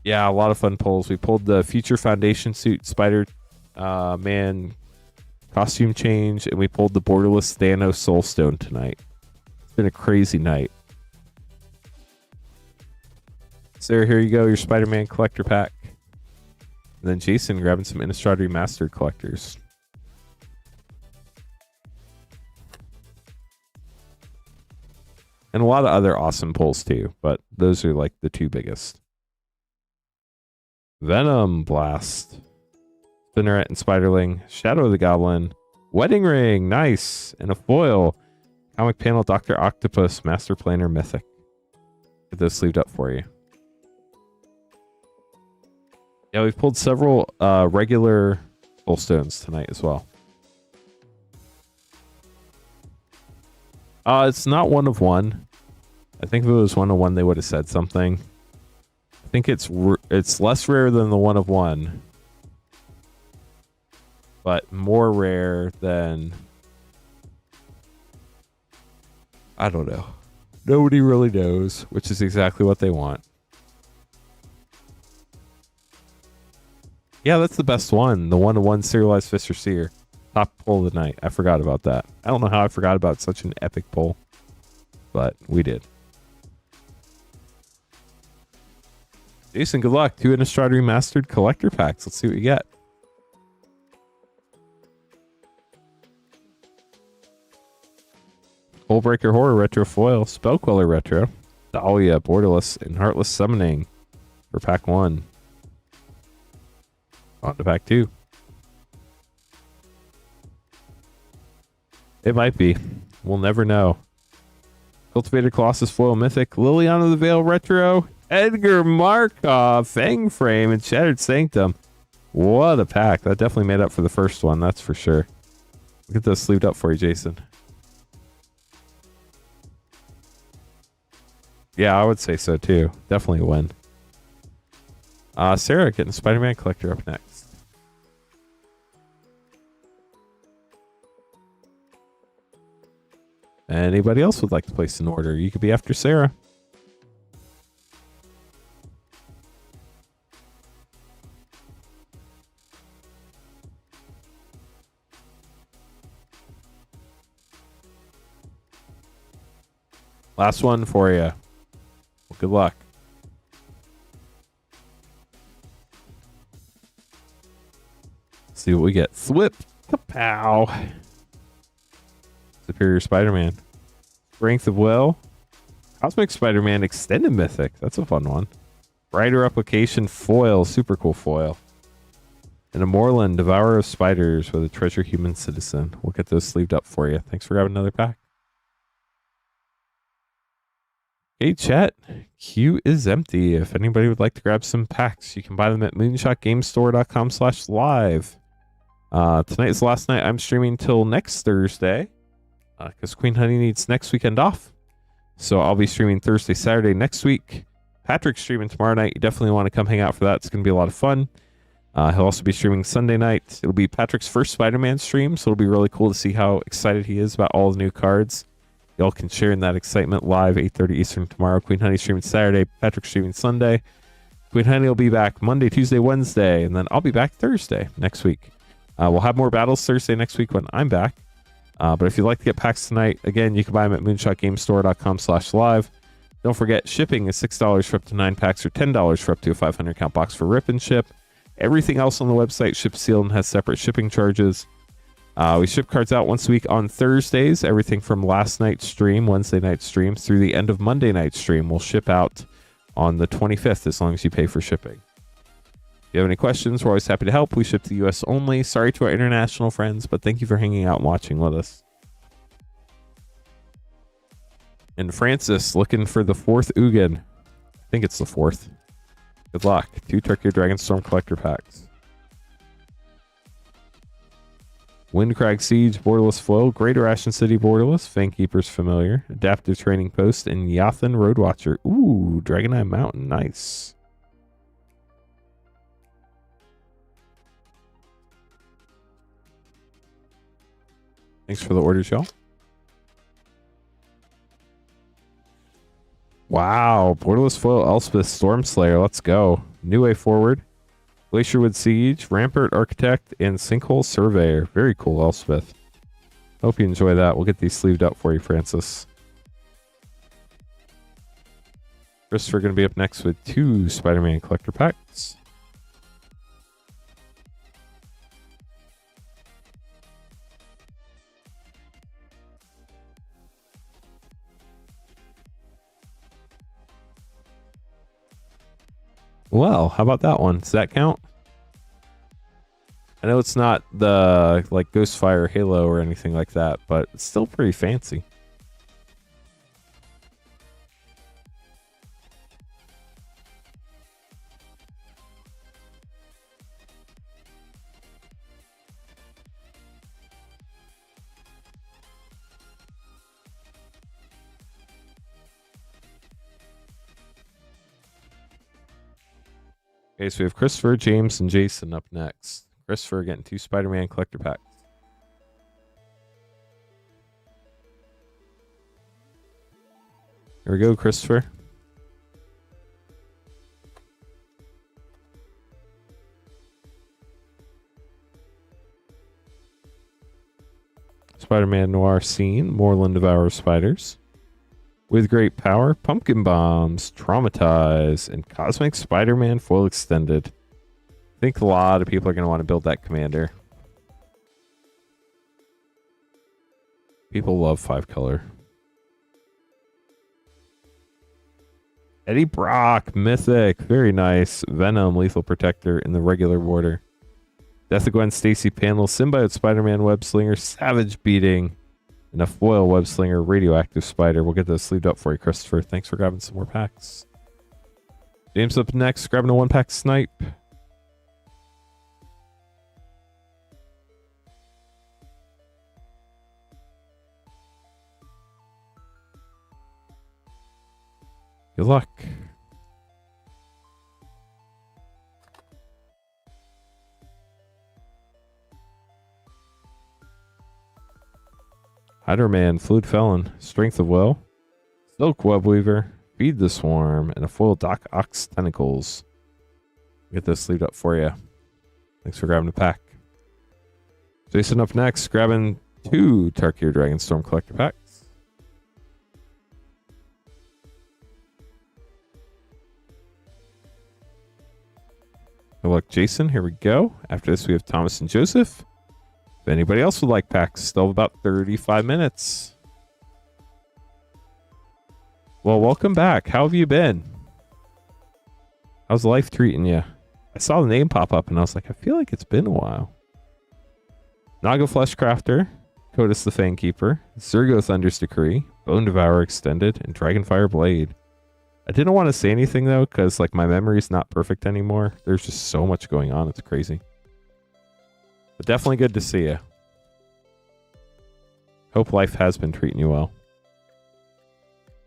Yeah, a lot of fun pulls. We pulled the Future Foundation suit Spider-Man costume change, and we pulled the Borderless Thanos Soulstone tonight. It's been a crazy night. Sarah, here you go, your Spider-Man collector pack. And then Jason grabbing some Innistrad Remastered collectors. And a lot of other awesome pulls too, but those are like the 2 biggest. Venom Blast, Spinneret and Spiderling, Shadow of the Goblin, Wedding Ring, nice, and a foil. Comic panel Dr. Octopus, Master Planner Mythic. Get those sleeved up for you. Yeah, we've pulled several regular Soulstones tonight as well. It's not 1 of 1. I think if it was 1 of 1, they would have said something. I think it's less rare than the 1 of 1, but more rare than, I don't know. Nobody really knows, which is exactly what they want. Yeah, that's the best one. The 1 of 1 Serialized Fisher Seer. Top pull of the night. I forgot about that. I don't know how I forgot about such an epic pull, but we did. Jason, good luck. 2 Innistrad Remastered collector packs. Let's see what you get. Hullbreaker Horror Retro Foil, Spellqueller Retro, Dahlia, Borderless, and Heartless Summoning for pack 1. On to pack 2. It might be. We'll never know. Cultivated Colossus Foil Mythic, Liliana the Veil Retro, Edgar Markov, Fang Frame, and Shattered Sanctum. What a pack. That definitely made up for the first one, that's for sure. We'll get those sleeved up for you, Jason. Yeah, I would say so too. Definitely a win. Sarah getting Spider-Man Collector up next. Anybody else would like to place an order? You could be after Sarah. Last one for you. Well, good luck. See what we get. Thwip. Kapow. Superior Spider-Man. Strength of Will. Cosmic Spider-Man Extended Mythic. That's a fun one. Rider Replication Foil. Super cool foil. And a Moreland Devourer of Spiders with a Treasure Human Citizen. We'll get those sleeved up for you. Thanks for grabbing another pack. Hey chat, queue is empty. If anybody would like to grab some packs, you can buy them at moonshotgamestore.com/live. Tonight is the last night I'm streaming till next Thursday, because Queen Honey needs next weekend off. So I'll be streaming Thursday, Saturday next week. Patrick's streaming tomorrow night. You definitely want to come hang out for that. It's going to be a lot of fun. He'll also be streaming Sunday night. It'll be Patrick's first Spider-Man stream, so it'll be really cool to see how excited he is about all the new cards. Y'all can share in that excitement live 8:30 Eastern tomorrow. Queen Honey streaming Saturday. Patrick streaming Sunday. Queen Honey will be back Monday, Tuesday, Wednesday, and then I'll be back Thursday next week. We'll have more battles Thursday next week when I'm back. But if you'd like to get packs tonight, again, you can buy them at moonshotgamestore.com/live. Don't forget, shipping is $6 for up to 9 packs or $10 for up to a 500 count box for rip and ship. Everything else on the website ships sealed and has separate shipping charges. We ship cards out once a week on Thursdays. Everything from last night's stream, Wednesday night stream, through the end of Monday night's stream will ship out on the 25th as long as you pay for shipping. If you have any questions, we're always happy to help. We ship to the U.S. only. Sorry to our international friends, but thank you for hanging out and watching with us. And Francis, looking for the 4th Ugin. I think it's the 4th. Good luck. 2 Turkey Dragonstorm Collector packs. Windcrag Siege, Borderless Flow, Greater Ashen City Borderless, Fangkeeper's Familiar, Adaptive Training Post, and Yathan Roadwatcher. Ooh, Dragonite Mountain, nice. Thanks for the orders, y'all. Wow, Borderless Foil, Elspeth, Stormslayer, let's go. New Way Forward. Glacierwood Siege, Rampart Architect, and Sinkhole Surveyor. Very cool, Elspeth. Hope you enjoy that. We'll get these sleeved up for you, Francis. Christopher going to be up next with 2 Spider-Man Collector packs. Well, how about that one? Does that count? I know it's not the like Ghostfire Halo or anything like that, but it's still pretty fancy. Okay, so we have Christopher, James, and Jason up next. Christopher getting 2 Spider-Man Collector packs. Here we go, Christopher. Spider-Man Noir Scene, Moreland Devourer of Spiders. With Great Power, Pumpkin Bombs, Traumatize, and Cosmic Spider-Man Foil Extended. I think a lot of people are going to want to build that commander. People love 5-color. Eddie Brock, Mythic, very nice. Venom, Lethal Protector in the regular border. Death of Gwen Stacy panel, Symbiote Spider-Man Web Slinger, Savage Beating, and a foil Web Slinger Radioactive Spider. We'll get those sleeved up for you, Christopher. Thanks for grabbing some more packs. James up next, grabbing a 1-pack snipe. Good luck. Hiderman, Fluid Felon, Strength of Will, Silk Webweaver, Feed the Swarm, and a foil Doc Ox Tentacles. Get this sleeved up for you. Thanks for grabbing the pack. Jason up next, grabbing 2 Tarkir Dragonstorm Collector packs. Good luck, Jason. Here we go. After this, we have Thomas and Joseph. If anybody else would like packs, still have about 35 minutes. Well, welcome back. How have you been? How's life treating you? I saw the name pop up and I was like, I feel like it's been a while. Naga Flesh Crafter, Kotus the Fangkeeper, Zergo Thunder's Decree, Bone Devourer Extended, and Dragonfire Blade. I didn't want to say anything though, because like my memory's not perfect anymore. There's just so much going on. It's crazy. But definitely good to see you. Hope life has been treating you well.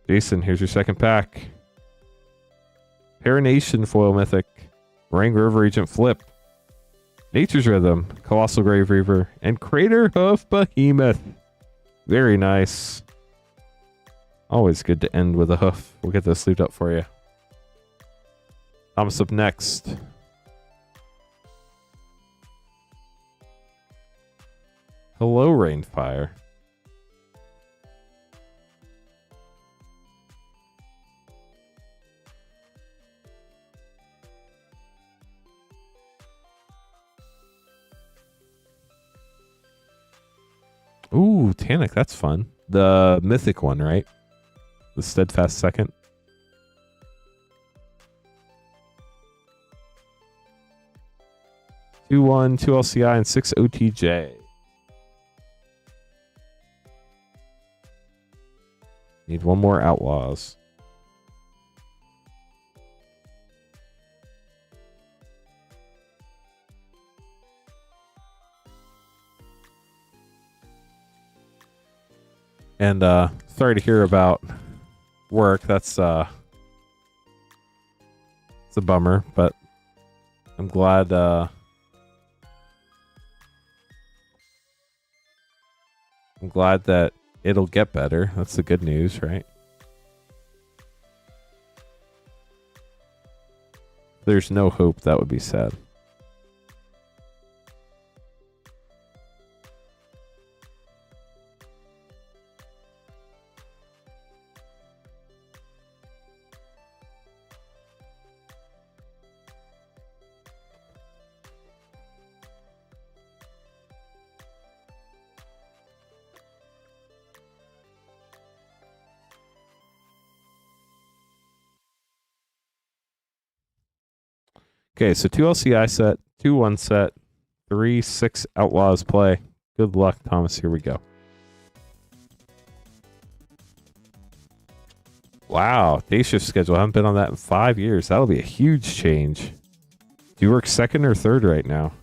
Jason, here's your second pack. Paranation Foil Mythic, Rang River Agent Flip, Nature's Rhythm, Colossal Grave Reaver, and Crater Hoof Behemoth. Very nice. Always good to end with a hoof. We'll get this sleeved up for you. Thomas up next. Hello, Rainfire. Ooh, Tanic, that's fun. The mythic one, right? The Steadfast Second. Two 1, 2 LCI, and 6 OTJ. Need one more Outlaws. And sorry to hear about work. That's it's a bummer, but I'm glad that it'll get better. That's the good news, right? There's no hope, that would be sad. Okay, so 2 LCI set, 2 1 set, 3 6 Outlaws play. Good luck, Thomas. Here we go. Wow, day shift schedule. I haven't been on that in 5 years. That'll be a huge change. Do you work second or third right now?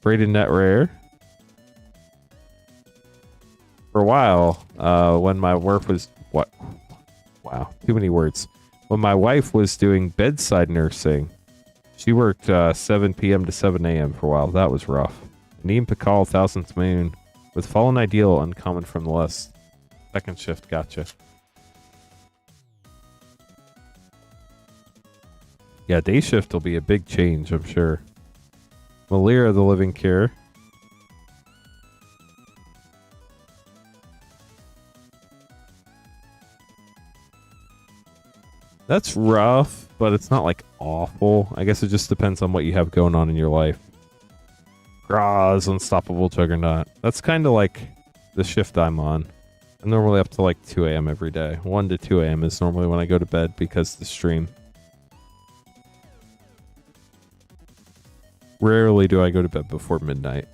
Braided Net Rare. For a while, when my work was... What? Wow, too many words. When my wife was doing bedside nursing, she worked 7 p.m. to 7 a.m. for a while. That was rough. Neem Pakal, Thousandth Moon, with Fallen Ideal uncommon from the list. Second shift, gotcha. Yeah, day shift will be a big change, I'm sure. Malira, the Living Cure. That's rough, but it's not like awful. I guess it just depends on what you have going on in your life. Graz, Unstoppable Juggernaut. That's kind of like the shift I'm on. I'm normally up to like 2 a.m. every day. 1 to 2 a.m. is normally when I go to bed because of the stream. Rarely do I go to bed before midnight.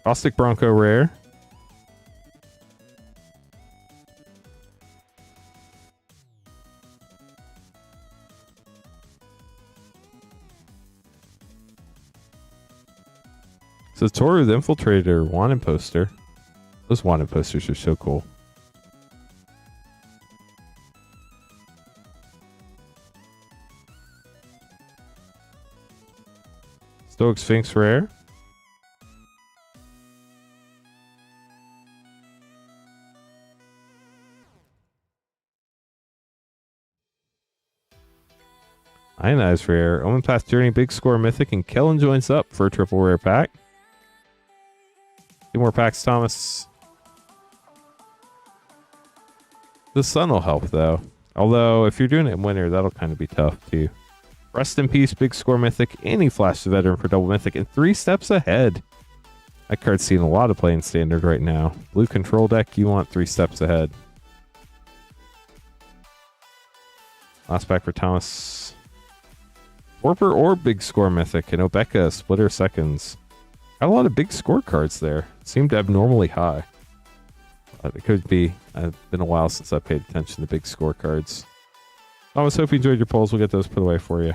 Caustic Bronco Rare. So Toru the Infiltrator wanted poster. Those wanted posters are so cool. Stoic Sphinx rare. Ionized rare. Omen Path Journey, Big Score Mythic, and Kellen joins up for a triple rare pack. 2 more packs, Thomas. The sun will help, though. Although, if you're doing it in winter, that'll kind of be tough, too. Rest in Peace, Big Score Mythic, and he flashed the Veteran for double Mythic, and 3 steps ahead. That card's seeing a lot of play in Standard right now. Blue control deck, you want 3 steps ahead. Last pack for Thomas. Warper or Big Score Mythic, and Obeka, Splitter Seconds. Got a lot of big score cards there. Seemed abnormally high. It could be. It's been a while since I paid attention to big score cards. Thomas, hope you enjoyed your polls. We'll get those put away for you.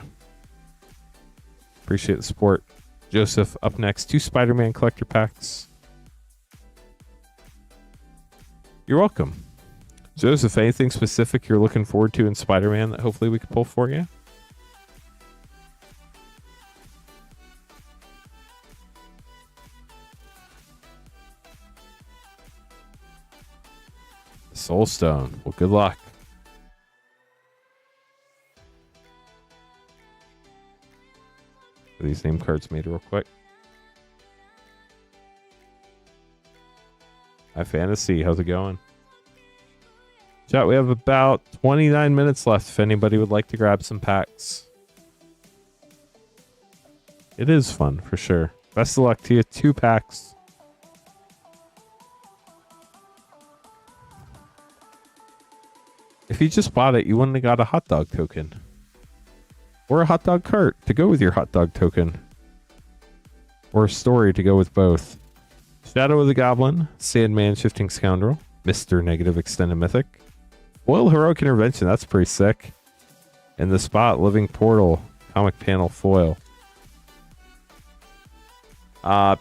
Appreciate the support. Joseph, up next. 2 Spider-Man collector packs. You're welcome. Joseph, anything specific you're looking forward to in Spider-Man that hopefully we can pull for you? Soulstone. Well, good luck. Are these name cards made real quick? Hi, Fantasy. How's it going? Chat, we have about 29 minutes left if anybody would like to grab some packs. It is fun, for sure. Best of luck to you. 2 packs. If you just bought it, you wouldn't have got a hot dog token. Or a hot dog cart to go with your hot dog token. Or a story to go with both. Shadow of the Goblin, Sandman Shifting Scoundrel, Mr. Negative Extended Mythic, Foil Heroic Intervention, that's pretty sick. And the Spot Living Portal, comic panel foil.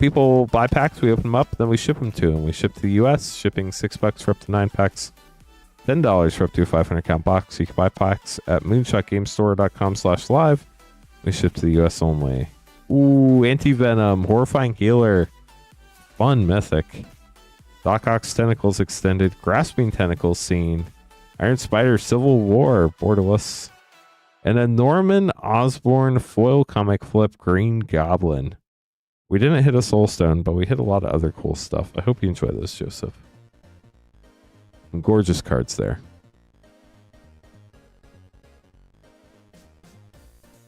People buy packs, we open them up, then we ship them to them. We ship to the US, shipping $6 for up to 9 packs. $10 for up to a 500 count box. You can buy packs at moonshotgamestore.com/live. We ship to the US only. Ooh, Anti-Venom, Horrifying Healer. Fun mythic. Doc Ock's Tentacles Extended, Grasping Tentacles Scene. Iron Spider, Civil War, Borderless. And a Norman Osborn foil comic flip, Green Goblin. We didn't hit a Soulstone, but we hit a lot of other cool stuff. I hope you enjoy this, Joseph. Some gorgeous cards there.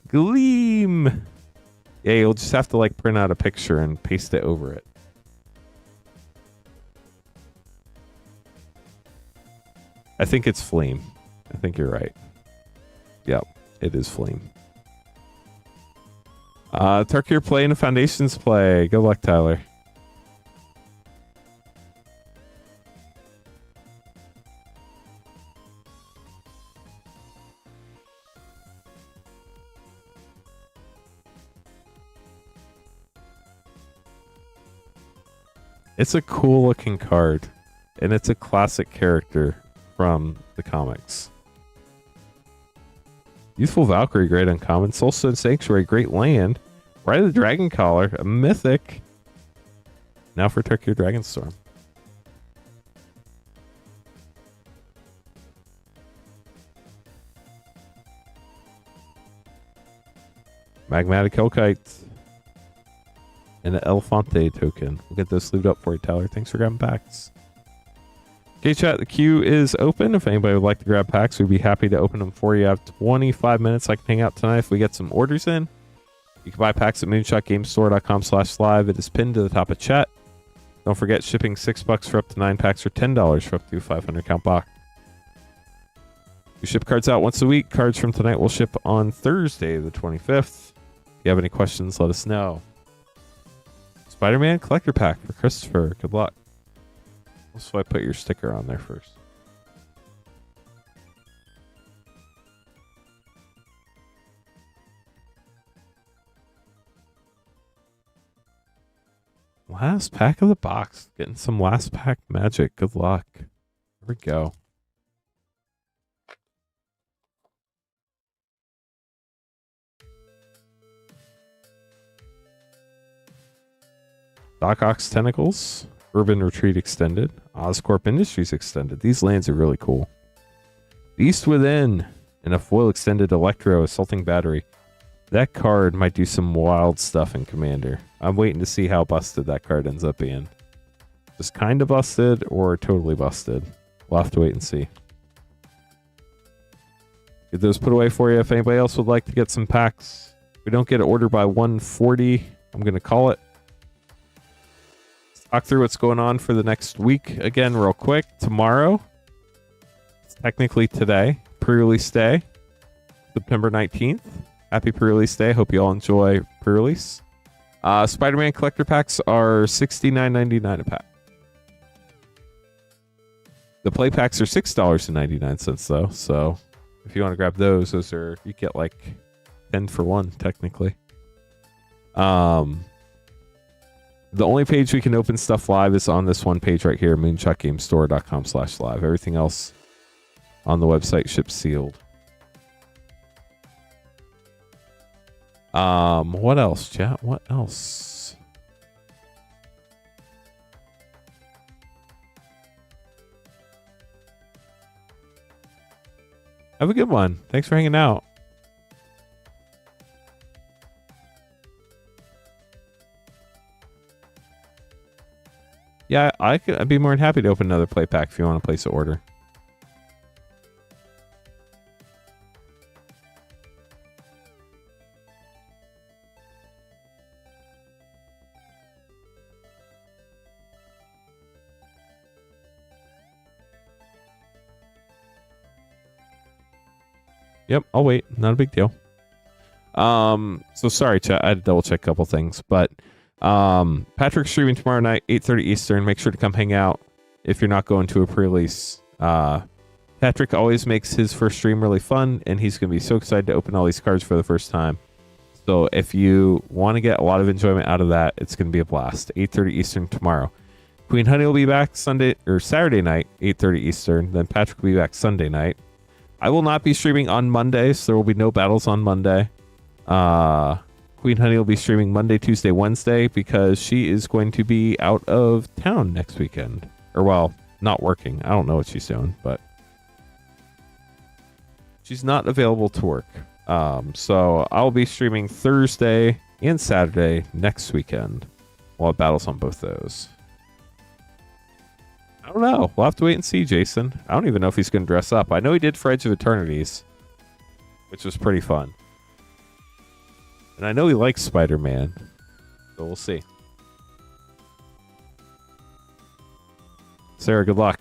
Gleam! Yeah, you'll just have to like print out a picture and paste it over it. I think it's Flame. I think you're right. Yep, it is Flame. Turkey, you're playing a Foundations play. Good luck, Tyler. It's a cool looking card, and it's a classic character from the comics. Youthful Valkyrie, great uncommon. Soulstone Sanctuary, great land. Ride of the Dragon Collar, a mythic. Now for Turkey Dragonstorm. Magmatic Hellkite. And an Elefante token. We'll get those sleeved up for you, Tyler. Thanks for grabbing packs. Okay, chat, the queue is open. If anybody would like to grab packs, we'd be happy to open them for you. I have 25 minutes I can hang out tonight if we get some orders in. You can buy packs at moonshotgamestore.com/live. It is pinned to the top of chat. Don't forget shipping $6 for up to 9 packs or $10 for up to a 500 count box. We ship cards out once a week. Cards from tonight will ship on Thursday, the 25th. If you have any questions, let us know. Spider-Man collector pack for Christopher. Good luck. So I put your sticker on there first. Last pack of the box. Getting some last pack magic. Good luck. Here we go. Doc Ock's Tentacles, Urban Retreat Extended, Oscorp Industries Extended. These lands are really cool. Beast Within, and a foil extended Electro Assaulting Battery. That card might do some wild stuff in Commander. I'm waiting to see how busted that card ends up being. Just kind of busted or totally busted. We'll have to wait and see. Get those put away for you. If anybody else would like to get some packs, if we don't get an order by 1:40, I'm going to call it. Talk through what's going on for the next week again real quick. Tomorrow, it's technically today, pre-release day, September 19th. Happy pre-release day. Hope you all enjoy pre-release. Spider-Man collector packs are $69.99 a pack. The play packs are $6.99 though. So if you want to grab those are, you get like 10 for 1 technically. The only page we can open stuff live is on this one page right here, moonshotgamestore.com/live. Everything else on the website ships sealed. What else, chat? What else? Have a good one. Thanks for hanging out. Yeah, I'd be more than happy to open another play pack if you want to place an order. Yep, I'll wait. Not a big deal. So sorry, chat. I had to double check a couple things, but Patrick's streaming tomorrow night, 8:30 Eastern. Make sure to come hang out if you're not going to a pre-release. Patrick always makes his first stream really fun, and he's going to be so excited to open all these cards for the first time. So if you want to get a lot of enjoyment out of that, it's going to be a blast. 8:30 Eastern tomorrow. Queen Honey will be back Sunday or Saturday night, 8:30 Eastern. Then Patrick will be back Sunday night. I will not be streaming on Monday, so there will be no battles on Monday. Queen Honey will be streaming Monday, Tuesday, Wednesday because she is going to be out of town next weekend. Or, well, not working. I don't know what she's doing, but she's not available to work. So I'll be streaming Thursday and Saturday next weekend. We'll have battles on both those. I don't know. We'll have to wait and see, Jason. I don't even know if he's going to dress up. I know he did for Edge of Eternities, which was pretty fun. And I know he likes Spider-Man, so we'll see. Sarah, good luck.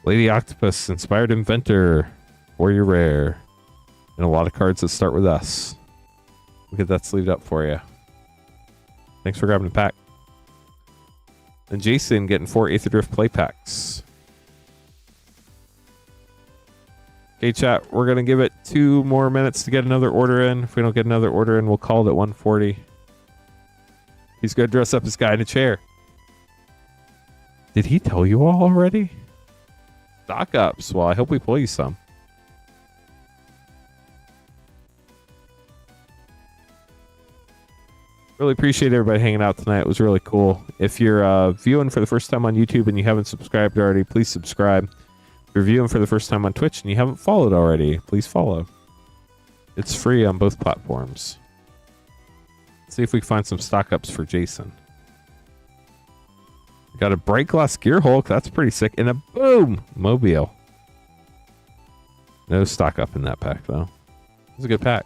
Lady Octopus, Inspired Inventor, Warrior Rare, and a lot of cards that start with us. We'll get that sleeved up for you. Thanks for grabbing a pack. And Jason getting 4 Aether Drift play packs. Okay, chat, we're going to give it 2 more minutes to get another order in. If we don't get another order in, we'll call it at 1:40. He's going to dress up his guy in a chair. Did he tell you all already? Stock ups. Well, I hope we pull you some. Really appreciate everybody hanging out tonight. It was really cool. If you're viewing for the first time on YouTube and you haven't subscribed already, please subscribe. If you're viewing for the first time on Twitch and you haven't followed already, please follow. It's free on both platforms. Let's see if we can find some stock ups for Jason. We got a Bright Glass Gear Hulk. That's pretty sick. And a boom! Mobile. No stock up in that pack, though. It was a good pack.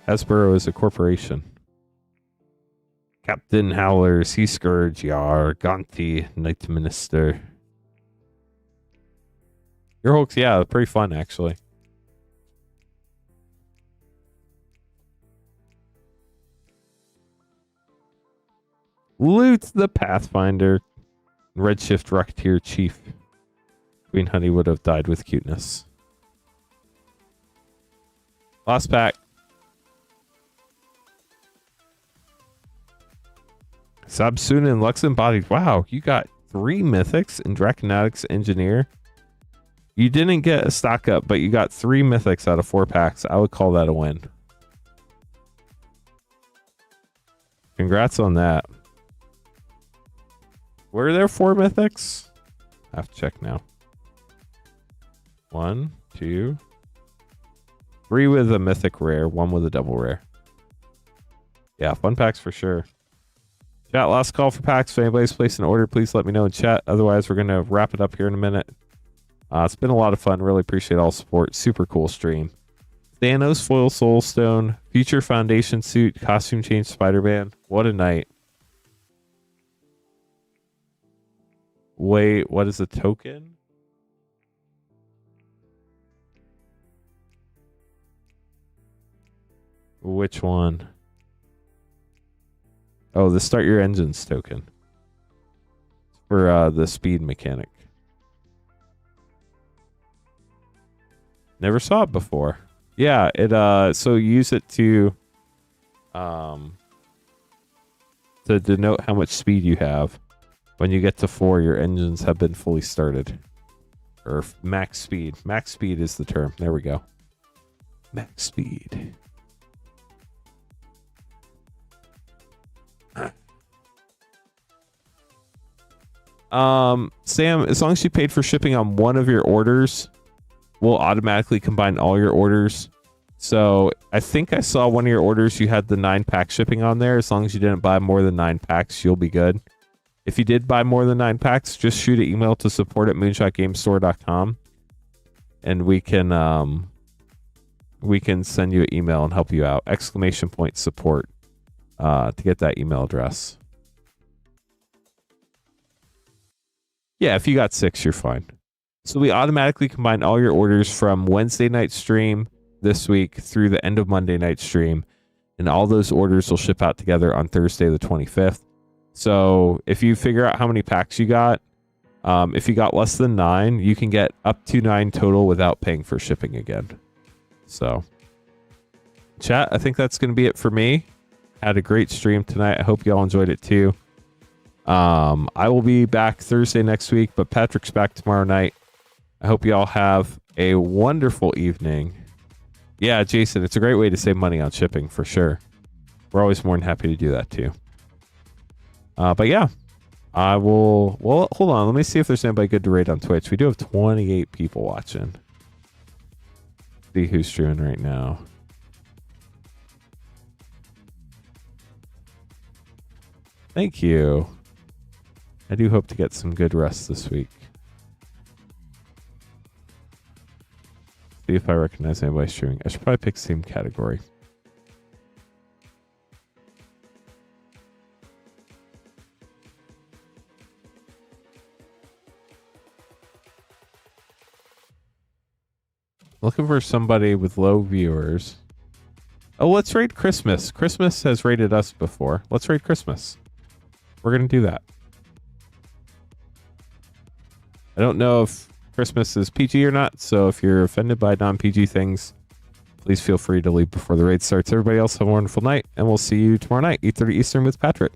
Hasbro is a corporation. Captain Howler, Sea Scourge, Yar, Gonti, Knight Minister. Your Hulks, yeah, pretty fun, actually. Loot the Pathfinder. Redshift Rocketeer Chief. Queen Honey would have died with cuteness. Last pack. Sabsun and Lux Embodied. Wow, you got 3 mythics and Draconautics Engineer. You didn't get a stock up, but you got 3 mythics out of 4 packs. I would call that a win. Congrats on that. Were there 4 mythics? I have to check now. 1, 2, 3 with a mythic rare, 1 with a double rare. Yeah, fun packs for sure. Chat, last call for packs. If anybody's placed an order, please let me know in chat. Otherwise, we're going to wrap it up here in a minute. It's been a lot of fun. Really appreciate all the support. Super cool stream. Thanos Foil Soulstone, Future Foundation Suit, Costume Change Spider-Man. What a night. Wait, what is a token? Which one? Oh, the Start Your Engines token. For the speed mechanic. Never saw it before. Yeah, it so use it to denote how much speed you have. When you get to 4, your engines have been fully started. Or max speed. Max speed is the term. There we go. Max speed. Sam, as long as you paid for shipping on one of your orders, we'll automatically combine all your orders. So I think I saw one of your orders, you had the 9-pack shipping on there. As long as you didn't buy more than 9 packs, you'll be good. If you did buy more than 9 packs, just shoot an email to support@moonshotgamestore.com and we can send you an email and help you out. !support to get that email address. Yeah, if you got 6, you're fine. So we automatically combine all your orders from Wednesday night stream this week through the end of Monday night stream. And all those orders will ship out together on Thursday the 25th. So if you figure out how many packs you got, if you got less than 9, you can get up to 9 total without paying for shipping again. So, chat, I think that's going to be it for me. Had a great stream tonight. I hope y'all enjoyed it too. I will be back Thursday next week, but Patrick's back tomorrow night. I hope y'all have a wonderful evening. Yeah, Jason, it's a great way to save money on shipping for sure. We're always more than happy to do that too. But yeah, I will. Well, hold on. Let me see if there's anybody good to rate on Twitch. We do have 28 people watching. See who's streaming right now. Thank you. I do hope to get some good rest this week. See if I recognize anybody streaming. I should probably pick same category. Looking for somebody with low viewers. Oh, let's raid Christmas. Christmas has raided us before. Let's raid Christmas. We're going to do that. I don't know if Christmas is PG or not, so if you're offended by non-PG things, please feel free to leave before the raid starts. Everybody else have a wonderful night, and we'll see you tomorrow night, 8:30 Eastern with Patrick.